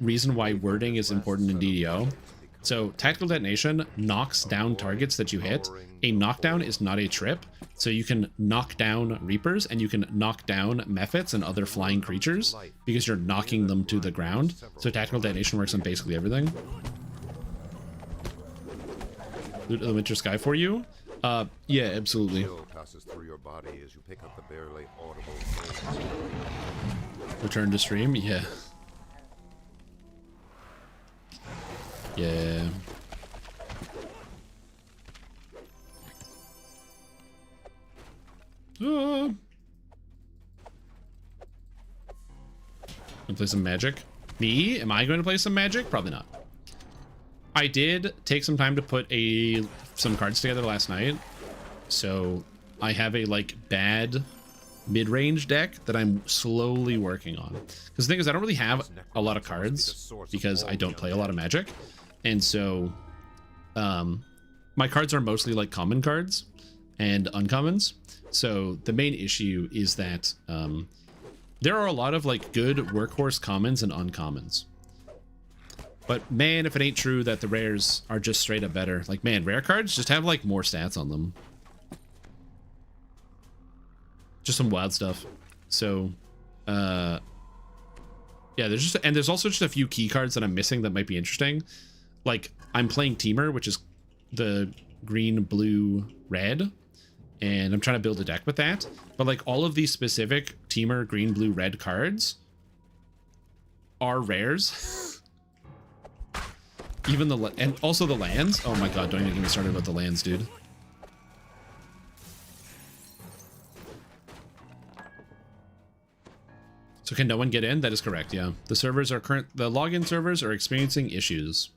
reason why wording is important in DDO. So Tactical Detonation knocks down targets that you hit. A knockdown is not a trip, so you can knock down Reapers and you can knock down Mephits and other flying creatures because you're knocking them to the ground. So Tactical Detonation works on basically everything. Loot the Winter Sky for you? Yeah, absolutely. Passes through your body as you pick up the barely audible Return to stream? Yeah. Yeah. Gonna play some Magic? Me? Am I going to play some Magic? Probably not. I did take some time to put some cards together last night, so I have a like bad mid-range deck that I'm slowly working on. Because the thing is, I don't really have a lot of cards because I don't play a lot of Magic, and so my cards are mostly like common cards and uncommons. So the main issue is that there are a lot of like good workhorse commons and uncommons. But man, if it ain't true that the rares are just straight up better. Like, man, rare cards just have like more stats on them. Just some wild stuff. So, yeah, there's also just a few key cards that I'm missing that might be interesting. Like, I'm playing Teamer, which is the green, blue, red, and I'm trying to build a deck with that. But like all of these specific Teamer green, blue, red cards are rares. Even and also the lands. Oh my god, don't even get me started about the lands, dude. So can no one get in? That is correct, yeah. The servers are the login servers are experiencing issues.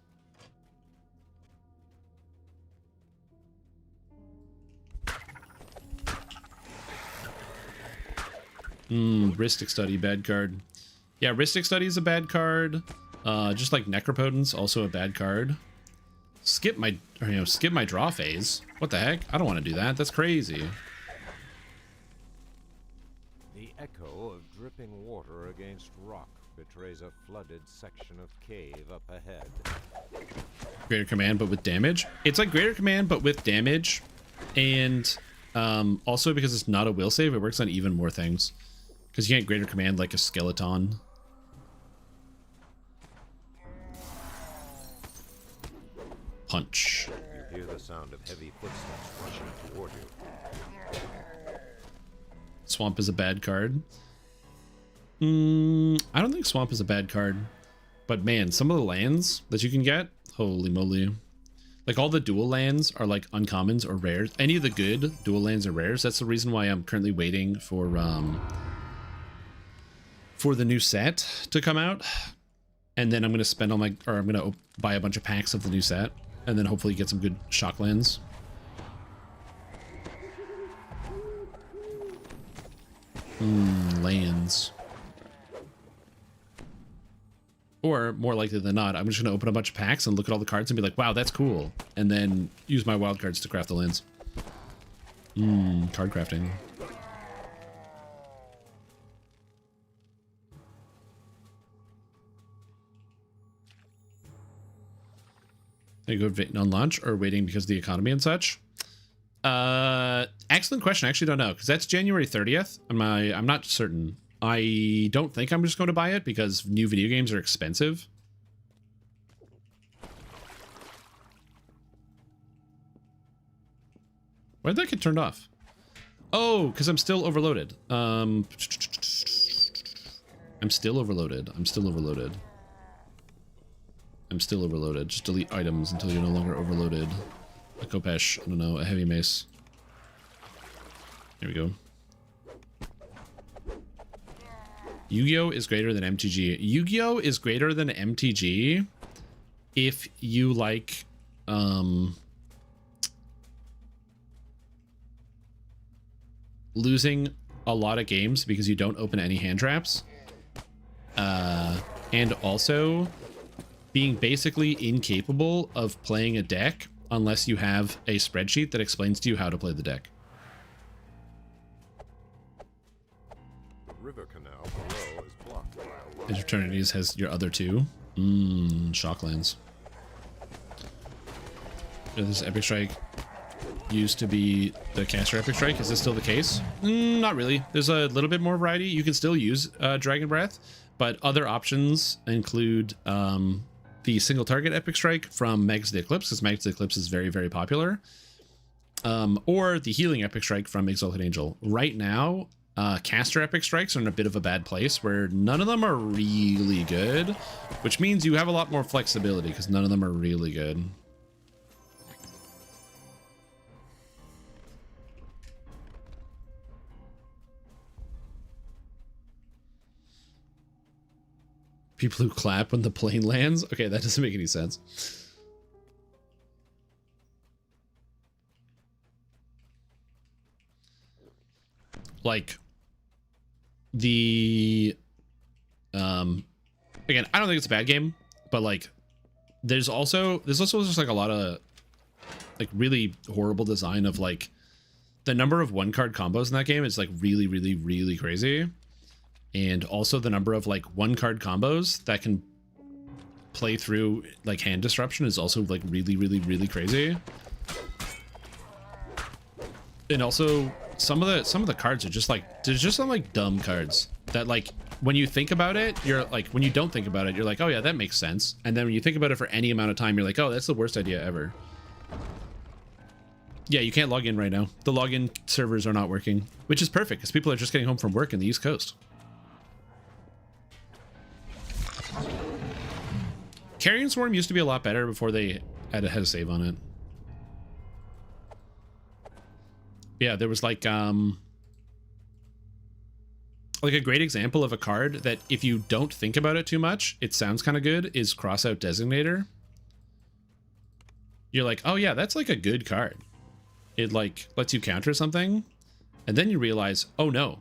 Ristic Study, bad card. Yeah, Ristic Study is a bad card. Just like Necropotence, also a bad card. Skip my draw phase. What the heck? I don't want to do that. That's crazy. The echo of dripping water against rock betrays a flooded section of cave up ahead. Greater Command, but with damage. It's like Greater Command, but with damage. And also because it's not a will save, it works on even more things. Because you get greater command like a skeleton. Punch. You hear the sound of heavy footsteps rushing toward you. Swamp is a bad card. I don't think Swamp is a bad card. But man, some of the lands that you can get, holy moly. Like all the dual lands are like uncommons or rares. Any of the good dual lands are rares. That's the reason why I'm currently waiting for the new set to come out. And then I'm going to spend all my, or I'm going to buy a bunch of packs of the new set. And then hopefully get some good shock lands. Lands. Or more likely than not, I'm just going to open a bunch of packs and look at all the cards and be like, wow, that's cool. And then use my wild cards to craft the lands. Card crafting. Are you waiting on launch or waiting because of the economy and such? Excellent question. I actually don't know because that's January 30th. I'm not certain. I don't think I'm just going to buy it because new video games are expensive. Why did that get turned off? Oh, because I'm still overloaded. I'm still overloaded. I'm still overloaded. I'm still overloaded. Just delete items until you're no longer overloaded. A Kopesh, I don't know, a heavy mace. There we go. Yu-Gi-Oh is greater than MTG. Yu-Gi-Oh is greater than MTG if you like losing a lot of games because you don't open any hand traps. And also being basically incapable of playing a deck unless you have a spreadsheet that explains to you how to play the deck. The river canal below is blocked by a wall. Eternities has your other two. Shocklands. This Epic Strike used to be the caster Epic Strike. Is this still the case? Not really. There's a little bit more variety. You can still use Dragon Breath, but other options include the single target Epic Strike from Mags of the Eclipse, because Mags of the Eclipse is very, very popular. Or the healing Epic Strike from Exalted Angel. Right now, caster Epic Strikes are in a bit of a bad place where none of them are really good, which means you have a lot more flexibility because none of them are really good. People who clap when the plane lands? Okay, that doesn't make any sense. Like, the... again, I don't think it's a bad game, but, like, there's also just, like, a lot of, like, really horrible design of, like, the number of one-card combos in that game is, like, really, really, really crazy. And also the number of like one card combos that can play through like hand disruption is also like really, really, really crazy. And also some of the cards are just like, there's just some like dumb cards that like when you think about it, you're like, when you don't think about it, you're like, oh yeah, that makes sense. And then when you think about it for any amount of time, you're like, oh, that's the worst idea ever. Yeah, you can't log in right now. The login servers are not working, which is perfect because people are just getting home from work in the East Coast. Carrion Swarm used to be a lot better before they had a save on it. Yeah, there was like a great example of a card that if you don't think about it too much, it sounds kind of good, is Crossout Designator. You're like, oh yeah, that's like a good card. It like lets you counter something, and then you realize, oh no,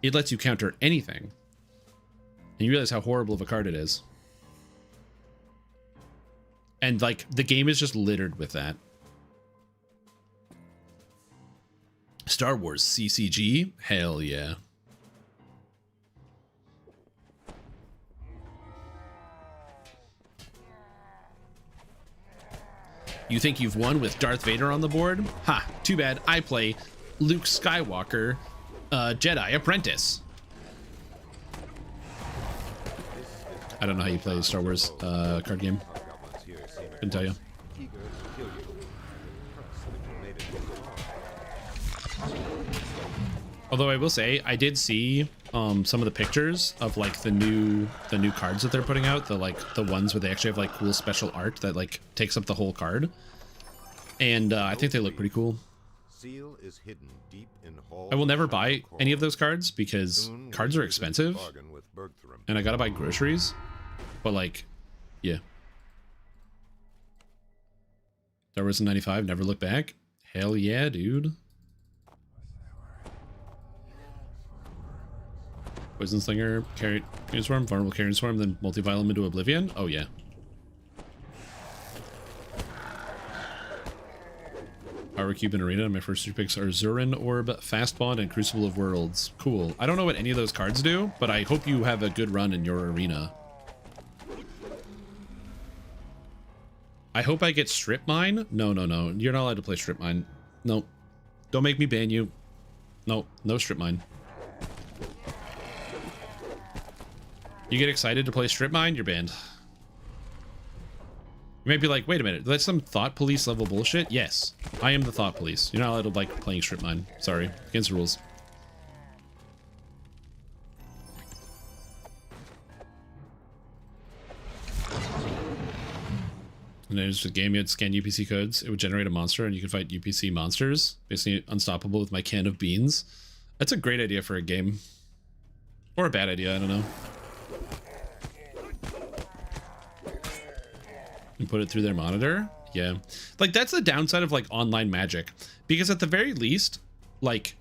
it lets you counter anything. And you realize how horrible of a card it is. And like the game is just littered with that. Star Wars CCG? Hell yeah. You think you've won with Darth Vader on the board? Ha, too bad. I play Luke Skywalker, Jedi Apprentice. I don't know how you play Star Wars card game. Couldn't tell you. Although I will say, I did see some of the pictures of like the new cards that they're putting out, the ones where they actually have like cool special art that like takes up the whole card, and I think they look pretty cool. Seal is hidden deep in I will never buy any of those cards because cards are expensive, and I gotta buy groceries. But like, yeah. Star Wars in '95, never look back. Hell yeah, dude. Poison Slinger, Carrion Swarm, Vulnerable Carrion Swarm, then multi-vial into Oblivion. Oh yeah. Power Cube and Arena. My first 3 picks are Zurin Orb, Fast Bond, and Crucible of Worlds. Cool. I don't know what any of those cards do, but I hope you have a good run in your arena. I hope I get Strip Mine. No, no, no. You're not allowed to play Strip Mine. No. Don't make me ban you. No, no Strip Mine. You get excited to play Strip Mine, you're banned. You might be like, wait a minute, that's some Thought Police level bullshit? Yes, I am the Thought Police. You're not allowed to like playing Strip Mine. Sorry, against the rules. And then it's just a game, you had scan UPC codes, it would generate a monster and you could fight UPC monsters. Basically unstoppable with my can of beans. That's a great idea for a game. Or a bad idea, I don't know. And put it through their monitor. Yeah, like that's the downside of like online Magic, because at the very least, like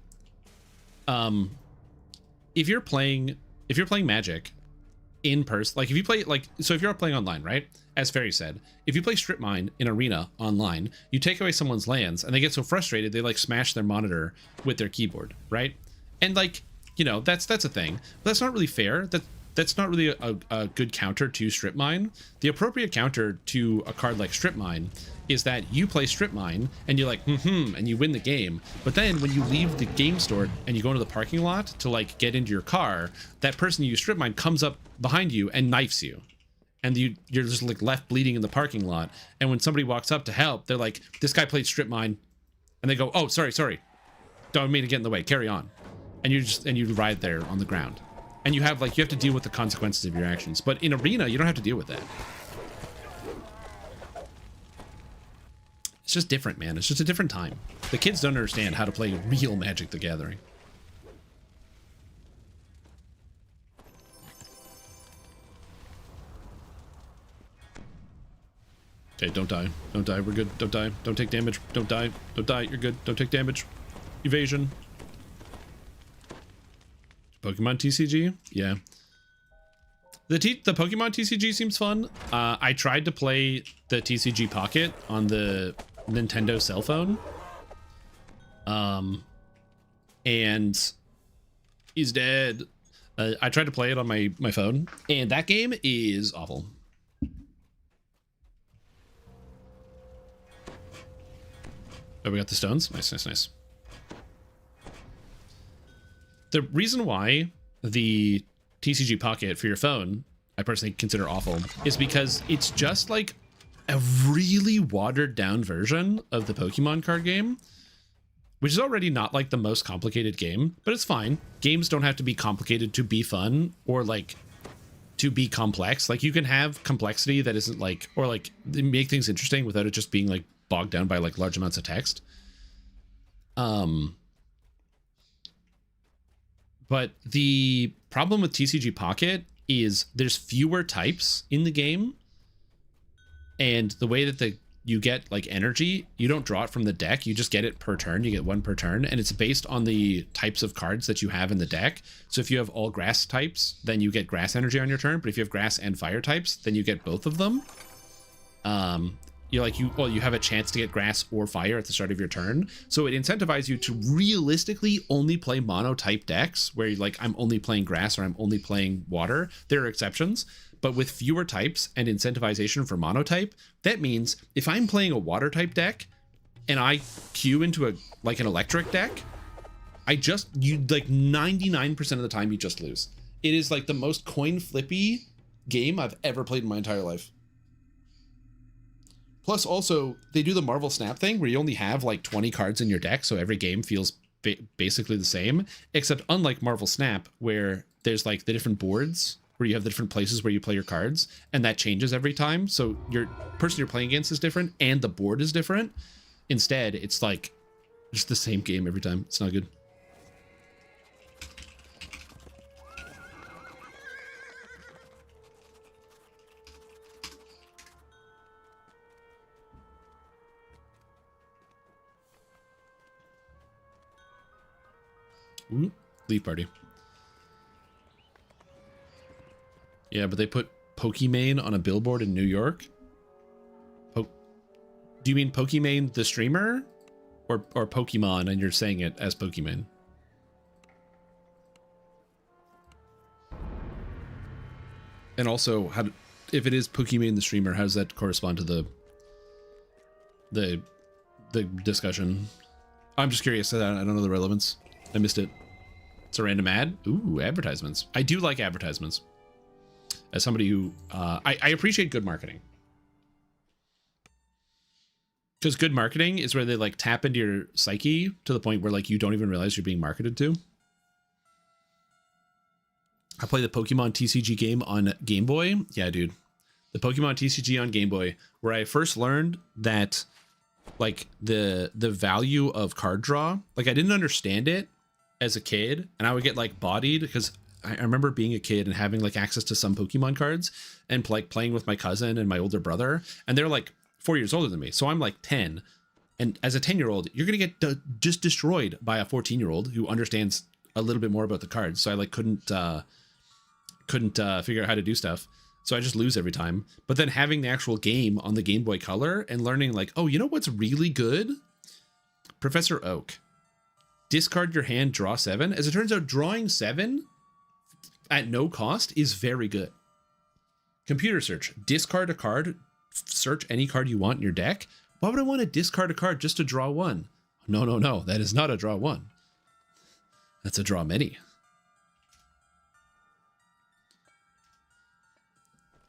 if you're playing Magic in person, like if you play like, so if you're playing online, right, as Ferry said, if you play Strip Mine in Arena online, you take away someone's lands and they get so frustrated they like smash their monitor with their keyboard, right? And like, you know, that's a thing, but that's not really fair. That's not really a good counter to Strip Mine. The appropriate counter to a card like Strip Mine is that you play Strip Mine and you're like, and you win the game. But then when you leave the game store and you go into the parking lot to like get into your car, that person you Strip Mine comes up behind you and knifes you. And you're just like left bleeding in the parking lot. And when somebody walks up to help, they're like, this guy played Strip Mine. And they go, oh, sorry. Don't mean to get in the way, carry on. And you ride there on the ground. And you have to deal with the consequences of your actions. But in Arena, you don't have to deal with that. It's just different, man. It's just a different time. The kids don't understand how to play real Magic the Gathering. Okay, don't die. Don't die. We're good. Don't die. Don't take damage. Don't die. Don't die. You're good. Don't take damage. Evasion. Pokemon TCG? Yeah. The Pokemon TCG seems fun. I tried to play the TCG Pocket on the Nintendo cell phone. And he's dead. I tried to play it on my phone, and that game is awful. Oh, we got the stones? Nice. The reason why the TCG Pocket for your phone, I personally consider awful, is because it's just like a really watered down version of the Pokemon card game, which is already not like the most complicated game, but it's fine. Games don't have to be complicated to be fun or like to be complex. Like you can have complexity that isn't like, or like make things interesting without it just being like bogged down by like large amounts of text. But the problem with TCG Pocket is there's fewer types in the game. And the way that you get like energy, you don't draw it from the deck. You just get it per turn. You get one per turn. And it's based on the types of cards that you have in the deck. So if you have all grass types, then you get grass energy on your turn. But if you have grass and fire types, then you get both of them. you have a chance to get grass or fire at the start of your turn. So it incentivizes you to realistically only play mono-type decks where like I'm only playing grass or I'm only playing water. There are exceptions, but with fewer types and incentivization for monotype, that means if I'm playing a water type deck and I queue into an electric deck, you like 99% of the time you just lose. It is like the most coin flippy game I've ever played in my entire life. Plus also they do the Marvel Snap thing where you only have like 20 cards in your deck. So every game feels basically the same, except unlike Marvel Snap where there's like the different boards where you have the different places where you play your cards, and that changes every time. So your person you're playing against is different and the board is different. Instead, it's like just the same game every time. It's not good. Ooh, Leaf Party. Yeah, but they put Pokimane on a billboard in New York. Do you mean Pokimane the streamer, or Pokemon, and you're saying it as Pokimane? And also, if it is Pokimane the streamer, how does that correspond to the discussion? I'm just curious. I don't know the relevance. I missed it. It's a random ad. Ooh, advertisements. I do like advertisements. As somebody who I appreciate good marketing, because good marketing is where they like tap into your psyche to the point where like you don't even realize you're being marketed to. I play the Pokemon TCG game on Game Boy. Yeah, dude, the Pokemon TCG on Game Boy, where I first learned that like the value of card draw. Like I didn't understand it as a kid, and I would get like bodied because I remember being a kid and having like access to some Pokemon cards and like playing with my cousin and my older brother, and they're like 4 years older than me. So I'm like 10, and as a 10-year-old, you're going to get just destroyed by a 14-year-old who understands a little bit more about the cards. So I like couldn't figure out how to do stuff. So I just lose every time. But then having the actual game on the Game Boy Color and learning like, oh, you know what's really good? Professor Oak. Discard your hand, draw 7. As it turns out, drawing 7 at no cost is very good. Computer search. Discard a card. Search any card you want in your deck. Why would I want to discard a card just to draw 1? No. That is not a draw 1. That's a draw many.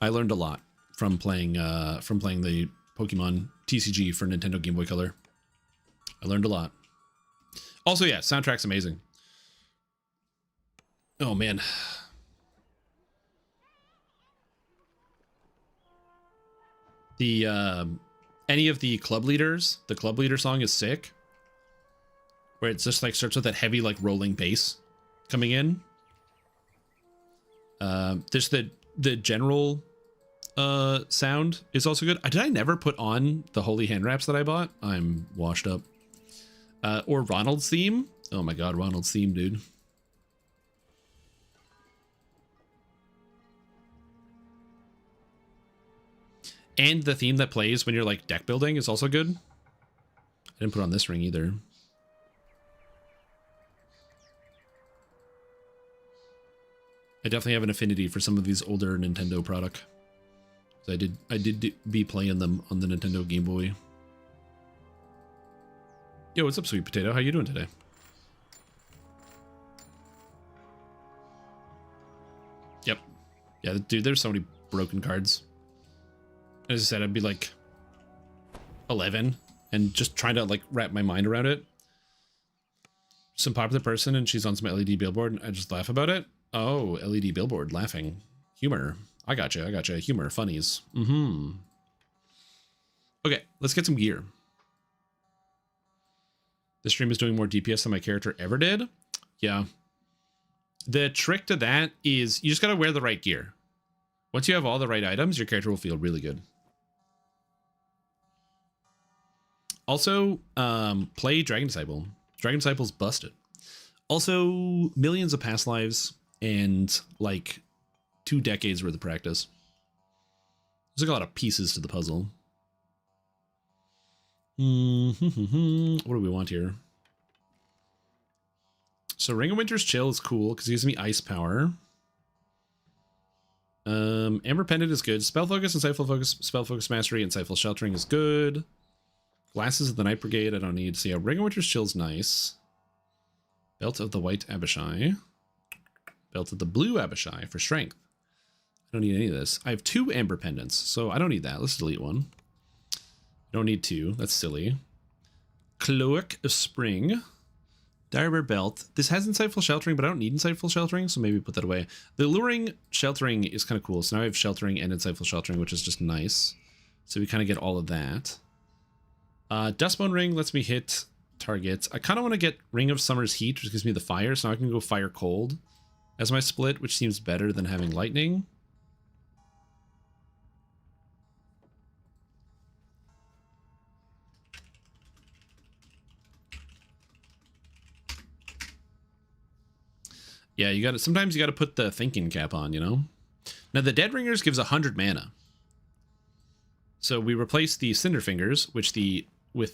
I learned a lot from playing the Pokemon TCG for Nintendo Game Boy Color. I learned a lot. Also, yeah, soundtrack's amazing. Oh man. The any of the club leaders, the club leader song is sick. Where it's just like starts with that heavy like rolling bass coming in. There's the general sound is also good. Did I never put on the holy hand wraps that I bought? I'm washed up. Or Ronald's theme. Oh my god, Ronald's theme, dude. And the theme that plays when you're like deck building is also good. I didn't put on this ring either. I definitely have an affinity for some of these older Nintendo product. I did be playing them on the Nintendo Game Boy. Yo, what's up, Sweet Potato? How you doing today? Yep. Yeah, dude, there's so many broken cards. As I said, I'd be like 11 and just trying to like wrap my mind around it. Some popular person and she's on some LED billboard and I just laugh about it. Oh, LED billboard, laughing. Humor. I gotcha. Humor, funnies. Mm-hmm. Okay, let's get some gear. This stream is doing more DPS than my character ever did. Yeah. The trick to that is you just gotta wear the right gear. Once you have all the right items, your character will feel really good. Also, play Dragon Disciple. Dragon Disciple's busted. Also, millions of past lives and like 2 decades worth of practice. There's like a lot of pieces to the puzzle. What do we want here? So Ring of Winter's Chill is cool because it gives me ice power. Amber Pendant is good. Spell Focus, Insightful Focus, Spell Focus Mastery, Insightful Sheltering is good. Glasses of the Night Brigade I don't need. So yeah, Ring of Winter's Chill is nice. Belt of the White Abishai. Belt of the Blue Abishai for strength. I don't need any of this. I have 2 Amber Pendants, so I don't need that. Let's delete one. I don't need 2. That's silly. Cloak of Spring. Direbear Belt. This has Insightful Sheltering, but I don't need Insightful Sheltering, so maybe put that away. The Alluring Sheltering is kind of cool. So now I have Sheltering and Insightful Sheltering, which is just nice. So we kind of get all of that. Dustbone Ring lets me hit targets. I kind of want to get Ring of Summer's Heat, which gives me the fire, so now I can go Fire Cold as my split, which seems better than having Lightning. Yeah, you got to. Sometimes you got to put the thinking cap on, you know. Now the Dead Ringers gives 100 mana, so we replace the Cinder Fingers, with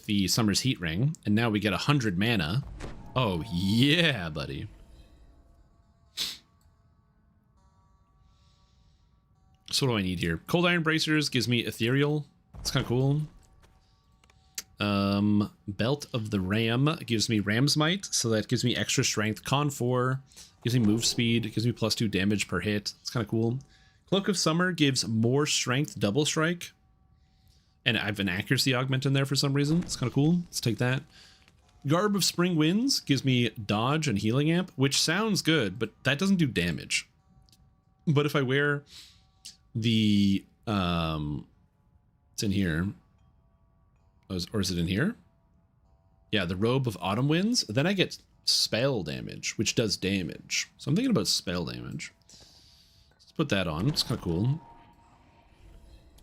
the Summer's Heat Ring, and now we get 100 mana. Oh yeah, buddy. So what do I need here? Cold Iron Bracers gives me Ethereal. It's kind of cool. Belt of the Ram gives me Ram's Might, so that gives me extra strength. Con 4 gives me move speed. It gives me +2 damage per hit. It's kind of cool. Cloak of Summer gives more strength, double strike, and I have an accuracy augment in there for some reason. It's kind of cool. Let's take that. Garb of Spring Winds gives me dodge and healing amp, which sounds good, but that doesn't do damage. But if I wear the it's in here. Or is it in here? Yeah, the Robe of Autumn Winds. Then I get spell damage, which does damage. So I'm thinking about spell damage. Let's put that on. It's kind of cool.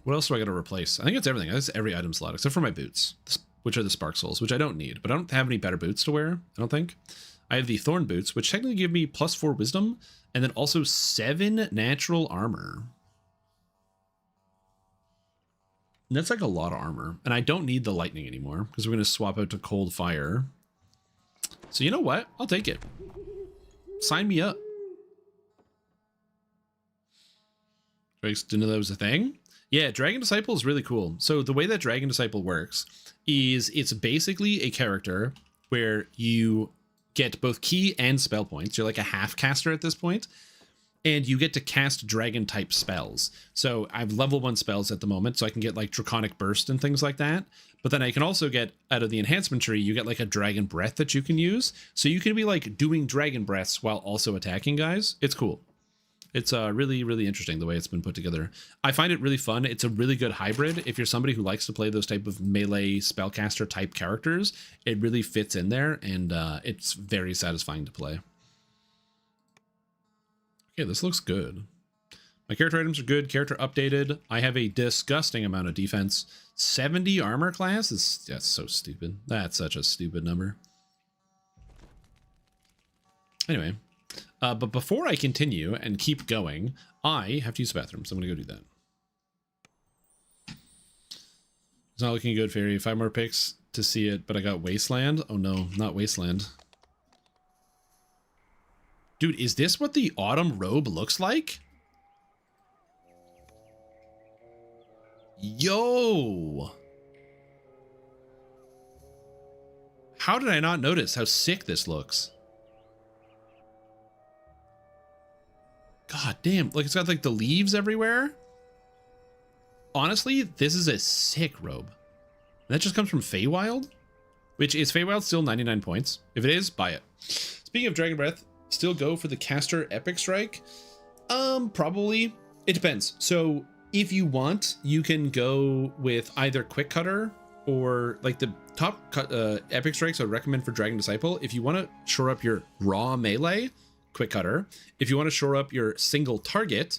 What else do I got to replace? I think it's everything. That's every item slot except for my boots, which are the Spark Souls, which I don't need. But I don't have any better boots to wear, I don't think. I have the Thorn Boots, which technically give me +4 Wisdom, and then also 7 natural armor. And that's like a lot of armor. And I don't need the lightning anymore because we're going to swap out to cold fire. So you know what? I'll take it. Sign me up. Didn't know that was a thing. Yeah, Dragon Disciple is really cool. So the way that Dragon Disciple works is it's basically a character where you get both key and spell points. You're like a half caster at this point. And you get to cast dragon type spells. So I have level 1 spells at the moment, so I can get like Draconic Burst and things like that. But then I can also get, out of the enhancement tree, you get like a Dragon Breath that you can use. So you can be like doing Dragon Breaths while also attacking guys. It's cool. It's really, really interesting the way it's been put together. I find it really fun. It's a really good hybrid. If you're somebody who likes to play those type of melee spellcaster type characters, it really fits in there, and it's very satisfying to play. Okay, this looks good. My character items are good. Character updated. I have a disgusting amount of defense. 70 armor class? That's so stupid. That's such a stupid number. Anyway, but before I continue and keep going, I have to use the bathroom, so I'm going to go do that. It's not looking good, Fairy. 5 more picks to see it, but I got Wasteland. Oh no, not Wasteland. Dude, is this what the autumn robe looks like? Yo! How did I not notice how sick this looks? God damn, like it's got like the leaves everywhere. Honestly, this is a sick robe. And that just comes from Feywild? Which is Feywild still 99 points? If it is, buy it. Speaking of Dragon Breath, still go for the caster Epic Strike? Probably. It depends. So if you want, you can go with either Quick Cutter or like the top Epic Strikes I would recommend for Dragon Disciple. If you want to shore up your raw melee, Quick Cutter. If you want to shore up your single target,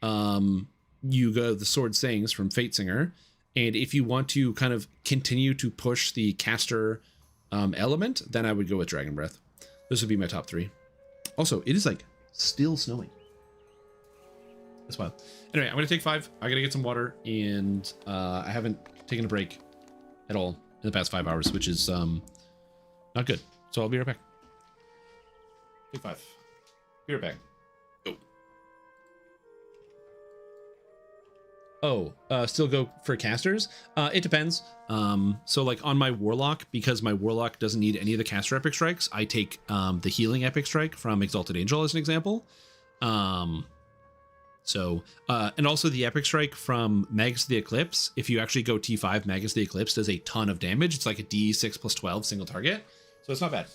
you go the Sword Sings from Fatesinger. And if you want to kind of continue to push the caster element, then I would go with Dragon Breath. This would be my top 3. Also, it is like still snowing. That's wild. Anyway, I'm going to take 5. I got to get some water, and I haven't taken a break at all the past 5 hours, which is not good. So I'll be right back. Take 5. Be right back. Still go for casters? It depends. So like on my warlock, because my warlock doesn't need any of the caster epic strikes, I take the healing epic strike from Exalted Angel as an example. And also the epic strike from Magus of the Eclipse. If you actually go T5, Magus of the Eclipse does a ton of damage. It's like a D6 plus 12 single target. So it's not bad.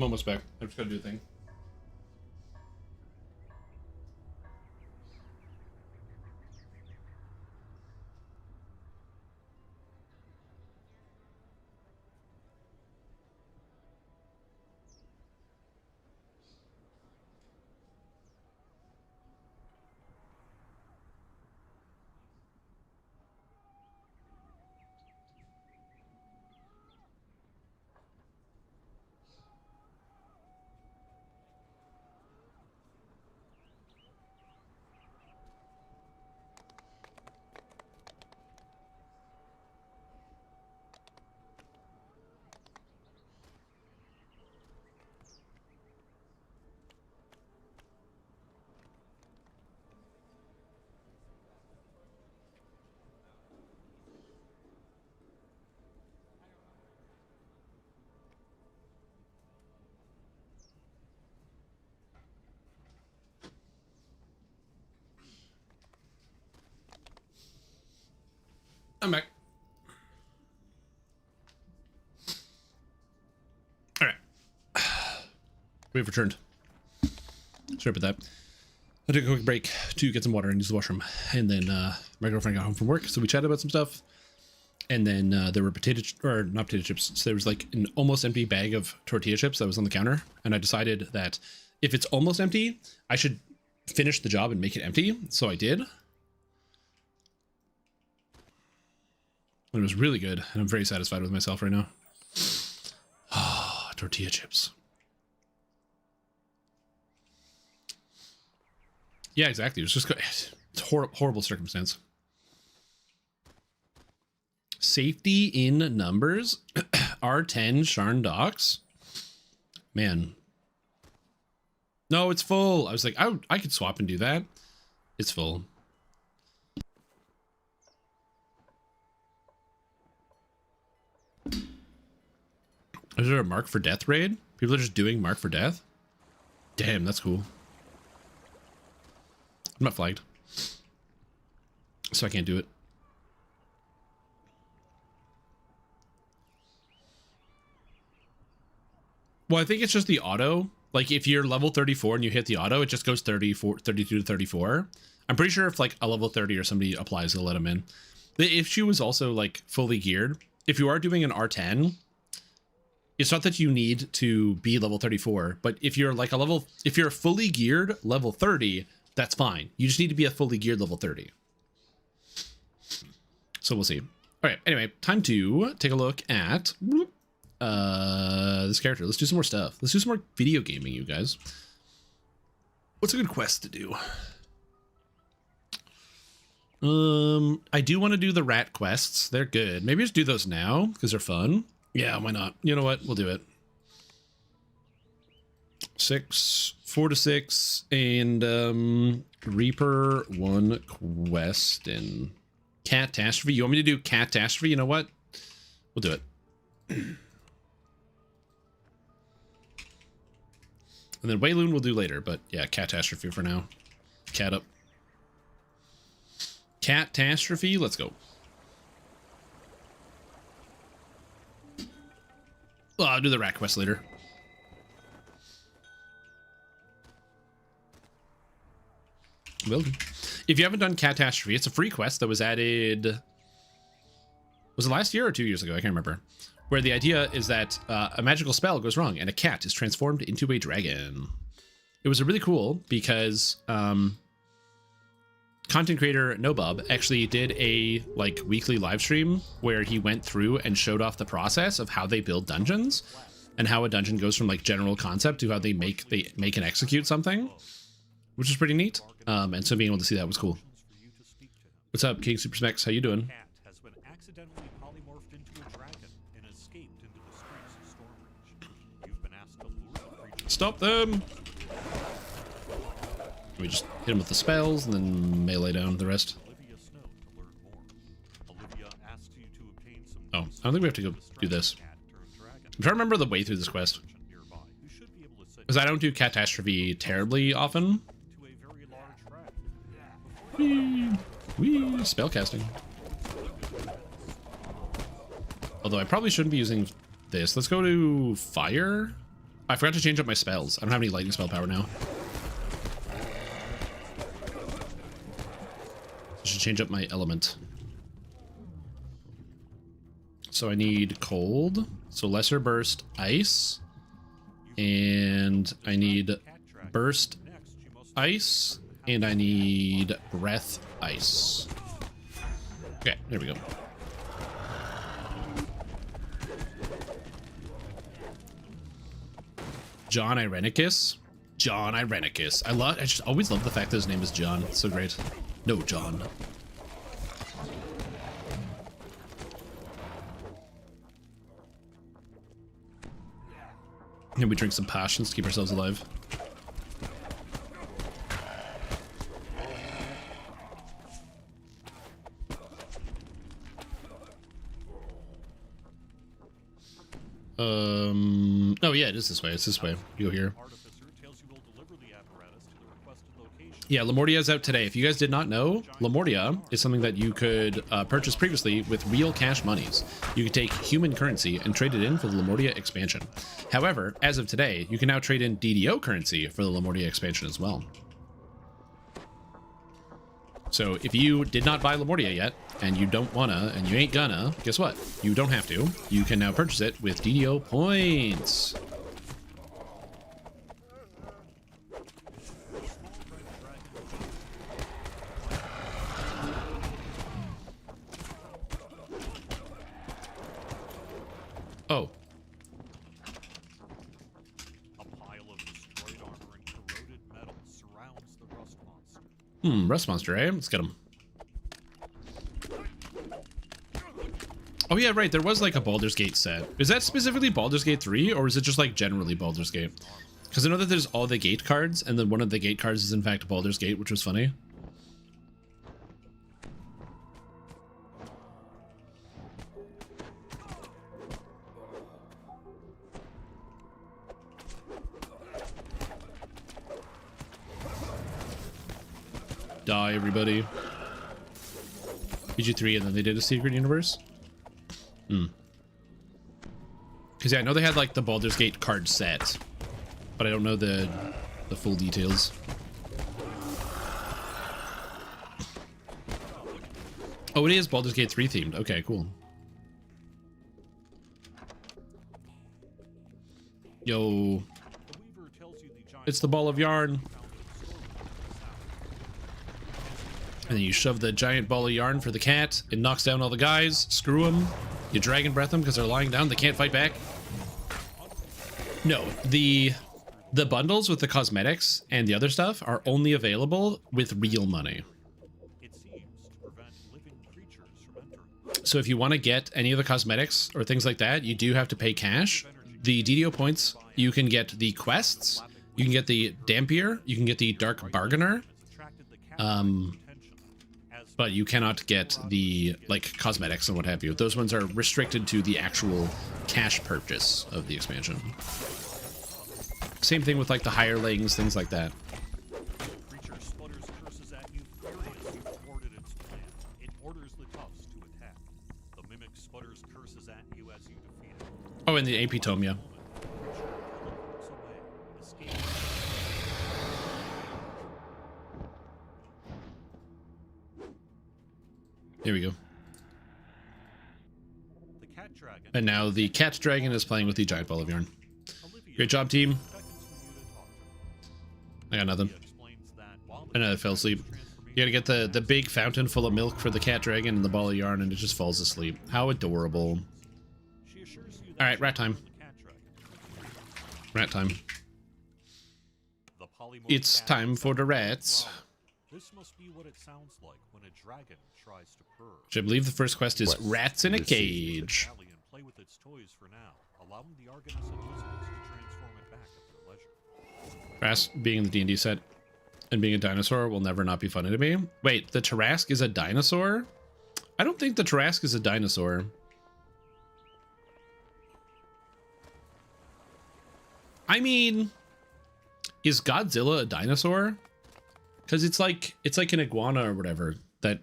I'm almost back. I just gotta do a thing. I'm back. All right. We've returned. Sorry about that. I took a quick break to get some water and use the washroom. And then my girlfriend got home from work, so we chatted about some stuff. And then there were not potato chips. So there was like an almost empty bag of tortilla chips that was on the counter. And I decided that if it's almost empty, I should finish the job and make it empty. So I did. It was really good, and I'm very satisfied with myself right now. Ah, tortilla chips. Yeah, exactly. It was just it's horrible circumstance. Safety in numbers. R10 Sharn Docks. Man. No, it's full. I was like, I could swap and do that. It's full. Is there a Mark for Death raid? People are just doing Mark for Death? Damn, that's cool. I'm not flagged, so I can't do it. Well, I think it's just the auto. Like, if you're level 34 and you hit the auto, it just goes 32 to 34. I'm pretty sure if, like, a level 30 or somebody applies, they'll let them in. The issue is also, like, fully geared. If you are doing an R10... it's not that you need to be level 34, but if you're like if you're fully geared level 30, that's fine. You just need to be a fully geared level 30. So we'll see. All right. Anyway, time to take a look at this character. Let's do some more stuff. Let's do some more video gaming, you guys. What's a good quest to do? I do want to do the rat quests. They're good. Maybe just do those now because they're fun. Yeah, why not? You know what? We'll do it. 4 to 6, and Reaper 1 quest and Catastrophe. You want me to do Catastrophe? You know what? We'll do it. And then Wayloon we'll do later, but yeah, Catastrophe for now. Cat up. Catastrophe, let's go. Well, I'll do the rat quest later. Will do. If you haven't done Catastrophe, it's a free quest that was added... was it last year or 2 years ago? I can't remember. Where the idea is that a magical spell goes wrong and a cat is transformed into a dragon. It was really cool because content creator Nobob actually did a weekly live stream where he went through and showed off the process of how they build dungeons and how a dungeon goes from general concept to how they make and execute something, which is pretty neat. And so being able to see that was cool. What's up, King Super Specs? How you doing? Stop them! We just hit him with the spells and then melee down the rest. Oh, I don't think we have to go do this. I'm trying to remember the way through this quest. Because I don't do Catastrophe terribly often. Whee! Spellcasting. Although I probably shouldn't be using this. Let's go to Fire. I forgot to change up my spells. I don't have any lightning spell power now. I should change up my element. So I need cold. So lesser burst ice. And I need burst ice. And I need breath ice. Okay, there we go. John Irenicus. John Irenicus. I just always love the fact that his name is John. It's so great. No, John. And we drink some potions to keep ourselves alive. Oh yeah, it is this way. It's this way. You go here. Yeah, Lamortia is out today. If you guys did not know, Lamortia is something that you could purchase previously with real cash monies. You could take human currency and trade it in for the Lamortia expansion. However, as of today, you can now trade in DDO currency for the Lamortia expansion as well. So if you did not buy Lamortia yet, and you don't wanna, and you ain't gonna, guess what? You don't have to. You can now purchase it with DDO points. Oh. A pile of destroyed armor and corroded metal surrounds the rust monster. Rust monster, eh? Let's get him. Oh yeah, right. There was like a Baldur's Gate set. Is that specifically Baldur's Gate 3, or is it just like generally Baldur's Gate? Because I know that there's all the gate cards, and then one of the gate cards is in fact Baldur's Gate, which was funny. Die, everybody. PG3, and then they did a secret universe. Because yeah, I know they had like the Baldur's Gate card set, but I don't know the full details. Oh, it is Baldur's Gate 3 themed. Okay, cool. Yo, it's the ball of yarn. And then you shove the giant ball of yarn for the cat. It knocks down all the guys. Screw them. You dragon breath them because they're lying down. They can't fight back. No, the bundles with the cosmetics and the other stuff are only available with real money. So if you want to get any of the cosmetics or things like that, you do have to pay cash. The DDO points, you can get the quests, you can get the Dampier, you can get the Dark Bargainer. But you cannot get the like cosmetics and what have you. Those ones are restricted to the actual cash purchase of the expansion. Same thing with like the hirelings, things like that. Creature sputters curses at you furious you thwarted its plan. It orders the toughs to attack. The mimic sputters curses at you as you defeat it. Oh, and the AP tome, yeah. Here we go. The cat dragon. And now the cat dragon is playing with the giant ball of yarn. Great job, team. I got nothing. I know I fell asleep. You gotta get the big fountain full of milk for the cat dragon and the ball of yarn, and it just falls asleep. How adorable. Alright, rat time. Rat time. It's time for the rats. This must be what it sounds like when a dragon tries to purr. Which I believe the first quest is rats in a cage. Play with its toys for now, allowing the Argonauts and wizards to transform it back at their leisure. Tarrasque being in the D&D set and being a dinosaur will never not be funny to me. Wait, the Tarrasque is a dinosaur? I don't think the Tarrasque is a dinosaur. I mean, is Godzilla a dinosaur? Because it's like an iguana or whatever that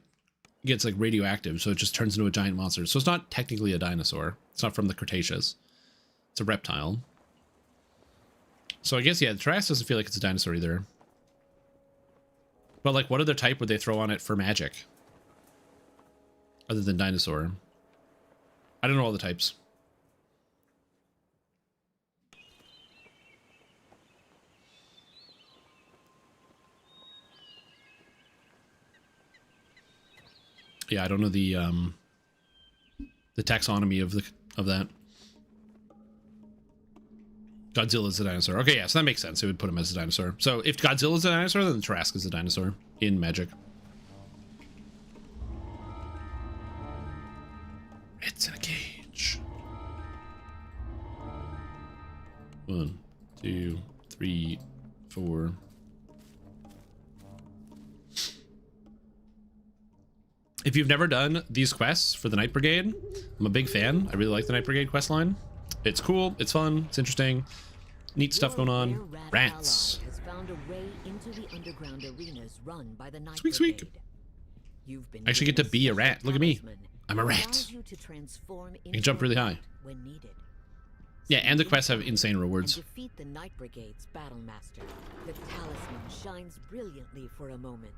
gets like radioactive, so it just turns into a giant monster. So it's not technically a dinosaur. It's not from the Cretaceous. It's a reptile. So I guess, yeah, the Trask doesn't feel like it's a dinosaur either. But like, what other type would they throw on it for magic? Other than dinosaur. I don't know all the types. Yeah, I don't know the taxonomy of that. Godzilla's a dinosaur. Okay, yeah, so that makes sense. It would put him as a dinosaur. So if Godzilla's a dinosaur, then the Trask is a dinosaur in Magic. It's in a cage. 1, 2, 3, 4. If you've never done these quests for the Night Brigade, I'm a big fan. I really like the Night Brigade quest line. It's cool, it's fun, it's interesting. Neat stuff going on. Rats. Has found a way into the underground arenas run by the Night Squeak, squeak. Brigade. You've been I actually get to be a rat. Look at me. I'm a rat. I can jump really high. When needed. Yeah, and the quests have insane rewards. And defeat the Night Brigade's battle master. The talisman shines brilliantly for a moment.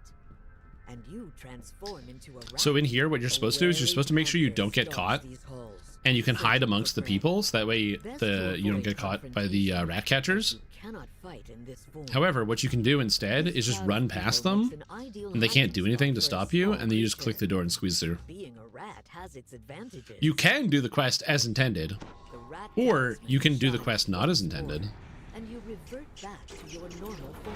And you transform into a rat. So in here, what you're supposed to do is you're supposed to make sure you don't get caught, and you can hide amongst the people, so that way you don't get caught by the rat catchers. However, what you can do instead is just run past them, and they can't do anything to stop you, and then you just click the door and squeeze through. You can do the quest as intended, or you can do the quest not as intended. And you revert back to your normal form.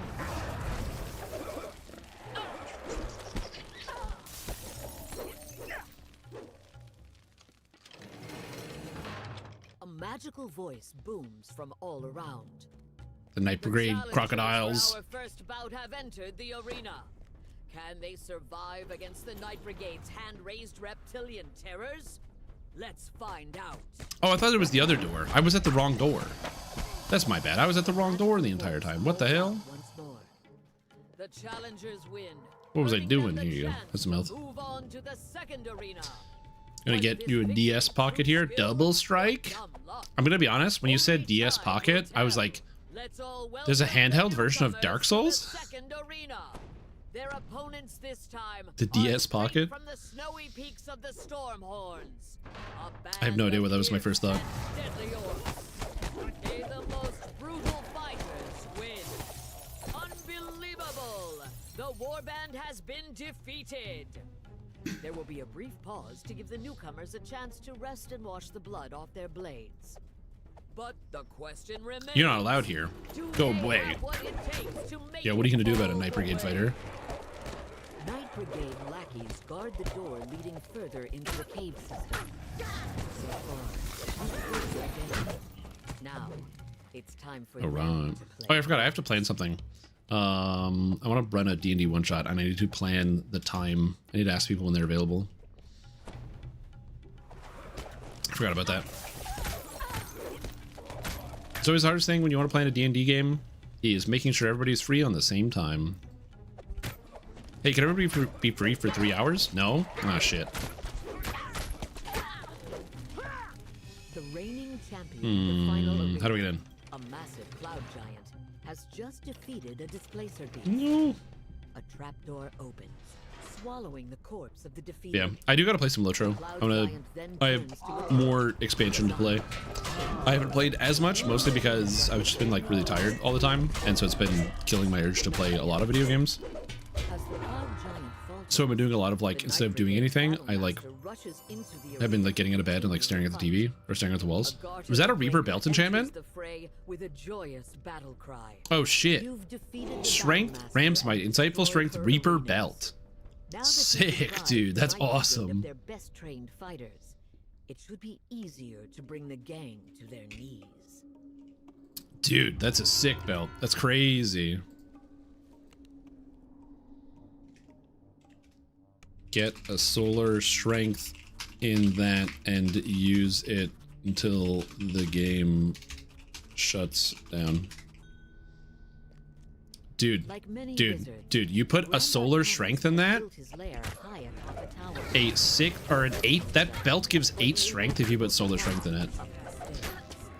A magical voice booms from all around. The Night Brigade crocodiles. For our first bout have entered the arena. Can they survive against the Night Brigade's hand-raised reptilian terrors? Let's find out. Oh, I thought it was the other door. I was at the wrong door. That's my bad. I was at the wrong door the entire time. What the hell? The challengers win. What was I doing? Here you go. That's the mouth. Move on to the second arena. Gonna get you a DS Pocket here. Double strike. I'm gonna be honest. When you said DS Pocket, I was like, there's a handheld version of Dark Souls? Their opponents this time The DS Pocket? from the snowy peaks of the Stormhorns. I have no idea what that was my first thought. May the most brutal fighters win. Unbelievable! The warband has been defeated. There will be a brief pause to give the newcomers a chance to rest and wash the blood off their blades. But the question remains. You're not allowed here. Go away. Yeah, what are you gonna do about a Night Brigade fighter? Night Brigade lackeys guard the door leading further into the cave system. So far, now it's time for All right. Oh, I forgot. I have to plan something. I want to run a D&D one shot, and I need to plan the time. I need to ask people when they're available. I forgot about that. It's always the hardest thing when you want to plan a D&D game is making sure everybody's free on the same time. Hey, can everybody be free for 3 hours? No? Ah, shit. The reigning champion, the final arena, How do we get in? a massive cloud giant, has just defeated a displacer beast. No. A trapdoor opens, swallowing the corpse of the defeated. Yeah, I do gotta play some Lotro. I have more expansion to play. I haven't played as much, mostly because I've just been like really tired all the time, and so it's been killing my urge to play a lot of video games. So I've been doing a lot of like, instead of doing anything, I like have been like getting out of bed and like staring at the TV or staring at the walls. Was that a Reaper belt enchantment? Oh shit. Strength, Ram's Might, Insightful Strength, Reaper belt. Sick, dude. That's awesome. Their best trained fighters. It should be easier to bring the gang to their knees. Dude, that's a sick belt. That's crazy. Get a solar strength in that and use it until the game shuts down. Dude, you put a solar strength in that? A 6 or an 8? That belt gives 8 strength if you put solar strength in it.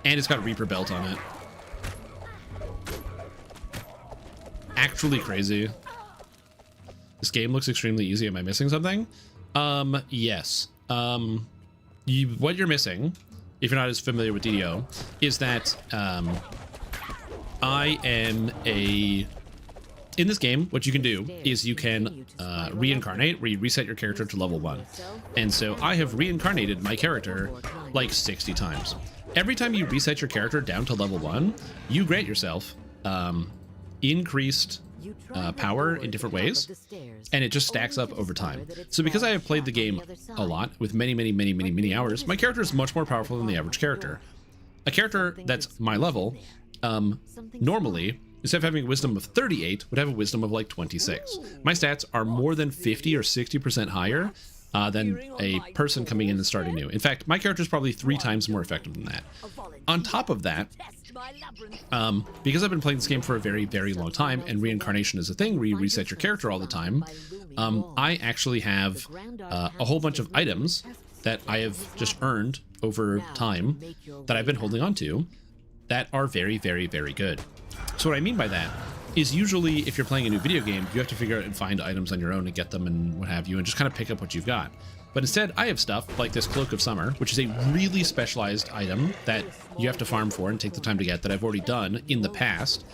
And it's got a Reaper belt on it. actually crazy. This game looks extremely easy. Am I missing something? Yes. What you're missing, if you're not as familiar with DDO, is that in this game, what you can do is you can reincarnate, where you reset your character to level 1. And so I have reincarnated my character like 60 times. Every time you reset your character down to level 1, you grant yourself increased power in different ways, and it just stacks up over time. So because I have played the game a lot with many hours, my character is much more powerful than the average character. A character that's my level, normally, instead of having a wisdom of 38, would have a wisdom of like 26. My stats are more than 50 or 60% higher than a person coming in and starting new. In fact, my character is probably 3 times more effective than that. On top of that, because I've been playing this game for a very long time, and reincarnation is a thing where you reset your character all the time, I actually have a whole bunch of items that I have just earned over time that I've been holding on to that are very good. So what I mean by that is usually if you're playing a new video game, you have to figure out and find items on your own and get them and what have you, and just kind of pick up what you've got. But instead, I have stuff like this Cloak of Summer, which is a really specialized item that you have to farm for and take the time to get, that I've already done in the past,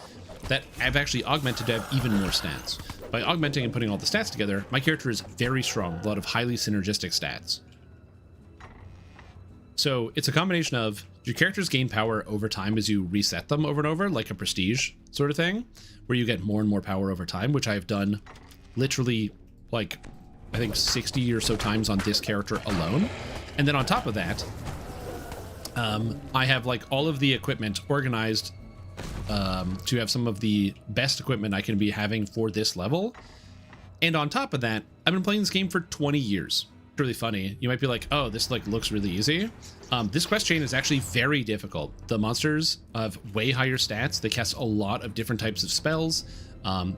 that I've actually augmented to have even more stats. By augmenting and putting all the stats together, my character is very strong, with a lot of highly synergistic stats. So it's a combination of your characters gain power over time as you reset them over and over, like a prestige sort of thing, where you get more and more power over time, which I've done literally like, I think 60 or so times on this character alone. And then on top of that, I have like all of the equipment organized to have some of the best equipment I can be having for this level. And on top of that, I've been playing this game for 20 years. Really funny. You might be like, oh, this like looks really easy. This quest chain is actually very difficult. The monsters have way higher stats. They cast a lot of different types of spells.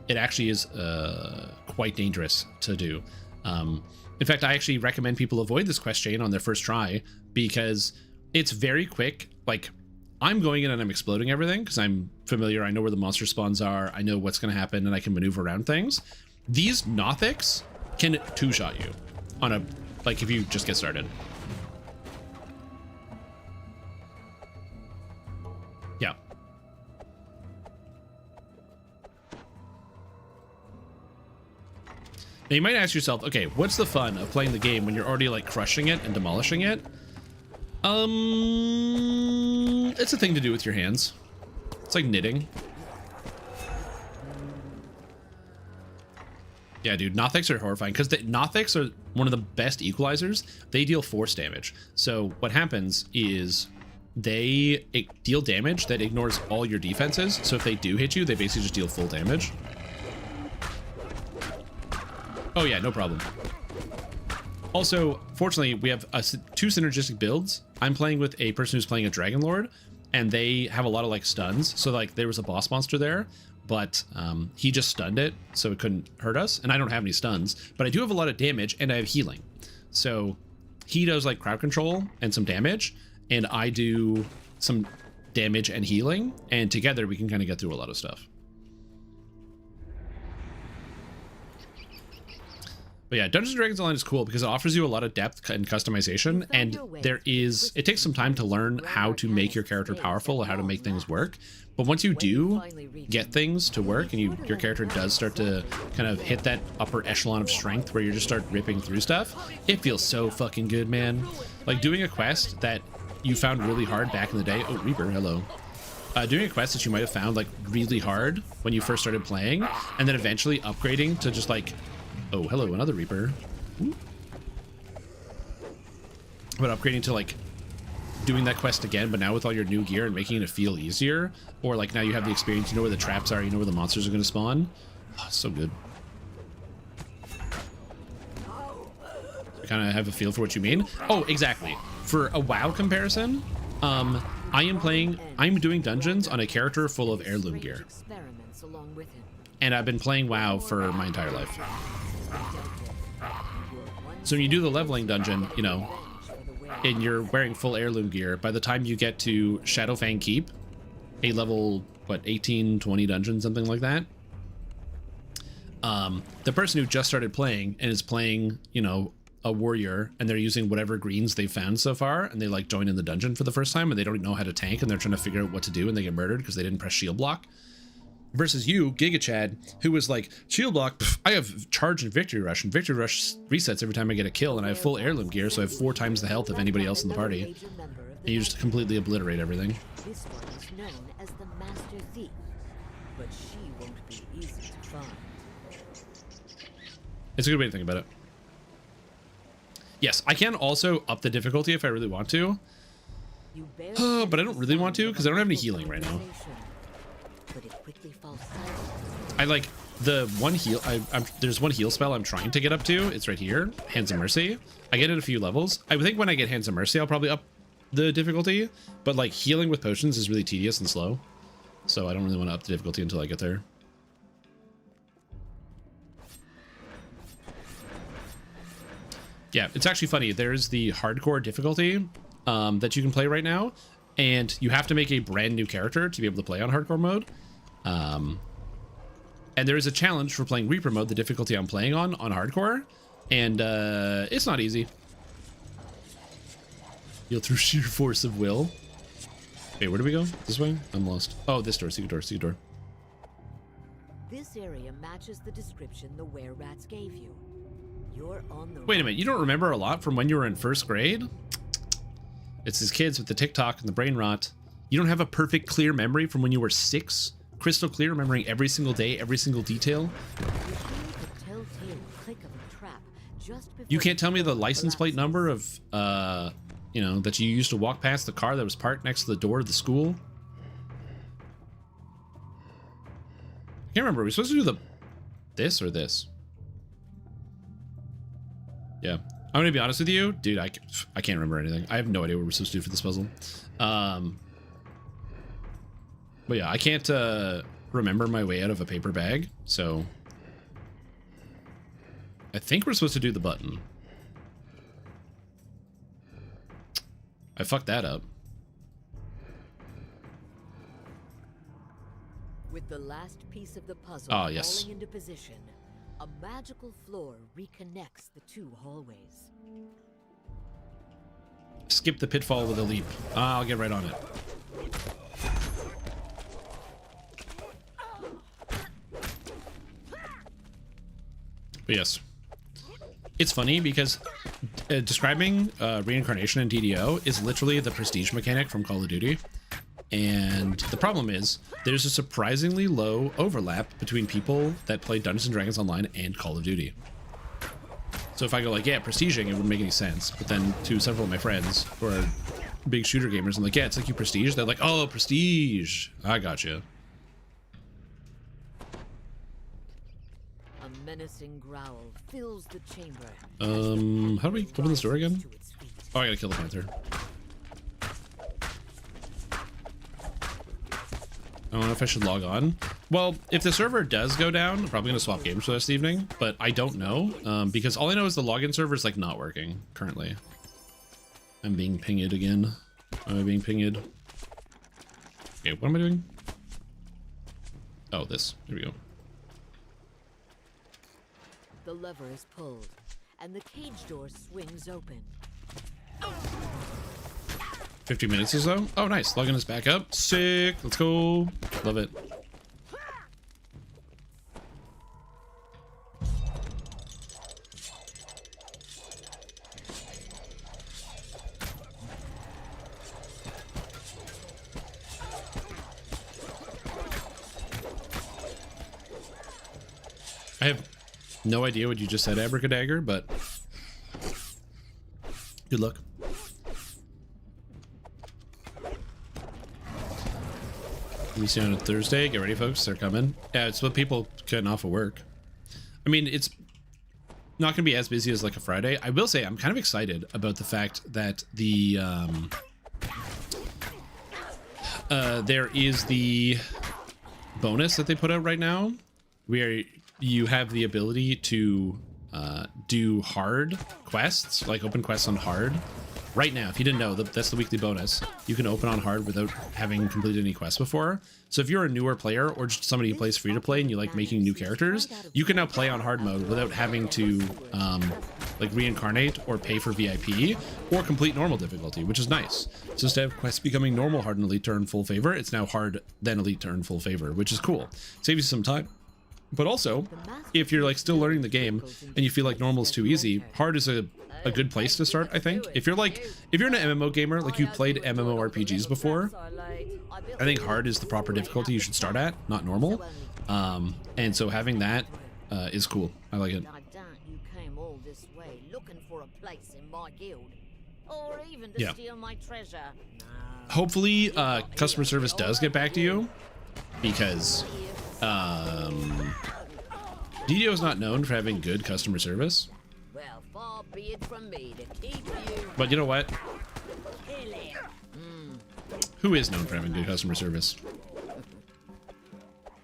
It actually is quite dangerous to do. In fact, I actually recommend people avoid this quest chain on their first try, because it's very quick. Like, I'm going in and I'm exploding everything because I'm familiar. I know where the monster spawns are. I know what's going to happen, and I can maneuver around things. These Nothics can two-shot you on a, like, if you just get started. Yeah. Now you might ask yourself, okay, what's the fun of playing the game when you're already like crushing it and demolishing it? It's a thing to do with your hands. It's like knitting. Yeah, dude, Nothics are horrifying, because the Nothics are one of the best equalizers. They deal force damage. So what happens is they deal damage that ignores all your defenses. So if they do hit you, they basically just deal full damage. Oh yeah, no problem. Also, fortunately, we have 2 synergistic builds. I'm playing with a person who's playing a Dragon Lord, and they have a lot of like stuns. So like there was a boss monster there, but he just stunned it, so it couldn't hurt us. And I don't have any stuns, but I do have a lot of damage, and I have healing. So he does like crowd control and some damage, and I do some damage and healing, and together we can kind of get through a lot of stuff. But yeah, Dungeons & Dragons Online is cool because it offers you a lot of depth and customization, and it takes some time to learn how to make your character powerful or how to make things work. But once you do get things to work and your character does start to kind of hit that upper echelon of strength where you just start ripping through stuff, it feels so fucking good, man. Like doing a quest that you found really hard back in the day. Oh, Reaper, hello. Doing a quest that you might have found like really hard when you first started playing, and then eventually upgrading to just like, oh, hello, another Reaper. Ooh. But upgrading to like doing that quest again, but now with all your new gear and making it feel easier, or like now you have the experience, you know where the traps are, you know where the monsters are going to spawn. Oh, so good. I kind of have a feel for what you mean. Oh, exactly. For a WoW comparison, I'm doing dungeons on a character full of heirloom gear. And I've been playing WoW for my entire life. So when you do the leveling dungeon, you know, and you're wearing full heirloom gear, by the time you get to Shadowfang Keep, a level, what, 18, 20 dungeon, something like that, the person who just started playing and is playing, you know, a warrior, and they're using whatever greens they found so far, and they like join in the dungeon for the first time and they don't know how to tank and they're trying to figure out what to do and they get murdered because they didn't press shield block. Versus you, Giga Chad, who was like, shield block, pff, I have charge and victory rush, and victory rush resets every time I get a kill, and I have full heirloom gear, so I have 4 times the health of anybody else in the party. And you just completely obliterate everything. This one is known as the Master Thief, but she won't be easy to find. It's a good way to think about it. Yes, I can also up the difficulty if I really want to. But I don't really want to because I don't have any healing right now. But it quickly falls silent. I like the one heal. There's one heal spell I'm trying to get up to. It's right here, Hands of Mercy. I get it a few levels. I think when I get Hands of Mercy, I'll probably up the difficulty. But like healing with potions is really tedious and slow, so I don't really want to up the difficulty until I get there. Yeah, it's actually funny. There's the hardcore difficulty that you can play right now, and you have to make a brand new character to be able to play on hardcore mode. And there is a challenge for playing Reaper mode, the difficulty I'm playing on hardcore, and it's not easy. You'll through sheer force of will. Wait, where do we go? This way? I'm lost. Oh, this door, secret door, secret door. This area matches the description the were-rats gave you. You're on the Wait a minute, you don't remember a lot from when you were in 1st grade? It's these kids with the TikTok and the brain rot. You don't have a perfect clear memory from when you were 6? Crystal clear, remembering every single day, every single detail? You can't tell me the license plate number of, you know, that you used to walk past the car that was parked next to the door of the school? I can't remember. Are we supposed to do this or this? Yeah. I'm gonna be honest with you, dude. I can't remember anything. I have no idea what we're supposed to do for this puzzle. But yeah, I can't remember my way out of a paper bag, so I think we're supposed to do the button. I fucked that up. With the last piece of the puzzle falling into position, a magical floor reconnects the 2 hallways. Skip the pitfall with a leap. I'll get right on it. But yes, it's funny because describing reincarnation in DDO is literally the prestige mechanic from Call of Duty. And the problem is there's a surprisingly low overlap between people that play Dungeons & Dragons Online and Call of Duty. So if I go like, yeah, prestiging, it wouldn't make any sense. But then to several of my friends who are big shooter gamers, I'm like, yeah, it's like you prestige. They're like, oh, prestige. I gotcha. A menacing growl fills the chamber. How do we open this door again? Oh, I gotta kill the panther. I don't know if I should log on. Well, if the server does go down, I'm probably gonna swap games for this evening, but I don't know, because all I know is the login server is like not working currently. I'm being pinged again. Am I being pinged? Okay, what am I doing? Oh, this. Here we go. The lever is pulled, and the cage door swings open. 50 minutes or so. Oh, nice. Login is back up. Sick. Let's go. Love it. I have no idea what you just said, Abracadagger, but good luck. We see you on a Thursday. Get ready, folks. They're coming. Yeah, it's what people getting off of work. I mean, it's not going to be as busy as like a Friday. I will say I'm kind of excited about the fact that the there is the bonus that they put out right now, where you have the ability to do hard quests, like open quests on hard, right now, if you didn't know, that's the weekly bonus. You can open on hard without having completed any quests before. So if you're a newer player or just somebody who plays free to play and you like making new characters, you can now play on hard mode without having to like reincarnate or pay for VIP or complete normal difficulty, which is nice. So instead of quests becoming normal, hard, and elite to earn full favor, it's now hard, then elite to earn full favor, which is cool. Saves you some time. But also, if you're like still learning the game and you feel like normal is too easy, hard is a good place to start, I think. If you're an MMO gamer, like you played MMORPGs before, I think hard is the proper difficulty you should start at, not normal. And so having that is cool. I like it. You came all this way looking for a place in my guild, or even to Yeah. steal my treasure. Hopefully, customer service does get back to you, because DDO is not known for having good customer service. Well, far be it from me to keep you. But you know what? Killing. Who is known for having good customer service?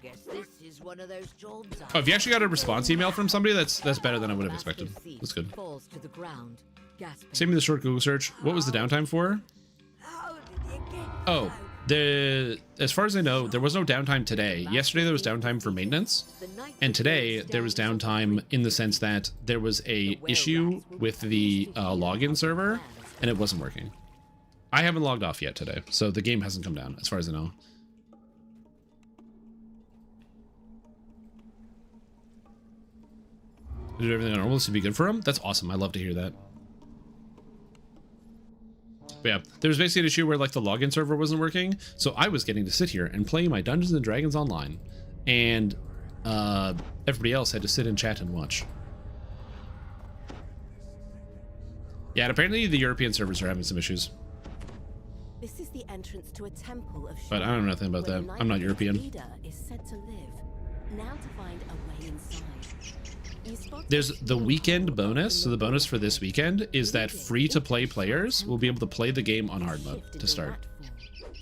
Guess this is one of those jobs. Oh, if you actually got a response email from somebody, that's better than I would have expected. That's good. Falls to the ground. Gasping. Save me the short Google search. What was the downtime for? How did you get Oh, as far as I know, there was no downtime today. Yesterday there was downtime for maintenance, and today there was downtime in the sense that there was a issue with the login server, and it wasn't working. I haven't logged off yet today, so the game hasn't come down, as far as I know. Did everything on normal? This would be good for him? That's awesome. I love to hear that. But yeah, there was basically an issue where like the login server wasn't working, so I was getting to sit here and play my Dungeons and Dragons online, and everybody else had to sit and chat and watch. Yeah, and apparently the European servers are having some issues. This is the entrance to a temple of But I don't know nothing about that. I'm not European. Leader is said to live. Now to find a way inside. There's the weekend bonus. So the bonus for this weekend is that free-to-play players will be able to play the game on hard mode to start.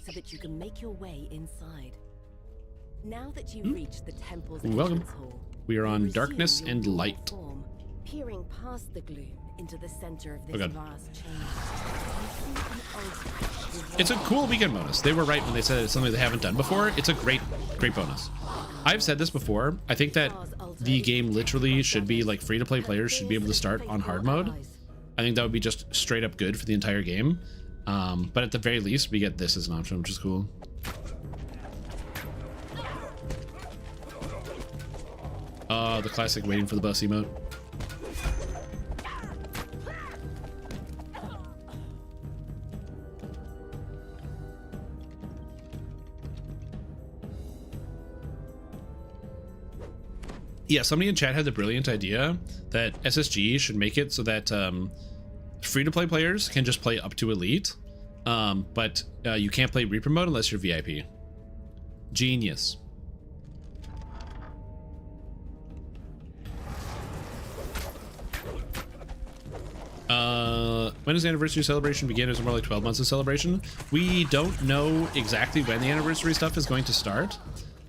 So that you can make your way inside. Now that you've reached the temple's Welcome. entrance hall, We are on you darkness resume your and normal light. form, peering past the gloom into the center of this God. vast chamber. You see an altar. It's a cool weekend bonus. They were right when they said it's something they haven't done before. It's a great bonus. I've said this before. I think that the game literally should be like free-to-play players should be able to start on hard mode. I think that would be just straight up good for the entire game. But at the very least, we get this as an option, which is cool. The classic waiting for the bus emote. Yeah, somebody in chat had the brilliant idea that SSG should make it so that free-to-play players can just play up to Elite, but you can't play Reaper mode unless you're VIP. Genius. When does the anniversary celebration begin? Is it more like 12 months of celebration? We don't know exactly when the anniversary stuff is going to start.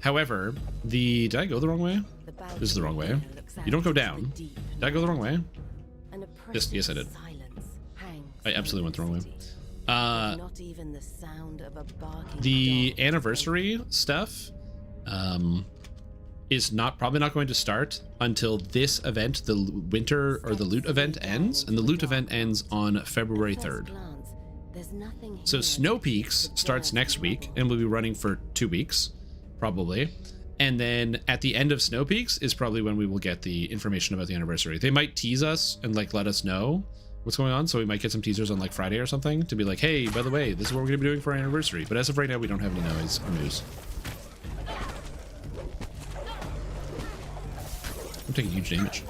However, did I go the wrong way? This is the wrong way. You don't go down. Did I go the wrong way? Yes, I did. I absolutely went the wrong way. Not even the sound of a barking The dog. anniversary stuff is probably not going to start until this event, the winter or the loot event, ends, and the loot event ends on February 3rd. So Snow Peaks starts next week and will be running for 2 weeks, probably. And then at the end of Snow Peaks is probably when we will get the information about the anniversary. They might tease us and like let us know what's going on, so we might get some teasers on like Friday or something to be like, hey, by the way, this is what we're gonna be doing for our anniversary. But as of right now, we don't have any noise or news. I'm taking huge damage.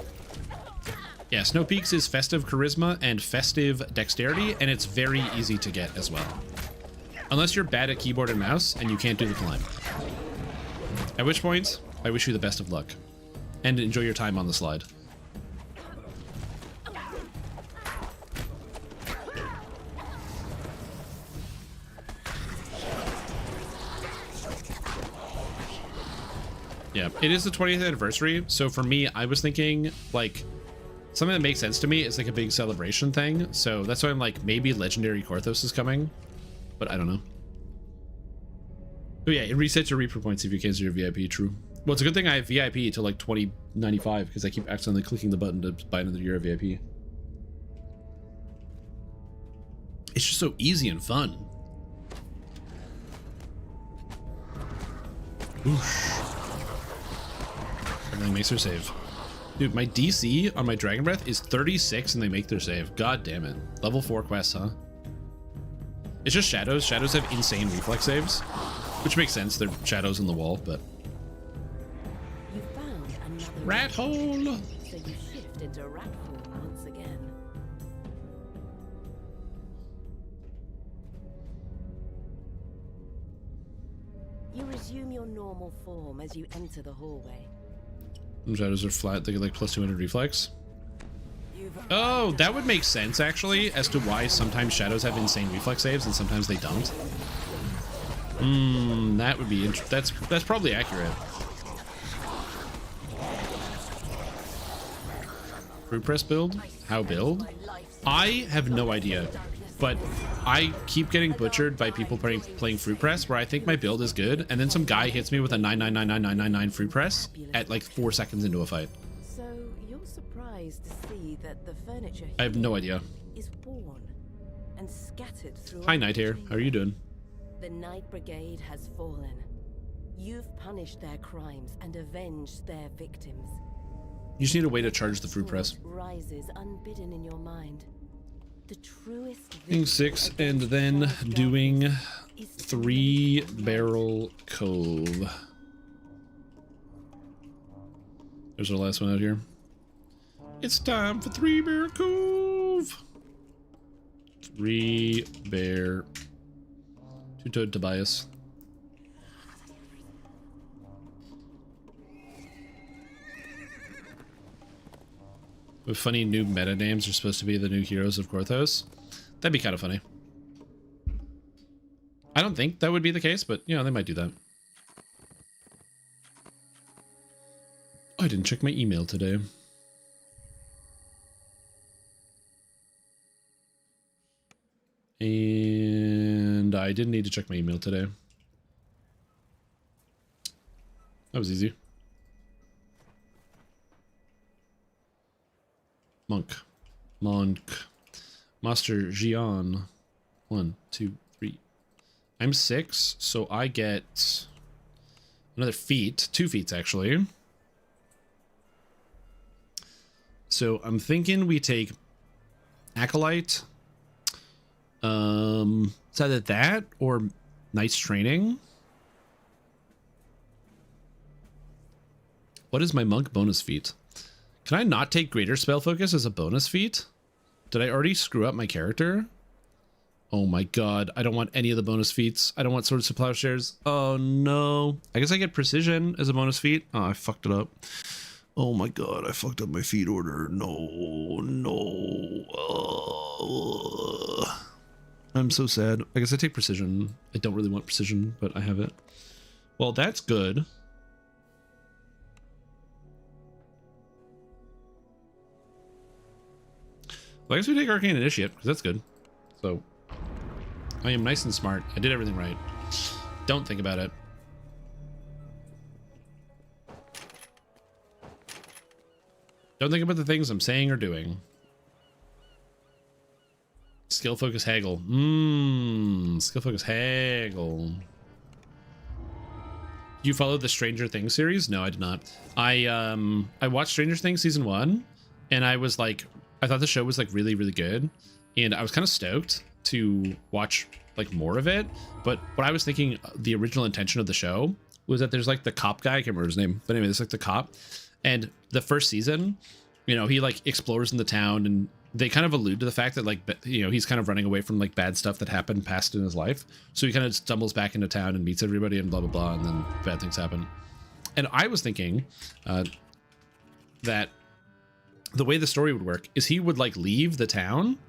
Yeah, Snow Peaks is festive charisma and festive dexterity, and it's very easy to get as well. Unless you're bad at keyboard and mouse and you can't do the climb. At which point, I wish you the best of luck. And enjoy your time on the slide. Yeah, it is the 20th anniversary, so for me, I was thinking, like, something that makes sense to me is like a big celebration thing. So that's why I'm like, maybe Legendary Korthos is coming, but I don't know. Oh yeah, it resets your Reaper points if you cancel your VIP, true. Well, it's a good thing I have VIP till like 2095 because I keep accidentally clicking the button to buy another year of VIP. It's just so easy and fun. Oosh. Everything makes their save. Dude, my DC on my Dragon Breath is 36 and they make their save. God damn it. Level 4 quests, huh? It's just shadows. Shadows have insane reflex saves, which makes sense. They're shadows in the wall, but... You found another rat hole! So you shift into rat form once again. You resume your normal form as you enter the hallway. Shadows are flat. They get like plus 200 reflex. Oh, that would make sense actually as to why sometimes shadows have insane reflex saves and sometimes they don't. That would be that's probably accurate. Fruit press build? How build? I have no idea, but I keep getting butchered by people playing fruit press where I think my build is good and then some guy hits me with a 9999999 fruit press at like 4 seconds into a fight. So you're surprised to see that the furniture I have no idea. is worn and scattered through. Hi Nighthair, how are you doing? The Night Brigade has fallen. You've punished their crimes and avenged their victims. You just need a way to charge the fruit press. Rises unbidden in your mind. The truest Doing 6 and then doing 3 Barrel Cove. There's our last one out here. It's time for 3 Bear Cove. 3 Bear. Two-toed Tobias. With funny new meta names are supposed to be the new heroes of Korthos. That'd be kind of funny. I don't think that would be the case, but you know, they might do that. I didn't check my email today. And I didn't need to check my email today. That was easy. Monk. Master Jian. 1, 2, 3. I'm 6, so I get another feat. 2 feats, actually. So I'm thinking we take Acolyte. It's either that or Knight's Training. What is my monk bonus feat? Can I not take Greater Spell Focus as a bonus feat? Did I already screw up my character? Oh my god, I don't want any of the bonus feats. I don't want Swords to Plowshares. Oh no. I guess I get Precision as a bonus feat. Oh, I fucked it up. Oh my god, I fucked up my feat order. No. I'm so sad. I guess I take Precision. I don't really want Precision, but I have it. Well, that's good. Well, I guess we take Arcane Initiate, because that's good. So, I am nice and smart. I did everything right. Don't think about it. Don't think about the things I'm saying or doing. Skill Focus Haggle. Skill Focus Haggle. You followed the Stranger Things series? No, I did not. I watched Stranger Things season 1, and I was like, I thought the show was like really, really good, and I was kind of stoked to watch like more of it. But what I was thinking, the original intention of the show was that there's like the cop guy, I can't remember his name, but anyway, there's like the cop, and the first season, you know, he like explores in the town, and they kind of allude to the fact that like, you know, he's kind of running away from like bad stuff that happened past in his life. So he kind of stumbles back into town and meets everybody and blah, blah, blah. And then bad things happen. And I was thinking that the way the story would work is he would like leave the town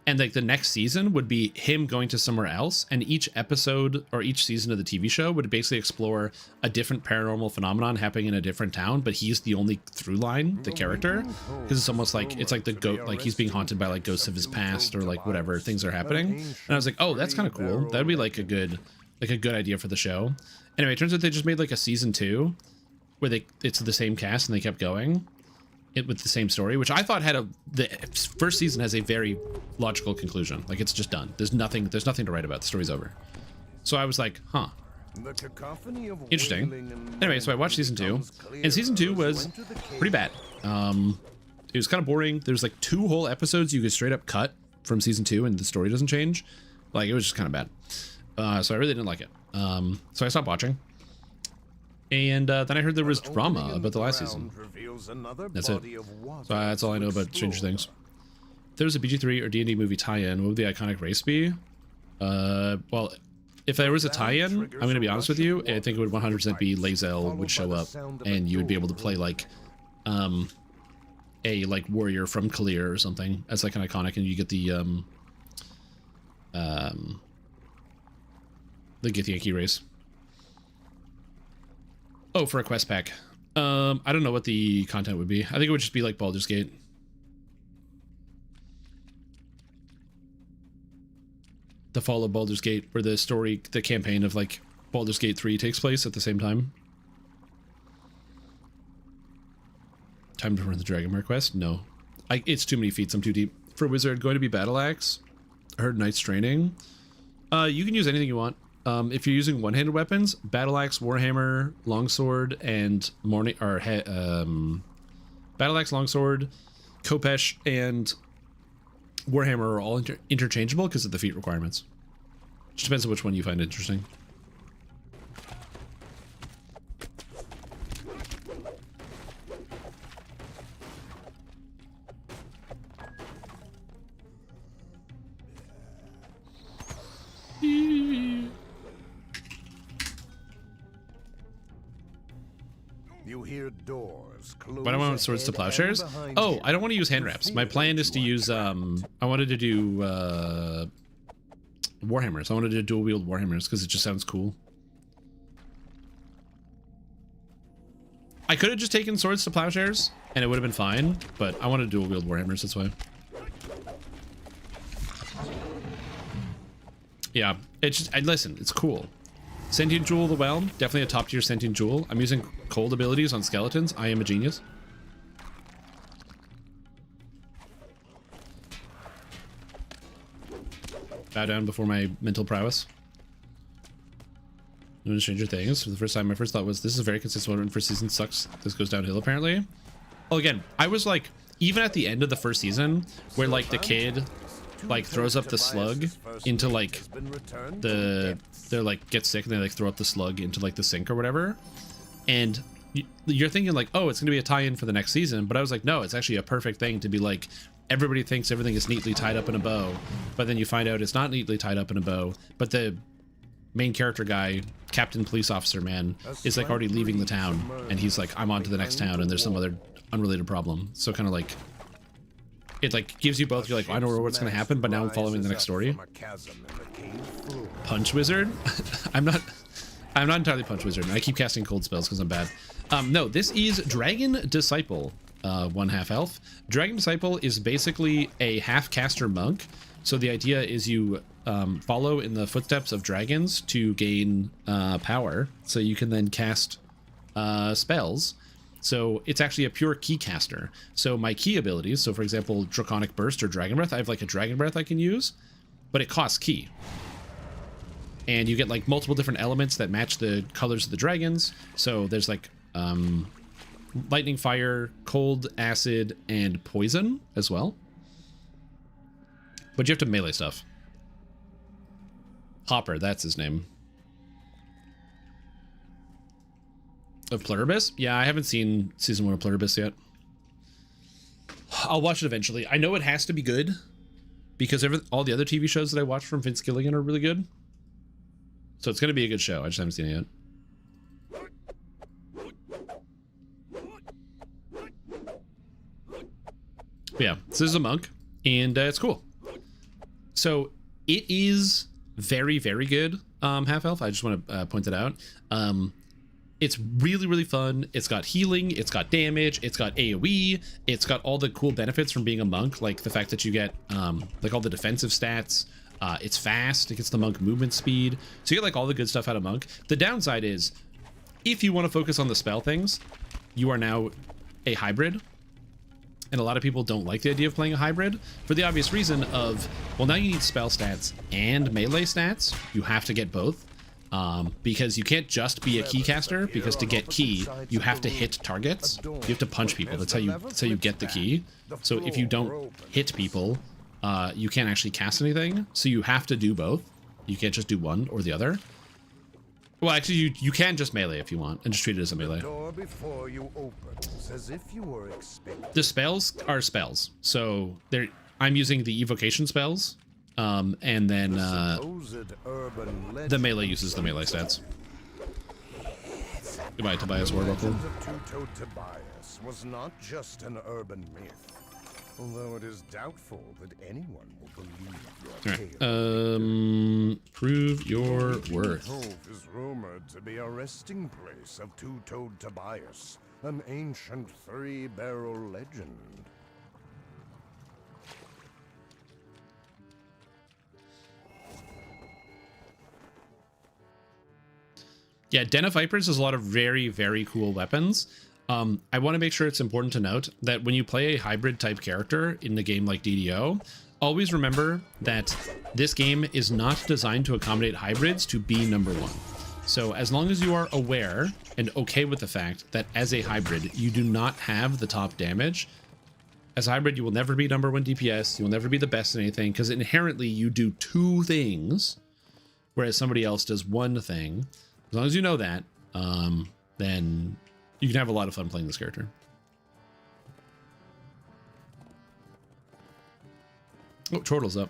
And like the next season would be him going to somewhere else, and each episode or each season of the TV show would basically explore a different paranormal phenomenon happening in a different town, but he's the only through line, the character, because it's almost like it's like the goat, like he's being haunted by like ghosts of his past or like whatever things are happening. And I was like, oh, that's kind of cool. That'd be like a good idea for the show. Anyway, it turns out they just made like a season 2 where it's the same cast and they kept going with the same story, which I thought the first season has a very logical conclusion. Like it's just done. There's nothing to write about. The story's over. So I was like, huh. Interesting. Anyway, so I watched season 2, and season 2 was pretty bad. It was kind of boring. There's like 2 whole episodes you could straight up cut from season 2 and the story doesn't change. Like it was just kind of bad. So I really didn't like it. So I stopped watching. And then I heard there was drama about the last season. That's it. So that's all I know about Stranger Things. If there was a BG3 or D&D movie tie-in, what would the iconic race be? Well, if there was a tie-in, I'm going to be honest with you, I think it would 100% be Lae'zel would show up, and you would be able to play like a like warrior from Kalir or something as like an iconic, and you get the Githyanki race. Oh, for a quest pack. I don't know what the content would be. I think it would just be like Baldur's Gate. The fall of Baldur's Gate, where the campaign of like Baldur's Gate 3 takes place at the same time. Time to run the Dragonmare quest? No. It's too many feats. I'm too deep. For Wizard, going to be Battle Axe. I heard Knight's Training. You can use anything you want. If you're using one-handed weapons, Battle Axe, Warhammer, Longsword, and Battle Axe, Longsword, Kopesh, and Warhammer are all interchangeable because of the feat requirements. Just depends on which one you find interesting. Why do I want swords to plowshares? Oh, I don't want to use hand wraps. My plan is to use I wanted to do Warhammers. I wanted to dual wield Warhammers because it just sounds cool. I could have just taken swords to plowshares and it would have been fine, but I wanted to dual wield Warhammers, that's why. Yeah, it's just, listen, it's cool. Sentient Jewel of the Well, definitely a top tier Sentient Jewel. I'm using cold abilities on skeletons. I am a genius. Bow down before my mental prowess. Doing Stranger Things. For the first time, my first thought was, this is a very consistent one. First season sucks. This goes downhill, apparently. Well, again, I was like, even at the end of the first season, where like the kid like throws up the slug into like they're like get sick and they like throw up the slug into like the sink or whatever, and you're thinking like, oh, it's gonna be a tie-in for the next season, but I was like, no, it's actually a perfect thing to be like, everybody thinks everything is neatly tied up in a bow, but then you find out it's not neatly tied up in a bow, but the main character guy, Captain Police Officer man, is like already leaving the town, and he's like, I'm on to the next town, and there's some other unrelated problem. So kind of like, it like gives you both, you're like, I don't know what's gonna happen, but now I'm following the next story. Punch Wizard? I'm not entirely Punch Wizard. I keep casting cold spells because I'm bad. No, this is Dragon Disciple, 1/2 elf. Dragon Disciple is basically a half caster monk. So the idea is you follow in the footsteps of dragons to gain power, so you can then cast spells. So it's actually a pure key caster. So my key abilities, so for example, Draconic Burst or Dragon Breath, I have like a Dragon Breath I can use, but it costs key. And you get like multiple different elements that match the colors of the dragons. So there's like lightning, fire, cold, acid, and poison as well. But you have to melee stuff. Hopper, that's his name. Of Pluribus? Yeah, I haven't seen season 1 of Pluribus yet. I'll watch it eventually. I know it has to be good because all the other TV shows that I watch from Vince Gilligan are really good. So it's going to be a good show. I just haven't seen it yet. But yeah, so this is a monk, and it's cool. So it is very, very good, half elf. I just want to point it out. It's really, really fun. It's got healing, it's got damage, it's got AoE, it's got all the cool benefits from being a monk, like the fact that you get like all the defensive stats. It's fast, it gets the monk movement speed. So you get like all the good stuff out of monk. The downside is, if you want to focus on the spell things, you are now a hybrid. And a lot of people don't like the idea of playing a hybrid for the obvious reason of, well, now you need spell stats and melee stats. You have to get both. Because you can't just be a key caster, because to get key, you have to hit targets. You have to punch people. That's how you get the key. So if you don't hit people, you can't actually cast anything. So you have to do both. You can't just do one or the other. Well, actually, you can just melee if you want, and just treat it as a melee. The spells are spells. So I'm using the evocation spells. And then the melee uses the melee stats. Goodbye, Tobias Warbuckle. Tobias was not just an urban myth, although it is doubtful that anyone will believe your tale. Prove your worth. Cove is rumored to be a resting place of two-toed Tobias, an ancient three-barrel legend. Yeah, Den of Vipers has a lot of very, very cool weapons. I want to make sure it's important to note that when you play a hybrid type character in a game like DDO, always remember that this game is not designed to accommodate hybrids to be number one. So as long as you are aware and okay with the fact that as a hybrid, you do not have the top damage, as a hybrid, you will never be number one DPS. You will never be the best in anything, because inherently you do two things, whereas somebody else does one thing. As long as you know that, then you can have a lot of fun playing this character. Oh, Chortle's up.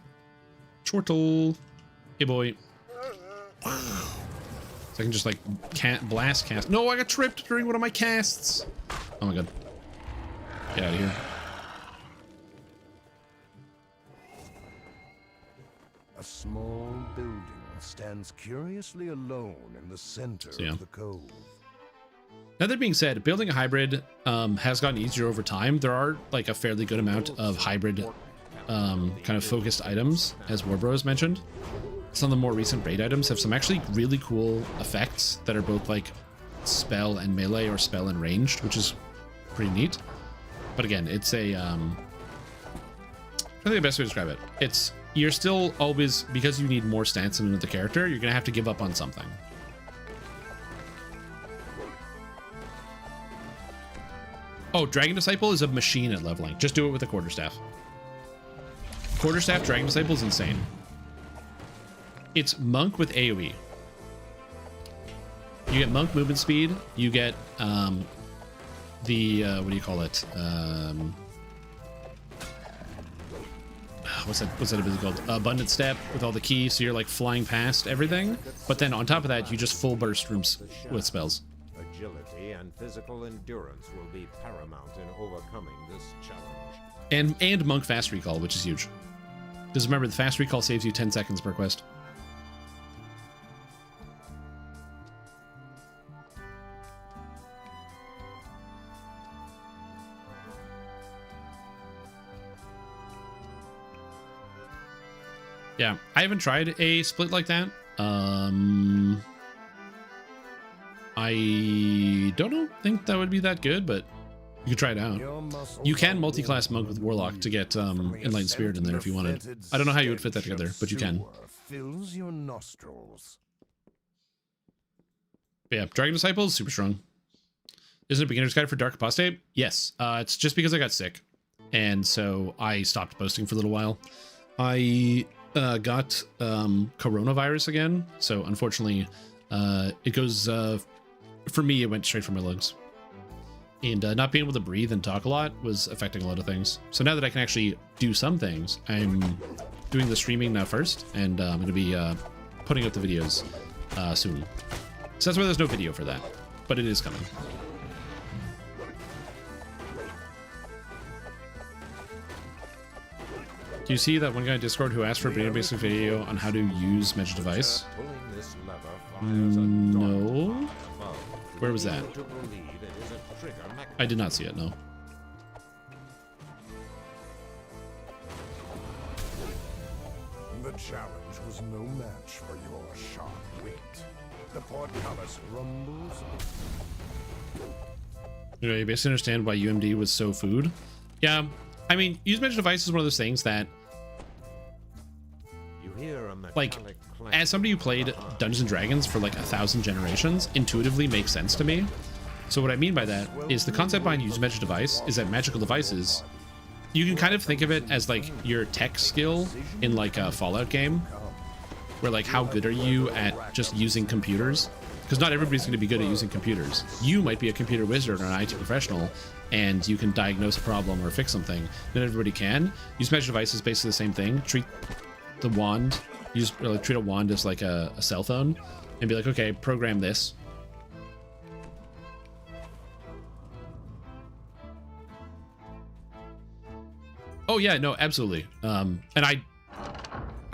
Chortle. Hey, boy. So I can just, like, blast cast. No, I got tripped during one of my casts. Oh, my God. Get out of here. A small building stands curiously alone in the center of the cove. Now, that being said, building a hybrid has gotten easier over time. There are like a fairly good amount of hybrid kind of focused items, as Warbros mentioned. Some of the more recent raid items have some actually really cool effects that are both like spell and melee or spell and ranged, which is pretty neat. But again, it's a I think the best way to describe it, you're still always, because you need more stance into the character, you're gonna have to give up on something. Oh, Dragon Disciple is a machine at leveling. Just do it with a quarterstaff. Quarterstaff Dragon Disciple is insane. It's monk with AoE. You get monk movement speed. You get the what do you call it? What's that ability called? Abundant Step with all the keys, so you're like flying past everything. But then on top of that, you just full burst rooms with spells. Agility and physical endurance will be paramount in overcoming this challenge. And monk fast recall, which is huge. Just remember, the fast recall saves you 10 seconds per quest. Yeah, I haven't tried a split like that. I don't think that would be that good, but you could try it out. You can multi-class monk with warlock to get enlightened spirit in there if you wanted. I don't know how you would fit that together, but you can. Fills your nostrils. But yeah, Dragon Disciple is super strong. Isn't it a beginner's guide for Dark Apostate? Yes. It's just because I got sick, and so I stopped posting for a little while. I got coronavirus again, so unfortunately it goes for me, it went straight from my lungs, and not being able to breathe and talk a lot was affecting a lot of things. So now that I can actually do some things, I'm doing the streaming now first, and I'm going to be putting up the videos soon. So that's why there's no video for that, but it is coming. Do you see that one guy on Discord who asked for a Beginner Basics video on how to use Magic Device? No. Where was that? I did not see it, no. The challenge was no match for your sharp wit. The portcullis rumbles. You know, you basically understand why UMD was so food. Yeah, I mean, use Magic Device is one of those things that, like, as somebody who played Dungeons and Dragons for like 1,000 generations, intuitively makes sense to me. So what I mean by that is the concept behind use Magic Device is that magical devices, you can kind of think of it as like your tech skill in like a Fallout game, where like how good are you at just using computers? Because not everybody's going to be good at using computers. You might be a computer wizard or an IT professional, and you can diagnose a problem or fix something. Not everybody can. Use Magic Device is basically the same thing. Treat the wand, treat a wand as like a cell phone, and be like, okay, program this. Oh yeah, no, absolutely. And I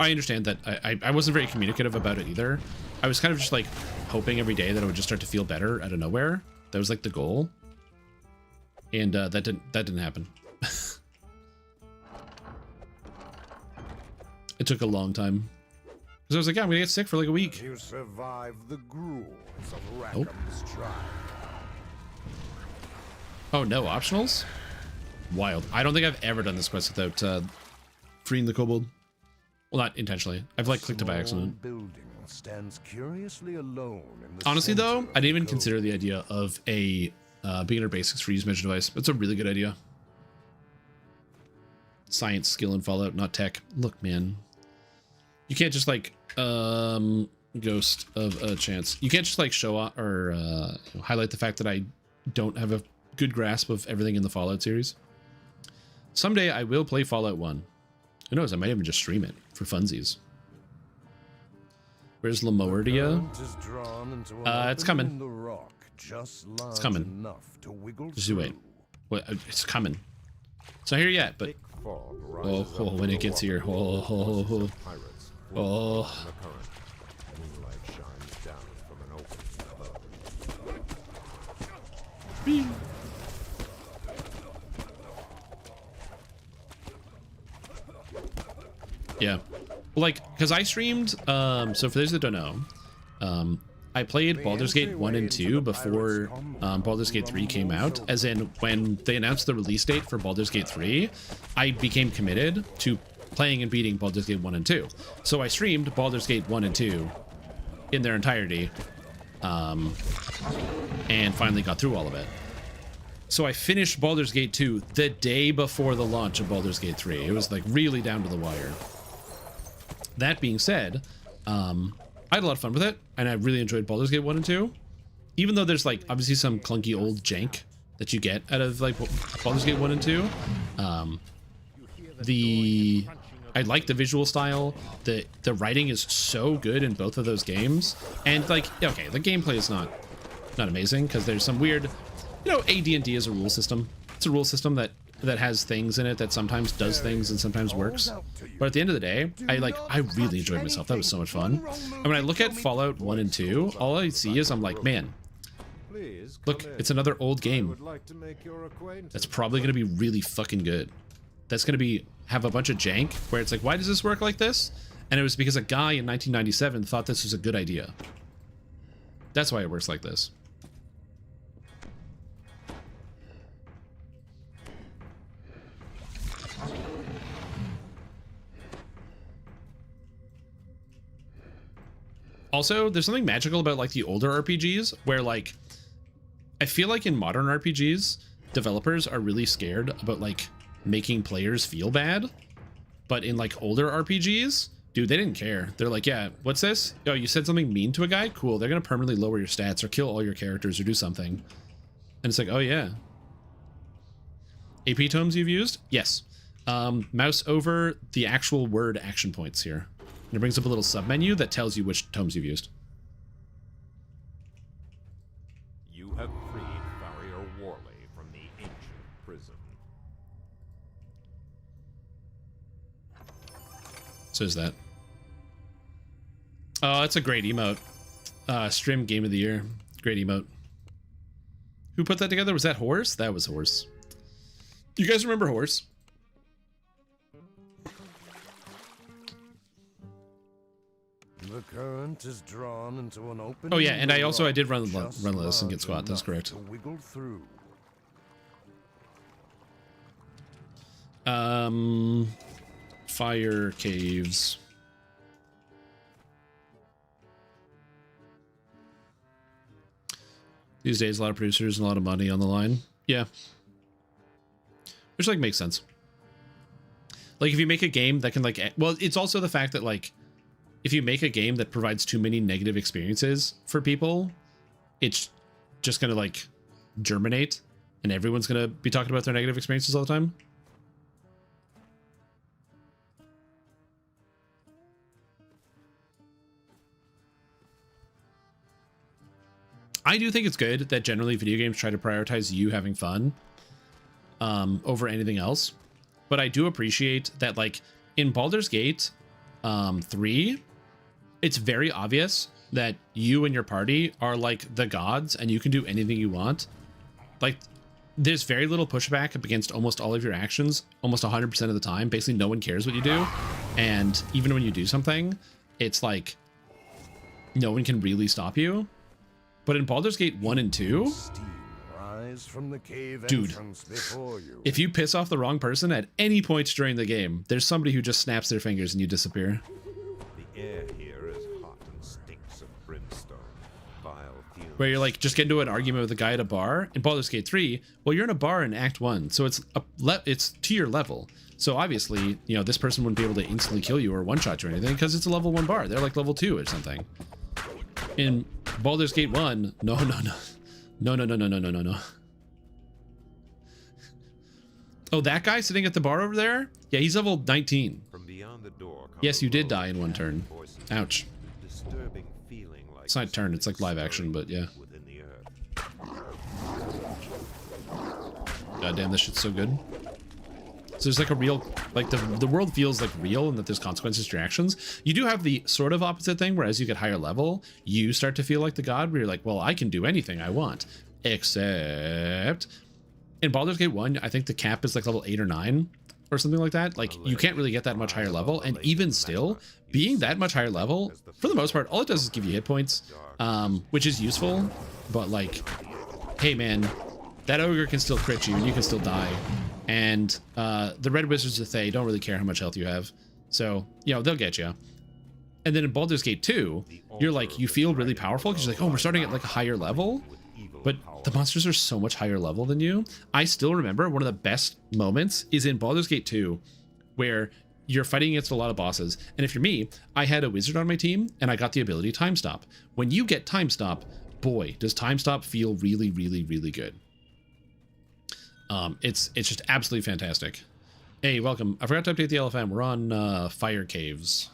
understand that I wasn't very communicative about it either. I was kind of just like hoping every day that I would just start to feel better out of nowhere. That was like the goal, and that didn't happen. It took a long time because I was like, yeah, I'm gonna get sick for like a week. You survived the gruels of Rackham's trial. Oh no, optionals? Wild. I don't think I've ever done this quest without freeing the kobold. Well, not intentionally. I've like clicked it by accident. Building stands curiously alone in the Honestly though, center I didn't even of the consider the idea of a beginner basics for use Magic Device. It's a really good idea. Science, skill, and Fallout, not tech. Look, man. You can't just like ghost of a chance. You can't just like show off or highlight the fact that I don't have a good grasp of everything in the Fallout series. Someday I will play Fallout 1. Who knows? I might even just stream it for funsies. Where's Lamordia? It's coming. It's coming. Just you wait. What? It's coming. It's not here yet, but oh, when it gets here, oh. Yeah, well, like, because I streamed, so for those that don't know, I played Baldur's Gate 1 and 2 before Baldur's Gate 3 came out, as in when they announced the release date for Baldur's Gate 3, I became committed to playing and beating Baldur's Gate 1 and 2. So I streamed Baldur's Gate 1 and 2 in their entirety, and finally got through all of it. So I finished Baldur's Gate 2 the day before the launch of Baldur's Gate 3. It was like really down to the wire. That being said, I had a lot of fun with it, and I really enjoyed Baldur's Gate 1 and 2. Even though there's like obviously some clunky old jank that you get out of like Baldur's Gate 1 and 2. I like the visual style. The writing is so good in both of those games. And like, okay, the gameplay is not amazing because there's some weird, you know, AD&D is a rule system. It's a rule system that has things in it that sometimes does things and sometimes works. But at the end of the day, I really enjoyed myself. That was so much fun. And when I look at Fallout 1 and 2, all I see is I'm like, man, look, it's another old game. That's probably going to be really fucking good. That's going to have a bunch of jank where it's like, why does this work like this? And it was because a guy in 1997 thought this was a good idea. That's why it works like this. Also, there's something magical about like the older RPGs where like I feel like in modern RPGs, developers are really scared about like making players feel bad. But in like older RPGs, dude, they didn't care. They're like, yeah, what's this? Oh, you said something mean to a guy? Cool. They're going to permanently lower your stats or kill all your characters or do something. And it's like, oh yeah. AP tomes you've used? Yes. Mouse over the actual word action points here. And it brings up a little submenu that tells you which tomes you've used. You have freed Farrier Warley from the ancient prison. So is that. Oh, that's a great emote. Stream game of the year. Great emote. Who put that together? Was that Horse? That was Horse. You guys remember Horse? The current is drawn into an open. Oh yeah, and I did run this and get squat. That's correct. Wiggle through. Fire caves. These days, a lot of producers and a lot of money on the line. Yeah. Which, like, makes sense. Like, if you make a game that can, like... Well, it's also the fact that, like, if you make a game that provides too many negative experiences for people, it's just gonna, like, germinate, and everyone's gonna be talking about their negative experiences all the time. I do think it's good that generally video games try to prioritize you having fun over anything else. But I do appreciate that, like, in Baldur's Gate 3, it's very obvious that you and your party are, like, the gods and you can do anything you want. Like, there's very little pushback up against almost all of your actions, almost 100% of the time. Basically, no one cares what you do. And even when you do something, it's like no one can really stop you. But in Baldur's Gate 1 and 2, dude, if you piss off the wrong person at any point during the game, there's somebody who just snaps their fingers and you disappear. The air here is hot and stinks of brimstone, vile fumes. Where you're like, just get into an argument with a guy at a bar. In Baldur's Gate 3, well, you're in a bar in Act 1, so it's to your level. So obviously, you know, this person wouldn't be able to instantly kill you or one-shot you or anything because it's a level 1 bar. They're like level 2 or something. In Baldur's Gate 1, no. Oh, that guy sitting at the bar over there? Yeah, he's level 19. From beyond the door yes, you did die in one turn. Ouch. Disturbing feeling like It's not turn, it's like live action, but yeah. within the earth. God damn, this shit's so good. So there's like a real, like the world feels like real and that there's consequences to your actions. You do have the sort of opposite thing where as you get higher level, you start to feel like the god where you're like, well, I can do anything I want. Except in Baldur's Gate 1, I think the cap is like level 8 or 9 or something like that. Like you can't really get that much higher level. And even still, being that much higher level, for the most part, all it does is give you hit points, which is useful. But like, hey man, that ogre can still crit you and you can still die. And the Red Wizards of Thay don't really care how much health you have. So, you know, they'll get you. And then in Baldur's Gate 2, you're like, you feel really powerful because you're like, oh, we're starting at like a higher level. But the monsters are so much higher level than you. I still remember one of the best moments is in Baldur's Gate 2 where you're fighting against a lot of bosses. And if you're me, I had a wizard on my team and I got the ability Time Stop. When you get Time Stop, boy, does Time Stop feel really, really, really good. It's just absolutely fantastic. Hey, welcome. I forgot to update the LFM. We're on fire caves.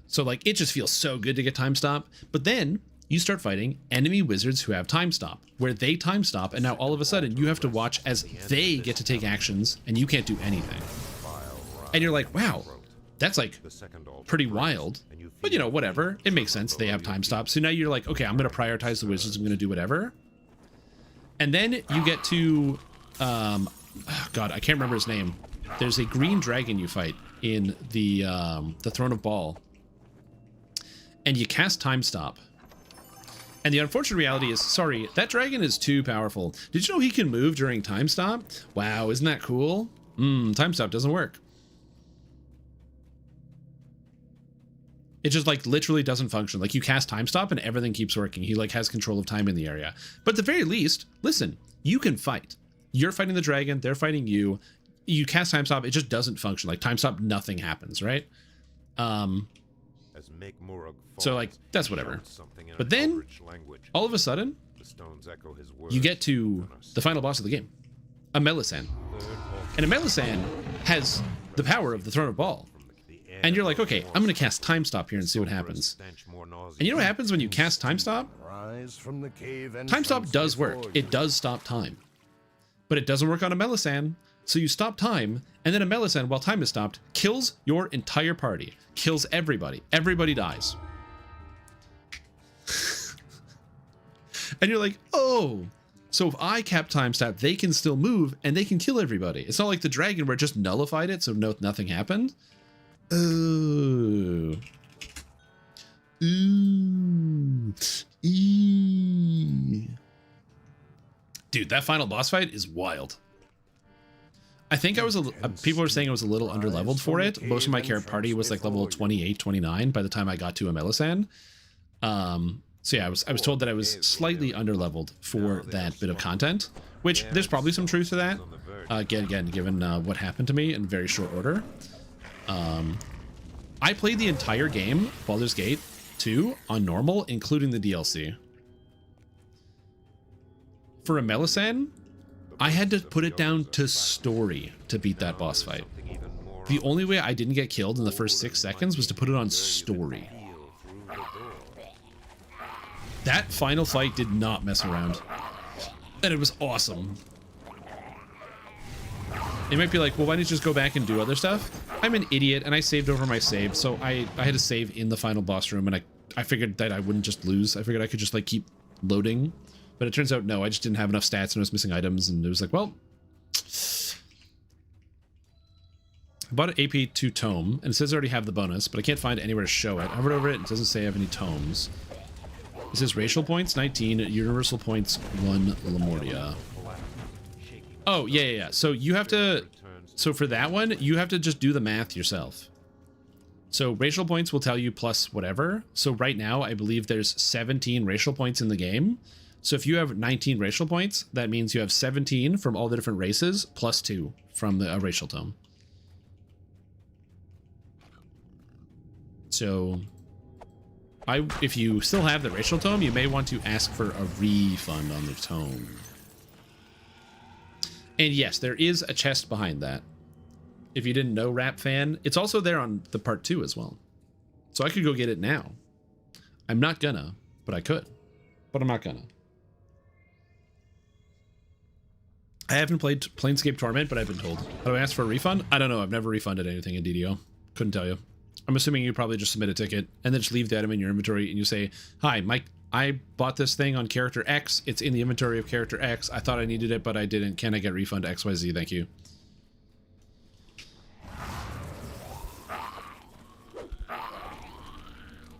So like it just feels so good to get Time Stop. But then you start fighting enemy wizards who have Time Stop, where they Time Stop, and now all of a sudden you have to watch as they get to take actions and you can't do anything. And you're like, wow, that's like pretty wild. But you know, whatever. It makes sense. They have Time Stop. So now you're like, okay, I'm going to prioritize the wizards. I'm going to do whatever. And then you get to, oh God, I can't remember his name. There's a green dragon you fight in the Throne of Baal. And you cast Time Stop. And the unfortunate reality is, sorry, that dragon is too powerful. Did you know he can move during Time Stop? Wow, isn't that cool? Time Stop doesn't work. It just like literally doesn't function. Like you cast Time Stop and everything keeps working. He like has control of time in the area. But at the very least, listen, you can fight. You're fighting the dragon. They're fighting you. You cast Time Stop. It just doesn't function. Like Time Stop, nothing happens, right? So like that's whatever. But then all of a sudden, you get to the final boss of the game, a Melisande. And a Melisande has the power of the Throne of Baal. And you're like, okay, I'm going to cast Time Stop here and see what happens. And you know what happens when you cast Time Stop? Time Stop does work. It does stop time. But it doesn't work on a Melisande So you stop time, and then a Melisande, while time is stopped, kills your entire party. Kills everybody. Everybody dies. And you're like, oh, so if I cap time stop, they can still move, and they can kill everybody. It's not like the dragon where it just nullified it, so nothing happened. Oh. Ooh. Eee. Dude, that final boss fight is wild. I think I was people were saying I was a little underleveled for it. Most of my character party was like level 28, 29 by the time I got to a Melisande. So yeah, I was told that I was slightly underleveled for that bit of content, which there's probably some truth to that. Again, given what happened to me in very short order. I played the entire game, Baldur's Gate 2, on normal, including the DLC. For a Melisande, I had to put it down to story to beat that boss fight. The only way I didn't get killed in the first 6 seconds was to put it on story. That final fight did not mess around. And it was awesome. You might be like, well, why don't you just go back and do other stuff? I'm an idiot, and I saved over my save, so I had to save in the final boss room, and I figured that I wouldn't just lose. I figured I could just, like, keep loading. But it turns out, no, I just didn't have enough stats, and I was missing items, and it was like, well... I bought an AP2 tome, and it says I already have the bonus, but I can't find anywhere to show it. I hovered over it, and it doesn't say I have any tomes. It says racial points, 19, universal points, 1 Lamortia. Oh, yeah. So you have to... So for that one, you have to just do the math yourself. So racial points will tell you plus whatever. So right now, I believe there's 17 racial points in the game. So if you have 19 racial points, that means you have 17 from all the different races, plus 2 from the racial tome. So... if you still have the racial tome, you may want to ask for a refund on the tome. And yes, there is a chest behind that. If you didn't know, Rap Fan, it's also there on the part 2 as well. So I could go get it now. I'm not gonna, but I could. But I'm not gonna. I haven't played Planescape Torment, but I've been told. How do I ask for a refund? I don't know. I've never refunded anything in DDO. Couldn't tell you. I'm assuming you probably just submit a ticket and then just leave the item in your inventory and you say, hi, Mike, I bought this thing on character X. It's in the inventory of character X. I thought I needed it, but I didn't. Can I get refund XYZ? Thank you.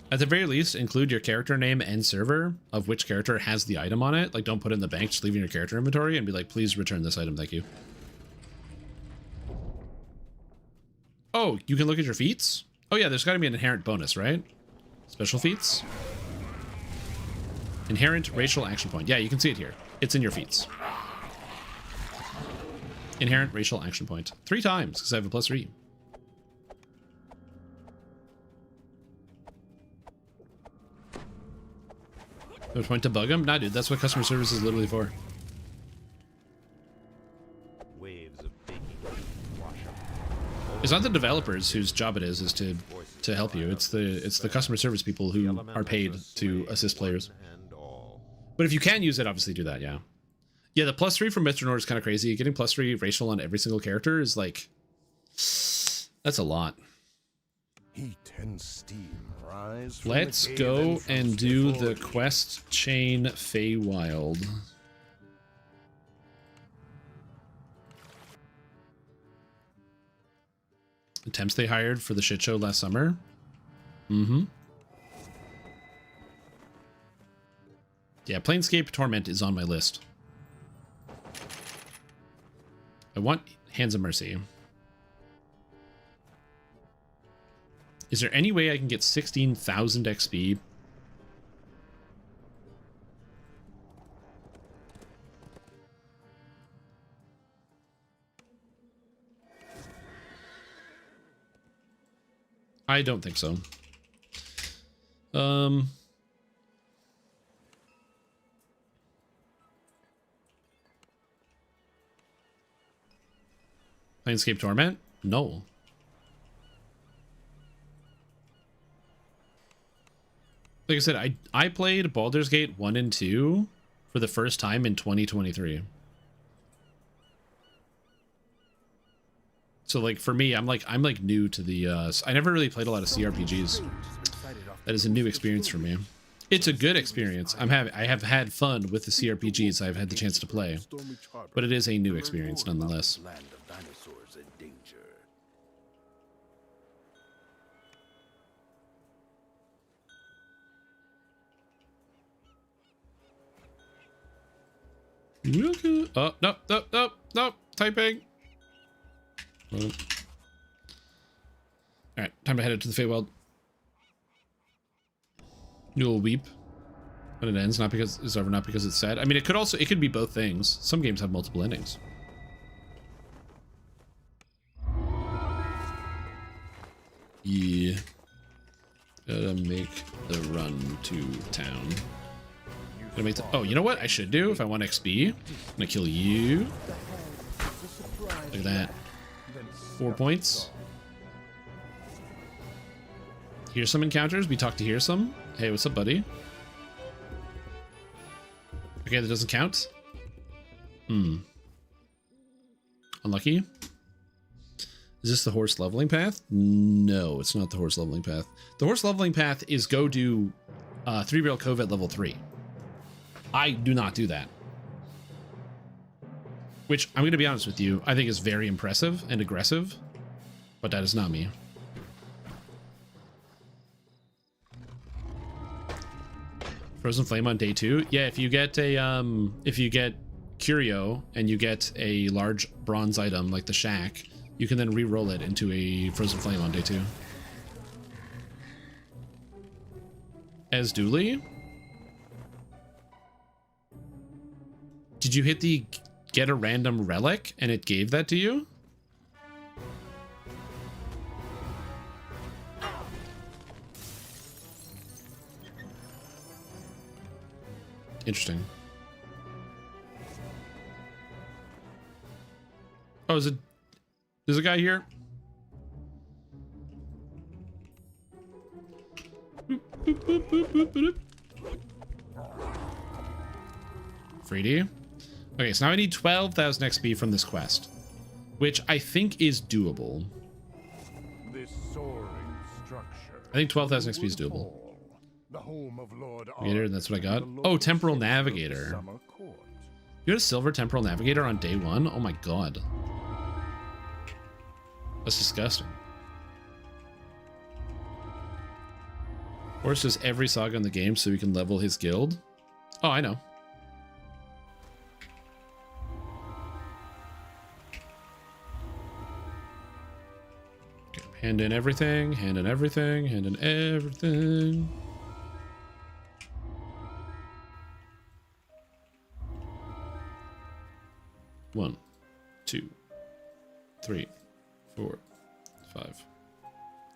At the very least, include your character name and server of which character has the item on it. Like, don't put it in the bank, just leave it in your character inventory and be like, please return this item. Thank you. Oh, you can look at your feats? Oh yeah, there's got to be an inherent bonus, right? Special feats. Inherent racial action point. Yeah, you can see it here. It's in your feats. Inherent racial action point. 3 times, because I have a +3. No point to bug him? Nah, dude, that's what customer service is literally for. It's not the developers whose job it is to help you. It's the customer service people who are paid to assist players. But if you can use it, obviously do that, yeah. Yeah, the +3 from Mr. Nord is kind of crazy. Getting +3 racial on every single character is like... That's a lot. Heat and steam rise from Let's the go cave and do the quest chain Feywild. The temps they hired for the shit show last summer. Mm-hmm. Yeah, Planescape Torment is on my list. I want Hands of Mercy. Is there any way I can get 16,000 XP? I don't think so. Planescape Torment? No. Like I said, I played Baldur's Gate 1 and 2 for the first time in 2023. So like for me, I'm like new to the I never really played a lot of CRPGs. That is a new experience for me. It's a good experience. I have had fun with the CRPGs I've had the chance to play, but it is a new experience nonetheless. Oh, no, typing. All right, time to head out to the Feywild. You'll weep when it ends, not because it's over, not because it's sad. I mean, it could be both things. Some games have multiple endings. Yeah. Gotta make the run to town. Gotta make oh, you know what I should do if I want XP? I'm gonna kill you. Look at that. 4 points. Here's some encounters. We talked to hear some. Hey, what's up, buddy? Okay, that doesn't count. Unlucky. Is this the horse leveling path? No, it's not the horse leveling path. The horse leveling path is go do 3-rail cove at level 3. I do not do that. Which, I'm going to be honest with you, I think is very impressive and aggressive, but that is not me. Frozen Flame on day 2? Yeah, if you get Curio and you get a large bronze item like the Shack, you can then re-roll it into a Frozen Flame on day 2. As Dooley? Did you hit the get a random relic and it gave that to you? Interesting. Oh, there's a guy here? Freedy. Okay, so now I need 12,000 XP from this quest, which I think is doable. This soaring structure. I think 12,000 XP is doable. The home of Lord Navigator, that's what I got. Oh, Temporal Navigator. You had a silver Temporal Navigator on day 1? Oh my god. That's disgusting. Horse does every saga in the game so we can level his guild. Oh, I know. Okay, hand in everything, hand in everything, hand in everything. One, 2, 3, 4, 5,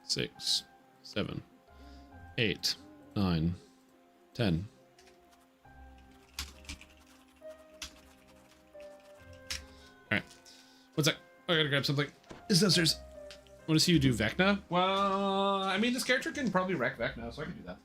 6, 7, 8, 9, 10. Alright. What's that? I gotta grab something. It's downstairs. I want to see you do Vecna. Well, I mean, this character can probably wreck Vecna, so I can do that.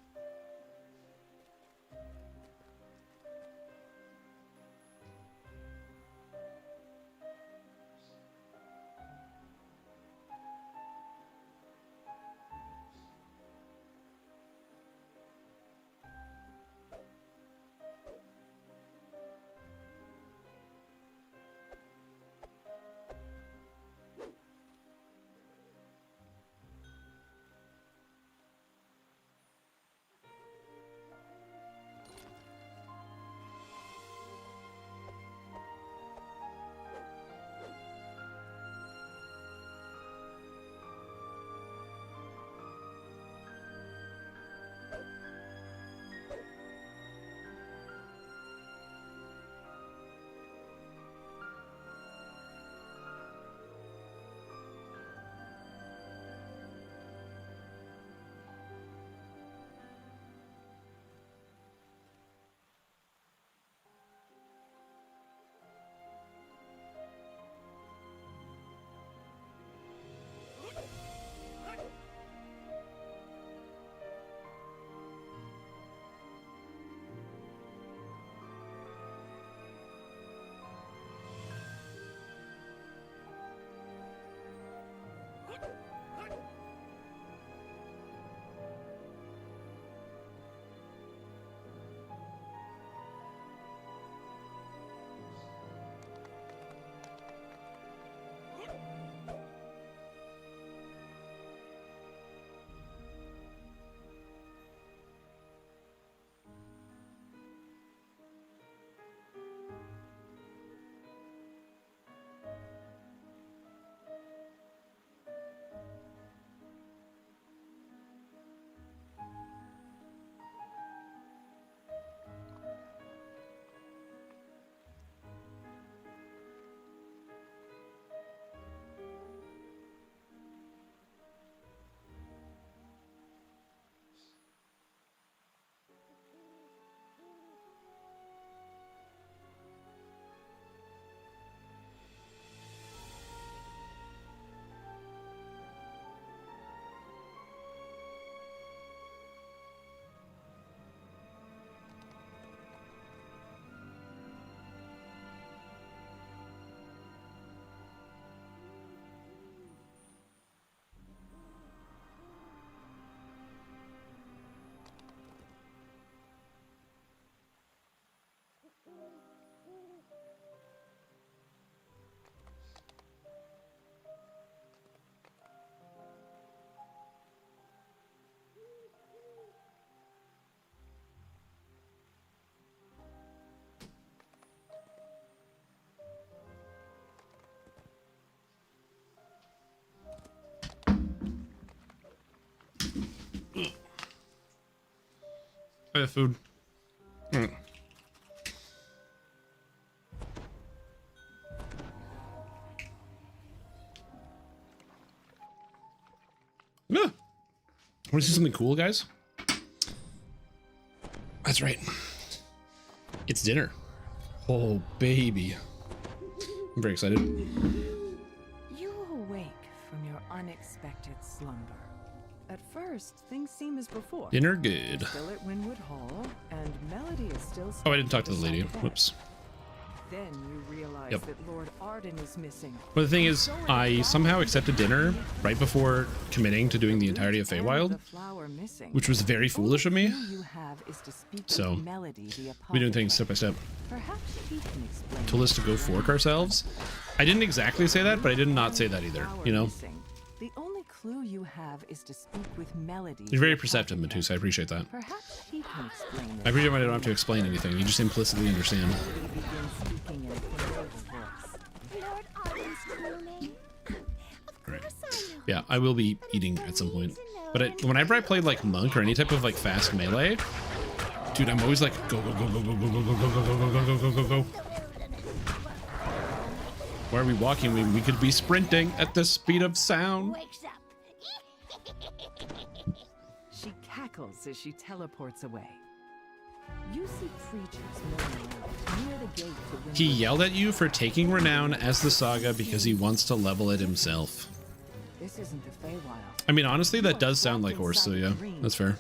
I have food. Yeah. Want to see something cool, guys? That's right. It's dinner. Oh, baby. I'm very excited. You awake from your unexpected slumber. At first, things seem as before. Dinner good. Still at Winwood Hall, and Melody is still. Oh, I didn't talk to the lady. Whoops. Then you realize Yep. that Lord Arden is missing. Well, the thing is, I somehow accepted dinner right before committing to doing the entirety of Feywild, which was very foolish of me. So, we're doing things step by step. Told us to go fork ourselves. I didn't exactly say that, but I did not say that either, you know? The only clue you have is to speak with Melody. You're very perceptive, Matus. I appreciate that. Perhaps he can explain it. I appreciate when I don't have to explain anything. You just implicitly understand. Right. Yeah, I will be eating at some point. But whenever I play like Monk or any type of like fast melee, dude, I'm always like go go go go go go go go go go go go go go go. Why are we walking? We could be sprinting at the speed of sound. She cackles as she teleports away. You see creatures moving around near the gate to Winwood. He yelled at you for taking renown as the saga because he wants to level it himself. This isn't the Feywild. I mean, honestly, that does sound like horse, so yeah, that's fair.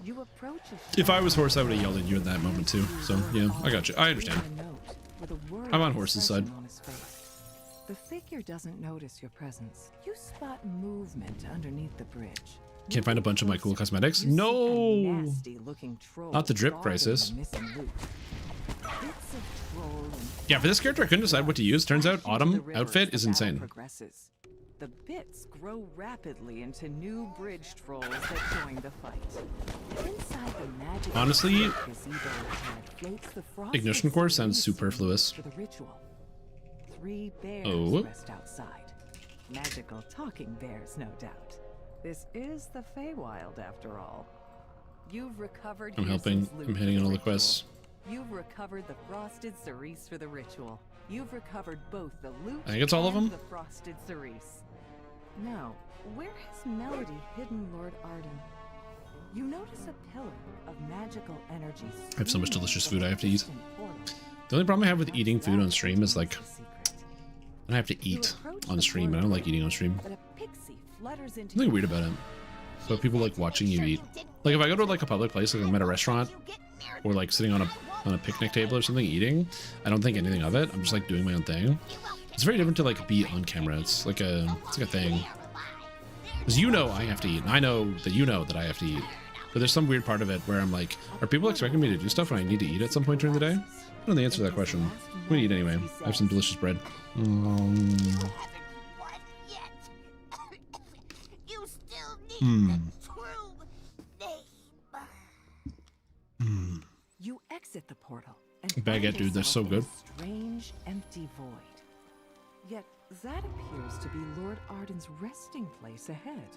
You approach If I was horse, I would have yelled at you in that moment too. So yeah, I got you. I understand. I'm on horse's side. The figure doesn't notice your presence. You spot movement underneath the bridge. Can't find a bunch of my cool cosmetics? No! Not the drip crisis. Yeah, for this character, I couldn't decide what to use. Turns out Autumn outfit is insane. The bits grow rapidly into new bridge trolls that join the fight. Inside the magic Honestly, floats the frosted Ignition Core sounds superfluous. for the ritual. 3 bears Oh. rest outside. Magical talking bears, no doubt. This is the Feywild, after all. You've recovered. I'm helping. Yusuf's loot I'm hitting for on all the ritual. quests. You've recovered the frosted cerise for the ritual. You've recovered both the loot I think it's all of and them. the frosted cerise. Now, where has Melody hidden Lord Arden? You notice a pillar of magical energy. I have so much delicious food I have to eat. distant portal. The only problem I have with eating food on stream is like, I don't have to eat on stream. I don't like eating on stream. But a pixie flutters into Something weird about it. So people like watching you eat. Like if I go to like a public place, like I'm at a restaurant, or like sitting on a picnic table or something eating, I don't think anything of it. I'm just like doing my own thing. It's very different to like be on camera. It's like a thing. Because you know I have to eat, and I know that you know that I have to eat. But there's some weird part of it where I'm like, are people expecting me to do stuff when I need to eat at some point during the day? I don't know the answer to that question. I'm gonna eat anyway. I have some delicious bread. You exit the portal Baguette, dude, they're so good. Strange, empty void. Yet that appears to be Lord Arden's resting place ahead.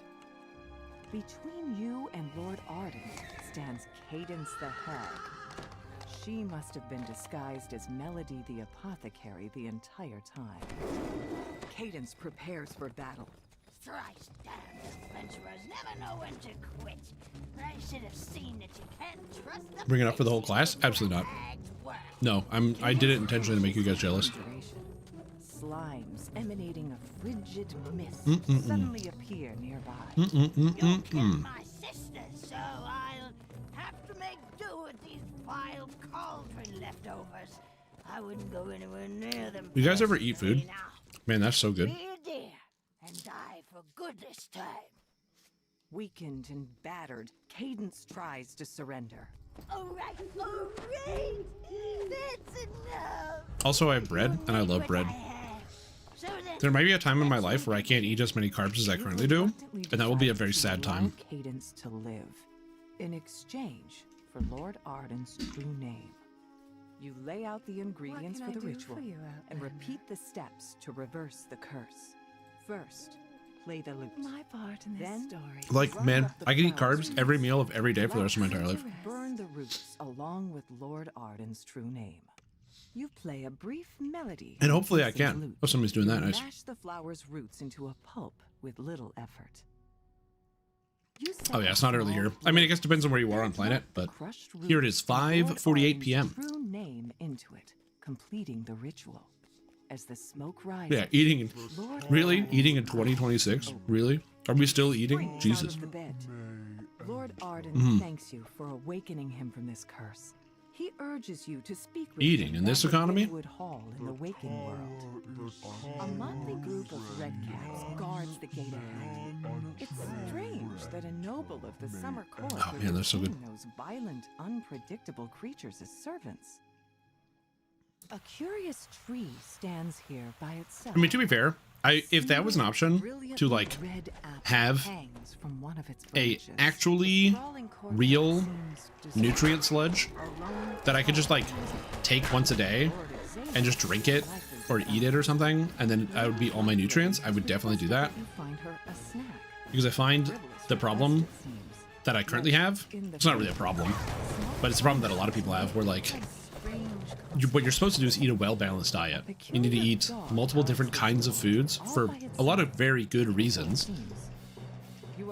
Between you and Lord Arden stands Cadence the Hag. She must have been disguised as Melody the Apothecary the entire time. Cadence prepares for battle. Thrice damned adventurers never know when to quit. I should have seen that you can't trust them. Bring it up for the whole class? Absolutely not. No, I did it intentionally to make you guys jealous. Slimes emanating a frigid mist suddenly appear nearby. You killed my sister, so I'll have to make do with these vile cauldron leftovers. I wouldn't go anywhere near them. You guys ever eat food? Man, that's so good. Be a dear and die for good this time. Weakened and battered, Cadence tries to surrender. All right. That's enough. Also, I have bread, and I love bread. There might be a time in my life where I can't eat as many carbs as I currently do, and that will be a very sad time. Cadence to live in exchange for Lord Arden's true name. You lay out the ingredients for the ritual and repeat the steps to reverse the curse. First, play the lute. My part in this story. Like, man, I can eat carbs every meal of every day for the rest of my entire life. Burn the roots along with Lord Arden's true name. You play a brief melody. And hopefully I can. Oh, somebody's doing that. Nice. Mash the flower's roots into a pulp with little effort. Oh yeah, it's not early here. I mean, I guess it depends on where you are on planet, but here it is, 5:48 p.m. True name into it, completing the ritual. As the smoke rises. Yeah, eating. Really? Eating in 2026? Really? Are we still eating? Jesus. Lord Arden thanks you for awakening him from this curse. He urges you to speak with eating in this economy? Wood Hall in the waking world. A motley group of redcaps guards the gate ahead. It's strange that a noble of the summer court would man, they're so good. those violent, unpredictable creatures as servants. A curious tree stands here by itself. I mean, to be fair, if that was an option to like have a actually real nutrient sludge that I could just like take once a day and just drink it or eat it or something, and then I would be all my nutrients, I would definitely do that. Because I find the problem that I currently have, it's not really a problem, but it's a problem that a lot of people have where like what you're supposed to do is eat a well-balanced diet. You need to eat multiple different kinds of foods for a lot of very good reasons.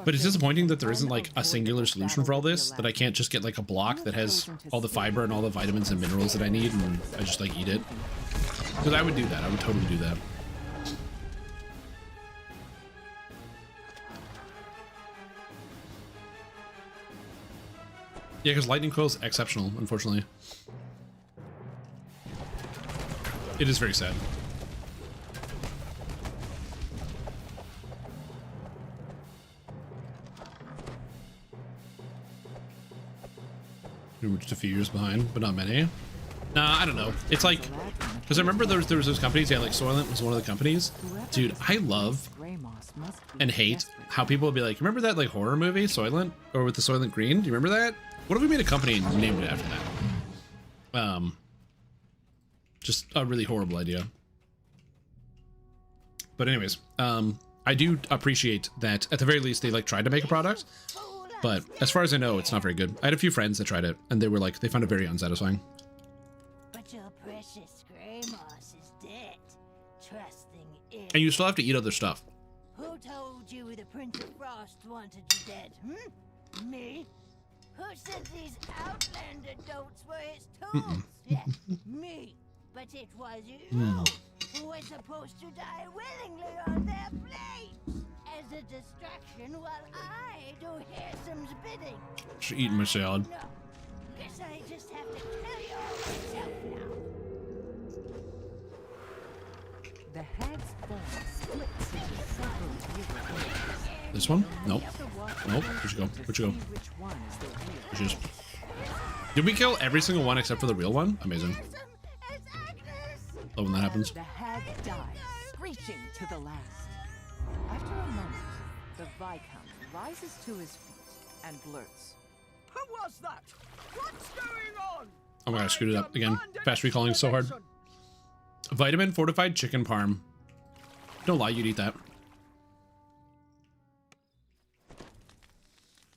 But it's disappointing that there isn't like a singular solution for all this, that I can't just get like a block that has all the fiber and all the vitamins and minerals that I need and I just like eat it. Because I would do that. I would totally do that. Yeah, because lightning coil is exceptional, unfortunately. It is very sad. We're just a few years behind, but not many. Nah, I don't know. It's like, because I remember there was those companies, yeah, like Soylent was one of the companies. Dude, I love and hate how people would be like, remember that like horror movie, Soylent? Or with the Soylent Green? Do you remember that? What if we made a company and named it after that? Just a really horrible idea. But anyways, I do appreciate that at the very least they like tried to make a product, but as far as I know, it's not very good. I had a few friends that tried it and they were like, they found it very unsatisfying. But your precious grey moss is dead. Trusting in. And you still have to eat other stuff. Who told you the Prince of Frost wanted you dead? Me? Who said these outlander dotes were his tools? Yeah, me. But it was you who was supposed to die willingly on their blades as a distraction while I do Harrison's bidding. Just eating my salad. No, guess I just have to tell you all myself now. The hag's form splits into several different. This one? Nope. Nope. Where'd you go? Where'd you go? Just... Did we kill every single one except for the real one? Amazing. Oh, when that happens. The hag dies, screeching to the last. After a moment, the Viscount rises to his feet and blurts. Who was that? What's going on? Oh my god, I screwed it up again. Fast recalling so hard. Vitamin fortified chicken parm. Don't lie, you'd eat that.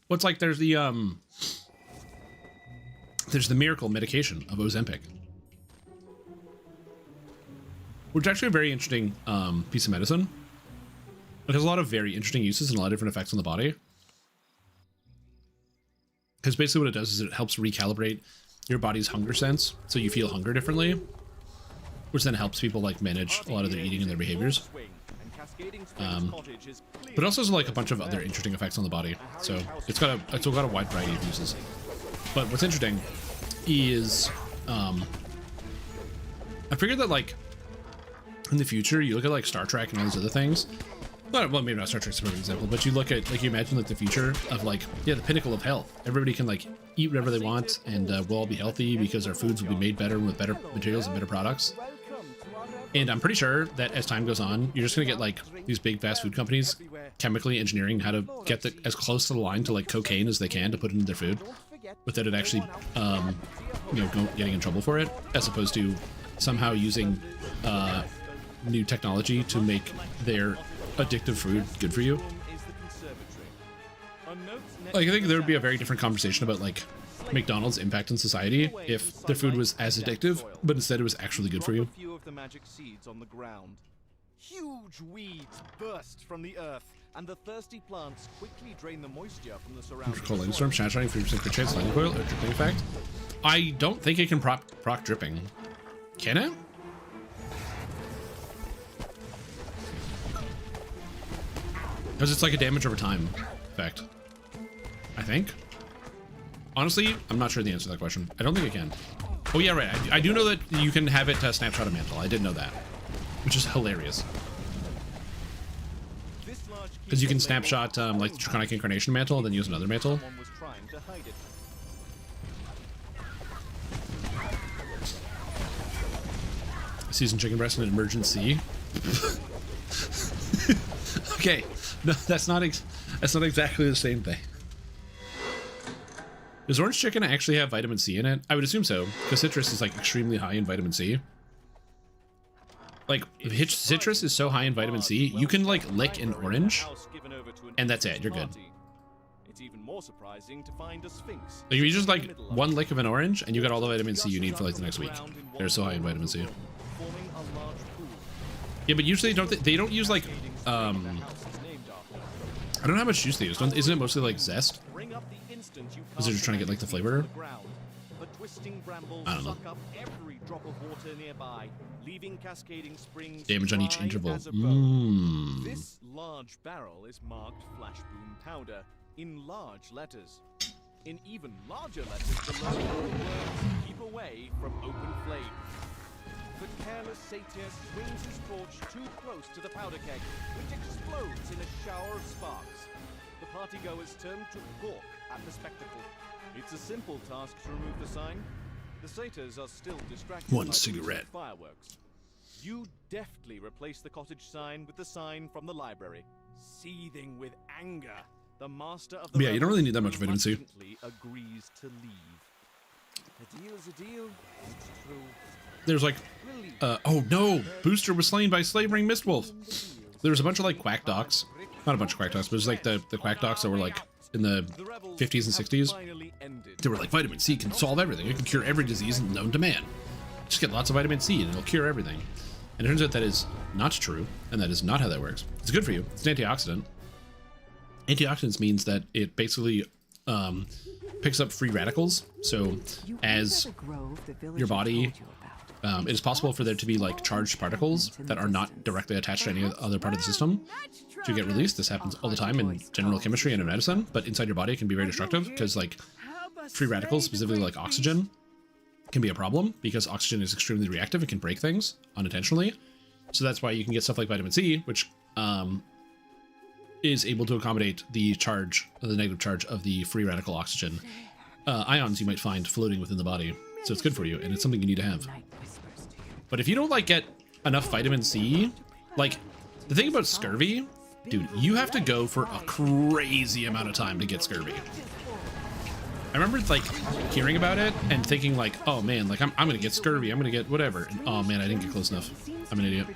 What's like there's the miracle medication of Ozempic. Which is actually a very interesting piece of medicine. It has a lot of very interesting uses and a lot of different effects on the body. Because basically what it does is it helps recalibrate your body's hunger sense, so you feel hunger differently, which then helps people like manage a lot of their eating and their behaviors. But it also has like a bunch of other interesting effects on the body. So it's got a wide variety of uses. But what's interesting is I figured that like in the future, you look at like Star Trek and all these other things. Well, maybe not Star Trek's a perfect example, but you look at like you imagine like the future of like, yeah, the pinnacle of health. Everybody can like eat whatever they want, and we'll all be healthy because our foods will be made better with better materials and better products. And I'm pretty sure that as time goes on, you're just gonna get like these big fast food companies chemically engineering how to get as close to the line to like cocaine as they can to put into their food, without it actually, getting in trouble for it, as opposed to somehow using new technology to make their addictive food good for you? Like, I think there would be a very different conversation about like McDonald's impact on society if their food was as addictive, but instead it was actually good for you. Few of the magic seeds on the ground. Huge weeds burst from the earth, and the thirsty plants quickly drain the moisture from the surrounding soil. Lightning storm, shattering 3% per chance, lightning coil, or dripping effect. I don't think it can proc dripping. Can it? Because it's like a damage over time effect. I think. Honestly, I'm not sure the answer to that question. I don't think it can. Oh yeah, right. I do know that you can have it snapshot a mantle. I did know that, which is hilarious. Because you can snapshot like the Draconic Incarnation mantle and then use another mantle. Seasoned chicken breast in an emergency. Okay, no, that's not exactly the same thing. Does orange chicken actually have vitamin C in it? I would assume so, because citrus is like extremely high in vitamin C. Like, citrus is so high in vitamin C, you can like lick an orange, and that's it. You're good. It's even more surprising to find a sphinx. Like, if you just like one lick of an orange, and you got all the vitamin C you need for like the next week. They're so high in vitamin C. Yeah, but usually they don't use like I don't know how much juice they use. Isn't it mostly like zest? Because they're just trying to get like the flavor. I don't know. Damage on each interval. This large barrel is marked Flash Boom Powder in large letters. In even larger letters below are the words "Keep away from open flame." The careless satyr swings his torch too close to the powder keg, which explodes in a shower of sparks. The partygoers turn to gawk at the spectacle. It's a simple task to remove the sign. The satyrs are still distracted One by cigarette. Fireworks. You deftly replace the cottage sign with the sign from the library. Seething with anger, the master of the You don't really need that much vitamin C. agrees to leave. A deal's a deal. It's true. There's like, oh no, Booster was slain by slavering Mistwolf. There was a bunch of like quack docs, not a bunch of quack docs, but it was like the quack docs that were like in the 50s and 60s. They were like, vitamin C can solve everything. It can cure every disease known to man. Just get lots of vitamin C and it'll cure everything. And it turns out that is not true, and that is not how that works. It's good for you. It's an antioxidant. Antioxidants means that it basically picks up free radicals. So as your body, it is possible for there to be like charged particles that are not directly attached to any other part of the system to get released. This happens all the time in general chemistry and in medicine, but inside your body it can be very destructive because like free radicals, specifically like oxygen, can be a problem because oxygen is extremely reactive. It can break things unintentionally. So that's why you can get stuff like vitamin C, which is able to accommodate the charge, the negative charge of the free radical oxygen ions you might find floating within the body. So it's good for you, and it's something you need to have. But if you don't like get enough vitamin C, like the thing about scurvy, dude, you have to go for a crazy amount of time to get scurvy. I remember like hearing about it and thinking like, oh man, like I'm gonna get scurvy, I'm gonna get whatever. And oh man, I didn't get close enough. I'm an idiot.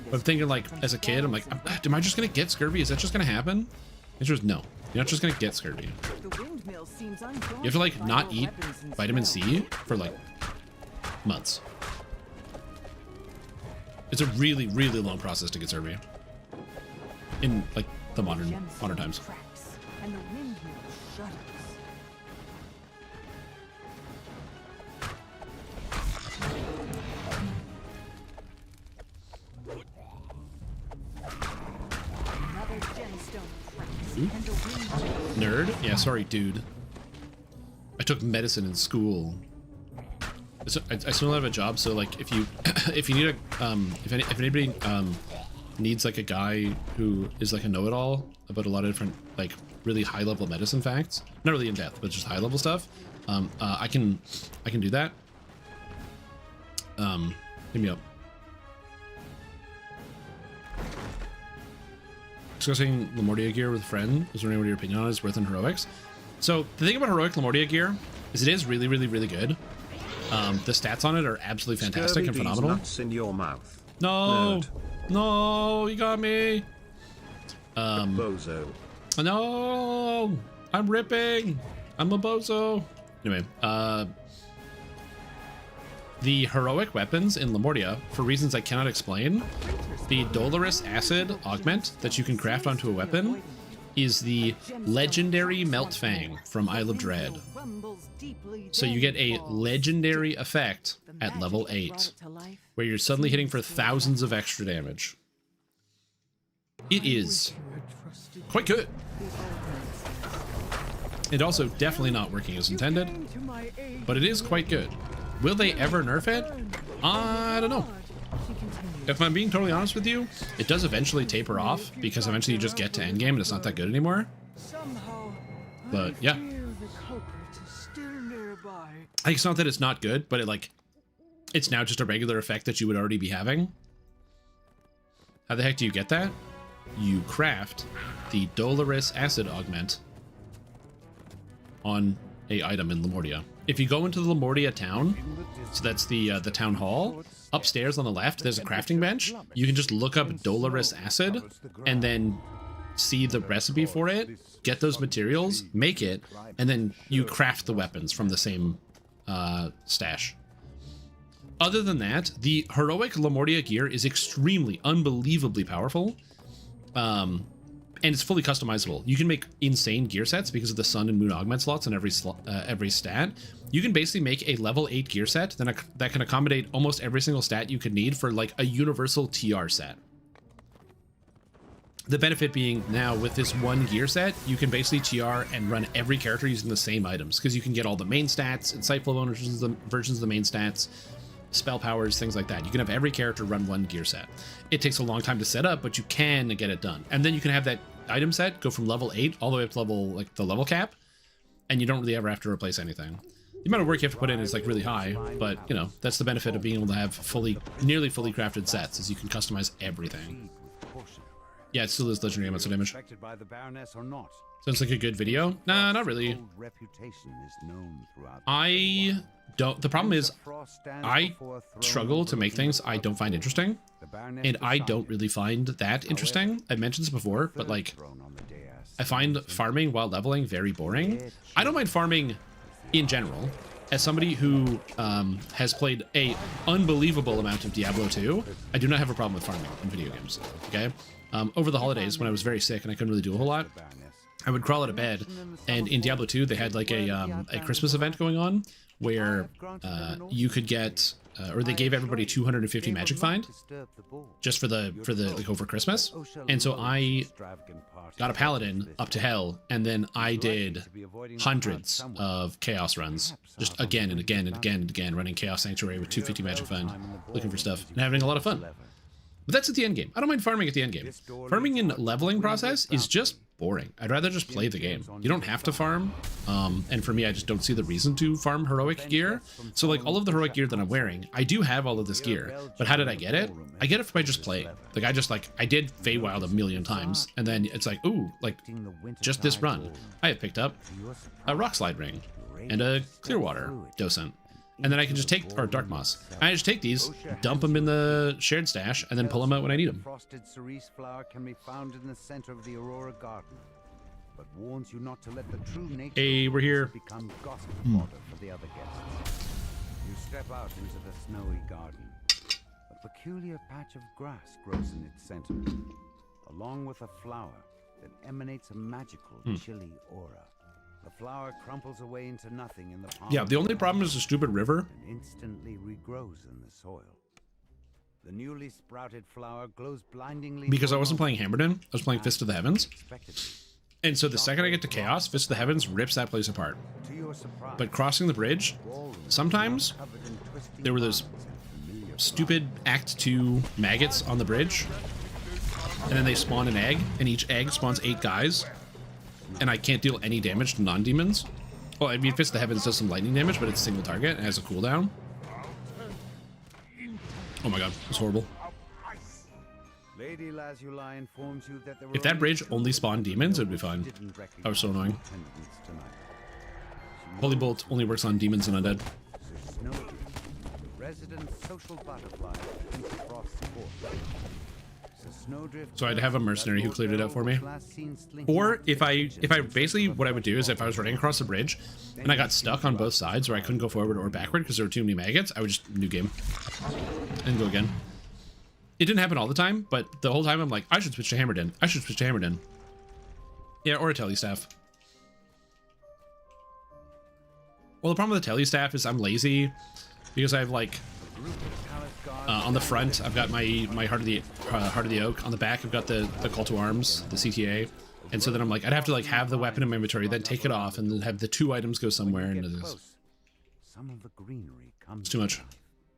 But I'm thinking like as a kid, I'm like, am I just gonna get scurvy? Is that just gonna happen? The answer is no. You're not just gonna get scurvy. You have to like not eat vitamin C for like months. It's a really, really long process to get scurvy in like the modern times. Nerd? Yeah, sorry, dude. I took medicine in school. I still don't have a job, so like if you need a if anybody needs like a guy who is like a know-it-all about a lot of different like really high-level medicine facts, not really in depth, but just high-level stuff, I can do that. Hit me up. Discussing Lamortia gear with a friend. Is there any what your opinion on it is worth in heroics? So the thing about heroic Lamortia gear is it is really, really, really good. The stats on it are absolutely fantastic and phenomenal. Nuts in your mouth. No, Nerd. no, you got me. Bozo. No, I'm ripping. I'm a bozo. Anyway, the heroic weapons in Lemortia, for reasons I cannot explain, the Dolorous Acid augment that you can craft onto a weapon is the legendary Melt Fang from Isle of Dread. So you get a legendary effect at level 8, where you're suddenly hitting for thousands of extra damage. It is quite good. It also definitely not working as intended, but it is quite good. Will they ever nerf it? I don't know. If I'm being totally honest with you, it does eventually taper off because eventually you just get to endgame and it's not that good anymore. But yeah. It's not that it's not good, but it's now just a regular effect that you would already be having. How the heck do you get that? You craft the Dolorous Acid augment on a item in Lemortia. If you go into the Lemortia town, so that's the town hall, upstairs on the left, there's a crafting bench. You can just look up Dolorous Acid and then see the recipe for it, get those materials, make it, and then you craft the weapons from the same stash. Other than that, the heroic Lemortia gear is extremely, unbelievably powerful. And it's fully customizable. You can make insane gear sets because of the sun and moon augment slots on every stat. You can basically make a level 8 gear set that can accommodate almost every single stat you could need for like a universal TR set. The benefit being now with this one gear set, you can basically TR and run every character using the same items because you can get all the main stats, insightful versions of the main stats, spell powers, things like that. You can have every character run one gear set. It takes a long time to set up, but you can get it done. And then you can have that item set go from level 8 all the way up to the level cap, and you don't really ever have to replace anything. The amount of work you have to put in is like really high, but you know, that's the benefit of being able to have nearly fully crafted sets, is you can customize everything. Yeah, it still is legendary amounts of damage. Sounds like a good video. Nah, not really. I don't. The problem is, I struggle to make things I don't find interesting, and I don't really find that interesting. I mentioned this before, but like, I find farming while leveling very boring. I don't mind farming in general. As somebody who has played a unbelievable amount of Diablo 2, I do not have a problem with farming in video games. Okay. Over the holidays, when I was very sick and I couldn't really do a whole lot, I would crawl out of bed, and in Diablo 2 they had like a Christmas event going on where you could get or they gave everybody 250 magic find just for the like over Christmas. And so I got a paladin up to hell, and then I did hundreds of chaos runs, just again and again and again and again, running Chaos Sanctuary with 250 magic find, looking for stuff and having a lot of fun. But that's at the end game. I don't mind farming at the end game. Farming in leveling process is just boring. I'd rather just play the game. You don't have to farm. And for me, I just don't see the reason to farm heroic gear. So like all of the heroic gear that I'm wearing, I do have all of this gear. But how did I get it? I get it by just playing. Like I did Feywild a million times, and then it's like, ooh, like just this run, I have picked up a rock slide ring and a Clearwater docent. And then I can just take, or Dark Moss. I just take these, dump them in the shared stash, and then pull them out when I need them. Frosted cerise flower can be found in the center of the Aurora Garden, but warns you not to let the true nature hey, we're here. Become gossip fodder for the other guests. You step out into the snowy garden. A peculiar patch of grass grows in its center, along with a flower that emanates a magical, chilly aura. The flower crumples away into nothing in the palm. Yeah, the only problem is the stupid river. And instantly regrows in the soil. The newly sprouted flower glows blindingly. Because I wasn't playing Hammerden, I was playing Fist of the Heavens. And so the second I get to Chaos, Fist of the Heavens rips that place apart. But crossing the bridge, sometimes there were those stupid Act 2 maggots on the bridge. And then they spawn an egg, and each egg spawns 8 guys. And I can't deal any damage to non-demons. Well, I mean, Fist of the Heavens does some lightning damage, but it's single target and has a cooldown. Oh my god, it's horrible. If that bridge only spawned demons, it would be fine. That was so annoying. Holy Bolt only works on demons and undead. So I'd have a mercenary who cleared it out for me. Or if I basically, what I would do is if I was running across the bridge and I got stuck on both sides where I couldn't go forward or backward because there were too many maggots, I would just new game and go again. It didn't happen all the time, but the whole time I'm like, I should switch to Hammered In. I should switch to Hammered In. Yeah, or a telestaff. Well, the problem with the telestaff is I'm lazy because I have like on the front I've got my heart of the oak. On the back I've got the call to arms, the CTA, and so then I'm like I'd have to like have the weapon in my inventory, then take it off, and then have the 2 items go somewhere, and Some of the greenery comes it's too much.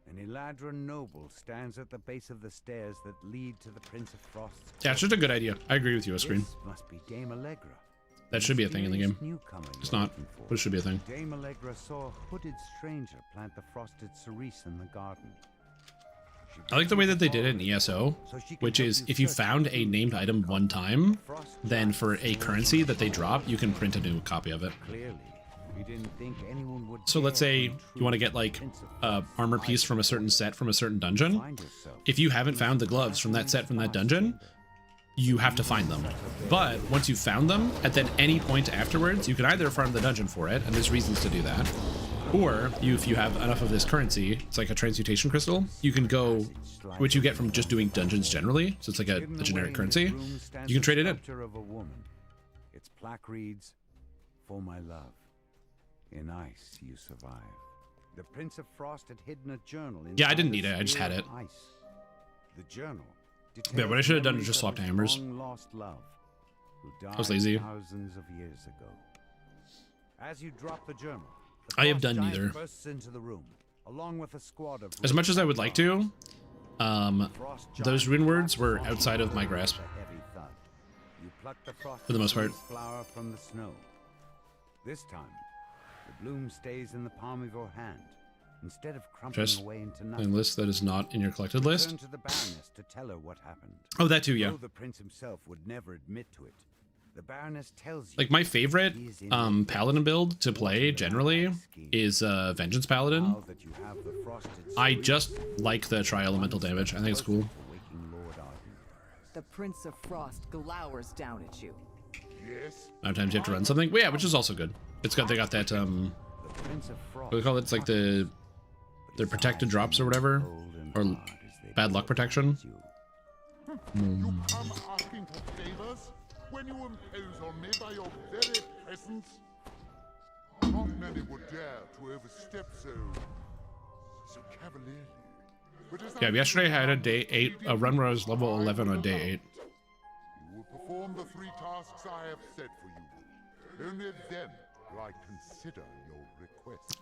An Eladra noble stands at the base of the stairs that lead to the Prince of Frost's. Yeah, it's just a good idea. I agree with you, Oscreen. Must be Dame Allegra. That should be a thing in the game. It's not, but it should be a thing. Dame Allegra saw a hooded stranger plant the frosted cerise in the garden. I like the way that they did it in ESO, which is if you found a named item one time, then for a currency that they drop, you can print a new copy of it. So let's say you want to get like a armor piece from a certain set from a certain dungeon. If you haven't found the gloves from that set from that dungeon, you have to find them. But once you've found them, at then any point afterwards, you can either farm the dungeon for it, and there's reasons to do that, or if you have enough of this currency, it's like a transmutation crystal, you can go, which you get from just doing dungeons generally, so it's like a generic currency, you can trade it in. Its plaque reads, "For my love. In ice you survive." The Prince of Frost had hidden a journal in. Yeah, I didn't need it, I just had it. The journal. Yeah, what I should have done is just swapped hammers. I was lazy. Thousands of years ago. As you drop the journal, I have done neither. bursts into the room, along with a squad of As much as I would like to, those rune words were outside of my grasp. For the most part. Flower from the snow. This time, the bloom stays in the palm of your hand, instead of crumpling Just away into a nothing. list that is not in your collected list. Turn to the Baroness to tell her what happened. Oh, that too, yeah. Though the prince himself would never admit to it, the Baroness tells you. Like my favorite paladin build to play generally is Vengeance Paladin. I just like the tri-elemental damage. I think it's cool. The Prince of Frost glowers down at you. Yes. Sometimes you have to run something. Well, yeah, which is also good. It's got, they got that what do they call it? It's like the protected drops or whatever, or bad luck protection. You come asking for favors when you impose on me by your very presence? Not many would dare to overstep so cavalierly. Yeah, yesterday I had a day 8, a run where I was level 11 on day 8. You will perform the 3 tasks I have set for you. Only then will I consider your request.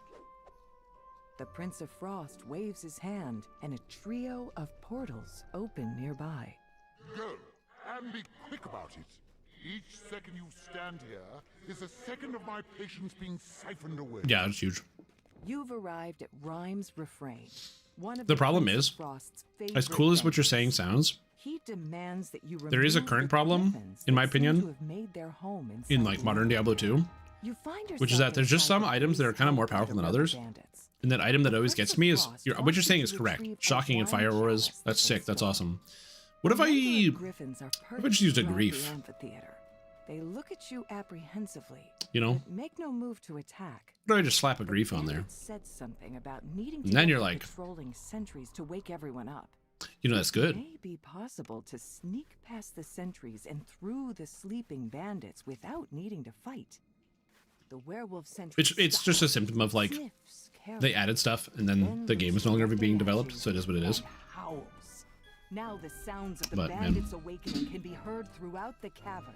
The Prince of Frost waves his hand, and a trio of portals open nearby. Go, and be quick about it. Each second you stand here is a second of my patience being siphoned away. Yeah, it's huge. You've arrived at Rhyme's Refrain. One of The problem Prince is, of Frost's as cool as what you're saying sounds, he demands that you there is a remove current the problem, griffins in my that seem to opinion, have made their home in inside like you. modern Diablo 2, You find which is yourself that there's just some inside the items that are kind of more police powerful than station others. of bandits. And that item that always gets me is, what you're saying is correct. Shocking and fire auras, that's sick, that's awesome. What if I just used a grief? They look at you apprehensively. You know? But make no move to attack. What if I just slap a grief on there? Bandits said something about needing to And then get you're the like, patrolling sentries to wake everyone up. you know, that's good. It may be possible to sneak past the sentries and through the sleeping bandits without needing to fight. The werewolf sentries It's just a symptom of like, sniffs they added stuff and then the game is no longer being developed, so it is what it is. howls. Now the sounds of the But, man. bandits awakening can be heard throughout the cavern.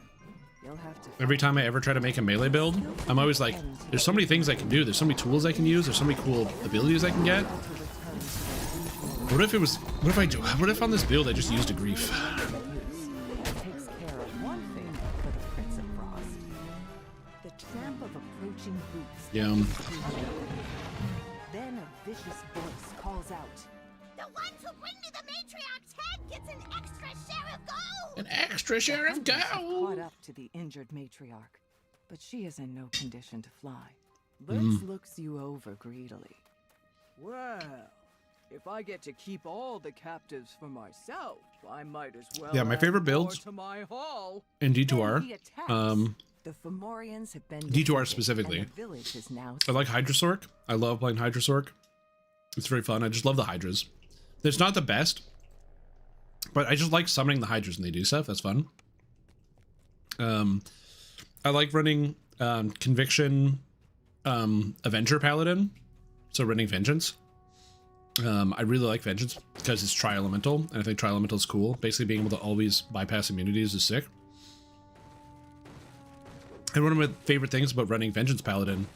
You'll have to Every time I ever try to make a melee build, I'm always like, there's so many things I can do, there's so many tools I can use, there's so many cool abilities I can get. What if on this build I just used a grief? takes care of one thing for the Prince of Frost. The tramp of approaching boots. Yeah. Then a vicious voice calls out. The ones who bring me the matriarch's head gets an extra share of gold! An extra share of Hunters have gold! caught up to the injured matriarch, but she is in no condition to fly. Blitz looks you over greedily. Well, If I get to keep all the captives for myself, I might as well. Yeah, my add favorite more builds to my haul. in D2R, The Fomorians have been D2R defeated, specifically. and the village is now I like Hydrasork. I love playing Hydrasork. It's very fun. I just love the Hydras. It's not the best, but I just like summoning the Hydras when they do stuff. That's fun. I like running Conviction Avenger Paladin, so running Vengeance. I really like Vengeance because it's Tri-Elemental, and I think Tri-Elemental is cool. Basically being able to always bypass immunities is sick. And one of my favorite things about running Vengeance Paladin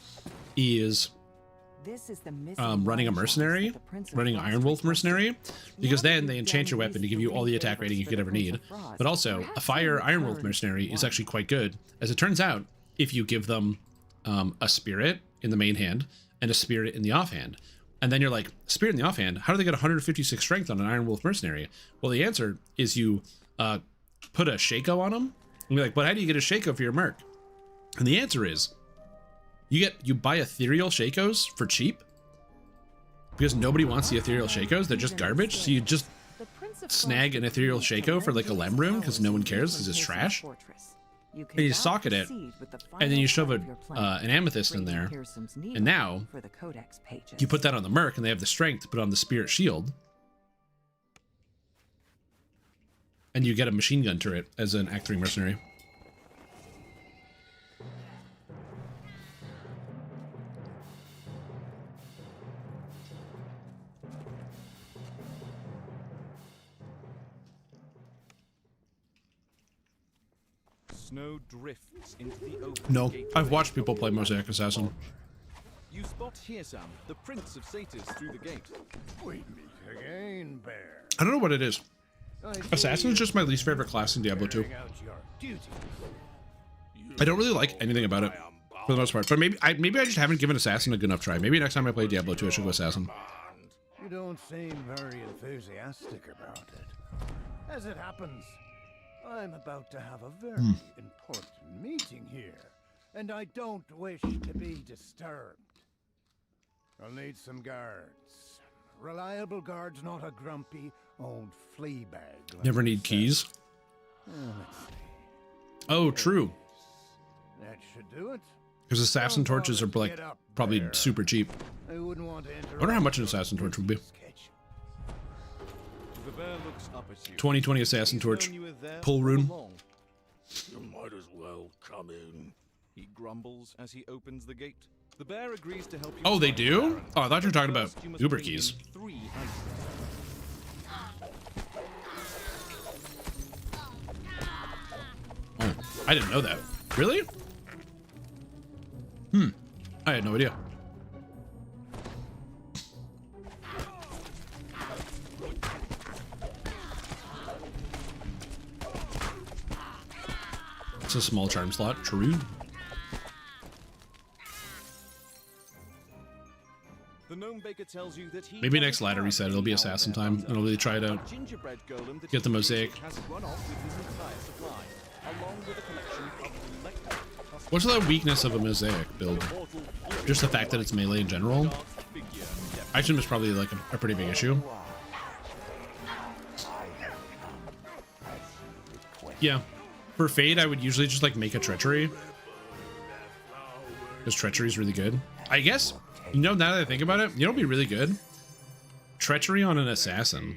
is running a mercenary, running Iron Wolf mercenary, because then they enchant your weapon to give you all the attack rating you could ever need. But also, a fire Iron Wolf mercenary is actually quite good. As it turns out, if you give them a spirit in the main hand and a spirit in the offhand, and then you're like, spirit in the offhand, how do they get 156 strength on an Iron Wolf mercenary? Well, the answer is you put a Shaco on them, and you're like, but how do you get a Shaco for your merc? And the answer is, you buy ethereal Shakos for cheap, because nobody wants the ethereal Shakos. They're just garbage. So you just snag an ethereal Shako for like a Lem Rune because no one cares because it's trash. And you socket it, and then you shove an amethyst in there, and now you put that on the merc, and they have the strength to put on the spirit shield, and you get a machine gun turret as an Act 3 mercenary. Snow drifts into the open. No, I've watched people play Mosaic Assassin. You spot Hirsam, the Prince of Satyrs, through the gate. We meet again, Bear. I don't know what it is. Assassin is just my least favorite class in Diablo 2. I don't really like anything about it for the most part, but maybe I just haven't given Assassin a good enough try. Maybe next time I play Diablo 2, I should go Assassin. You don't seem very enthusiastic about it. As it happens, I'm about to have a very important meeting here, and I don't wish to be disturbed. I'll need some guards. Reliable guards, not a grumpy old flea bag. Like Never need keys. Let's see. Oh, true. That should do it. Because assassin torches are like probably super cheap. I wouldn't want to I wonder how much an assassin torch would be. The bear looks up at you. 2020 assassin torch. Pull rune. You might as well come in. He grumbles as he opens the gate. The bear agrees to help you. Oh, they do? Oh, I thought you were talking about Uber keys. 3 items. Oh, I didn't know that. Really? I had no idea. It's a small charm slot. True. The gnome baker tells you that he Maybe next ladder reset it'll be assassin time, and I'll really try to gingerbread golem that get the mosaic. has run off with his entire supply, along with a collection of electric. What's the weakness of a mosaic build? Just the fact that it's melee in general. Item is probably like a pretty big issue. Yeah. For Fade, I would usually just like make a treachery. Because treachery is really good. I guess, you know, now that I think about it, you know, it'd be really good. Treachery on an assassin.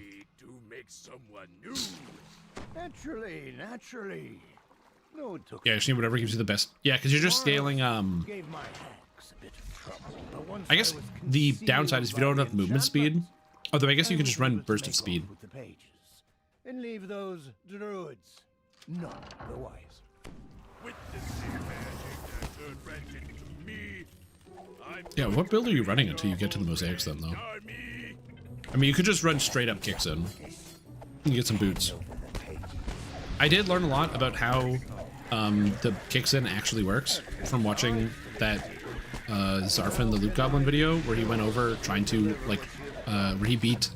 Naturally. No, it took Yeah, just need whatever gives you the best. Yeah, because you're just scaling. gave my hacks a bit of trouble, but once I guess was the concealed downside is if you don't by have movement enchantment, speed. Although I guess you can I just was run able to burst of make speed. off with the pages and leave those druids none the wiser. Yeah, what build are you running until you get to the mosaics then, though? I mean, you could just run straight up kicks in and get some boots. I did learn a lot about how the kicks in actually works from watching that Zarfin the Loot Goblin video where he went over trying to, like, where he beat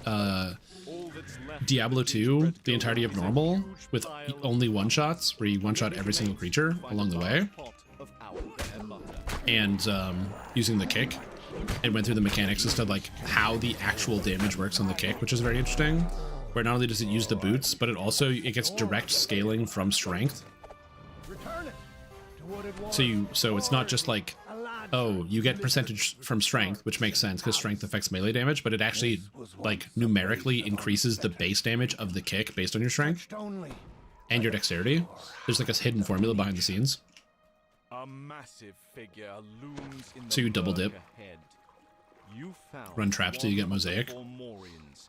Diablo 2, the entirety of normal, with only one-shots, where he one-shot every single creature along the way. And using the kick. and went through the mechanics as to like how the actual damage works on the kick, which is very interesting. Where not only does it use the boots, but it gets direct scaling from strength. So it's not just like, oh, you get percentage from strength, which makes sense because strength affects melee damage, but it actually like numerically increases the base damage of the kick based on your strength and your dexterity. There's like a hidden formula behind the scenes. A massive figure looms in the So you double dip. ahead. You found Run traps till you get one of the mosaic.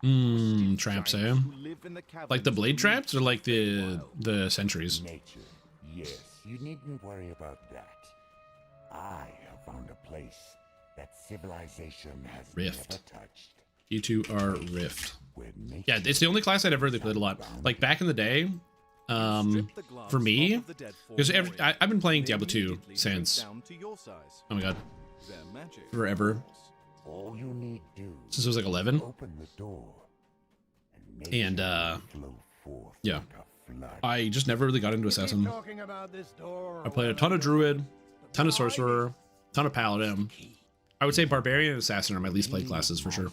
Formorians, Traps, eh? who live in the Like the caverns blade traps or like the sentries? Nature. Yes, you needn't worry about that. I have found a place that civilization has Rift. never touched. You two are Rift. Yeah, it's the only class I'd ever really played a lot. Like back in the day, for me, because I've been playing Diablo 2 since, oh my god, forever. All you need do Since I was like 11. open the door And yeah, I just never really got into Assassin. I played a ton of Druid, ton of Sorcerer, ton of Paladin. I would say Barbarian and Assassin are my least played classes for sure.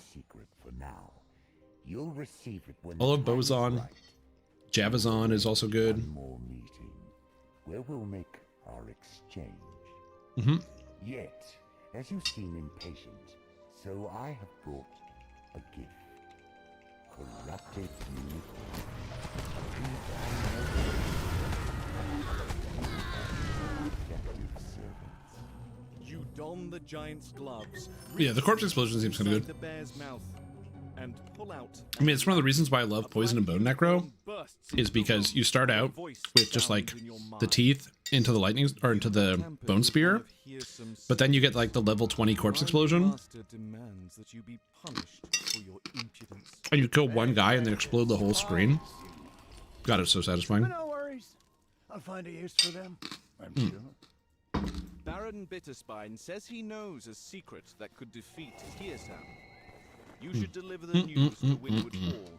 You'll receive it when I love Bozon. Javazon is also good. one more meeting where we'll make our exchange. Yet, as you seem impatient, so I have brought a gift. Corrupted unicorn. You don the giant's gloves. Yeah, the corpse explosion seems kind of inside good. the bear's mouth and pull out. I mean, it's one of the reasons why I love Poison and Bone Necro, is because you start out with just like the teeth into the lightning or into the bone spear, but then you get like the level 20 corpse explosion, and you kill one guy and then explode the whole screen. God, it's so satisfying. No worries. I'll find a use for them. I'm sure. Baron Bitterspine says he knows a secret that could defeat Kirsam. You should deliver the news to Windward Hall.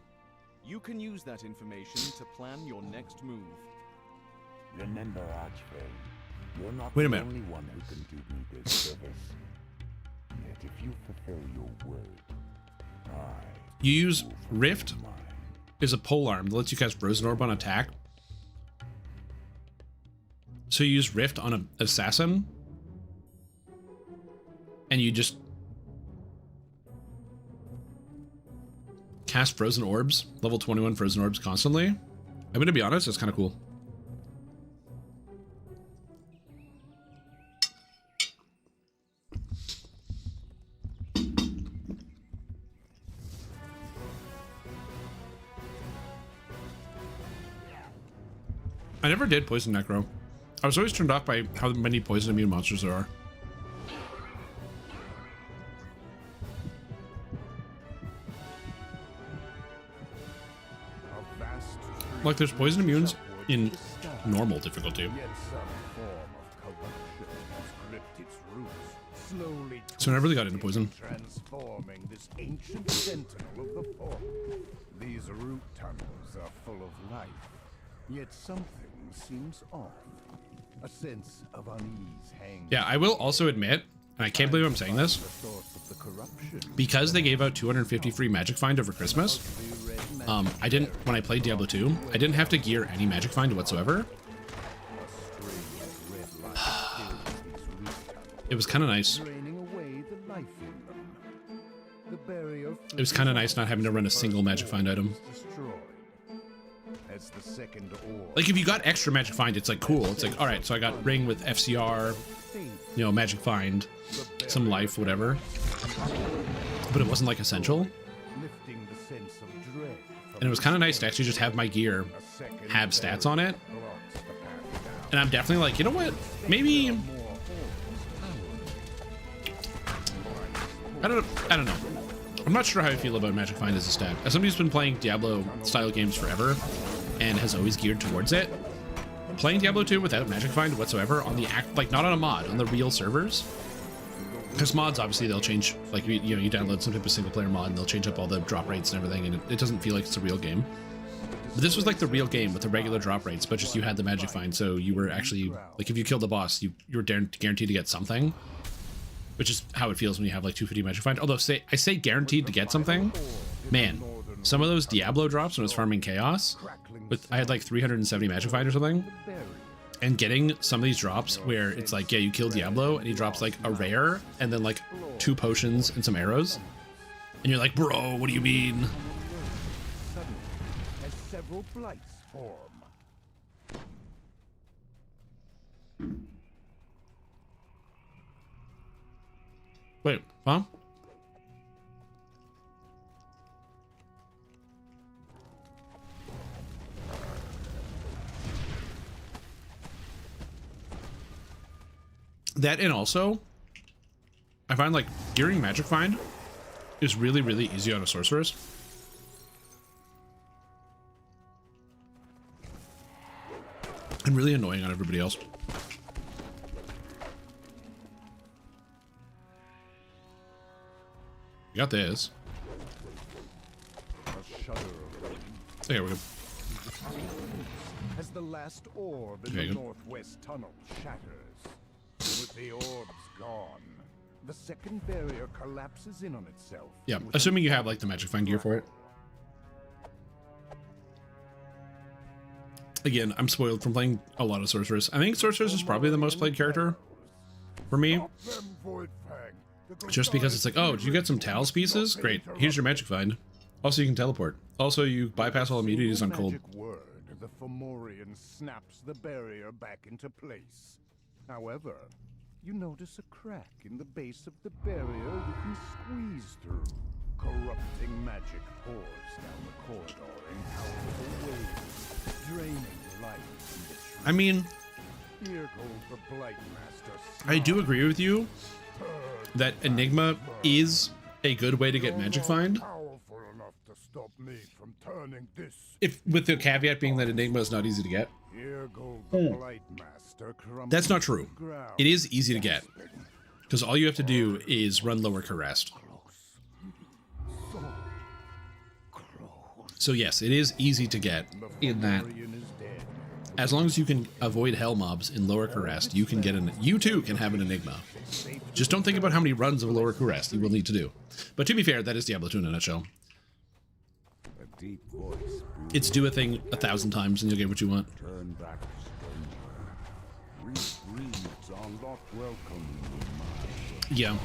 You can use that information to plan your next move. Remember, Archfey, you're not Wait a the minute. only one who can do me this service. Yet if you fulfill your word, You use Rift is a polearm that lets you cast Frozen Orb on attack. So you use Rift on an assassin, and you just cast Frozen Orbs, level 21 Frozen Orbs constantly. I'm going to be honest, it's kind of cool. I never did Poison Necro. I was always turned off by how many poison immune monsters there are. Like, there's poison immunes in normal difficulty. So I never really got into poison. Transforming this ancient sentinel of the forest. These root tunnels are full of life, yet something seems off. A sense of unease hangs. Yeah, I will also admit, and I can't believe I'm saying this, because they gave out 250 free Magic Find over Christmas, I didn't, when I played Diablo 2, I didn't have to gear any Magic Find whatsoever. It was kind of nice. It was kind of nice not having to run a single Magic Find item. Like, if you got extra Magic Find, it's like cool. It's like, alright, so I got Ring with FCR, you know, Magic Find, some life, whatever. But it wasn't like essential. And it was kind of nice to actually just have my gear have stats on it. And I'm definitely like, you know what? Maybe I don't know. I'm not sure how I feel about Magic Find as a stat. As somebody who's been playing Diablo style games forever and has always geared towards it, playing Diablo 2 without Magic Find whatsoever on the like not on a mod, on the real servers. Because mods, obviously, they'll change. Like, you know, you download some type of single player mod and they'll change up all the drop rates and everything, and it doesn't feel like it's a real game. But this was like the real game with the regular drop rates, but just you had the Magic Find, so you were actually, like, if you killed the boss, you were guaranteed to get something. which is how it feels when you have like 250 magic find. Although I say guaranteed to get something, man, some of those Diablo drops when I was farming chaos, I had like 370 magic find or something, and getting some of these drops where it's like, yeah, you kill Diablo and he drops like a rare and then like 2 potions and some arrows, and you're like, bro, what do you mean? Suddenly, as several blights form. Wait, huh? That, and also, I find like gearing magic find is really, really easy on a sorceress. And really annoying on everybody else. You got this. Okay, we're good. As the last orb in Okay, the good. northwest tunnel shatters, with the orbs gone, the second barrier collapses in on itself. Yeah, with assuming you have like the magic find gear for it. Again, I'm spoiled from playing a lot of sorceress. I think sorceress is probably the most played character for me. Just because it's like, oh, did you get some Tal's pieces? Great, here's your magic find. Also, you can teleport. Also, you bypass all immunities on cold. magic word, the Fomorian snaps the barrier back into place. However, you notice a crack in the base of the barrier you can squeeze through. Corrupting magic pours down the corridor in powerful waves, draining life from the tree. I mean, Here goes the Blight Master. I do agree with you that Enigma is a good way to get magic find. Powerful enough to stop me from turning this. If with the caveat being that Enigma is not easy to get. Here goes the Blight Master. That's not true. It is easy to get, because all you have to do is run lower Carest. So yes, it is easy to get in that. As long as you can avoid hell mobs in lower Carest, you can get you too can have an Enigma. Just don't think about how many runs of lower Carest you will need to do. But to be fair, that is Diablo 2 in a nutshell. A deep voice. It's do a thing 1,000 times and you'll get what you want. Turn back, stranger. Breeds are not welcome in my Yeah.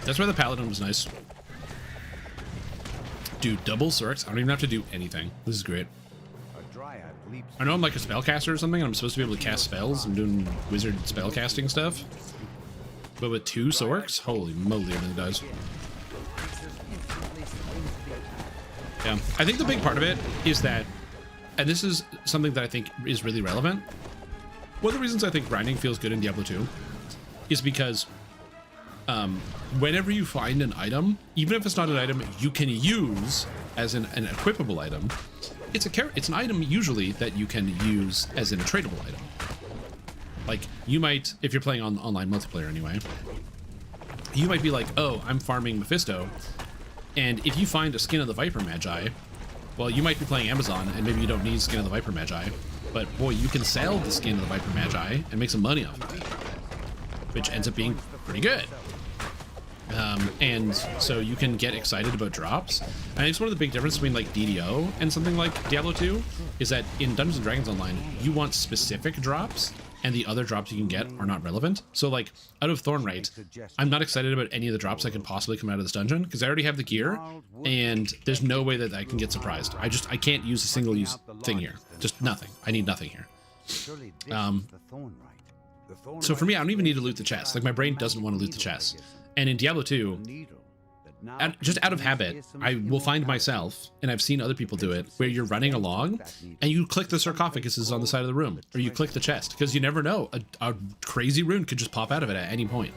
That's why the Paladin was nice. Dude, double Sorks. I don't even have to do anything. This is great. I know I'm like a spellcaster or something, and I'm supposed to be able to cast spells. I'm doing wizard spellcasting stuff. But with 2 Sorks, holy moly, everything dies. Yeah, I think the big part of it is that, and this is something that I think is really relevant. One of the reasons I think grinding feels good in Diablo 2 is because whenever you find an item, even if it's not an item you can use as an equipable item, it's an item usually that you can use as in a tradable item. Like, you might, if you're playing on online multiplayer anyway, you might be like, oh, I'm farming Mephisto, and if you find a Skin of the Viper Magi, well, you might be playing Amazon, and maybe you don't need Skin of the Viper Magi, but boy, you can sell the Skin of the Viper Magi and make some money off of it, which ends up being pretty good. And so you can get excited about drops. And I think it's one of the big differences between like DDO and something like Diablo 2 is that in Dungeons & Dragons Online, you want specific drops, and the other drops you can get are not relevant. So like out of Thornright, I'm not excited about any of the drops that can possibly come out of this dungeon because I already have the gear, and there's no way that I can get surprised. I can't use a single use thing here. Just nothing. I need nothing here. So for me, I don't even need to loot the chest. Like, my brain doesn't want to loot the chest. And in Diablo 2, just out of habit, I will find myself, and I've seen other people do it, where you're running along and you click the sarcophaguses on the side of the room, or you click the chest, because you never know. A crazy rune could just pop out of it at any point,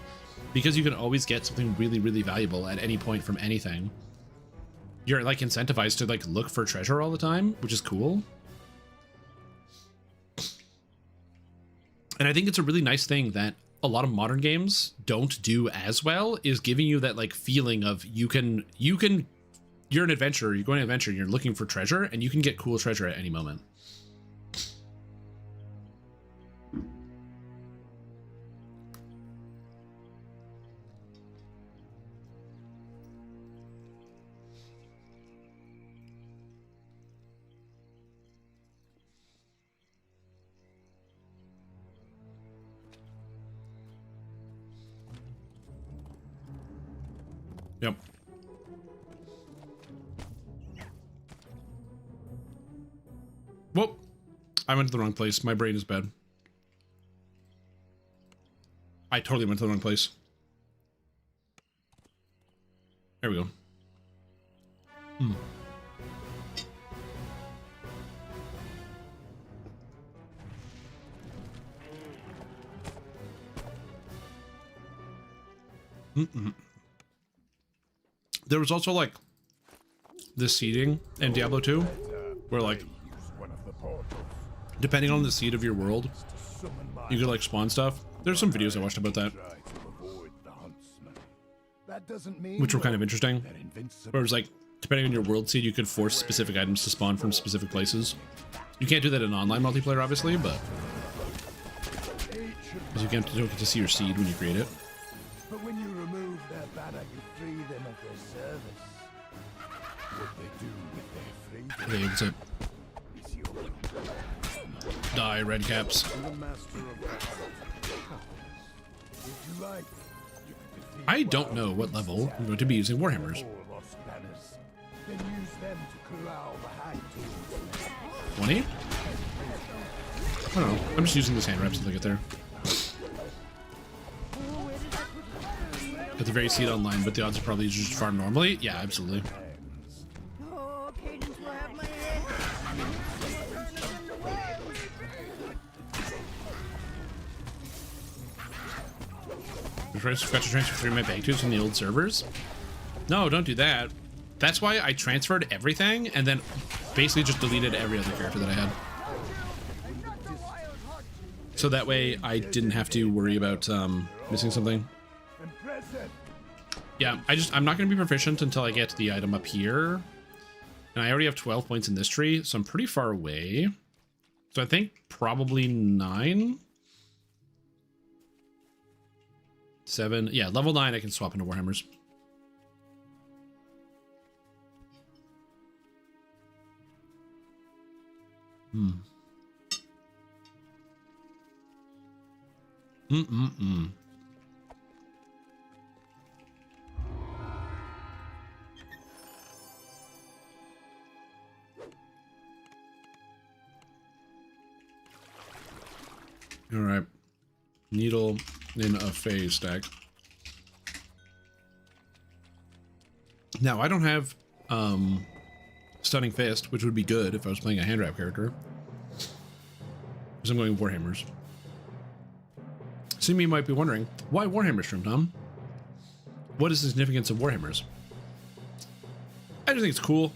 because you can always get something really, really valuable at any point from anything. You're like incentivized to like look for treasure all the time, which is cool. And I think it's a really nice thing that a lot of modern games don't do as well, is giving you that like feeling of you're an adventurer, you're going on an adventure, you're looking for treasure, and you can get cool treasure at any moment. Yep. Whoop. I went to the wrong place. My brain is bad. I totally went to the wrong place. There we go. Hmm. Mm-mm. There was also like the seeding in Diablo 2 where like depending on the seed of your world you could like spawn stuff. There's some videos I watched about that which were kind of interesting, where it was like depending on your world seed you could force specific items to spawn from specific places. You can't do that in online multiplayer obviously, but because you don't get to see your seed when you create it. But when you remove their banner, you free them of their service. What they do with their freedom. Hey, what's up? Die, red caps. I don't know what level I'm going to be using Warhammers. 20? I don't know. I'm just using this hand wraps until I get there. At the very seed online, but the odds are probably just farm normally. Yeah, absolutely. Got to transfer through my bank tools from the old servers. No, don't do that. That's why I transferred everything and then basically just deleted every other character that I had. So that way I didn't have to worry about missing something. Yeah, I'm not going to be proficient until I get the item up here. And I already have 12 points in this tree, so I'm pretty far away. So I think probably 9. 7. Yeah, level 9 I can swap into Warhammers. Hmm. Mm-mm-mm. All right. Needle in a phase stack. Now, I don't have Stunning Fist, which would be good if I was playing a hand wrap character. Because I'm going Warhammers. Some of you might be wondering, why Warhammer Stream, Tom? What is the significance of Warhammers? I just think it's cool.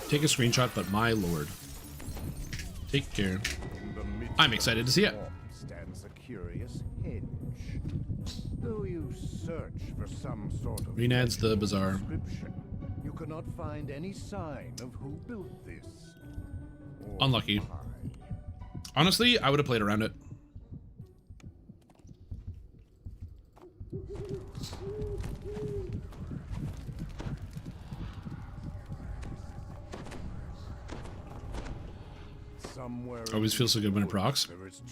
Take a screenshot, but my lord. Take care. I'm excited to see it. Stands a curious hinge. Though you search for some sort of Renads the Bazaar. You cannot find any sign of who built this. Unlucky. Honestly, I would have played around it. Always feels so good when it procs.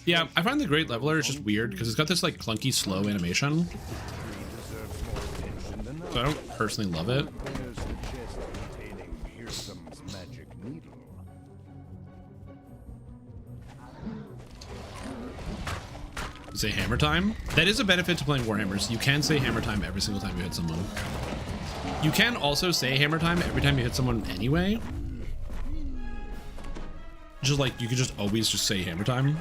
Yeah, I find the Great Leveler is just weird because it's got this like clunky slow animation. So I don't personally love it. Say hammer time? That is a benefit to playing Warhammers. You can say hammer time every single time you hit someone. You can also say hammer time every time you hit someone anyway. Just like, you could just always just say hammer time.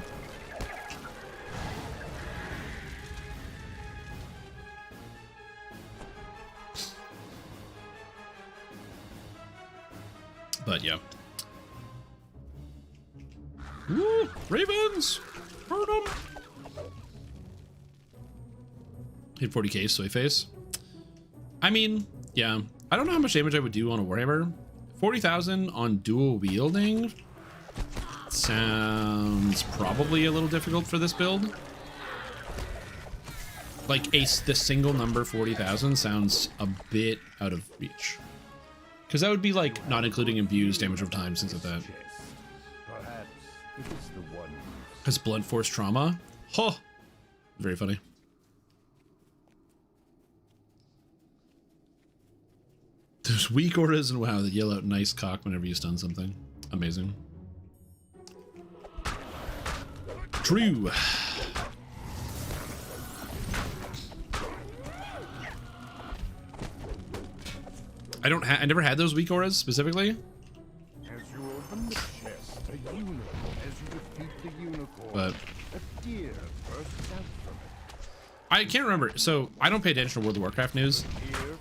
But yeah. Woo! Ravens! Burn them! Hit 40k, soy face. I mean, yeah. I don't know how much damage I would do on a Warhammer. 40,000 on dual wielding sounds probably a little difficult for this build. Like the single number 40,000 sounds a bit out of reach. Because that would be like not including imbues, damage over time, things like that. if it's the one. Has blunt force trauma. Huh. Very funny. There's weak auras and WoW that yell out nice cock whenever you stun something. Amazing. True. I never had those weak auras specifically. As you open the chest, a unicorn. As you defeat the unicorn, But a deer bursts out from it. I can't remember. So I don't pay attention to World of Warcraft news.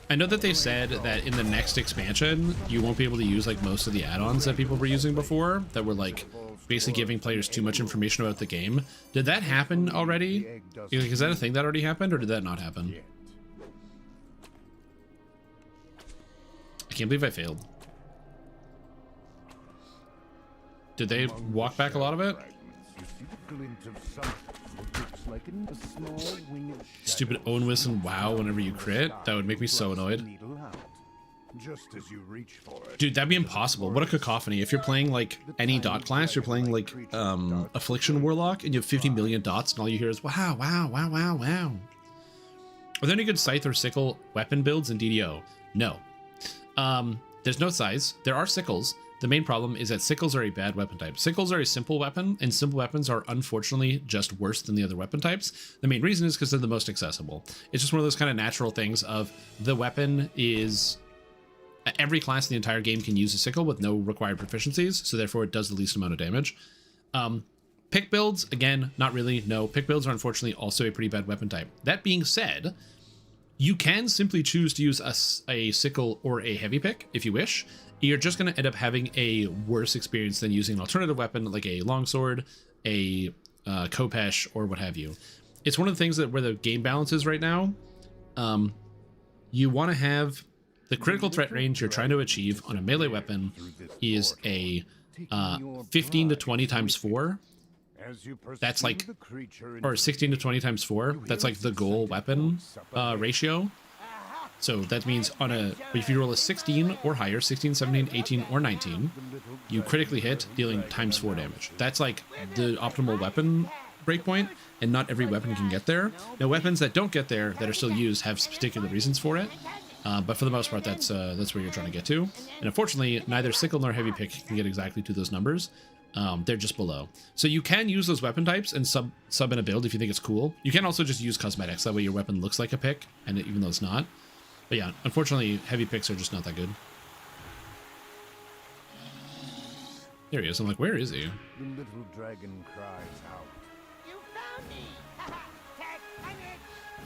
I know that they said that in the next expansion, you won't be able to use like most of the add-ons that people were using before that were like basically giving players too much information about the game. Did that happen already? Like, is that a thing that already happened or did that not happen? I can't believe I failed. Did they walk back a lot of it? Stupid Owen Wilson WoW whenever you crit. That would make me so annoyed. Just as you reach for it. Dude, that'd be impossible. What a cacophony. If you're playing like any dot class, you're playing like Affliction Warlock and you have 50 million dots and all you hear is wow, wow, wow, wow, wow. Are there any good scythe or sickle weapon builds in DDO? No. There's no size. There are sickles. The main problem is that sickles are a bad weapon type. Sickles are a simple weapon, and simple weapons are unfortunately just worse than the other weapon types. The main reason is because they're the most accessible. It's just one of those kind of natural things of the weapon is... Every class in the entire game can use a sickle with no required proficiencies, so therefore it does the least amount of damage. Pick builds, again, not really. No, pick builds are unfortunately also a pretty bad weapon type. That being said, you can simply choose to use a sickle or a heavy pick if you wish. You're just going to end up having a worse experience than using an alternative weapon like a longsword, a Kopesh, or what have you. It's one of the things that where the game balance is right now. You want to have the critical threat range you're trying to achieve on a melee weapon is a 15 to 20 times 4. That's like, or 16 to 20 times 4. That's like the goal weapon ratio. So that means on a, if you roll a 16 or higher, 16, 17, 18, or 19, you critically hit, dealing times 4 damage. That's like the optimal weapon breakpoint, and not every weapon can get there. Now, weapons that don't get there, that are still used, have particular reasons for it. But for the most part, that's where you're trying to get to. And unfortunately, neither sickle nor heavy pick can get exactly to those numbers. They're just below. So you can use those weapon types and sub in a build if you think it's cool. You can also just use cosmetics. That way your weapon looks like a pick, and even though it's not. But yeah, unfortunately, heavy picks are just not that good. There he is. I'm like, where is he? The little dragon cries out. You found me! Tag, I'm it!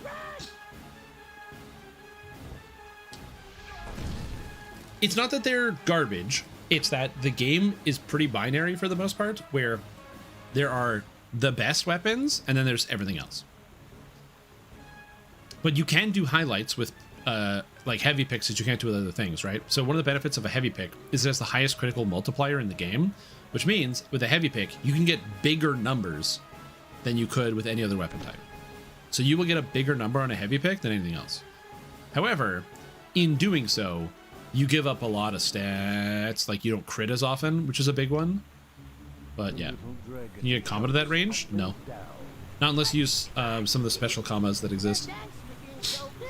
Run! It's not that they're garbage. It's that the game is pretty binary for the most part, where there are the best weapons and then there's everything else. But you can do highlights with like heavy picks that you can't do with other things, right? So one of the benefits of a heavy pick is it has the highest critical multiplier in the game, which means with a heavy pick, you can get bigger numbers than you could with any other weapon type. So you will get a bigger number on a heavy pick than anything else. However, in doing so, you give up a lot of stats, like you don't crit as often, which is a big one. But yeah, can you get comma to that range? No. Not unless you use some of the special commas that exist.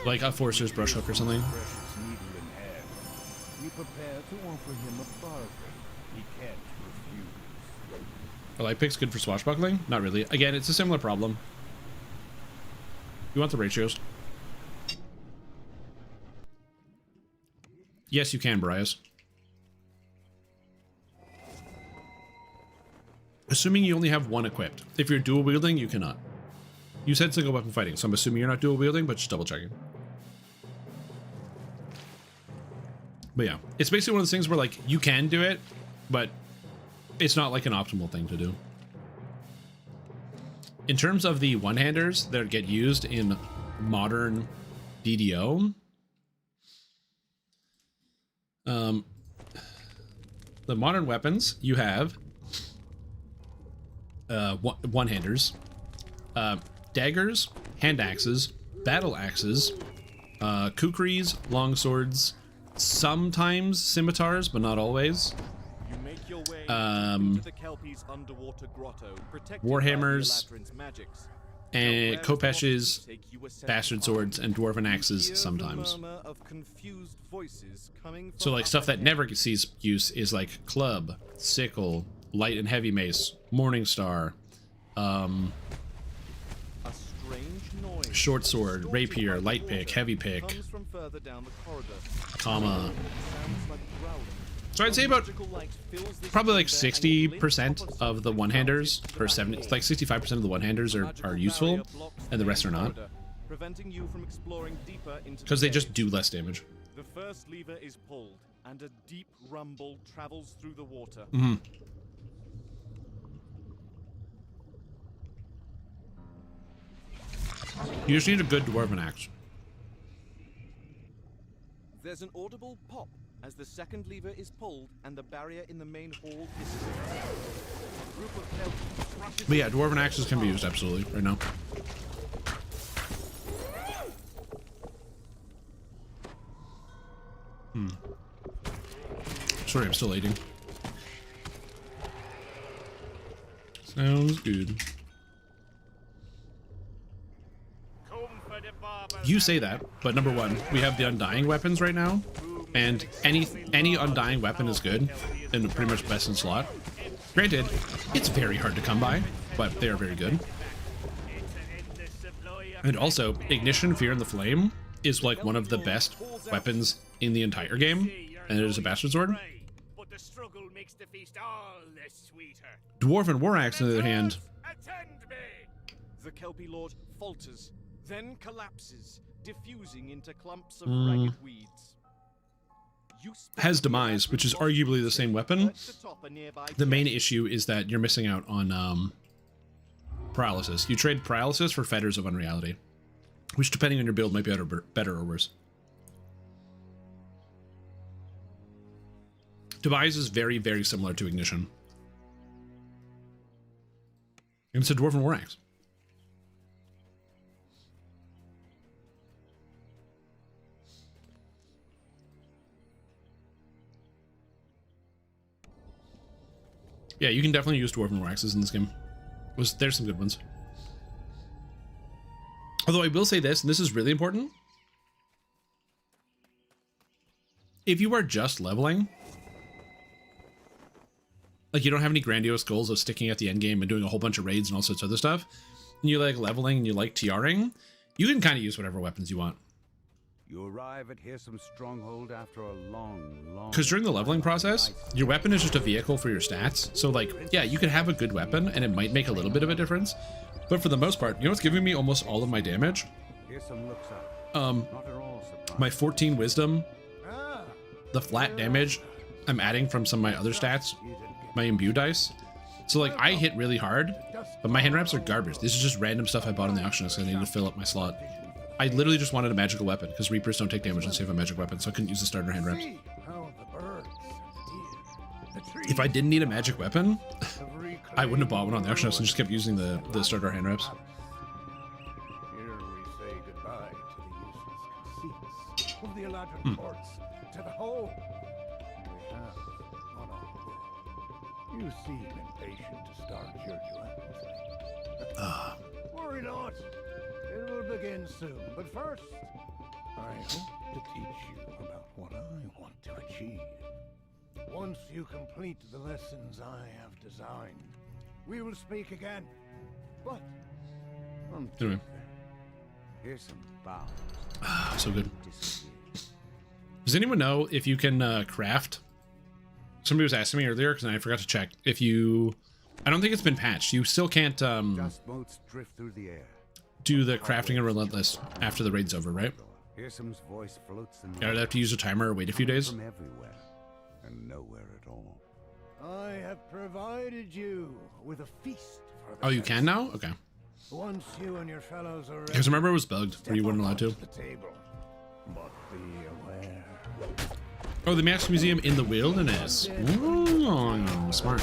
Like a Forcer's Brush Hook or something. We prepare to offer him a bargain. He can't refuse. Are light picks good for swashbuckling? Not really. Again, it's a similar problem. You want the ratios? Yes, you can, Brias. Assuming you only have one equipped. If you're dual wielding, you cannot. You said single weapon fighting, so I'm assuming you're not dual wielding, but just double checking. But yeah, it's basically one of those things where like you can do it, but it's not like an optimal thing to do. In terms of the one-handers that get used in modern DDO, the modern weapons you have one-handers, daggers, hand axes, battle axes, kukris, longswords, sometimes scimitars, but not always. You make your way Warhammers, and Kopesh's, Bastard Swords, and Dwarven Axes sometimes. So like stuff that never sees use is like Club, Sickle, Light and Heavy Mace, Morning Star, Short Sword, Rapier, Light Pick, Heavy Pick, comma. So I'd say about probably like 60% of the one-handers, or 70, like 65% of the one-handers are useful, and the rest are not. Because they just do less damage. The first lever is pulled, and a deep rumble travels through the water. Mm-hmm. You just need a good Dwarven Axe. There's an audible pop as the second lever is pulled and the barrier in the main hall hisses. But yeah, Dwarven Axes can be used absolutely right now. Sorry, I'm still eating. Sounds good. You say that, but number one, we have the Undying weapons right now, and any Undying weapon is good, and pretty much best in slot. Granted, it's very hard to come by, but they are very good. And also, Ignition, Fear, and the Flame is like one of the best weapons in the entire game, and it is a Bastard Sword. Dwarven War Axe, on the other hand, the Kelpie Lord falters, then collapses, diffusing into clumps of ragged weeds. has Demise, which is arguably the same weapon. The main issue is that you're missing out on Paralysis. You trade Paralysis for Fetters of Unreality, which depending on your build might be better or worse. Demise is very, very similar to Ignition. And it's a Dwarven War Axe. Yeah, you can definitely use Dwarven War Axes in this game. There's some good ones. Although I will say this, and this is really important. If you are just leveling, like you don't have any grandiose goals of sticking at the end game and doing a whole bunch of raids and all sorts of other stuff, and you like leveling and you like TRing, you can kind of use whatever weapons you want. You arrive at Hirsum's stronghold after a long Because during the leveling process, your weapon is just a vehicle for your stats. So like, yeah, you could have a good weapon and it might make a little bit of a difference. But for the most part, you know what's giving me almost all of my damage? Hirsum looks up. Not at all surprised. My 14 wisdom, the flat damage I'm adding from some of my other stats, my imbue dice. So like I hit really hard, but my hand wraps are garbage. This is just random stuff I bought on the auction because I needed to fill up my slot. I literally just wanted a magical weapon because Reapers don't take damage unless you have a magic weapon, so I couldn't use the starter hand wraps. If I didn't need a magic weapon, I wouldn't have bought one on the auction house and just kept using the starter hand wraps. Here we say goodbye to the useless conceits of the Eladrin courts, to the whole. We have one on you. You seem impatient to start your duel. Worry not. It will begin soon, but first, I hope to teach you about what I want to achieve. Once you complete the lessons I have designed, we will speak again. But Anyway. Here's some bows. So good. Does anyone know if you can craft? Somebody was asking me earlier because I forgot to check. If you, I don't think it's been patched. You still can't Dust motes drift through the air. Do the crafting and Relentless after the raid's over, right? Hirsum's voice floats in Gotta have to use a timer or wait a few days. From everywhere and nowhere at all. I have provided you with a feast for the Oh, you can now? Okay. Once you and your fellows are Because remember it was bugged where you weren't allowed to. the table. But be aware. Oh, the Max Museum in the wilderness. Ooh, smart.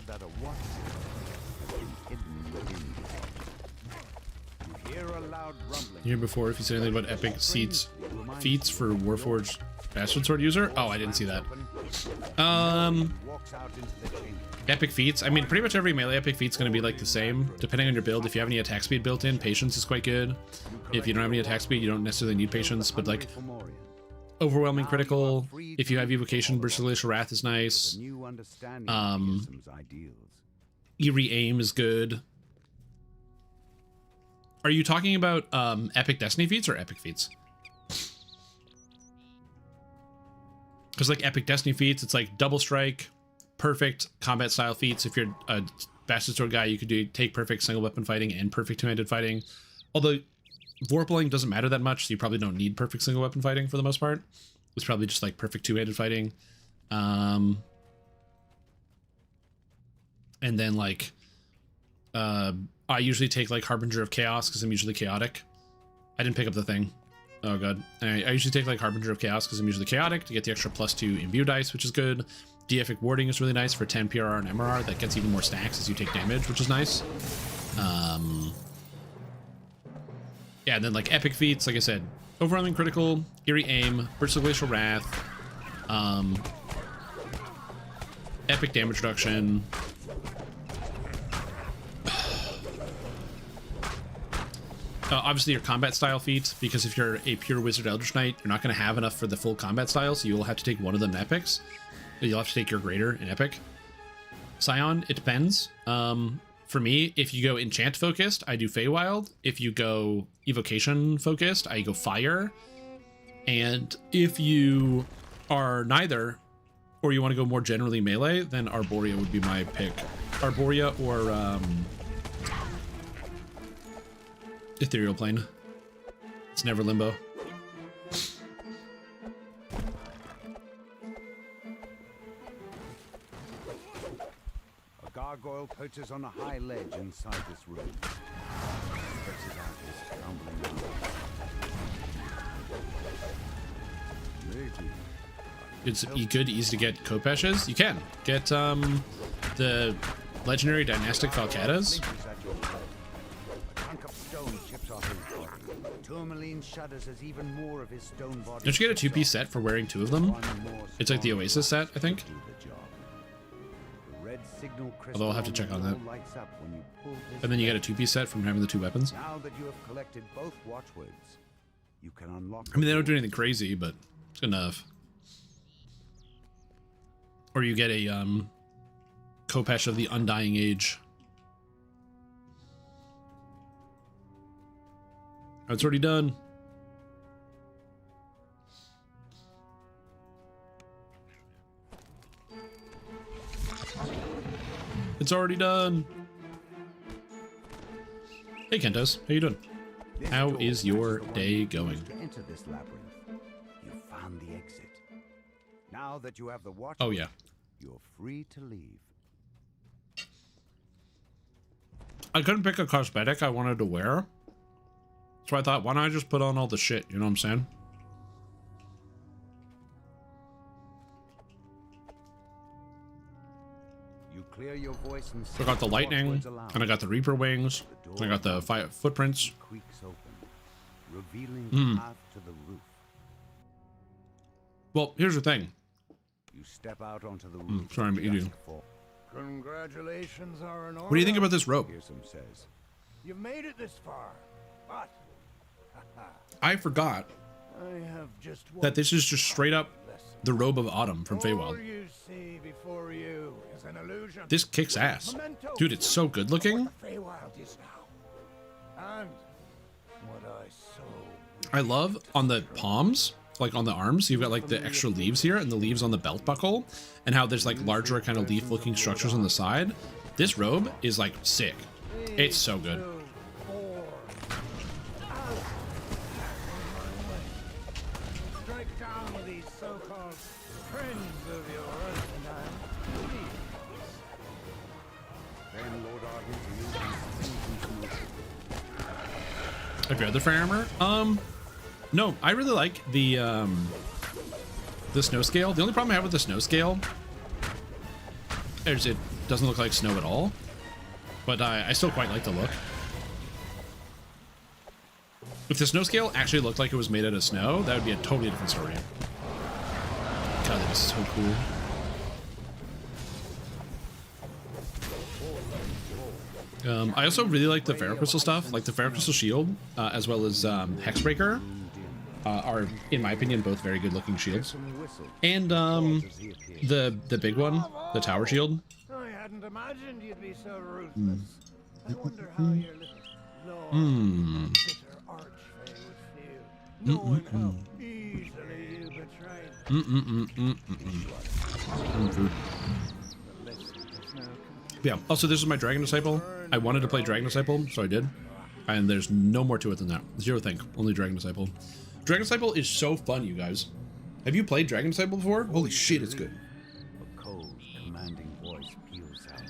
That a what has been hidden within you. You hear a loud rumbling. Here before, if you said anything about epic seats feats for Warforged Bastard Sword user? Oh, I didn't see that. Epic feats. I mean, pretty much every melee epic feat's going to be like the same, depending on your build. If you have any attack speed built in, patience is quite good. If you don't have any attack speed, you don't necessarily need patience, but like overwhelming critical. If you have evocation, Burst of Glacial Wrath is nice. Eerie aim is good. Are you talking about epic Destiny feats or epic feats? Because like epic Destiny feats, it's like double strike, perfect combat style feats. If you're a Bastard Sword guy, you could take perfect single weapon fighting and perfect two-handed fighting. Although Vorpaling doesn't matter that much, so you probably don't need perfect single weapon fighting for the most part. It's probably just like perfect two-handed fighting. And then like I usually take like Harbinger of Chaos because I'm usually chaotic. I didn't pick up the thing. Oh god. I usually take like Harbinger of Chaos because I'm usually chaotic to get the extra +2 imbue dice, which is good. Deific Warding is really nice for 10 PRR and MRR. That gets even more stacks as you take damage, which is nice. Yeah, and then like epic feats, like I said, overwhelming critical, eerie aim, Burst of Glacial Wrath, epic damage reduction. Obviously your combat style feat, because if you're a pure Wizard Eldritch Knight, you're not going to have enough for the full combat style, so you'll have to take one of them in epics. You'll have to take your greater in epic. Scion, it depends. For me, if you go enchant focused, I do Feywild. If you go evocation focused, I go fire. And if you are neither, or you want to go more generally melee, then Arborea would be my pick. Arborea or Ethereal Plane. It's never limbo. A gargoyle perches on a high ledge inside this room. Stretches out his tumbling arms. It's good, easy to get Kopeshes. You can get the legendary dynastic Falcatas. Don't you get a 2-piece set for wearing 2 of them? It's like the Oasis set, I think. Although I'll have to check on that. And then you get a 2-piece set from having the 2 weapons. Now that you have collected both watchwords, you can unlock. I mean, they don't do anything crazy, but it's good enough. Or you get a Kopesh of the Undying Age. Oh, it's already done. It's already done. Hey Kentos, how you doing? How is your day going? Enter this labyrinth. You found the exit. Now that you have the watch, oh yeah, you're free to leave. I couldn't pick a cosmetic I wanted to wear, so I thought, why don't I just put on all the shit? You know what I'm saying? You clear your voice and I got the lightning, and I got the Reaper wings, and I got the footprints. Creaks open, revealing path to the roof. Well, here's the thing. You step out onto the roof. Sorry, I'm eating. Congratulations are in order. What do you think about this rope? Says, you've made it this far, but I forgot I have just that this is just straight up the robe of autumn from all Feywild. you see before you is an illusion. This kicks ass. Dude, it's so good looking. Feywild is now. And what I so I love on the palms, like on the arms, you've got like the extra leaves here and the leaves on the belt buckle, and how there's like larger kind of leaf looking structures on the side. This robe is like sick. It's so good. strike down these so-called friends of yours, and I'm pleased. Then Lord Arden Every other fire armor? No, I really like the snow scale. The only problem I have with the snow scale is it doesn't look like snow at all, but I still quite like the look. If the snow scale actually looked like it was made out of snow, that would be a totally different story. God, that is so cool. I also really like the Ferrocrystal stuff, like the Ferrocrystal Shield, as well as Hexbreaker, are, in my opinion, both very good looking shields. And the big one, the Tower Shield. I hadn't imagined you'd be so ruthless. I wonder how your little Lord bitter archfey would feel, knowing how easily you betrayed. Yeah, also this is my Dragon Disciple. I wanted to play Dragon Disciple, so I did. And there's no more to it than that. Zero thing, only Dragon Disciple. Dragon Disciple is so fun, you guys. Have you played Dragon Disciple before? Holy shit, it's good. A cold, commanding voice peals out.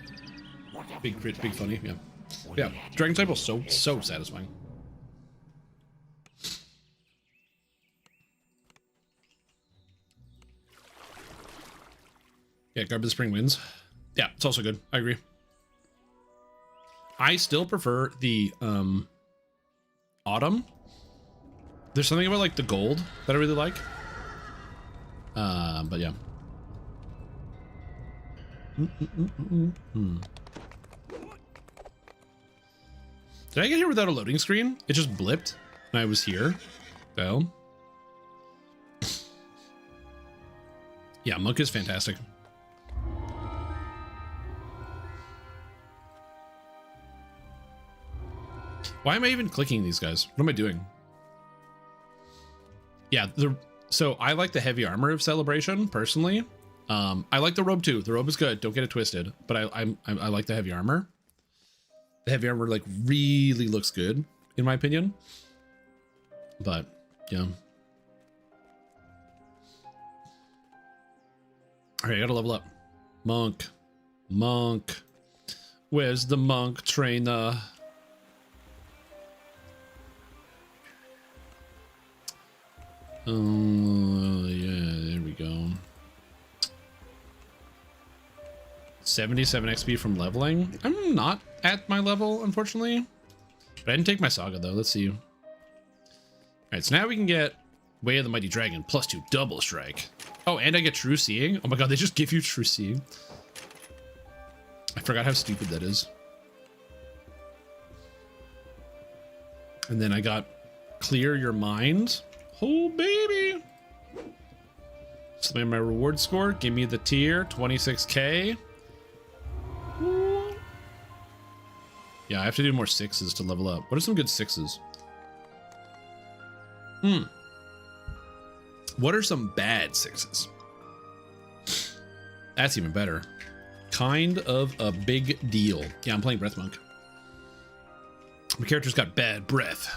Big crit, big funny, yeah. Yeah, Dragon Disciple is so satisfying. Yeah, Garb of the Spring wins. Yeah, it's also good. I agree. I still prefer the Autumn. There's something about like the gold that I really like. But yeah. Did I get here without a loading screen? It just blipped and I was here. Well. Yeah, Monk is fantastic. Why am I even clicking these guys? What am I doing? Yeah, so I like the heavy armor of Celebration personally. I like the robe too. The robe is good. Don't get it twisted. But I like the heavy armor. The heavy armor like really looks good in my opinion. But yeah. All right, I gotta level up. Monk. Where's the monk trainer? Yeah, there we go. 77 XP from leveling. I'm not at my level, unfortunately. But I didn't take my saga, though. Let's see. Alright, so now we can get Way of the Mighty Dragon, +2 double strike. Oh, and I get True Seeing. Oh my god, they just give you True Seeing. I forgot how stupid that is. And then I got Clear Your Mind. Oh, baby. So my reward score, give me the tier, 26k. Ooh. Yeah, I have to do more 6s to level up. What are some good 6s? What are some bad 6s? That's even better. Kind of a big deal. Yeah, I'm playing Breath Monk. My character's got bad breath,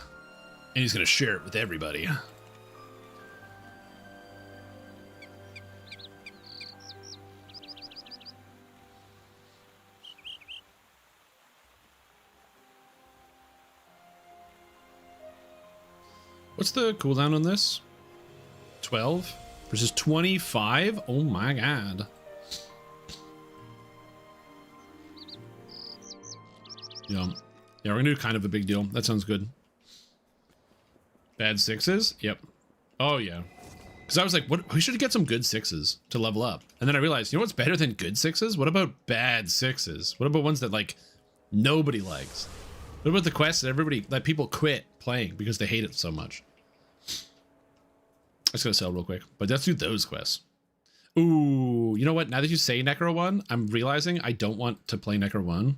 and he's gonna share it with everybody. What's the cooldown on this? 12 versus 25? Oh my god. Yeah, we're gonna do kind of a big deal. That sounds good. Bad 6s? Yep. Oh yeah. Because I was like, what? We should get some good 6s to level up. And then I realized, you know what's better than good 6s? What about bad 6s? What about ones that like nobody likes? What about the quests that people quit playing because they hate it so much? I just gotta sell real quick, but let's do those quests. Ooh, you know what? Now that you say Necro 1, I'm realizing I don't want to play Necro 1.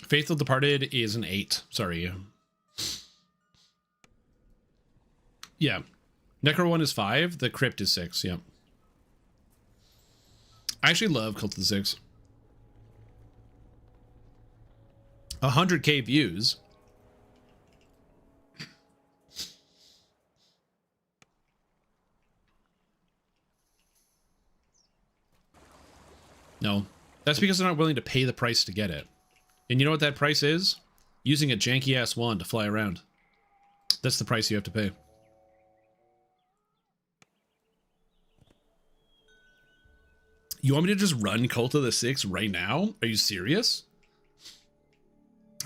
Faithful Departed is an 8. Sorry. Yeah. Necro 1 is 5. The Crypt is 6. Yeah. I actually love Cult of the Six. 100k views. No, that's because they're not willing to pay the price to get it. And you know what that price is? Using a janky ass wand to fly around. That's the price you have to pay. You want me to just run Cult of the Six right now? Are you serious?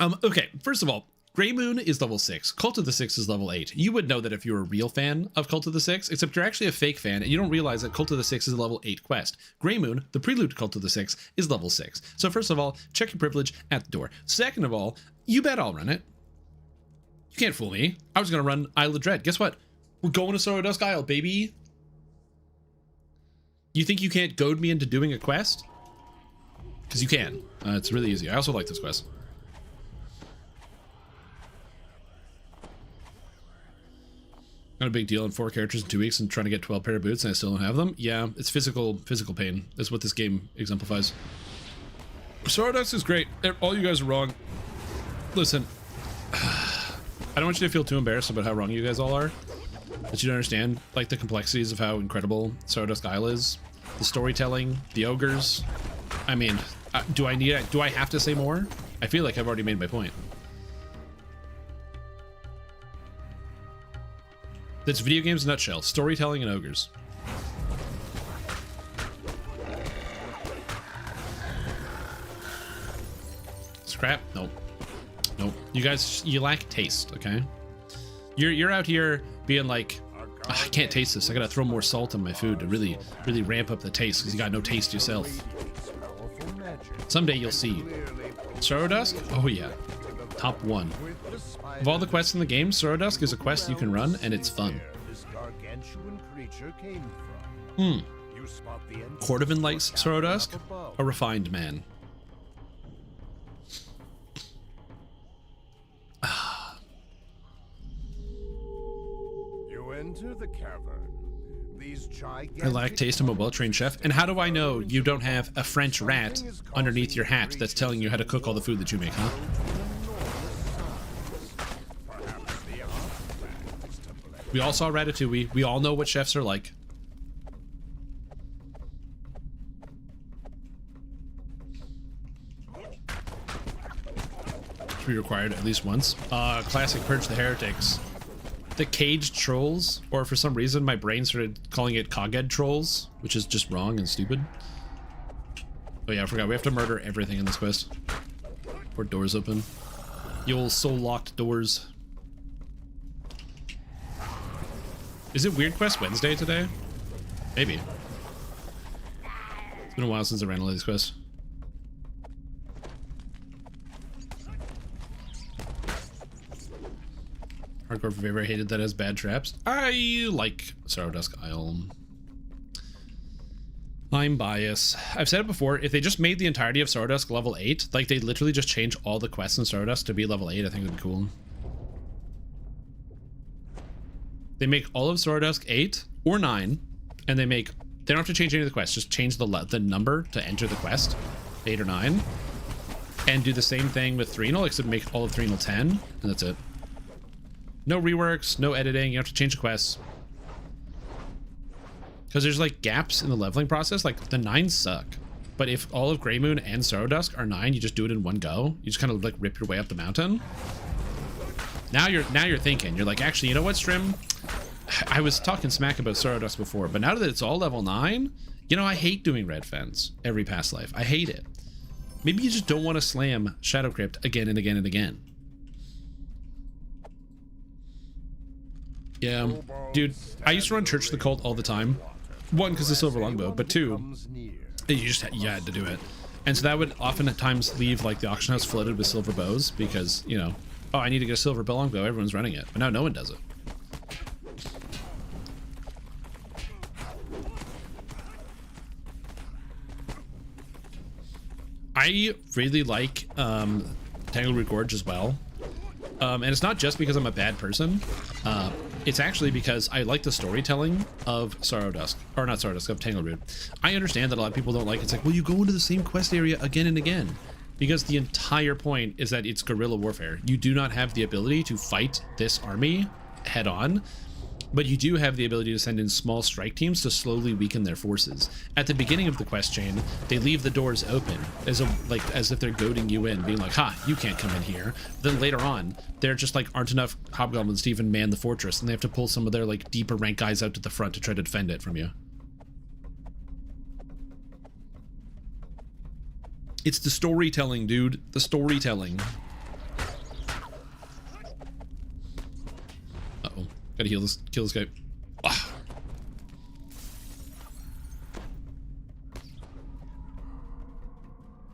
Okay, first of all, Grey Moon is level 6. Cult of the Six is level 8. You would know that if you're a real fan of Cult of the Six, except you're actually a fake fan and you don't realize that Cult of the Six is a level 8 quest. Grey Moon, the prelude to Cult of the Six, is level 6. So first of all, check your privilege at the door. Second of all, you bet I'll run it. You can't fool me. I was going to run Isle of Dread. Guess what? We're going to Sorrow Dusk Isle, baby. You think you can't goad me into doing a quest? Because you can. It's really easy. I also like this quest. Not a big deal in 4 characters in 2 weeks and trying to get 12 pair of boots and I still don't have them. Yeah, it's physical pain. That's what this game exemplifies. Sorrow Dusk is great. All you guys are wrong. Listen, I don't want you to feel too embarrassed about how wrong you guys all are. That you don't understand, like, the complexities of how incredible Sorrow Dusk Isle is. The storytelling, the ogres. I mean, do I have to say more? I feel like I've already made my point. That's video games in a nutshell. Storytelling and ogres. Scrap? Nope. Nope. You guys, you lack taste, okay? You're out here being like, I can't taste this. I gotta throw more salt in my food to really ramp up the taste because you got no taste yourself. Someday you'll see. Sorrow Dusk? Oh yeah. Top 1. Of all the quests in the game, Sorrow Dusk is a quest you can run and it's fun. Cordovan likes Sorrow Dusk? A refined man. You enter the cavern. These gigantic... I lack taste. I'm a well-trained chef. And how do I know you don't have a French rat underneath your hat that's telling you how to cook all the food that you make, huh? We all saw Ratatouille. We all know what chefs are like. Should be required at least once. Classic Purge the Heretics. The caged trolls, or for some reason my brain started calling it Coged trolls, which is just wrong and stupid. Oh yeah, I forgot. We have to murder everything in this quest. Or doors open. The old soul-locked doors. Is it Weird Quest Wednesday today? Maybe. It's been a while since I ran all these quests. Hardcore favor, I hated that as bad traps. I like Sorrow Dusk Isle. I'm biased. I've said it before, if they just made the entirety of Sorrow Dusk level 8, like they literally just change all the quests in Sorrow Dusk to be level 8, I think it would be cool. They make all of Sorrow Dusk 8 or 9, and they don't have to change any of the quests, just change the number to enter the quest, 8 or 9, and do the same thing with Threnal, except make all of Threnal 10, and that's it. No reworks, no editing, you have to change the quests. Because there's like gaps in the leveling process, like the 9s suck. But if all of Grey Moon and Sorrow Dusk are 9, you just do it in one go. You just kind of like rip your way up the mountain. Now you're thinking, you're like, actually, you know what, Strim? I was talking smack about Sorrow Dusk before, but now that it's all level 9, you know, I hate doing Red Fence every past life. I hate it. Maybe you just don't want to slam Shadow Crypt again and again and again. Yeah, dude, I used to run Church of the Cult all the time. 1, because of Silver Longbow, but 2, you had to do it. And so that would oftentimes leave like the auction house flooded with silver bows because, you know, oh, I need to get a silver longbow, everyone's running it. But now no one does it. I really like Tangleroot Gorge as well. And it's not just because I'm a bad person. It's actually because I like the storytelling of Sorrow Dusk. Or not Sorrow Dusk, of Tangleroot. I understand that a lot of people don't like it. It's like, well, you go into the same quest area again and again. Because the entire point is that it's guerrilla warfare. You do not have the ability to fight this army head on. But you do have the ability to send in small strike teams to slowly weaken their forces. At the beginning of the quest chain, they leave the doors open as if they're goading you in, being like, ha, you can't come in here. Then later on, there just like aren't enough hobgoblins to even man the fortress, and they have to pull some of their like deeper rank guys out to the front to try to defend it from you. It's the storytelling, dude. The storytelling. Uh-oh. Gotta kill this guy. Ah.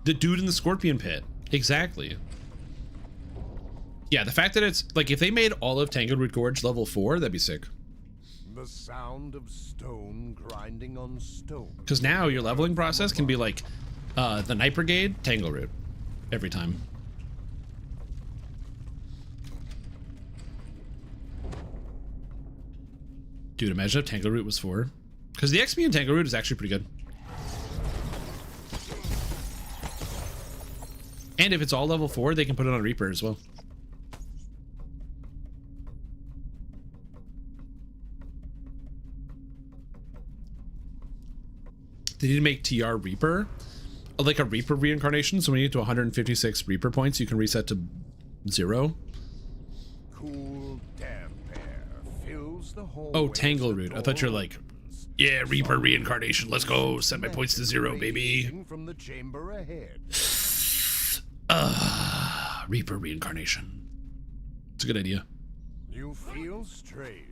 The dude in the scorpion pit. Exactly. Yeah, the fact that it's like if they made all of Tanglewood Gorge level 4, that'd be sick. The sound of stone grinding on stone. Because now your leveling process can be like the Night Brigade, Tangleroot. Every time. Dude, imagine if Tangleroot was 4. Because the XP in Tangleroot is actually pretty good. And if it's all level 4, they can put it on Reaper as well. They need to make TR Reaper like a Reaper reincarnation, so when you get to 156 Reaper points, you can reset to 0. Cool damp air fills the whole. Oh, Tangleroot. I thought you're like, yeah, Reaper reincarnation. Let's go. Set my points to 0, baby. From the chamber ahead. Reaper reincarnation. It's a good idea. You feel strange.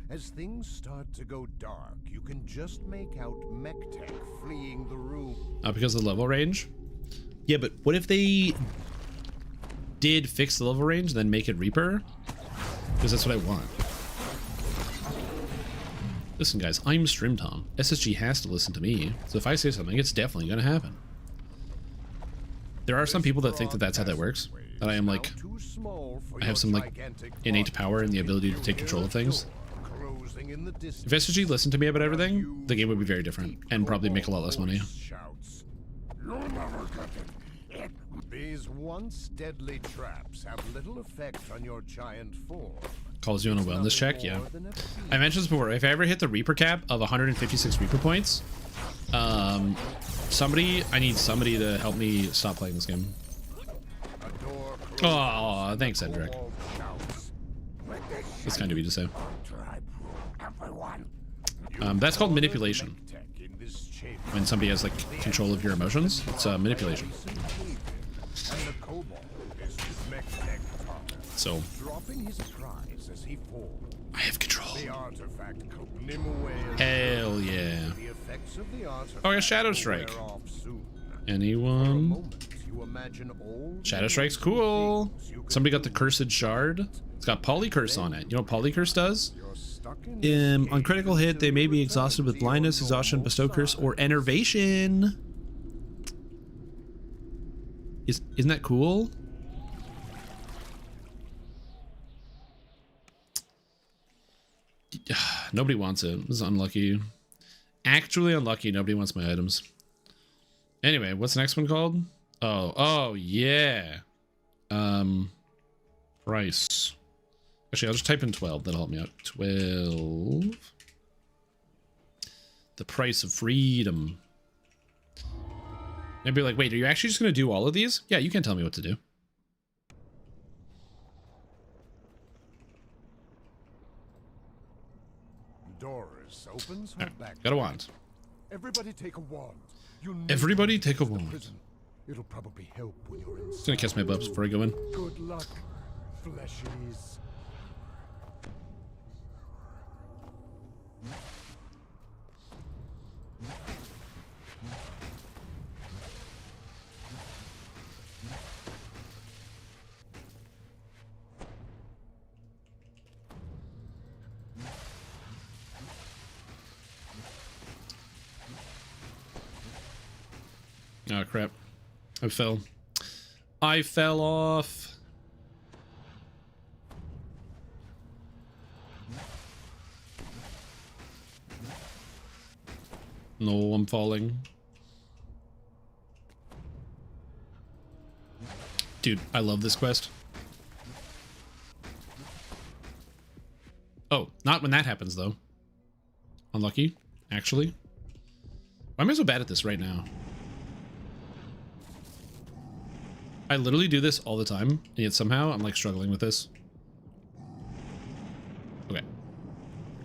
As things start to go dark, you can just make out MechTech fleeing the room. Because of the level range? Yeah, but what if they did fix the level range and then make it Reaper? Because that's what I want. Listen, guys, I'm StreamTom. SSG has to listen to me. So if I say something, it's definitely going to happen. There are some people that think that that's how that works. That I am like, I have some like innate power and the ability to take control of things. If SSG listened to me about everything, the game would be very different and probably make a lot less money. These once deadly traps have little effect on your giant form. Calls you on a wellness check, yeah. I mentioned this before. If I ever hit the Reaper cap of 156 Reaper points, I need somebody to help me stop playing this game. Oh, thanks, Edric. That's kind of you to say. That's called manipulation. When somebody has like control of your emotions, it's manipulation. So I have control. Hell yeah. Oh, I got Shadow Strike. Anyone? Shadow Strike's cool. Somebody got the Cursed Shard. It's got Polycurse on it. You know what Polycurse does? On critical hit, they may be exhausted with blindness, exhaustion, bestow curse, or enervation. Isn't that cool? Nobody wants it. This is unlucky. Actually unlucky. Nobody wants my items. Anyway, what's the next one called? Oh yeah. Price. Actually, I'll just type in 12. That'll help me out. 12. The price of freedom. I'd be like, wait, are you actually just going to do all of these? Yeah, you can tell me what to do. Doris opens her back. Got a wand. Everybody take a wand. Everybody take a wand. It'll probably help when you're inside. Just gonna kiss my bubs before I go in. Good luck, fleshies. Oh crap. I fell off. No, I'm falling. Dude, I love this quest. Oh, not when that happens, though. Unlucky, actually. Why am I so bad at this right now? I literally do this all the time, and yet somehow I'm like struggling with this. Okay.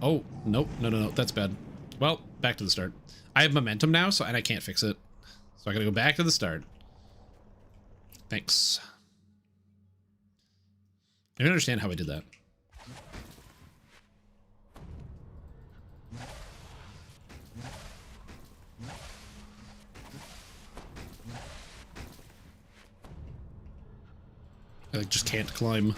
Oh, nope. No. That's bad. Well, back to the start. I have momentum now, and I can't fix it. So I gotta go back to the start. Thanks. I don't understand how I did that. I like, just can't climb.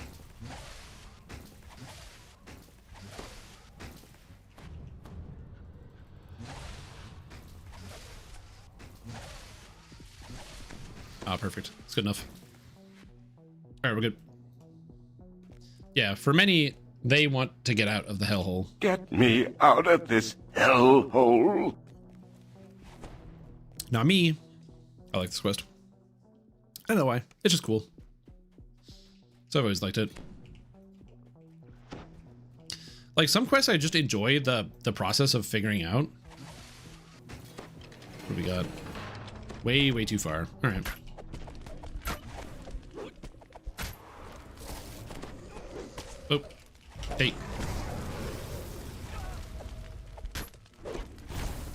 Ah, perfect. It's good enough. All right, we're good. Yeah, for many, they want to get out of the hellhole. Get me out of this hellhole. Not me. I like this quest. I don't know why. It's just cool. So I've always liked it. Like some quests, I just enjoy the process of figuring out. What do we got? Way too far. All right. Oh, hey.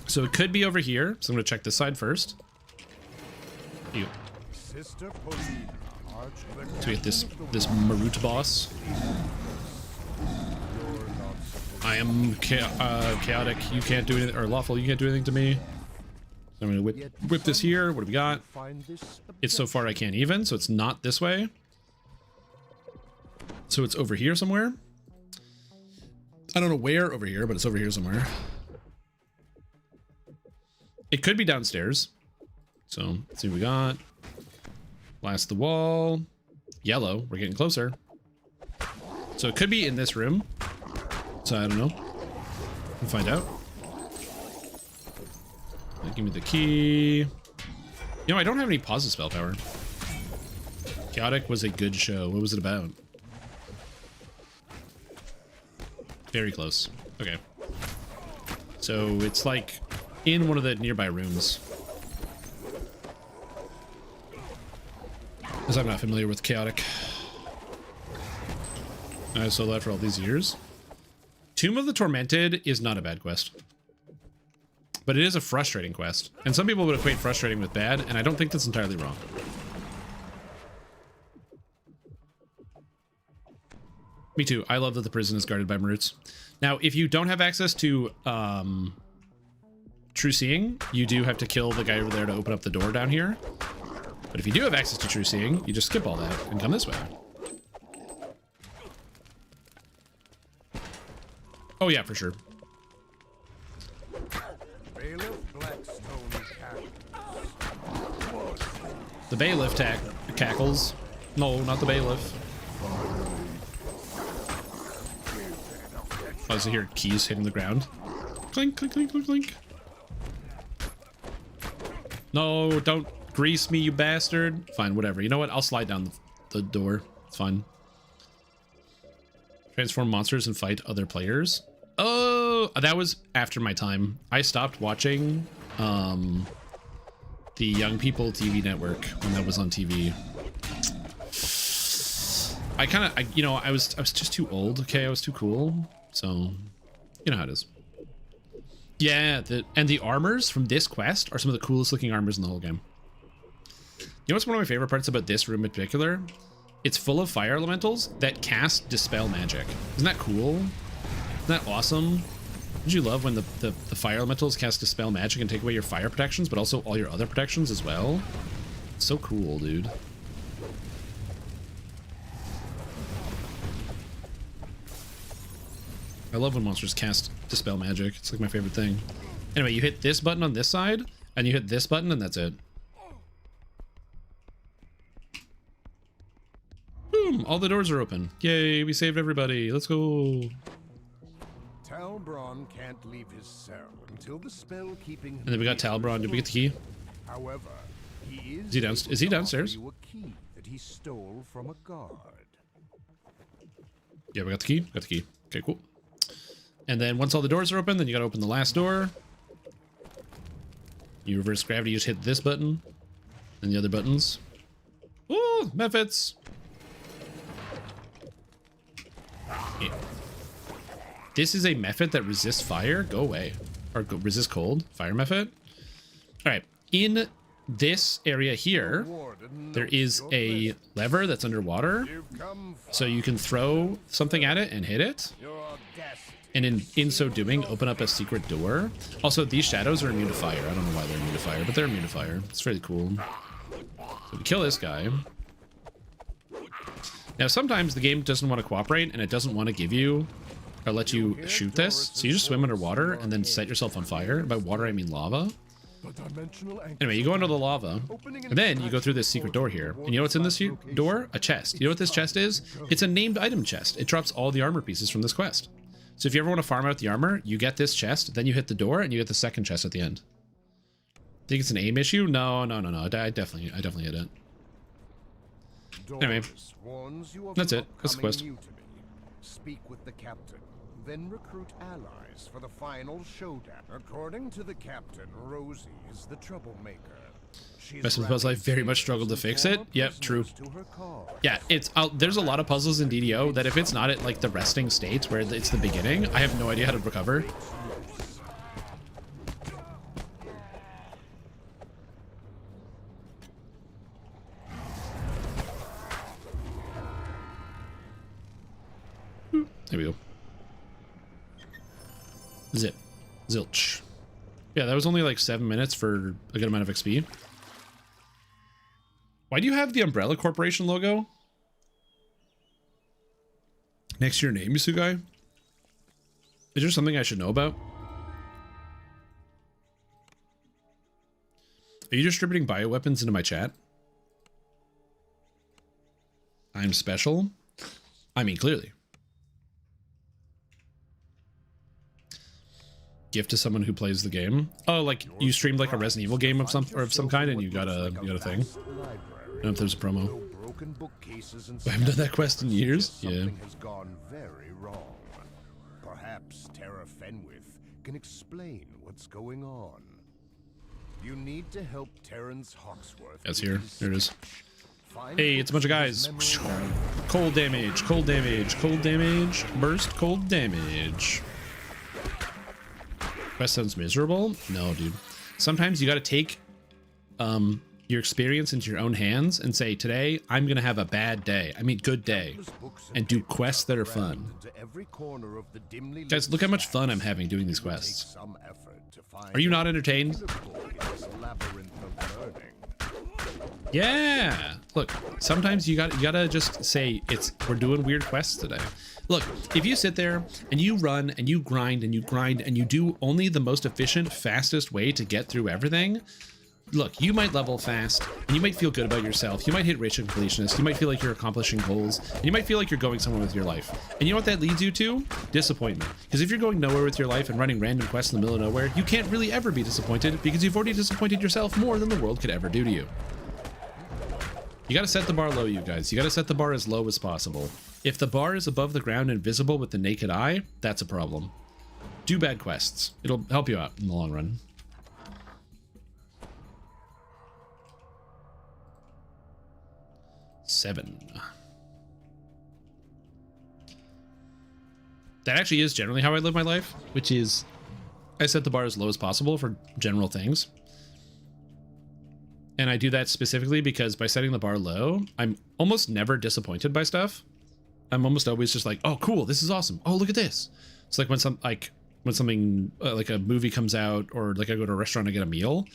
So it could be over here. So I'm gonna check this side first. You. Sister Pauline, So we get this Marut boss. I am chaotic. You can't do anything, or lawful. You can't do anything to me. So I'm gonna whip this here. What do we got? It's so far I can't even. So it's not this way. So it's over here somewhere. I don't know where over here, but it's over here somewhere. It could be downstairs. So let's see what we got. Blast the wall. Yellow. We're getting closer. So it could be in this room. So I don't know. We'll find out. Give me the key. You know, I don't have any positive spell power. Chaotic was a good show. What was it about? Very close. Okay. So it's like in one of the nearby rooms. Because I'm not familiar with Chaotic. I sold that for all these years. Tomb of the Tormented is not a bad quest. But it is a frustrating quest. And some people would equate frustrating with bad, and I don't think that's entirely wrong. Me too. I love that the prison is guarded by Maruts. Now, if you don't have access to True Seeing, you do have to kill the guy over there to open up the door down here. But if you do have access to True Seeing, you just skip all that and come this way. Oh yeah, for sure. The bailiff cackles. No, not the bailiff. Oh, so here keys hitting the ground. Clink, clink, clink, clink, clink. No, don't grease me, you bastard. Fine, whatever. You know what? I'll slide down the door. It's fine. Transform monsters and fight other players. Oh, that was after my time. I stopped watching the Young People TV network when that was on TV. I was just too old. Okay, I was too cool. So, you know how it is. Yeah, and the armors from this quest are some of the coolest looking armors in the whole game. You know what's one of my favorite parts about this room in particular? It's full of fire elementals that cast Dispel magic. Isn't that cool? Isn't that awesome? Don't you love when the fire elementals cast Dispel magic and take away your fire protections, but also all your other protections as well? It's so cool, dude. I love when monsters cast Dispel magic. It's like my favorite thing. Anyway, you hit this button on this side, and you hit this button, and that's it. Boom! All the doors are open. Yay, we saved everybody. Let's go. Talbron can't leave his cell until the spell keeping. And then we got Talbron. Did we get the key? However, Is he downstairs? You a key that he stole from a guard. Yeah, we got the key. Got the key. Okay, cool. And then once all the doors are open, then you gotta open the last door. You reverse gravity, you just hit this button and the other buttons. Ooh, methods. Yeah. This is a method that resists fire. Go away. Or resist cold. Fire method. All right. In this area here, there is a lever that's underwater. So you can throw something at it and hit it. And in so doing, open up a secret door. Also, these shadows are immune to fire. I don't know why they're immune to fire, but they're immune to fire. It's really cool. So we kill this guy. Now, sometimes the game doesn't want to cooperate, and it doesn't want to give you or let you shoot this. So you just swim underwater and then set yourself on fire. By water, I mean lava. Anyway, you go under the lava, and then you go through this secret door here. And you know what's in this door? A chest. You know what this chest is? It's a named item chest. It drops all the armor pieces from this quest. So if you ever want to farm out the armor, you get this chest, then you hit the door, and you get the second chest at the end. Think it's an aim issue? No. I definitely hit it. Anyway, that's it. That's the quest. Speak with the captain, then recruit allies for the final showdown. According to the captain, Rosie is the troublemaker. Rest of the puzzle, I very much struggled to fix it. Yep, true. Yeah, it's there's a lot of puzzles in DDO that if it's not at like the resting state where it's the beginning, I have no idea how to recover. There we go. Zip. Zilch. Yeah, that was only like 7 minutes for a good amount of XP. Why do you have the Umbrella Corporation logo next to your name, Misugai? Is there something I should know about? Are you distributing bioweapons into my chat? I'm special? I mean, clearly. Gift to someone who plays the game. Oh, like you streamed like a Resident Evil game of some kind, and you got a thing. I don't know if there's a promo. I haven't done that quest in years. Yeah. Has gone very wrong. Perhaps Terra Fenwith can explain what's going on. You need to help Terrence Hawksworth. That's here. There it is. Hey, it's a bunch of guys. Cold damage, cold damage, cold damage, burst, cold damage. Quest sounds miserable? No, dude. Sometimes you gotta take your experience into your own hands and say, today I'm gonna have a bad day. I mean good day. And do quests that are fun. Guys, look how much fun I'm having doing these quests. Are you not entertained? Yeah. Look, sometimes you gotta just say we're doing weird quests today. Look, if you sit there and you run and you grind and you grind and you do only the most efficient, fastest way to get through everything, look, you might level fast and you might feel good about yourself. You might hit rich and completionist. You might feel like you're accomplishing goals. And you might feel like you're going somewhere with your life. And you know what that leads you to? Disappointment. Because if you're going nowhere with your life and running random quests in the middle of nowhere, you can't really ever be disappointed because you've already disappointed yourself more than the world could ever do to you. You gotta set the bar low, you guys. You gotta set the bar as low as possible. If the bar is above the ground and visible with the naked eye, that's a problem. Do bad quests. It'll help you out in the long run. Seven. That actually is generally how I live my life, which is I set the bar as low as possible for general things. And I do that specifically because by setting the bar low, I'm almost never disappointed by stuff. I'm almost always just like, oh, cool, this is awesome. Oh, look at this. It's like when something like a movie comes out, or like I go to a restaurant and get a meal.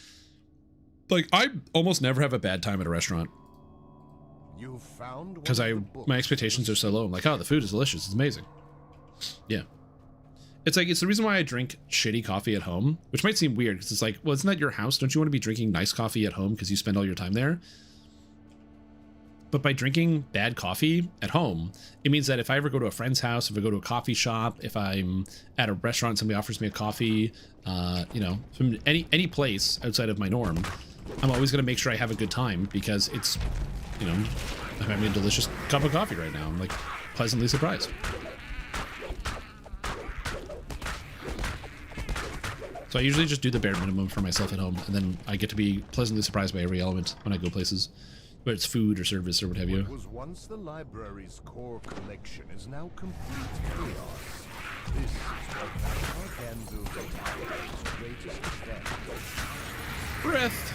Like I almost never have a bad time at a restaurant. Because my expectations are so low. I'm like, oh, the food is delicious. It's amazing. Yeah. It's like, it's the reason why I drink shitty coffee at home, which might seem weird because it's like, well, isn't that your house? Don't you want to be drinking nice coffee at home because you spend all your time there? But by drinking bad coffee at home, it means that if I ever go to a friend's house, if I go to a coffee shop, if I'm at a restaurant, somebody offers me a coffee, you know, from any place outside of my norm, I'm always going to make sure I have a good time because it's, you know, I'm having a delicious cup of coffee right now. I'm like pleasantly surprised. So I usually just do the bare minimum for myself at home, and then I get to be pleasantly surprised by every element when I go places, whether it's food or service or what have you. What was once the library's core collection is now complete chaos. This is what Bazaar can do for its greatest effect. Breath.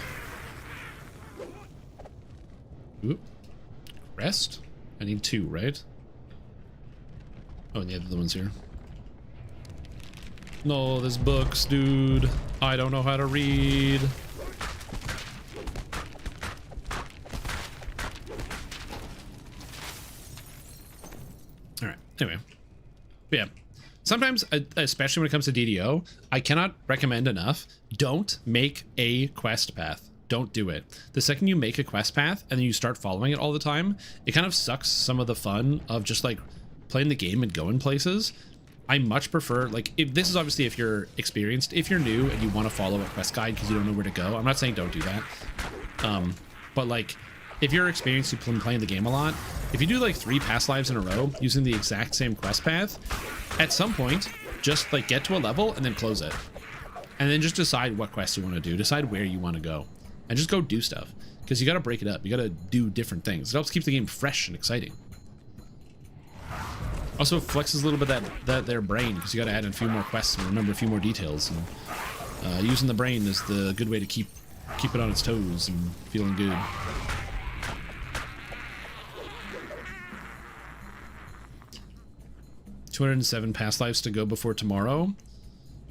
Oop. Rest? I need 2, right? Oh, and the other one's here. No, there's books, dude. I don't know how to read. All right. Anyway. But yeah. Sometimes, especially when it comes to DDO, I cannot recommend enough. Don't make a quest path. Don't do it. The second you make a quest path and then you start following it all the time, it kind of sucks some of the fun of just like playing the game and going places. I much prefer, like, if this is obviously if you're experienced. If you're new and you want to follow a quest guide because you don't know where to go, I'm not saying don't do that. But like, if you're experienced, you've been playing the game a lot, if you do like 3 past lives in a row using the exact same quest path, at some point, just like get to a level and then close it. And then just decide what quests you want to do. Decide where you want to go. And just go do stuff. Because you got to break it up. You got to do different things. It helps keep the game fresh and exciting. Also flexes a little bit that their brain, because you got to add in a few more quests and remember a few more details. And using the brain is the good way to keep it on its toes and feeling good. $207 past lives to go before tomorrow.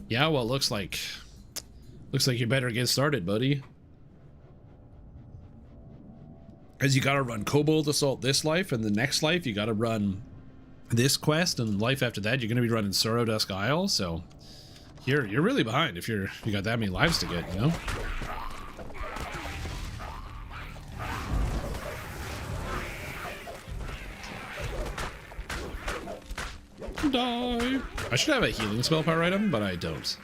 Yeah, well, looks like you better get started, buddy. As you gotta run Kobold Assault this life, and the next life you gotta run this quest, and life after that you're gonna be running Sorrow Dusk Isle. So you're really behind if you got that many lives to get, you know. Die. I should have a healing spell power item, but I don't.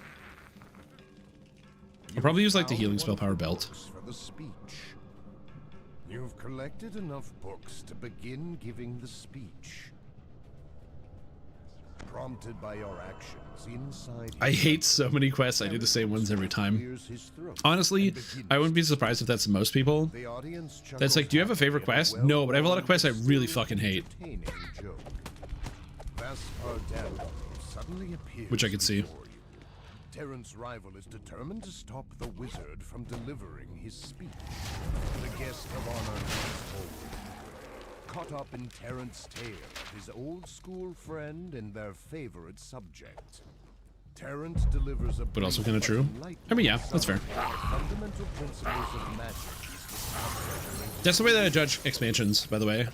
I'll probably use like the healing spell power belt. For the speech. You've collected enough books to begin giving the speech. Prompted by your actions inside. I hate so many quests. I do the same ones every time. Honestly, I wouldn't be surprised if that's most people. That's like, do you have a favorite quest? No, but I have a lot of quests I really fucking hate. Which I could see. Terrance's rival is determined to stop the wizard from delivering his speech. The guest of honor moves forward, caught up in Terrance's tale of his old school friend and their favorite subject. Terrance delivers a but also kind of true. I mean, yeah, that's fair. Fundamental principles of magic. That's the way that I judge expansions, by the way.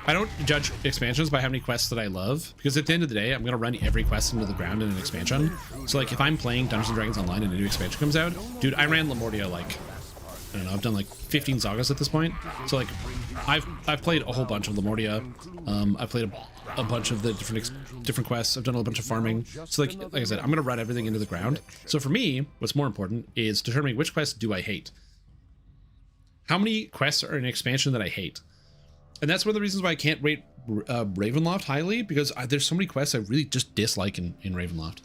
I don't judge expansions by how many quests that I love, because at the end of the day, I'm going to run every quest into the ground in an expansion. So like if I'm playing Dungeons & Dragons Online and a new expansion comes out, dude, I ran Lamortia like, I don't know, I've done like 15 sagas at this point. So like I've played a whole bunch of Lamortia. I've played a bunch of the different quests. I've done a bunch of farming. So like I said, I'm going to run everything into the ground. So for me, what's more important is determining which quests do I hate. How many quests are in an expansion that I hate? And that's one of the reasons why I can't rate Ravenloft highly, because there's so many quests I really just dislike in Ravenloft.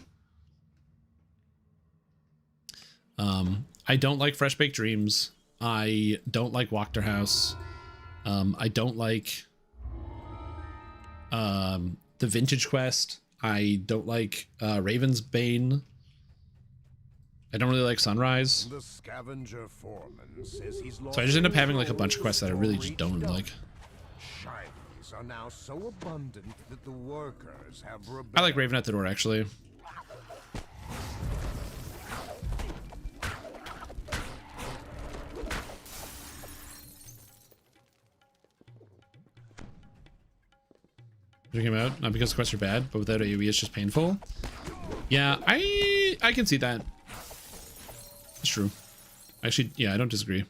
I don't like Fresh Baked Dreams. I don't like Wachter House. I don't like the Vintage Quest. I don't like Raven's Bane. I don't really like Sunrise. The scavenger foreman says he's lost. So I just end up having like a bunch of quests that I really just don't like. Shinies are now so abundant that the workers have rebelled. I like Raven at the Door, actually. Drink him out, not because quests are bad, but without AoE it's just painful. Yeah, I can see that. It's true. Actually, yeah, I don't disagree.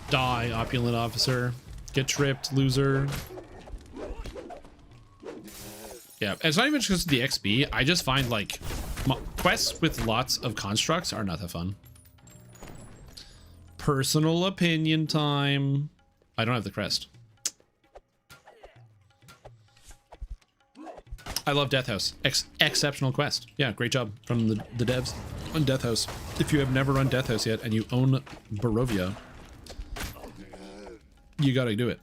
Die, opulent officer. Get tripped, loser. Yeah, it's not even just because of the XP. I just find like quests with lots of constructs are not that fun. Personal opinion time. I don't have the crest. I love Death House. Exceptional quest. Yeah, great job from the devs on Death House. If you have never run Death House yet and you own Barovia, you gotta do it.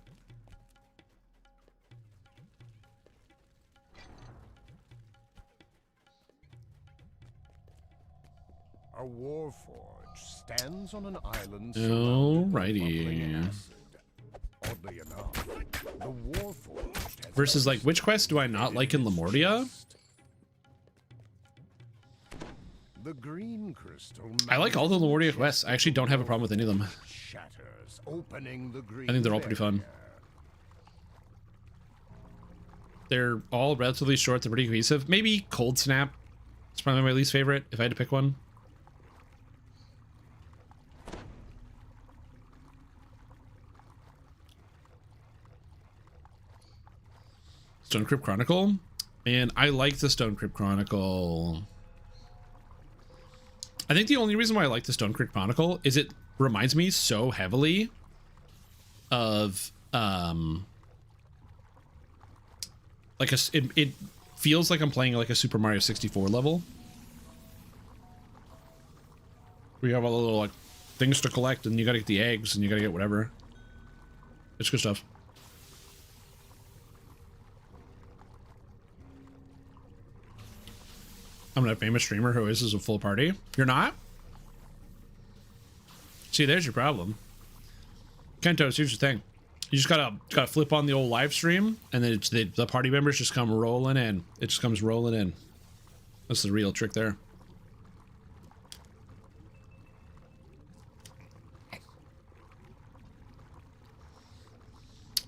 A warforge stands on an island. Alrighty. Oddly enough, the warforged has Versus, like, which quest do I not like in Lamortia? the green crystal. I like all the Lamortia quests. I actually don't have a problem with any of them. Shatters, opening the green I think they're all pretty fun. They're all relatively short. They're pretty cohesive. Maybe Cold Snap. It's probably my least favorite if I had to pick one. Stone Crypt Chronicle, and I like the Stone Crypt Chronicle. I think the only reason why I like the Stone Crypt Chronicle is it reminds me so heavily of like it feels like I'm playing like a Super Mario 64 level. We have all the little like things to collect, and you gotta get the eggs, and you gotta get whatever. It's good stuff. I'm not a famous streamer who is a full party. You're not? See, there's your problem. Kentos, here's the thing. You just gotta flip on the old live stream, and then it's the party members just come rolling in. It just comes rolling in. That's the real trick there.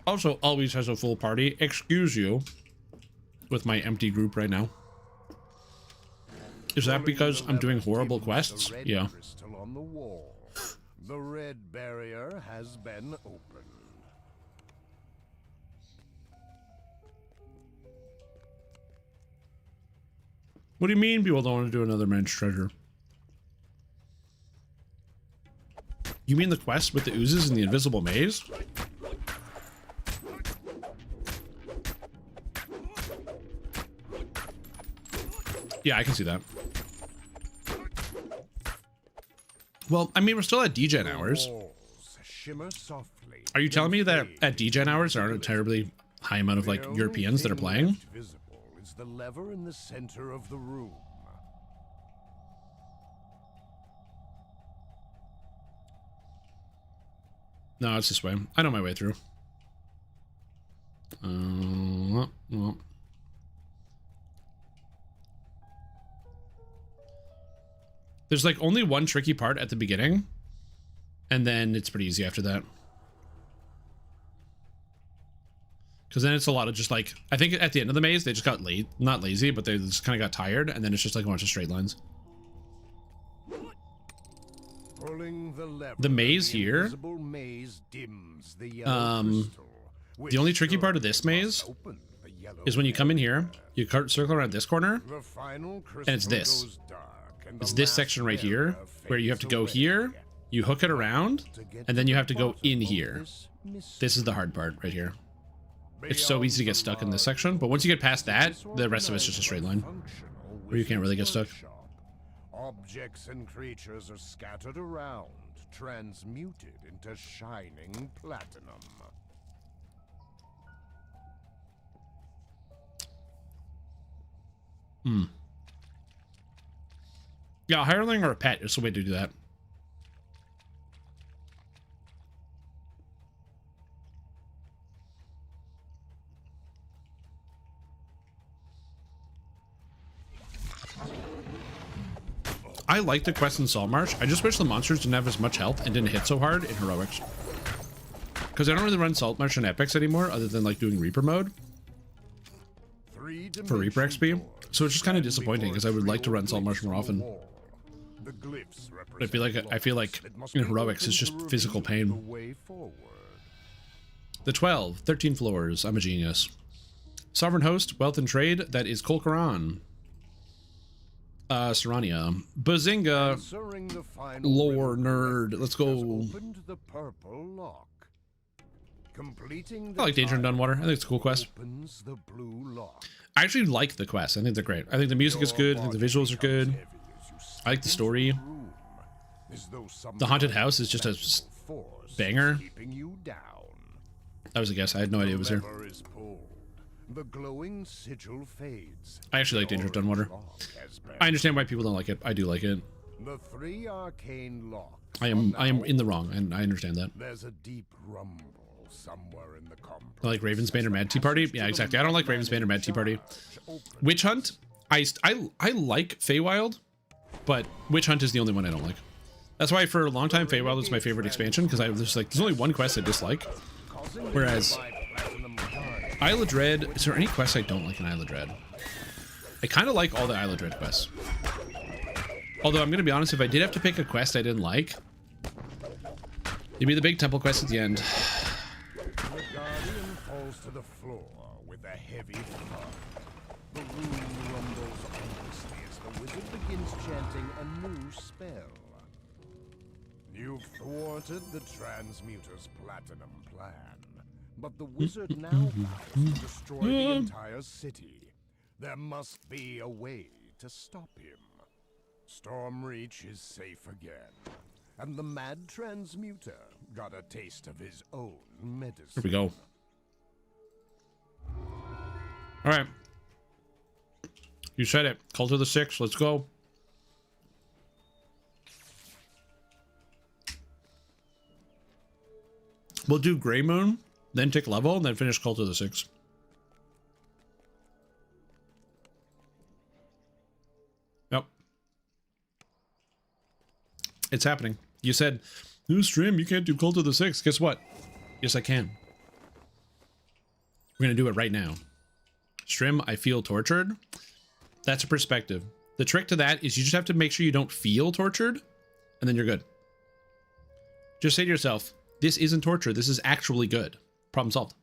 Also, always has a full party. Excuse you. With my empty group right now. Is that because I'm doing horrible quests? Yeah. On the wall. The red barrier has been opened. What do you mean people don't want to do another man's treasure? You mean the quest with the oozes and the invisible maze? Yeah, I can see that. Well, I mean, we're still at DGen hours. Are you telling me that at DGen hours there aren't a terribly high amount of like Europeans that are playing? Visible is the lever in the center of the room. No, it's this way. I know my way through. Well. There's like only one tricky part at the beginning, and then it's pretty easy after that. Because then it's a lot of just like, I think at the end of the maze, they just got late, not lazy, but they just kind of got tired, and then it's just like a bunch of straight lines. The maze here, the only tricky part of this maze is when you come in here, you circle around this corner, and it's this. It's this section right here, where you have to go here, you hook it around, and then you have to go in here. This is the hard part right here. It's so easy to get stuck in this section, but once you get past that, the rest of it's just a straight line, where you can't really get stuck. Objects and creatures are scattered around, transmuted into shining platinum. Yeah, a hireling or a pet is the way to do that. I like the quest in Saltmarsh. I just wish the monsters didn't have as much health and didn't hit so hard in Heroics. Because I don't really run Saltmarsh and Epics anymore, other than like doing Reaper mode for Reaper XP. So it's just kind of disappointing because I would like to run Saltmarsh more often. But I feel like in Heroics it's just physical pain. The 13 floors. I'm a genius. Sovereign Host, Wealth and Trade. That is Kolkaran. Serrania. Bazinga. Lore nerd. Let's go. Completing I like Danger in Dunwater. I think it's a cool quest. opens the blue lock. I actually like the quests. I think they're great. I think the music is good. I think the visuals are good. I like the story. The haunted house is just a banger. That was a guess. I had no idea it was here. The glowing sigil fades. I actually like Danger Dunwater. I understand why people don't like it. I do like it. The 3 arcane locks. I am in the wrong, and I understand that. There's a deep rumble somewhere in the complex. I like Ravensbane or Mad Tea Party. Yeah, exactly. I don't like Ravensbane or Mad Tea Party. Witch Hunt. I like Feywild, but Witch Hunt is the only one I don't like. That's why for a long time Feywild was my favorite expansion, because I was just like, there's only one quest I dislike. Whereas Isle of Dread, is there any quests I don't like in Isle of Dread? I kind of like all the Isle of Dread quests. Although I'm going to be honest, if I did have to pick a quest I didn't like, it'd be the big temple quest at the end. The guardian falls to the floor with a heavy thud. The room rumbles ominously as the wizard begins chanting a new spell. You've thwarted the transmuter's platinum plan, but the wizard now vows to destroy the entire city. There must be a way to stop him. Stormreach is safe again, and the mad transmuter got a taste of his own medicine. Here we go. All right. You said it. Cult of the Six. Let's go. We'll do Grey Moon, then take level, and then finish Cult of the Six. Yep. It's happening. You said, new stream, you can't do Cult of the Six. Guess what? Yes, I can. We're going to do it right now. Strim, I feel tortured. That's a perspective. The trick to that is you just have to make sure you don't feel tortured, and then you're good. Just say to yourself, this isn't torture. This is actually good. Problem solved.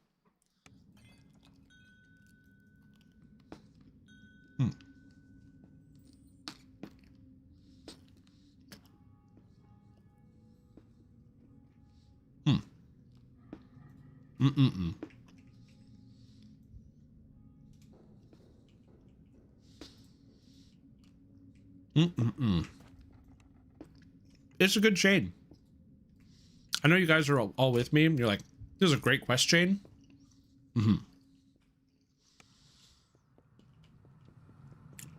It's a good chain. I know you guys are all with me. You're like, this is a great quest chain.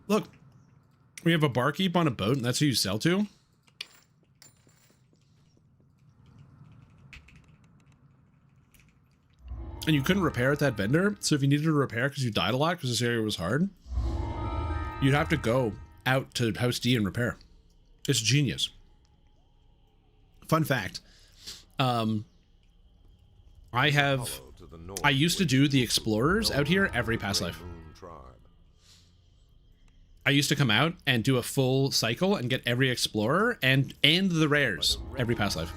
Look, we have a barkeep on a boat, and that's who you sell to. And you couldn't repair at that vendor. So if you needed to repair because you died a lot because this area was hard, you'd have to go out to House D and repair. It's genius. Fun fact. I used to do the explorers out here every past life. I used to come out and do a full cycle and get every explorer and the rares every past life.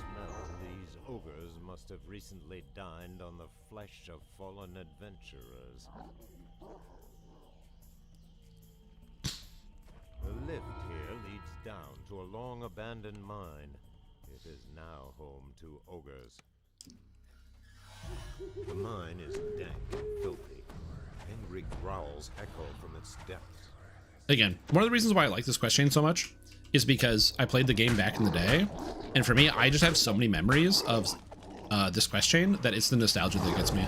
These ogres must have recently dined on the flesh of fallen adventurers. The lift here leads down to a long abandoned mine. It is now home to ogres. The mine is dank and filthy. Angry growls echo from its depths. Again, one of the reasons why I like this quest chain so much is because I played the game back in the day, and for me, I just have so many memories of this quest chain that it's the nostalgia that gets me.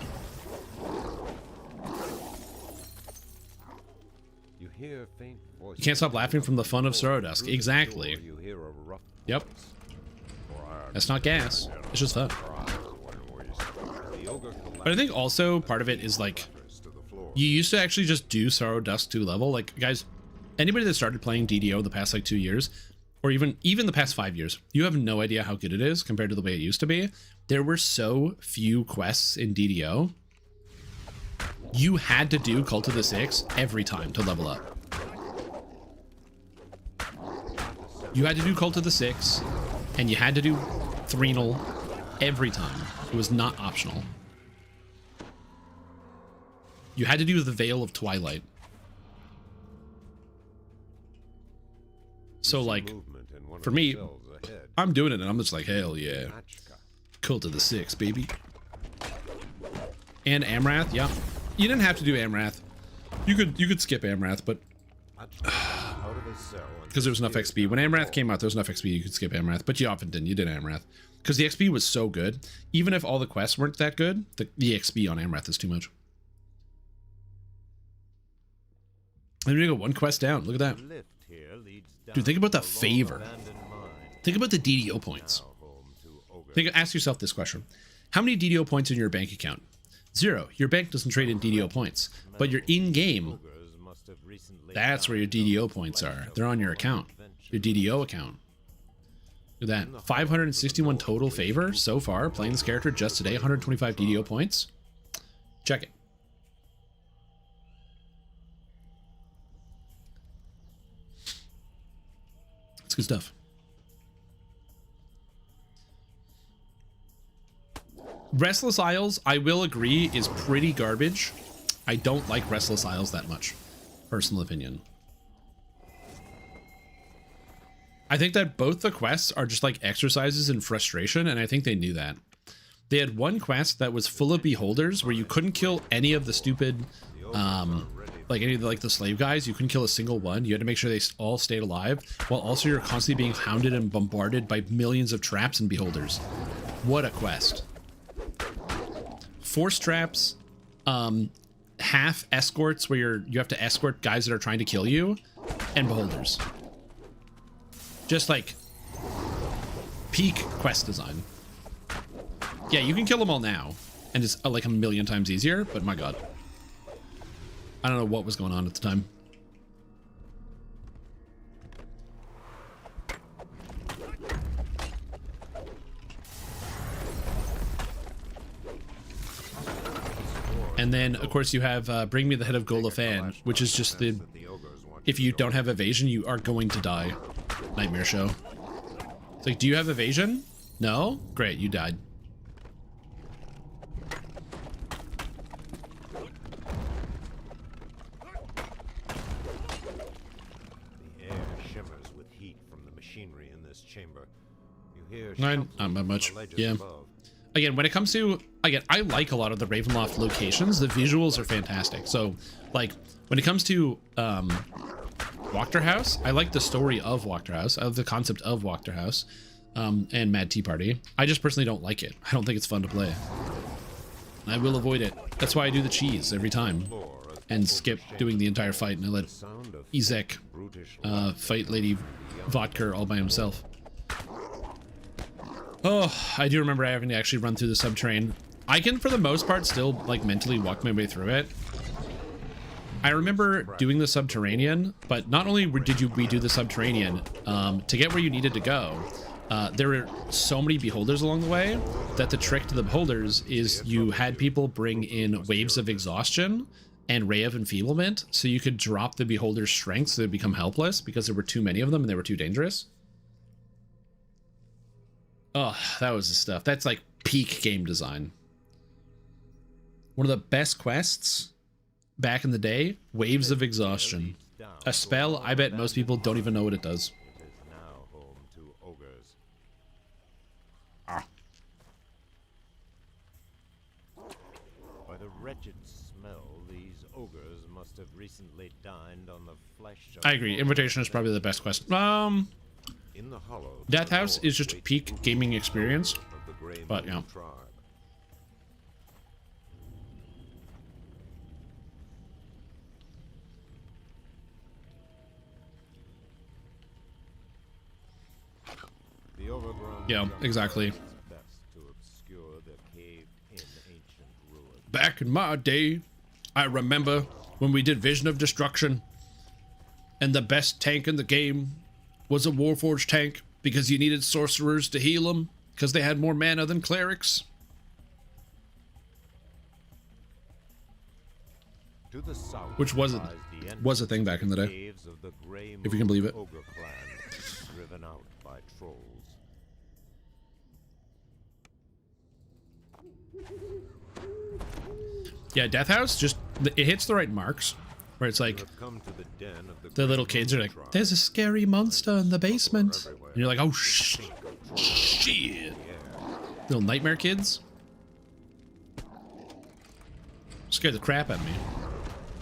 You hear faint voices. You can't stop laughing from the fun of Sorrowdusk. Exactly. Yep. That's not gas. It's just fun. But I think also part of it is like, you used to actually just do Sorrowdusk 2 level. Like, guys, anybody that started playing DDO the past like 2 years, or even the past 5 years, you have no idea how good it is compared to the way it used to be. There were so few quests in DDO. You had to do Cult of the Six every time to level up. You had to do Cult of the Six, and you had to do Threnal every time. It was not optional. You had to do the Veil of Twilight. So, like, for me, I'm doing it, and I'm just like, hell yeah. Cult of the Six, baby. And Amrath, yeah. You didn't have to do Amrath. You could skip Amrath, but because there was enough XP. When Amrath came out, there was enough XP you could skip Amrath, but you often didn't. You did Amrath because the XP was so good. Even if all the quests weren't that good, the XP on Amrath is too much. And we go one quest down. Look at that. Dude, think about the favor. Think about the DDO points. Ask yourself this question. How many DDO points in your bank account? 0. Your bank doesn't trade in DDO points, but your in-game, that's where your DDO points are. They're on your account, your DDO account. Look at that. 561 total favor so far, playing this character just today, 125 DDO points. Check it. It's good stuff. Restless Isles, I will agree, is pretty garbage. I don't like Restless Isles that much. Personal opinion. I think that both the quests are just like exercises in frustration, and I think they knew that. They had one quest that was full of beholders where you couldn't kill any of the stupid, like any of the slave guys. You couldn't kill a single one. You had to make sure they all stayed alive, while also you're constantly being hounded and bombarded by millions of traps and beholders. What a quest. Force traps, half escorts where you have to escort guys that are trying to kill you, and beholders. Just like peak quest design. Yeah, you can kill them all now, and it's like a million times easier, but my god. I don't know what was going on at the time. And then, of course, you have Bring Me the Head of Golafan, which is just the... If you don't have evasion, you are going to die. Nightmare show. It's like, do you have evasion? No? Great, you died. The air shimmers with heat from the machinery in this chamber. You hear not much. Yeah. Again, when it comes to, again, I like a lot of the Ravenloft locations. The visuals are fantastic. So, like, when it comes to Wachter I like the story of Wachter I love the concept of Wachter and Mad Tea Party. I just personally don't like it. I don't think it's fun to play. I will avoid it. That's why I do the cheese every time and skip doing the entire fight, and I let Izek fight Lady Vodka all by himself. Oh, I do remember having to actually run through the subterranean. I can, for the most part, still like mentally walk my way through it. I remember doing the subterranean, but not only did we do the subterranean, to get where you needed to go, there were so many beholders along the way that the trick to the beholders is you had people bring in waves of exhaustion and ray of enfeeblement, so you could drop the beholder's strength so they become helpless because there were too many of them and they were too dangerous. Oh, that was the stuff. That's like peak game design. One of the best quests back in the day, Waves of Exhaustion. A spell I bet most people don't even know what it does. By the wretched smell, these ogres must have recently dined on the flesh of... I agree. Invitation is probably the best quest. In the hollow, Death House is just a peak gaming experience, but yeah. Yeah, exactly. Back in my day, I remember when we did Vision of Destruction, and the best tank in the game was a Warforged tank because you needed sorcerers to heal them because they had more mana than clerics. To the south, which was a thing back in the day, if you can believe it. Driven out by trolls. Yeah, Death House, just it hits the right marks where it's like the little kids are like, there's a scary monster in the basement, and you're like, oh shit, little nightmare kids. Scared the crap out of me.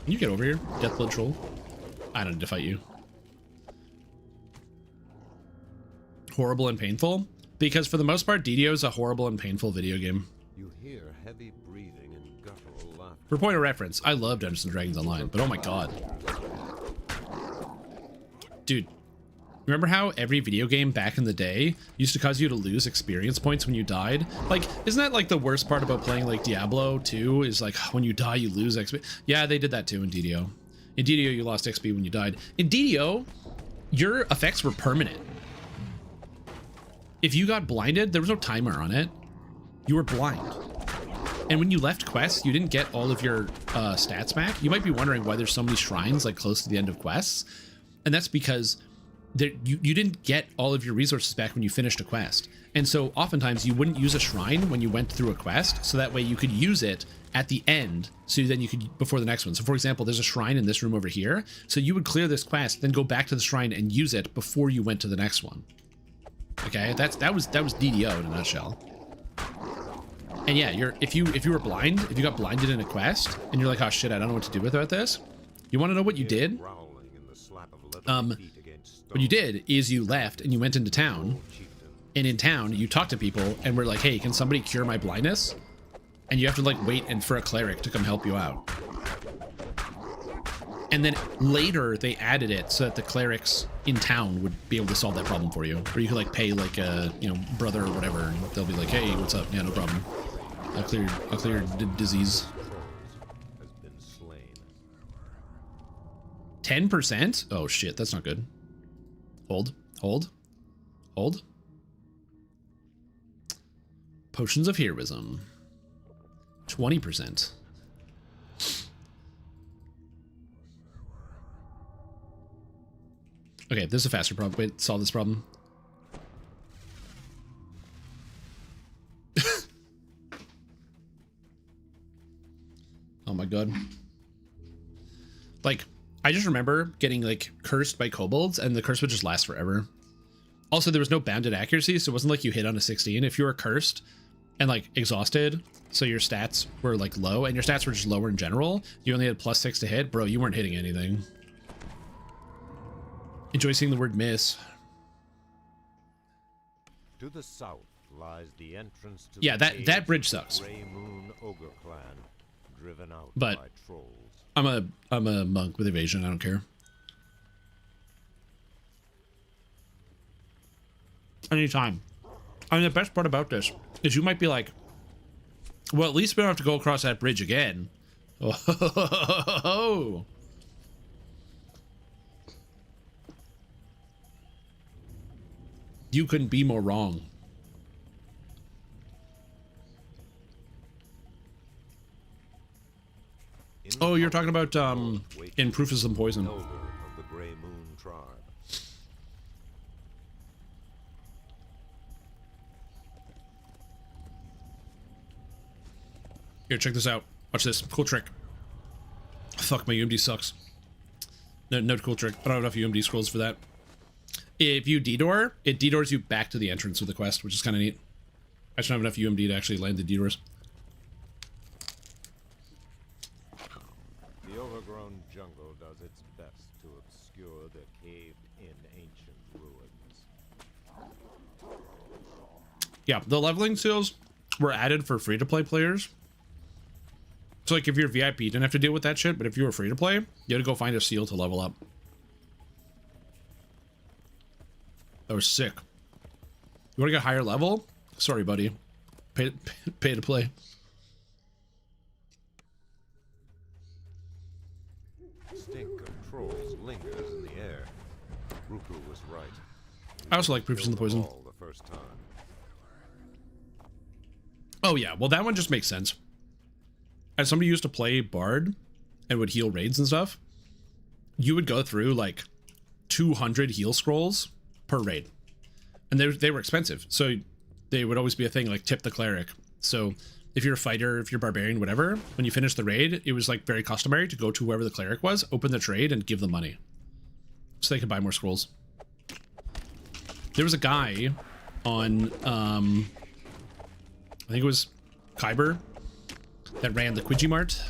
Can you get over here, Deathblood Troll? I don't need to fight you. Horrible and painful? Because for the most part, DDO is a horrible and painful video game. You hear heavy breathing and guttural laughter. For point of reference, I love Dungeons & Dragons Online, but oh my god. Dude, remember how every video game back in the day used to cause you to lose experience points when you died? Like, isn't that like the worst part about playing like Diablo 2 is like when you die you lose XP? Yeah, they did that too in DDO. In DDO you lost XP when you died. In DDO, your effects were permanent. If you got blinded, there was no timer on it. You were blind. And when you left quests, you didn't get all of your stats back. You might be wondering why there's so many shrines like close to the end of quests. And that's because you didn't get all of your resources back when you finished a quest. And so oftentimes you wouldn't use a shrine when you went through a quest, so that way you could use it at the end, so then you could, before the next one. So for example, there's a shrine in this room over here. So you would clear this quest, then go back to the shrine and use it before you went to the next one. Okay, that was DDO in a nutshell. And yeah, if you were blind, if you got blinded in a quest, and you're like, oh shit, I don't know what to do about this. You want to know what you did? What you did is you left and you went into town, and in town you talked to people and were like, hey, can somebody cure my blindness? And you have to like wait and for a cleric to come help you out. And then later they added it so that the clerics in town would be able to solve that problem for you. Or you could like pay like a, you know, brother or whatever, and they'll be like, hey, what's up? Yeah, no problem. I'll clear your disease. 10%? Oh shit, that's not good. Hold. Potions of heroism. 20%. Okay, this is a faster problem. Wait, solve this problem. Oh my god. Like, I just remember getting like cursed by kobolds, and the curse would just last forever. Also, there was no bounded accuracy, so it wasn't like you hit on a 16. If you were cursed and like exhausted, so your stats were like low, and your stats were just lower in general, you only had +6 to hit, bro, you weren't hitting anything. Enjoy seeing the word miss. To the south lies the entrance to yeah, that bridge sucks. Grey Moon Ogre clan, driven out but by trolls. I'm a monk with evasion, I don't care. Anytime. I mean, the best part about this is you might be like, well, at least we don't have to go across that bridge again. Oh. You couldn't be more wrong. Oh, you're talking about in Proof of Some Poison. Of the Grey Moon tribe. Here, check this out. Watch this. Cool trick. Fuck, my UMD sucks. No cool trick. I don't have enough UMD scrolls for that. If you dedoor, it dedoors you back to the entrance of the quest, which is kind of neat. I just don't have enough UMD to actually land the dedoors. The overgrown jungle does its best to obscure the caved-in ancient ruins. Yeah, the leveling seals were added for free-to-play players. So, like, if you're VIP, you didn't have to deal with that shit, but if you were free-to-play, you had to go find a seal to level up. That was sick. You want to get higher level? Sorry, buddy. Pay to play. Stink of trolls lingers in the air. Ruku was right. I also like Proofs in the Poison. The first time. Oh yeah, well that one just makes sense. As somebody who used to play Bard and would heal raids and stuff, you would go through like 200 heal scrolls per raid. And they were expensive. So they would always be a thing like tip the cleric. So if you're a fighter, if you're barbarian, whatever, when you finish the raid, it was like very customary to go to whoever the cleric was, open the trade and give them money. So they could buy more scrolls. There was a guy on, I think it was Kyber, that ran the Quidgy Mart.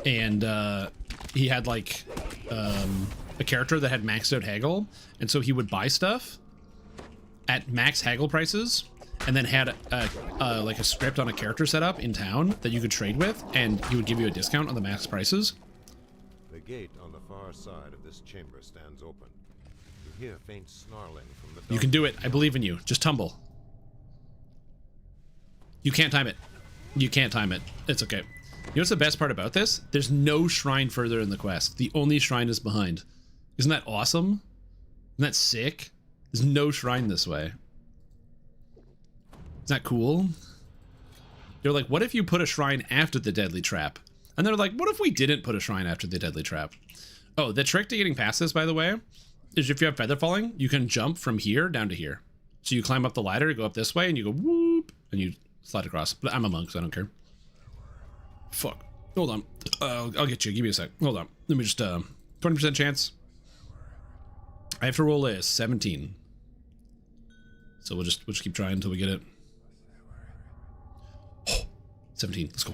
and he had like a character that had maxed out haggle, and so he would buy stuff at max haggle prices, and then had like a script on a character setup in town that you could trade with, and he would give you a discount on the max prices. The gate on the far side of this chamber stands open. You hear faint snarling from the You can do it. I believe in you. Just tumble. You can't time it. You can't time it. It's okay. You know what's the best part about this? There's no shrine further in the quest. The only shrine is behind. Isn't that awesome? Isn't that sick? There's no shrine this way. Isn't that cool? They're like, what if you put a shrine after the deadly trap? And they're like, what if we didn't put a shrine after the deadly trap? Oh, the trick to getting past this, by the way, is if you have feather falling, you can jump from here down to here. So you climb up the ladder, go up this way, and you go whoop, and you slide across. But I'm a monk, so I don't care. Fuck. Hold on. I'll get you. Give me a sec. Hold on. Let me just, 20% chance. I have to roll a 17. So we'll just keep trying until we get it. Oh, 17. Let's go.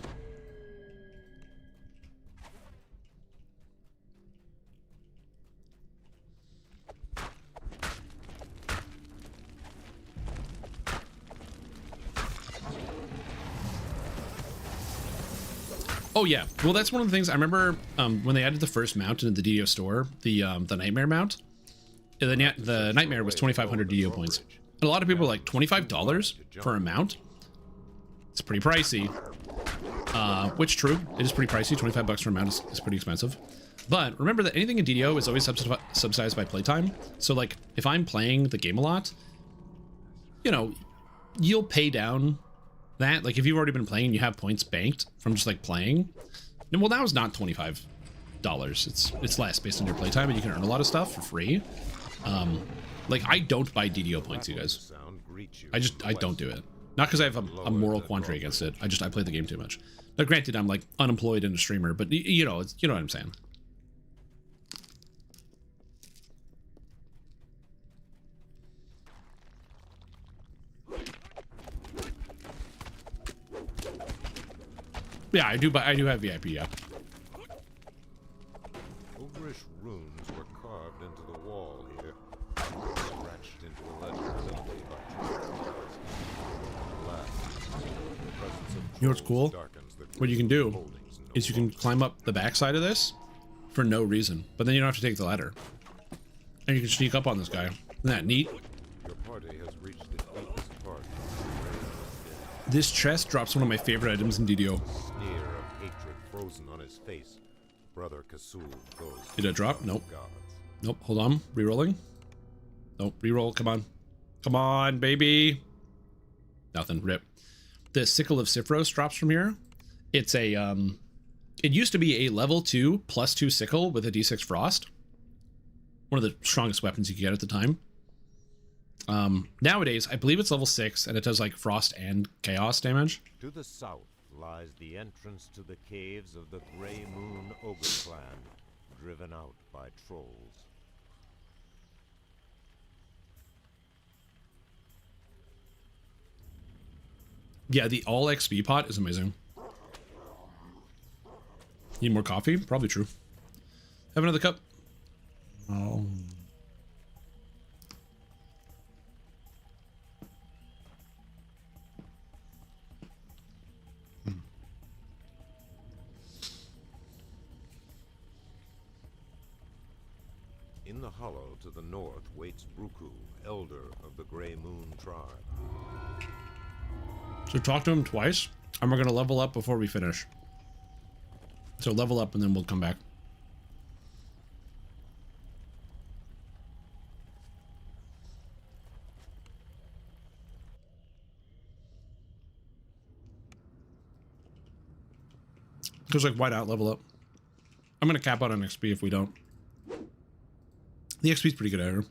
Oh yeah, well that's one of the things I remember when they added the first mount into the DDO store, the Nightmare mount. The Nightmare was 2,500 DDO points. And a lot of people were like, $25 for a mount? It's pretty pricey. Which true, it is pretty pricey. 25 bucks for a mount is pretty expensive. But remember that anything in DDO is always subsidized by playtime. So like if I'm playing the game a lot, you know, you'll pay down that. Like if you've already been playing and you have points banked from just like playing, well now it's not $25. It's less based on your playtime, and you can earn a lot of stuff for free. Like I don't buy DDO points, you guys. I don't do it. Not because I have a moral quandary against it. I play the game too much. Now granted, I'm like unemployed and a streamer, but you know what I'm saying. Yeah, I do have VIP, yeah. Ogrish runes were carved into the wall here, scratched into illegibility by You know what's cool? What you can do is you can climb up the backside of this for no reason, but then you don't have to take the ladder. And you can sneak up on this guy. Isn't that neat? Your party has reached the deepest part. This chest drops one of my favorite items in DDO. Sneer of hatred frozen on his face. Brother Kasul goes. Did it drop? Nope. Nope. Hold on. Rerolling. Nope. Reroll. Come on. Come on, baby. Nothing. Rip. The Sickle of Sifros drops from here. It's a it used to be a level 2 +2 sickle with a d6 frost. One of the strongest weapons you could get at the time. Nowadays, I believe it's level 6, and it does like frost and chaos damage. To the south lies the entrance to the caves of the Grey Moon Ogre clan, driven out by trolls. Yeah, the all XP pot is amazing. Need more coffee? Probably true. Have another cup. Oh. In the hollow to the north waits Bruku, elder of the Grey Moon tribe. So talk to him twice, and we're going to level up before we finish. So level up, and then we'll come back. Because, like, why not level up? I'm going to cap out on XP if we don't. The XP is pretty good at her.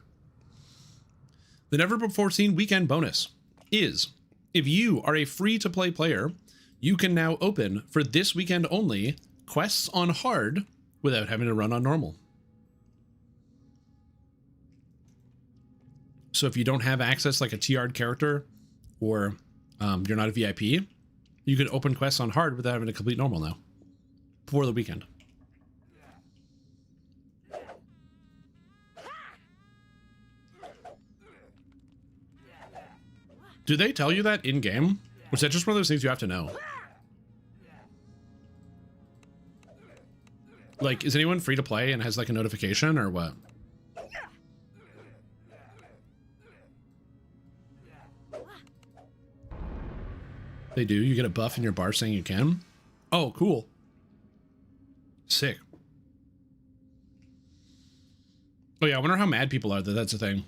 The never-before-seen weekend bonus is, if you are a free-to-play player, you can now open, for this weekend only, quests on hard without having to run on normal. So if you don't have access like a TR'd character, or you're not a VIP, you can open quests on hard without having to complete normal now. before the weekend. Do they tell you that in game? Or is that just one of those things you have to know? Like, is anyone free to play and has like a notification or what? They do? You get a buff in your bar saying you can? Oh, cool. Sick. Oh yeah, I wonder how mad people are that that's a thing.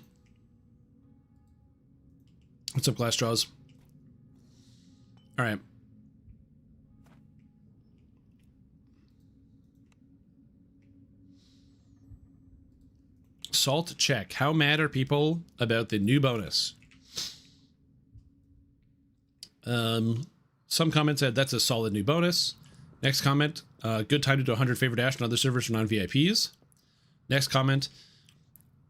What's up, Glass Jaws? All right. Salt check. How mad are people about the new bonus? Some comment said that's a solid new bonus. Next comment, good time to do 100 favor dash on other servers for non-VIPs. Next comment,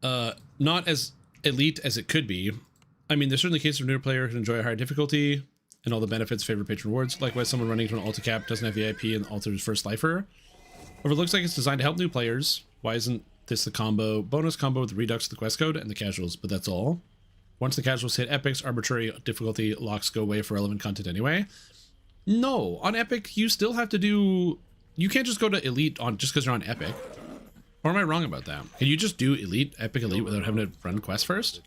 not as elite as it could be. I mean, there's certainly cases of a new player who can enjoy a higher difficulty and all the benefits, favorite patron rewards. Likewise, someone running to an alta cap doesn't have VIP and alters first lifer. However, it looks like it's designed to help new players. Why isn't this the bonus combo with the redux of the quest code and the casuals? But that's all. Once the casuals hit epics, arbitrary difficulty locks go away for relevant content anyway. No, on epic, you still have to do... You can't just go to elite on just because you're on epic. Or am I wrong about that? Can you just do elite, epic elite without having to run quests first?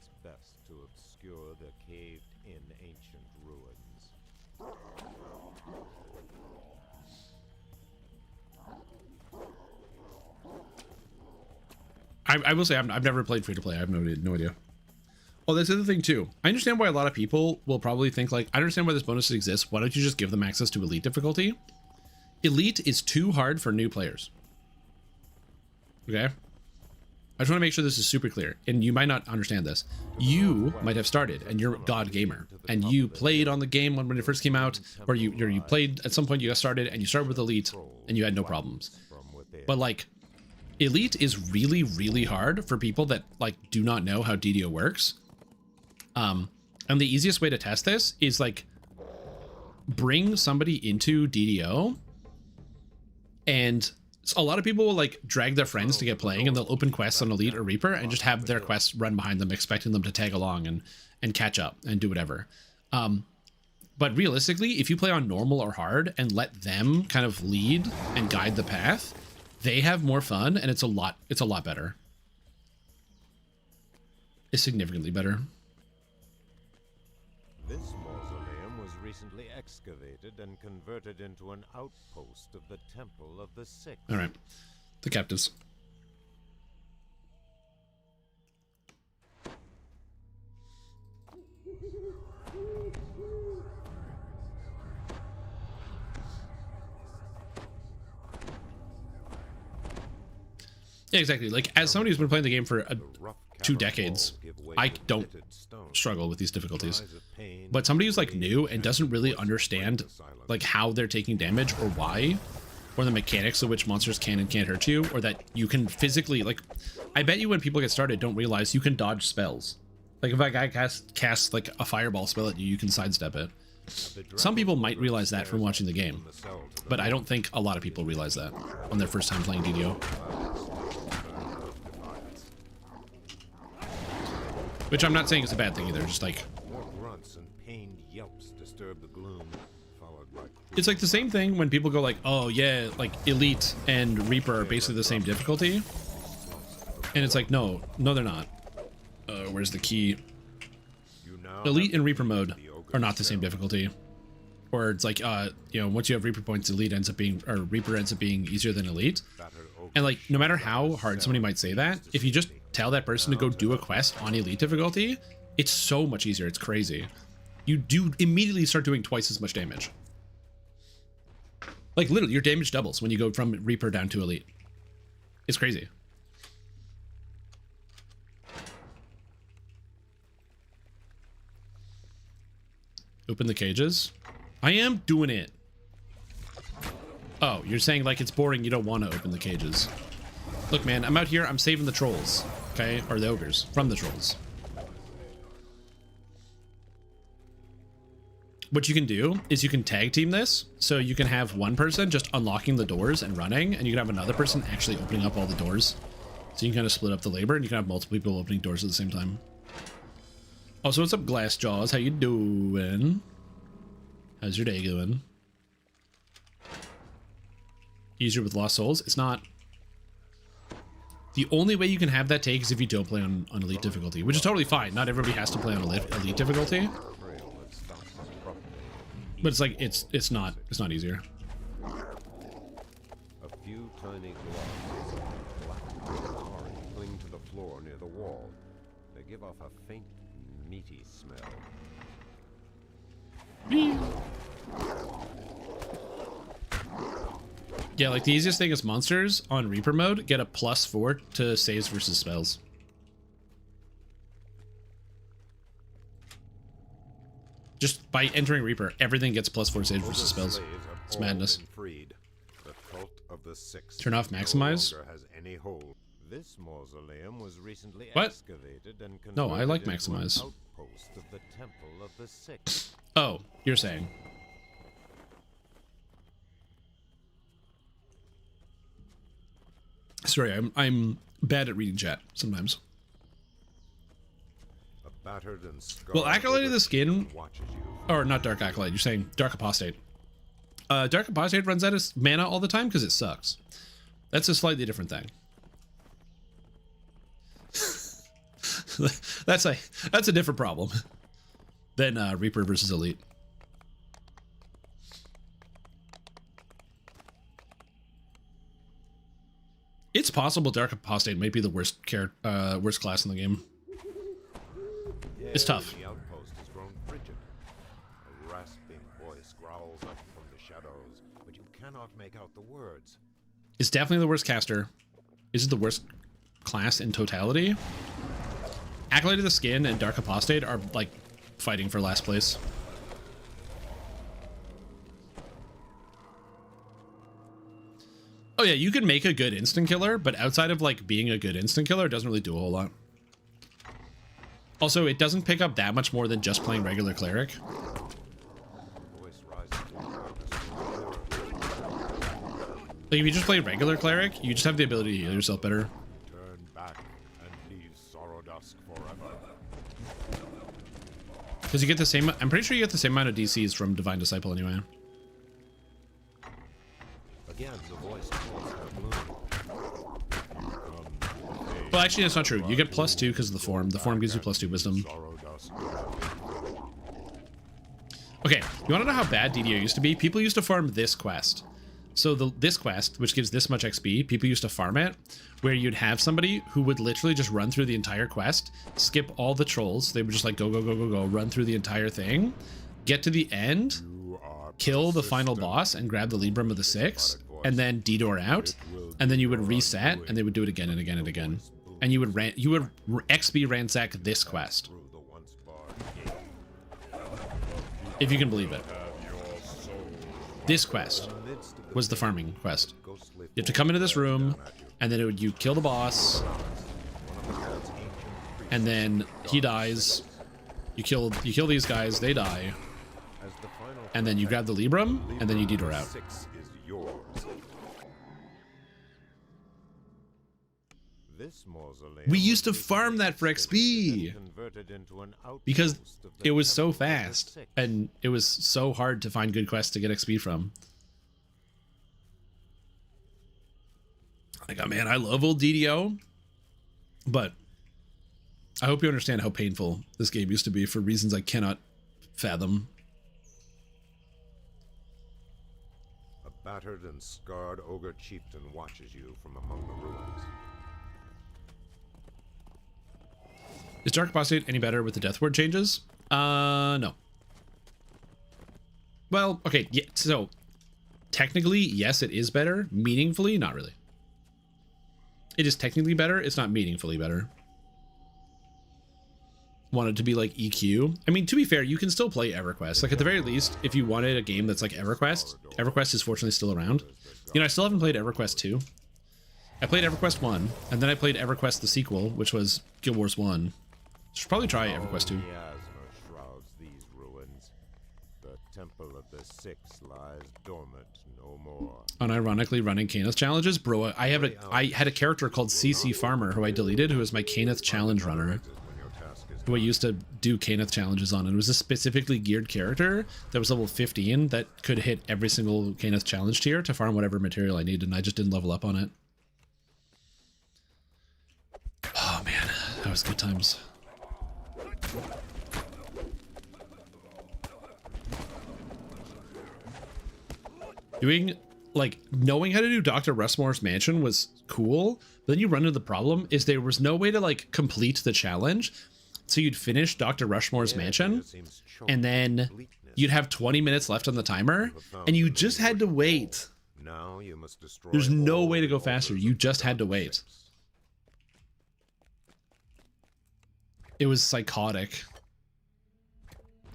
I will say I've never played free to play. I have no idea. Oh, that's the other thing too. I understand why a lot of people will probably think like, I understand why this bonus exists. Why don't you just give them access to elite difficulty? Elite is too hard for new players. Okay. I just want to make sure this is super clear, and you might not understand this. You might have started and you're a god gamer and you played on the game when it first came out, or you played at some point, you got started and you started with elite and you had no problems. But like, elite is really, really hard for people that like do not know how DDO works. And the easiest way to test this is like bring somebody into DDO, and a lot of people will like drag their friends to get playing, and they'll open quests on Elite or Reaper and just have their quests run behind them, expecting them to tag along and catch up and do whatever. But realistically, if you play on normal or hard and let them kind of lead and guide the path, they have more fun, and it's a lot better. It's significantly better. This mausoleum was recently excavated and converted into an outpost of the Temple of the Six. All right, the captives. Yeah, exactly. Like, as somebody who's been playing the game for 2 decades, I don't struggle with these difficulties. But somebody who's like new and doesn't really understand like how they're taking damage or why, or the mechanics of which monsters can and can't hurt you, or that you can physically, like, I bet you when people get started don't realize you can dodge spells. Like if a guy casts like a fireball spell at you, you can sidestep it. Some people might realize that from watching the game, but I don't think a lot of people realize that on their first time playing DDO. Which I'm not saying is a bad thing either, just like... It's like the same thing when people go like, oh yeah, like Elite and Reaper are basically the same difficulty. And it's like, no, they're not. Where's the key? Elite and Reaper mode are not the same difficulty. Or it's like, you know, once you have Reaper points, Elite ends up being, or Reaper ends up being easier than Elite. And like, no matter how hard somebody might say that, if you just tell that person to go do a quest on Elite difficulty, it's so much easier. It's crazy. You do immediately start doing twice as much damage. Like literally, your damage doubles when you go from Reaper down to Elite. It's crazy. Open the cages. I am doing it. Oh, you're saying like it's boring, you don't want to open the cages. Look, man, I'm out here, I'm saving the trolls, okay? Or the ogres from the trolls. what you can do is you can tag team this. So you can have one person just unlocking the doors and running, and you can have another person actually opening up all the doors. So you can kind of split up the labor, and you can have multiple people opening doors at the same time. Also, what's up, Glass Jaws? How you doing? How's your day going? Easier with Lost Souls? It's not. The only way you can have that take is if you don't play on elite difficulty, which is totally fine. Not everybody has to play on elite difficulty. But it's like it's not easier. A few tiny globs of black cling to the floor near the wall. They give off a faint, meaty smell. Yeah, like the easiest thing is monsters on Reaper mode get a +4 to saves versus spells. Just by entering Reaper, everything gets +4 saves versus spells. It's madness. Turn off maximize. This mausoleum was recently What? excavated and No, I like converted into an maximize. outpost of the Temple of the Six. Oh, you're saying. Sorry, I'm bad at reading chat sometimes. A battered and scarred Well, Acolyte of the Skin, watches you. or not Dark Acolyte, you're saying Dark Apostate. Dark Apostate runs out of mana all the time because it sucks. That's a slightly different thing. that's a different problem than Reaper versus Elite. It's possible Dark Apostate might be the worst class in the game. It's tough. The outpost has grown frigid. A rasping voice growls up from the shadows, but you cannot make out the words. It's definitely the worst caster. Is it the worst class in totality? Acolyte of the Skin and Dark Apostate are like fighting for last place. Oh yeah, you can make a good instant killer, but outside of like being a good instant killer, it doesn't really do a whole lot. Also, it doesn't pick up that much more than just playing regular cleric. Like if you just play regular cleric, you just have the ability to heal yourself better. Turn back and leave Sorrowdusk forever. Because you get the same, I'm pretty sure you get the same amount of DCs from Divine Disciple anyway. Again, the voice calls her bloom. Well, actually, that's not true. You get +2 because of the form. The form gives you +2 wisdom. Okay, you want to know how bad DDO used to be? People used to farm this quest. So this quest, which gives this much XP, people used to farm it, where you'd have somebody who would literally just run through the entire quest, skip all the trolls. They would just like go, run through the entire thing, get to the end, kill the final boss and grab the Librum of the Six, and then D-door out, and then you would reset, and they would do it again and again and again. And you would XP ransack this quest. If you can believe it. This quest was the farming quest. You have to come into this room, and then you kill the boss, and then he dies. You kill these guys, they die, and then you grab the Librum, and then you D-door out. We used to farm that for XP because it was so fast and it was so hard to find good quests to get XP from. Like, oh man, I love old DDO, but I hope you understand how painful this game used to be for reasons I cannot fathom. A battered and scarred ogre chieftain watches you from among the ruins. Is Dark Apostate any better with the death ward changes? No. Well, okay, yeah, so technically, yes, it is better. Meaningfully, not really. It is technically better. It's not meaningfully better. Want it to be like EQ. I mean, to be fair, you can still play EverQuest. Like at the very least, if you wanted a game that's like EverQuest, EverQuest is fortunately still around. You know, I still haven't played EverQuest 2. I played EverQuest 1, and then I played EverQuest the sequel, which was Guild Wars 1. Should probably try EverQuest 2. Miasma shrouds these ruins. The Temple of the Six lies dormant no more. Unironically running Caneth challenges, bro. I had a character called CC Farmer who I deleted, who was my Caneth challenge runner, who I used to do Caneth challenges on. And it was a specifically geared character that was level 15 that could hit every single Caneth challenge tier to farm whatever material I needed, and I just didn't level up on it. Oh man, that was good times. Doing, like, knowing how to do Dr. Rushmore's mansion was cool, but then you run into the problem is there was no way to, like, complete the challenge. So you'd finish Dr. Rushmore's mansion, and then you'd have 20 minutes left on the timer, and you just had to wait. Now you must destroy. There's no way to go faster. You just had to wait. It was psychotic.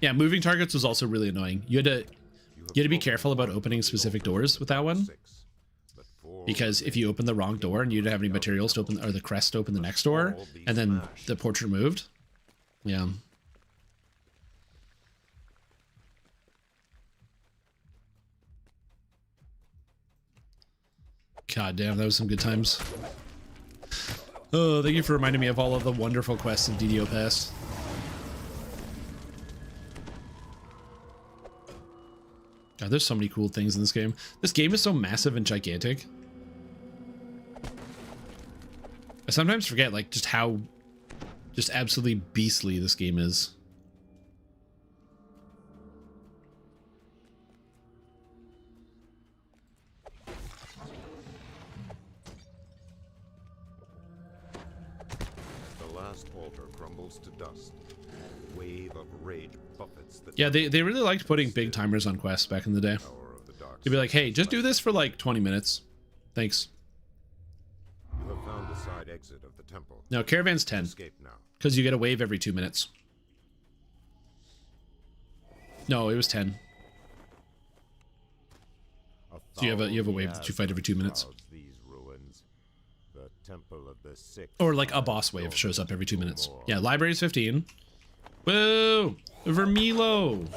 Yeah, moving targets was also really annoying. You had to be careful about opening specific doors with that one, because if you open the wrong door and you didn't have any materials to open, or the crest to open the next door, and then the portrait moved. Yeah. God damn, that was some good times. Oh, thank you for reminding me of all of the wonderful quests in DDO Pass. God, there's so many cool things in this game. This game is so massive and gigantic. I sometimes forget, like, just how just absolutely beastly this game is. The last altar crumbles to dust. Wave of rage buffets the. Yeah, they really liked putting big timers on quests back in the day. They'd be like, hey, just do this for like 20 minutes. Thanks. You have found the side exit of the temple. No, caravan's 10. Escape now. Because you get a wave every 2 minutes. No, it was 10. So you have a wave that you fight every 2 minutes. These ruins. The Temple of the Six. Or like a boss wave shows up every 2 minutes. Yeah, library's 15. Whoa! Vermilo!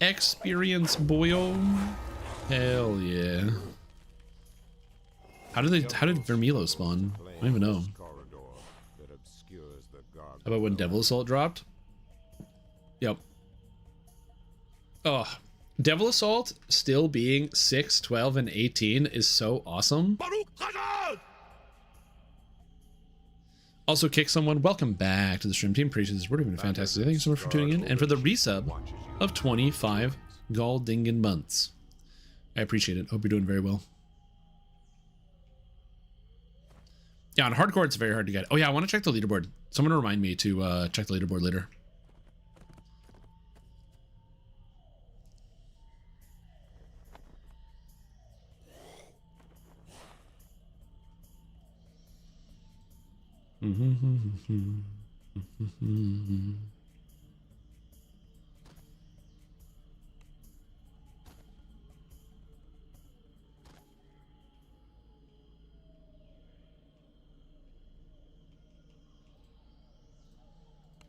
Experience, boyo. Hell yeah. How did Vermilo spawn? I don't even know. How about when Devil Assault dropped? Yep. Oh, Devil Assault still being 6, 12, and 18 is so awesome. Also, Kick Someone, welcome back to the stream team. Appreciate this. We're doing fantastic. Thank you so much for tuning in and for the resub of 25 Galdingen months. I appreciate it. Hope you're doing very well. Yeah, on hardcore, it's very hard to get. Oh yeah, I want to check the leaderboard. Someone remind me to check the leaderboard later.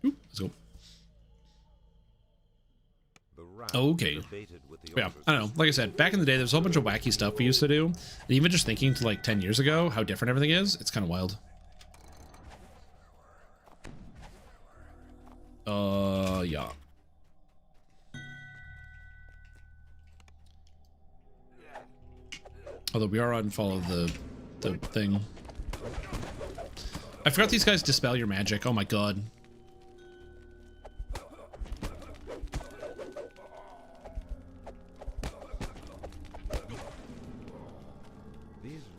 Let's go. Okay. Yeah, I don't know. Like I said, back in the day, there's a whole bunch of wacky stuff we used to do. And even just thinking to like 10 years ago, how different everything is, it's kind of wild. Yeah. Although we are on follow the thing. I forgot these guys dispel your magic. Oh my god.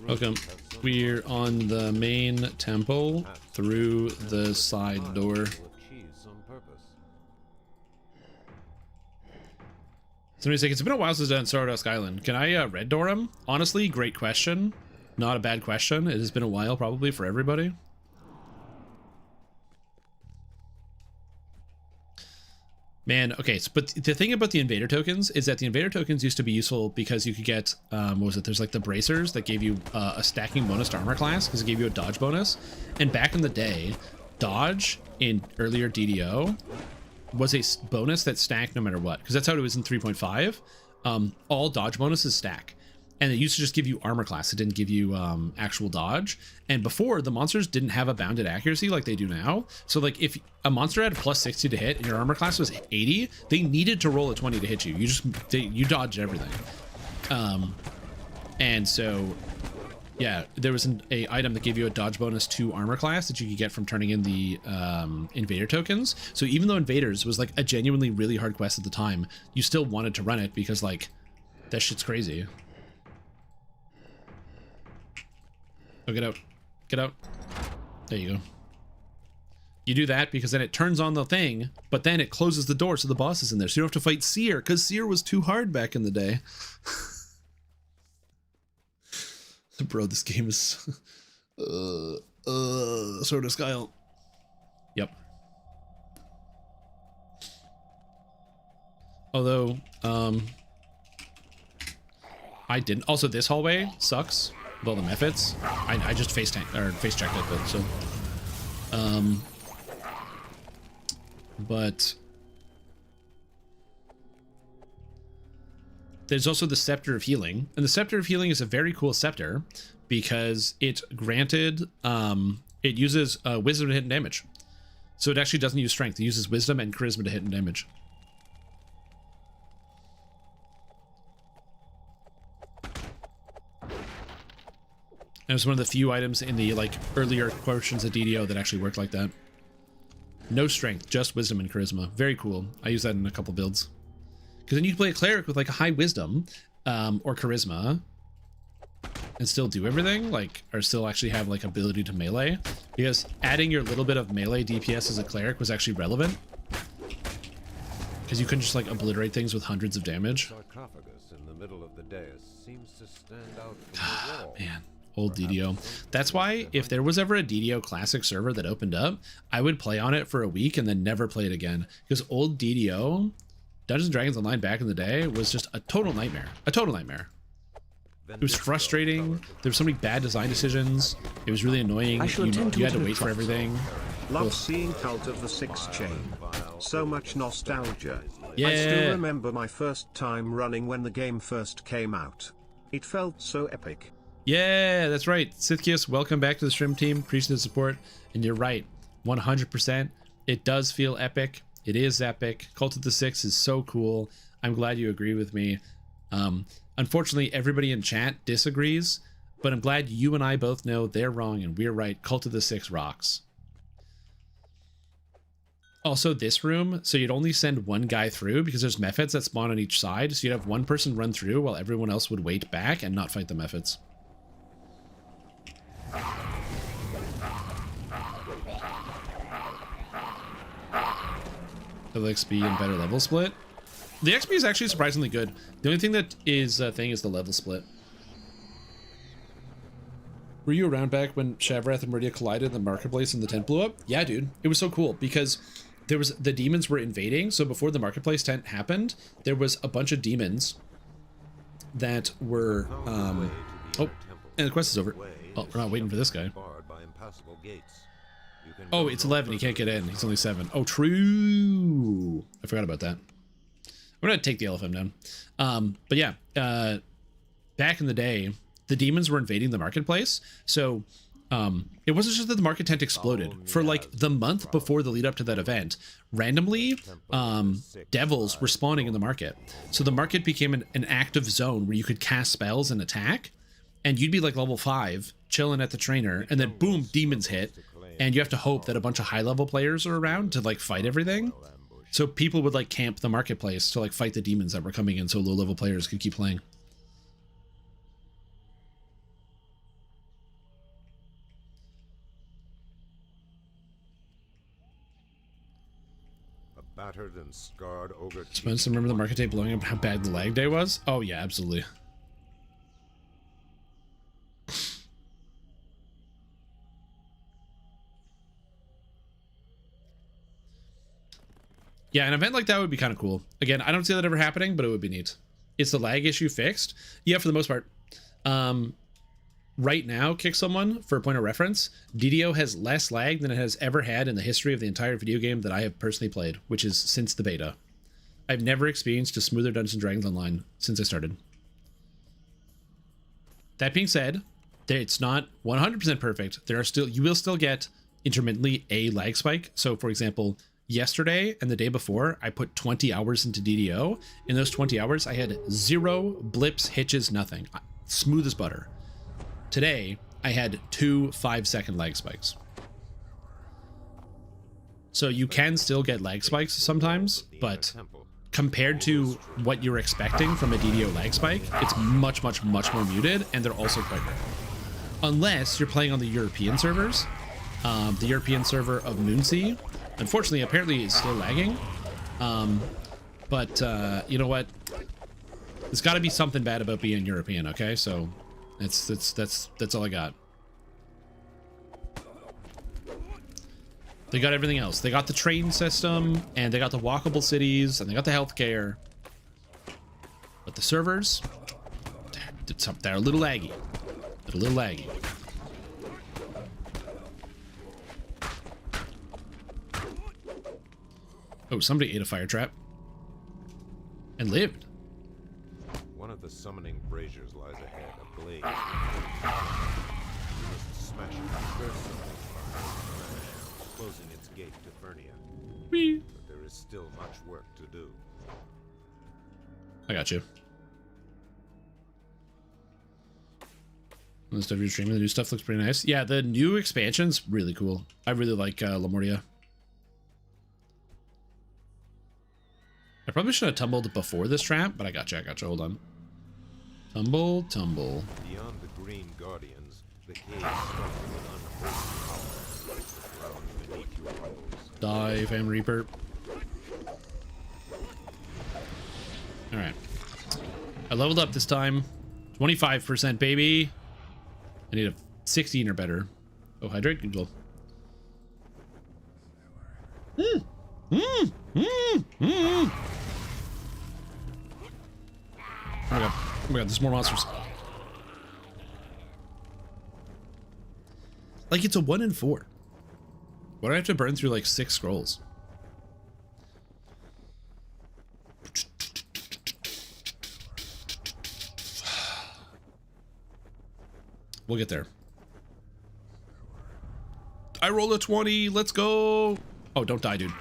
Welcome. We're on the main temple through the side door. Somebody's like, it's been a while since I've done Stardust Island. Can I red door him? Honestly, great question. Not a bad question. It has been a while probably for everybody. Man, okay, so, but the thing about the invader tokens is that the invader tokens used to be useful because you could get, what was it? There's like the bracers that gave you a stacking bonus to armor class because it gave you a dodge bonus. And back in the day, dodge in earlier DDO was a bonus that stacked no matter what, because that's how it was in 3.5. All dodge bonuses stack, and it used to just give you armor class. It didn't give you actual dodge. And before, the monsters didn't have a bounded accuracy like they do now. So like if a monster had a plus 60 to hit and your armor class was 80, they needed to roll a 20 to hit you. You dodged everything. And so yeah, there was a item that gave you a dodge bonus to armor class that you could get from turning in the invader tokens. So even though invaders was like a genuinely really hard quest at the time, you still wanted to run it because like that shit's crazy. Oh, get out. Get out. There you go. You do that because then it turns on the thing, but then it closes the door so the boss is in there. So you don't have to fight Seer, because Seer was too hard back in the day. Bro, this game is Sword of Skyle. Yep. Although, I didn't. Also, this hallway sucks with all the methods. I just face checked it, but so. But there's also the Scepter of Healing, and the Scepter of Healing is a very cool scepter because it granted it uses wisdom to hit and damage. So it actually doesn't use strength. It uses wisdom and charisma to hit and damage. And it was one of the few items in the like earlier portions of DDO that actually worked like that. No strength, just wisdom and charisma. Very cool. I use that in a couple builds. Because then you can play a cleric with like a high wisdom or charisma and still do everything, like, or still actually have like ability to melee. Because adding your little bit of melee DPS as a cleric was actually relevant. Because you couldn't just like obliterate things with hundreds of damage. Sarcophagus in the middle of the dais seems to stand out from the wall. Man, old DDO. That's why if there was ever a DDO classic server that opened up, I would play on it for a week and then never play it again. Because old DDO, Dungeons & Dragons Online back in the day, was just a total nightmare. A total nightmare. It was frustrating. There were so many bad design decisions. It was really annoying. You had to wait for everything. Love seeing Cult of the Sixth Chain. So much nostalgia. Yeah. I still remember my first time running when the game first came out. It felt so epic. Yeah, that's right. Sithkius, welcome back to the stream team. Appreciate the support. And you're right. 100%. It does feel epic. It is epic. Cult of the Six is so cool. I'm glad you agree with me. Unfortunately, everybody in chat disagrees, but I'm glad you and I both know they're wrong and we're right. Cult of the Six rocks. Also, this room, so you'd only send one guy through because there's methods that spawn on each side, so you'd have one person run through while everyone else would wait back and not fight the methods. The XP and better level split. The XP is actually surprisingly good. The only thing that is a thing is the level split. Were you around back when Shavrath and Meridia collided in the marketplace and the tent blew up? Yeah, dude. It was so cool because the demons were invading. So before the marketplace tent happened, there was a bunch of demons that were oh, and the quest is over. Oh, we're not waiting for this guy. Oh, it's 11. He can't get in. He's only 7. Oh, true. I forgot about that. I'm gonna take the LFM down. But yeah, back in the day, the demons were invading the marketplace. So it wasn't just that the market tent exploded. For like the month before the lead up to that event, randomly devils were spawning in the market. So the market became an active zone where you could cast spells and attack, and you'd be like level 5 chilling at the trainer, and then boom, demons hit, and you have to hope that a bunch of high level players are around to like fight everything. So people would like camp the marketplace to like fight the demons that were coming in so low level players could keep playing. A battered and scarred ogre. Spence, remember the market day blowing up, how bad the lag day was? Oh yeah, absolutely. Yeah, an event like that would be kind of cool. Again, I don't see that ever happening, but it would be neat. Is the lag issue fixed? Yeah, for the most part. right now, kick someone, for a point of reference, DDO has less lag than it has ever had in the history of the entire video game that I have personally played, which is since the beta. I've never experienced a smoother Dungeons & Dragons Online since I started. That being said, it's not 100% perfect. There are still, you will still get intermittently a lag spike. So for example, yesterday and the day before, I put 20 hours into DDO. In those 20 hours, I had 0 blips, hitches, nothing. Smooth as butter. Today, I had 2 5-second lag spikes. So you can still get lag spikes sometimes, but compared to what you're expecting from a DDO lag spike, it's much, much, much more muted, and they're also quite rare. Unless you're playing on the European servers. The European server of Moonsea, unfortunately, apparently is still lagging. But you know what? There's got to be something bad about being European, okay? So that's all I got. They got everything else. They got the train system, and they got the walkable cities, and they got the healthcare. But the servers, they're a little laggy. They're a little laggy. Oh, somebody ate a fire trap. And lived. One of the summoning braziers lies ahead, ablaze. You must smash it first, closing its gate to Fernia. Whee. But there is still much work to do. I got you. The stuff you're streaming, the new stuff looks pretty nice. Yeah, the new expansion's really cool. I really like Lamortia. I probably should have tumbled before this trap, but I gotcha, hold on. Tumble, tumble. Beyond the Green Guardians, the cave struck with unholy power. The ground beneath you rumbles. Die, Fam Reaper. Alright. I leveled up this time. 25%, baby. I need a 16 or better. Oh, hydrate control. Oh my god, there's more monsters. Like, it's a 1 in 4. Why do I have to burn through like 6 scrolls? We'll get there. I rolled a 20, let's go. Oh, don't die, dude.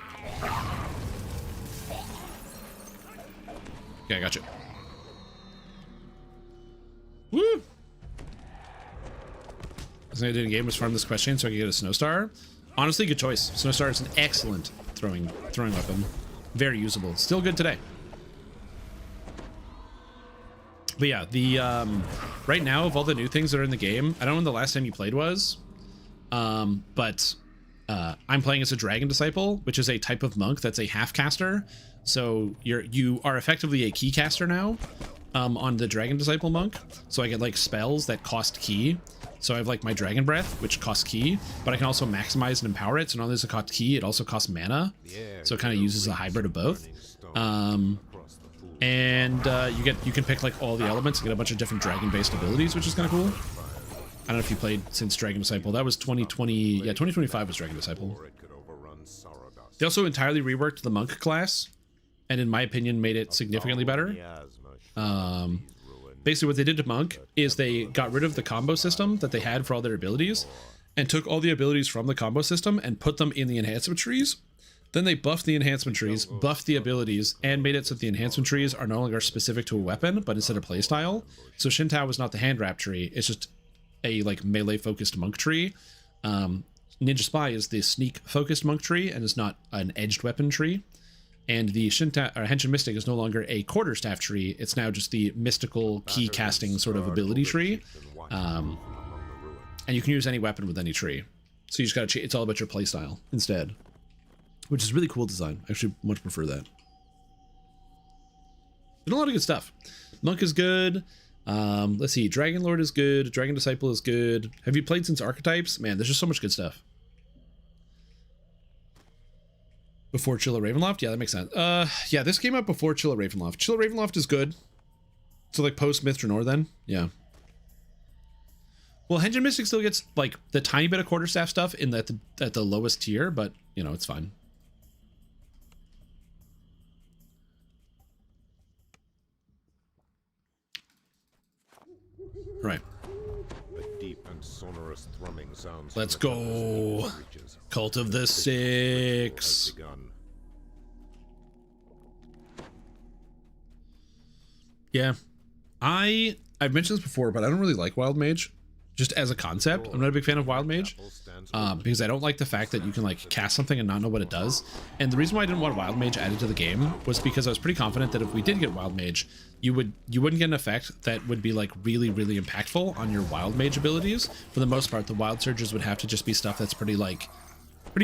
Okay, I got you. Woo! The thing I did in game was farm this question so I could get a Snowstar. Honestly, good choice. Snowstar is an excellent throwing weapon. Very usable. Still good today. But yeah, the right now of all the new things that are in the game, I don't know when the last time you played was, but I'm playing as a Dragon Disciple, which is a type of monk that's a half caster. So you are effectively a key caster now on the Dragon Disciple monk. So I get like spells that cost key. So I have like my Dragon Breath, which costs key, but I can also maximize and empower it. So not only does it cost key, it also costs mana. So it kind of uses a hybrid of both. And you can pick like all the elements and get a bunch of different dragon-based abilities, which is kind of cool. I don't know if you played since Dragon Disciple. That was 2020. Yeah, 2025 was Dragon Disciple. They also entirely reworked the monk class, and in my opinion, made it significantly better. Basically, what they did to monk is they got rid of the combo system that they had for all their abilities, and took all the abilities from the combo system and put them in the enhancement trees. Then they buffed the enhancement trees, buffed the abilities, and made it so that the enhancement trees are no longer specific to a weapon, but instead of playstyle. So Shintao is not the hand wrap tree, it's just a like melee focused monk tree. Ninja Spy is the sneak focused monk tree and is not an edged weapon tree. And the Henshin Mystic is no longer a quarterstaff tree, it's now just the mystical key casting sort of ability tree. And you can use any weapon with any tree. So you just gotta it's all about your playstyle instead. Which is really cool design. I actually much prefer that. There's a lot of good stuff. Monk is good. Let's see. Dragon Lord is good. Dragon Disciple is good. Have you played since Archetypes? Man, there's just so much good stuff. Before Chill at Ravenloft? Yeah, that makes sense. Yeah, this came out before Chill at Ravenloft. Chill at Ravenloft is good. So like post Myth Draenor then? Yeah. Well, Henchman Mystic still gets like the tiny bit of quarterstaff stuff in at the lowest tier, but you know, it's fine. Right. A deep and sonorous thrumming sounds. Let's go. Cult of the Six. Yeah. I've mentioned this before, but I don't really like Wild Mage. Just as a concept, I'm not a big fan of Wild Mage because I don't like the fact that you can like cast something and not know what it does. And the reason why I didn't want Wild Mage added to the game was because I was pretty confident that if we did get Wild Mage, you wouldn't get an effect that would be like really, really impactful on your Wild Mage abilities. For the most part, the Wild Surges would have to just be stuff that's pretty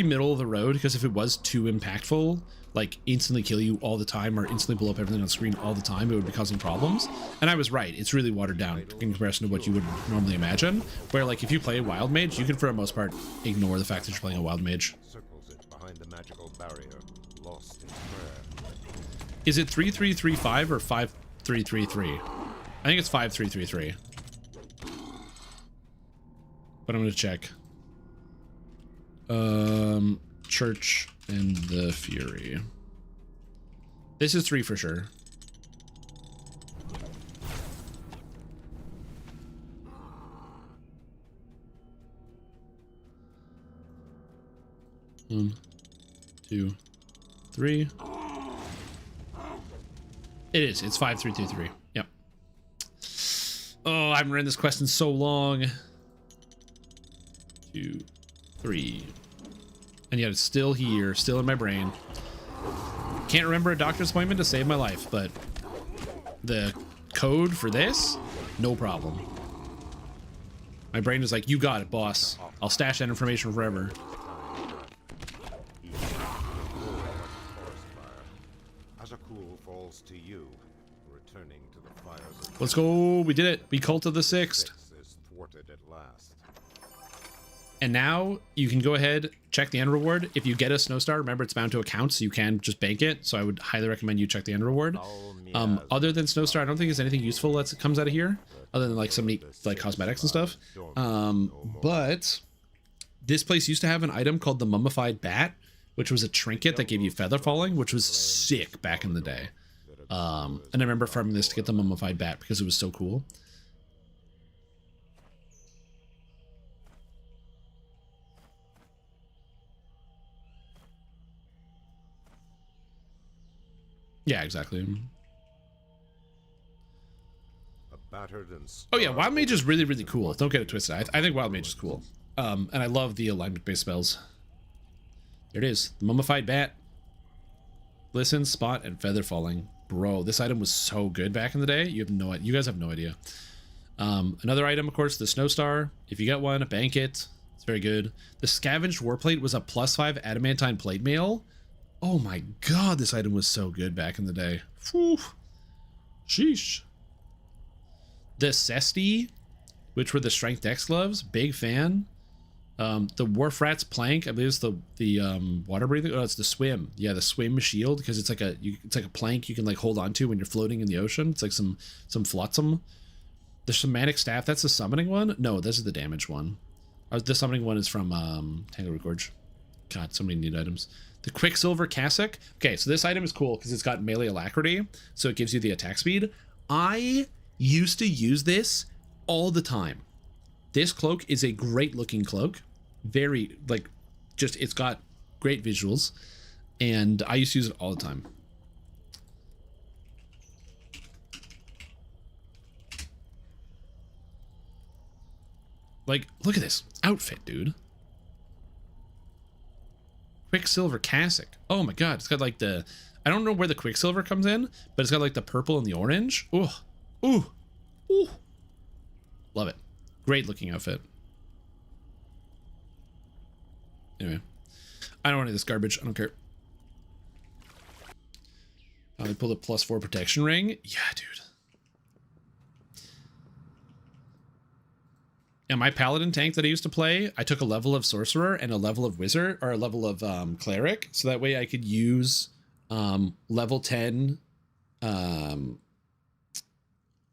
middle of the road, because if it was too impactful, like instantly kill you all the time or instantly blow up everything on screen all the time, it would be causing problems. And I was right, it's really watered down in comparison to what you would normally imagine, where like if you play a Wild Mage, you can for the most part ignore the fact that you're playing a Wild Mage. Behind the magical barrier, lost in prayer. Is it 3335 or 5333? I think it's 5333. But I'm gonna check. Church and the Fury. This is 3 for sure. One, 2, 3. It is. It's 5323. Yep. Oh, I haven't ran this quest in so long. 2, 3. And yet it's still here, still in my brain. Can't remember a doctor's appointment to save my life, but the code for this, no problem. My brain is like, you got it, boss. I'll stash that information forever. As a cool falls to you, returning to the fires. Let's go. We did it. We Cult of the Sixth. Is thwarted at last. And now you can go ahead, check the end reward. If you get a Snowstar, remember it's bound to account, so you can just bank it. So I would highly recommend you check the end reward. Other than Snowstar, I don't think there's anything useful that comes out of here, other than like some neat like cosmetics and stuff. But this place used to have an item called the Mummified Bat, which was a trinket that gave you feather falling, which was sick back in the day. And I remember farming this to get the Mummified Bat because it was so cool. Yeah, exactly. Oh yeah, Wild Mage is really, really cool. Don't get it twisted. I think Wild Mage is cool. And I love the alignment-based spells. There it is. The Mummified Bat. Listen, Spot, and Feather Falling. Bro, this item was so good back in the day. You guys have no idea. Another item, of course, the Snowstar. If you get one, bank it. It's very good. The Scavenged Warplate was a +5 adamantine plate mail. Oh my god, this item was so good back in the day. Whew. Sheesh. The Cesti, which were the Strength Dex gloves, big fan. The Warfrat's Plank, I believe it's the water breathing. Oh, it's the Swim. Yeah, the Swim shield, because it's like a plank you can like hold on to when you're floating in the ocean. It's like some flotsam. The Shamanic Staff, that's the summoning one? No, this is the damage one. The summoning one is from Tanglewood Gorge. God, so many neat items. The Quicksilver Cassock. Okay, so this item is cool because it's got melee alacrity, so it gives you the attack speed. I used to use this all the time. This cloak is a great looking cloak. Very, like, just, it's got great visuals, and I used to use it all the time. Like, look at this outfit, dude. Quicksilver Cassock. Oh my god, it's got like the, I don't know where the Quicksilver comes in, but it's got like the purple and the orange. Ooh, ooh, ooh. Love it. Great looking outfit. Anyway, I don't want any of this garbage. I don't care. I pulled a +4 protection ring. Yeah, dude. And my paladin tank that I used to play, I took a level of sorcerer and a level of wizard, or a level of cleric, so that way I could use level 10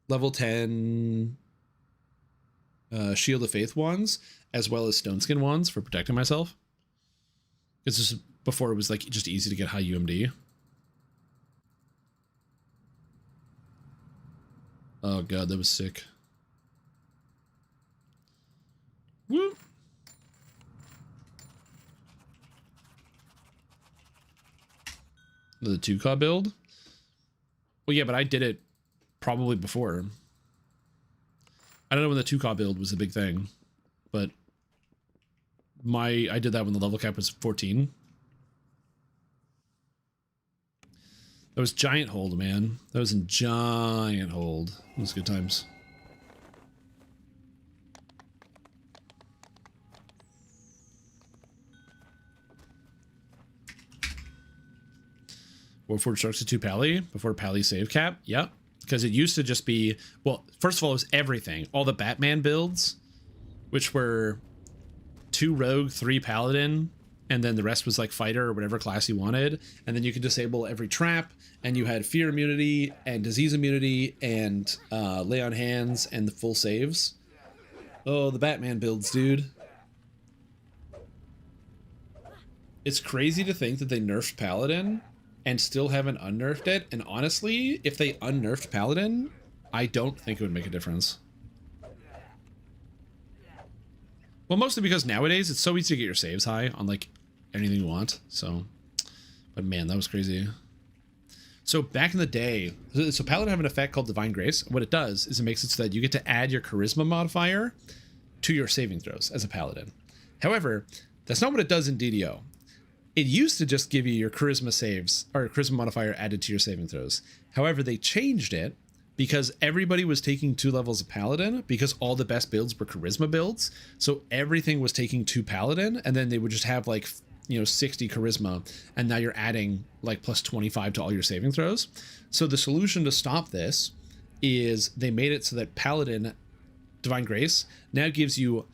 level 10 Shield of Faith wands, as well as Stone Skin wands for protecting myself. This is before it was like just easy to get high UMD. Oh god, that was sick. Woo! The 2K build? Well, yeah, but I did it probably before. I don't know when the 2K build was a big thing, but I did that when the level cap was 14. That was giant hold, man. That was in giant hold. It was good times. Warforged Sharks to 2 Pally before Pally save cap. Yep. Because it used to just be, well, first of all, it was everything. All the Batman builds, which were 2 Rogue, 3 Paladin, and then the rest was like Fighter or whatever class you wanted. And then you could disable every trap, and you had Fear immunity and Disease immunity and Lay on Hands and the full saves. Oh, the Batman builds, dude. It's crazy to think that they nerfed Paladin and still haven't unnerfed it. And honestly, if they unnerfed Paladin, I don't think it would make a difference. Well, mostly because nowadays it's so easy to get your saves high on like anything you want. So, but man, that was crazy. So back in the day, so Paladin have an effect called Divine Grace. What it does is it makes it so that you get to add your Charisma modifier to your saving throws as a Paladin. However, that's not what it does in DDO. It used to just give you your charisma saves or charisma modifier added to your saving throws. However, they changed it because everybody was taking 2 levels of Paladin because all the best builds were charisma builds. So everything was taking 2 Paladin, and then they would just have like, 60 charisma. And now you're adding like plus 25 to all your saving throws. So the solution to stop this is they made it so that Paladin Divine Grace now gives you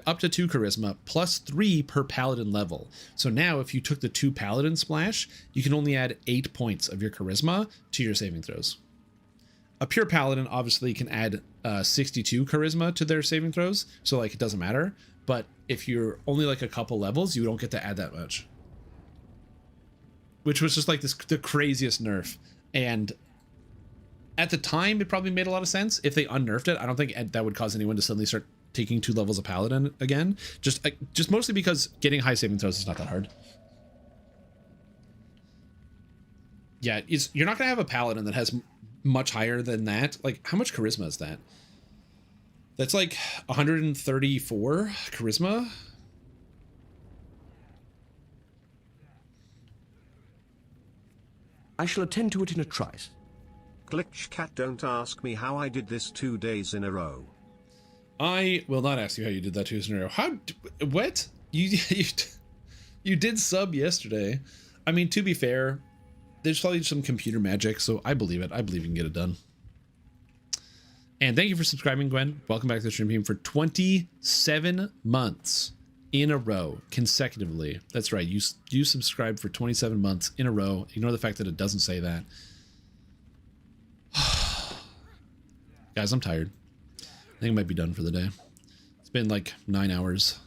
up to 2 charisma plus 3 per Paladin level. So now if you took the 2 Paladin splash, you can only add 8 points of your charisma to your saving throws. A pure Paladin obviously can add 62 charisma to their saving throws, so like it doesn't matter. But if you're only like a couple levels, you don't get to add that much. Which was just like the craziest nerf. And at the time, it probably made a lot of sense. If they unnerfed it, I don't think that would cause anyone to suddenly start taking 2 levels of Paladin again. Just mostly because getting high saving throws is not that hard. Yeah, you're not going to have a Paladin that has much higher than that. Like, how much charisma is that? That's like 134 charisma. I shall attend to it in a trice. Glitch cat, don't ask me how I did this 2 days in a row. I will not ask you how you did that 2 days in a row. What? You did sub yesterday. I mean, to be fair, there's probably some computer magic, so I believe it. I believe you can get it done. And thank you for subscribing, Gwen. Welcome back to the stream team for 27 months in a row, consecutively. That's right. You subscribed for 27 months in a row. Ignore the fact that it doesn't say that. Guys, I'm tired. I think I might be done for the day. It's been like 9 hours.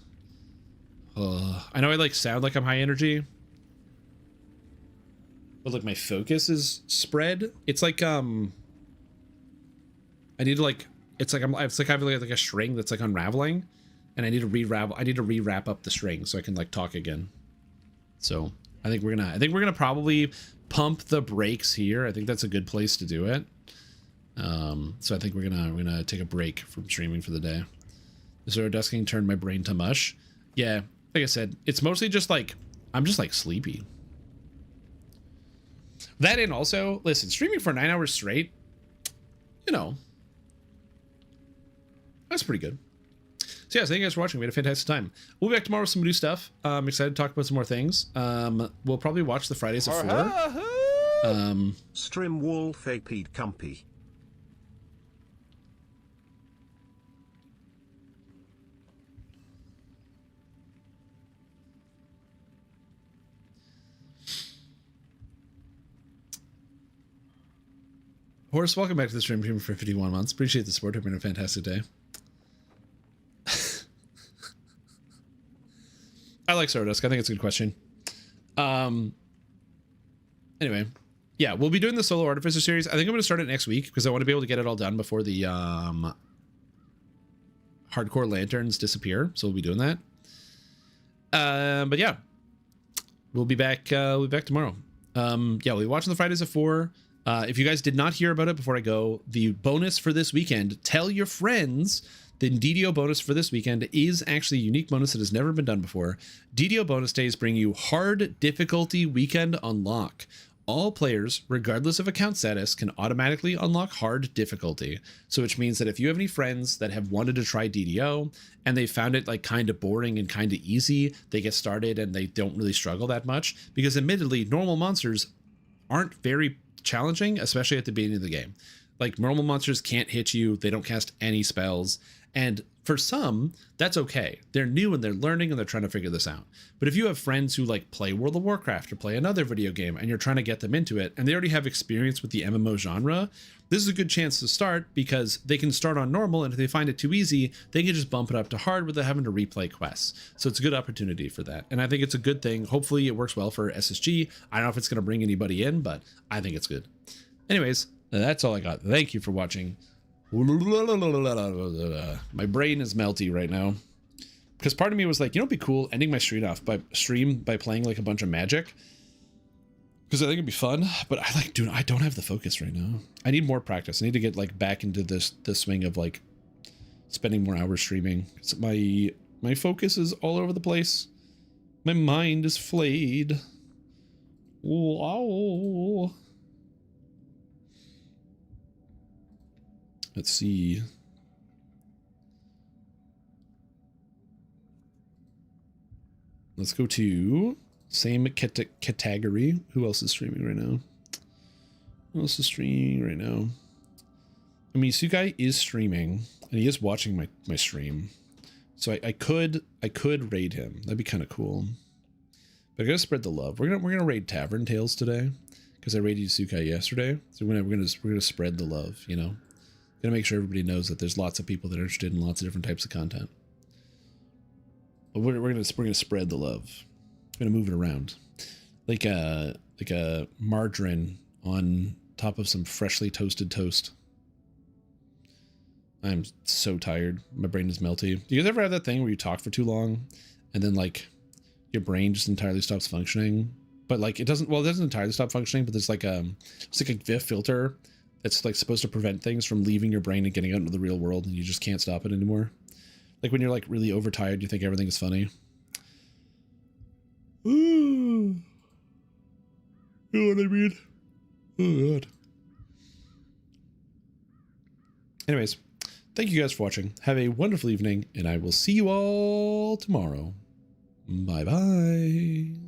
I know I like sound like I'm high energy, but like my focus is spread. It's like I need to like it's like I have like a string that's like unraveling, and I need to rewrap up the string so I can like talk again. So I think we're gonna probably pump the brakes here. I think that's a good place to do it. So I think we're gonna take a break from streaming for the day. The Zero Dusking turned my brain to mush. Yeah, like I said, it's mostly just like I'm just like sleepy. That, and also, listen, streaming for 9 hours straight, that's pretty good. So yes, thank you guys for watching. We had a fantastic time. We'll be back tomorrow with some new stuff. I'm excited to talk about some more things. We'll probably watch the Fridays at 4. Stream Wolf AP'd Cumpy. Horace, welcome back to the stream team for 51 months. Appreciate the support. Hope you're having a fantastic day. like Stardust. I think it's a good question. Anyway, yeah, we'll be doing the Solo Artificer series. I think I'm going to start it next week because I want to be able to get it all done before the hardcore lanterns disappear. So we'll be doing that. But yeah, we'll be back tomorrow. Yeah, we'll be watching the Fridays at 4. If you guys did not hear about it before I go, the bonus for this weekend, tell your friends. The DDO bonus for this weekend is actually a unique bonus that has never been done before. DDO bonus days bring you hard difficulty weekend unlock. All players, regardless of account status, can automatically unlock hard difficulty. So which means that if you have any friends that have wanted to try DDO and they found it like kind of boring and kind of easy, they get started and they don't really struggle that much, because admittedly normal monsters aren't very challenging, especially at the beginning of the game. Like normal monsters can't hit you, they don't cast any spells, and for some that's okay. They're new and they're learning and they're trying to figure this out. But if you have friends who like play World of Warcraft or play another video game and you're trying to get them into it and they already have experience with the MMO genre, this is a good chance to start, because they can start on normal, and if they find it too easy, they can just bump it up to hard without having to replay quests. So it's a good opportunity for that, and I think it's a good thing. Hopefully it works well for SSG. I don't know if it's going to bring anybody in, but I think it's good. Anyways, that's all I got. Thank you for watching. My brain is melty right now, because part of me was like, you know, it'd be cool ending my stream by playing like a bunch of Magic, because I think it'd be fun. But I like, dude, I don't have the focus right now. I need more practice. I need to get like back into this swing of like spending more hours streaming. My focus is all over the place. My mind is flayed. Wow. Let's see. Let's go to same category. Who else is streaming right now? Who else is streaming right now? I mean, Sukai is streaming and he is watching my stream. So I could raid him. That'd be kind of cool. But I gotta spread the love. We're gonna raid Tavern Tales today, because I raided Sukai yesterday. So we're gonna spread the love, you know. Gonna make sure everybody knows that there's lots of people that are interested in lots of different types of content. But we're gonna spread the love. We're gonna move it around, like a margarine on top of some freshly toasted toast. I'm so tired. My brain is melty. Do you guys ever have that thing where you talk for too long, and then like your brain just entirely stops functioning? But like it doesn't entirely stop functioning. But there's like it's like a VIF filter. It's like supposed to prevent things from leaving your brain and getting out into the real world, and you just can't stop it anymore. Like when you're like really overtired, you think everything is funny. Ooh. You know what I mean? Oh god. Anyways, thank you guys for watching. Have a wonderful evening, and I will see you all tomorrow. Bye bye.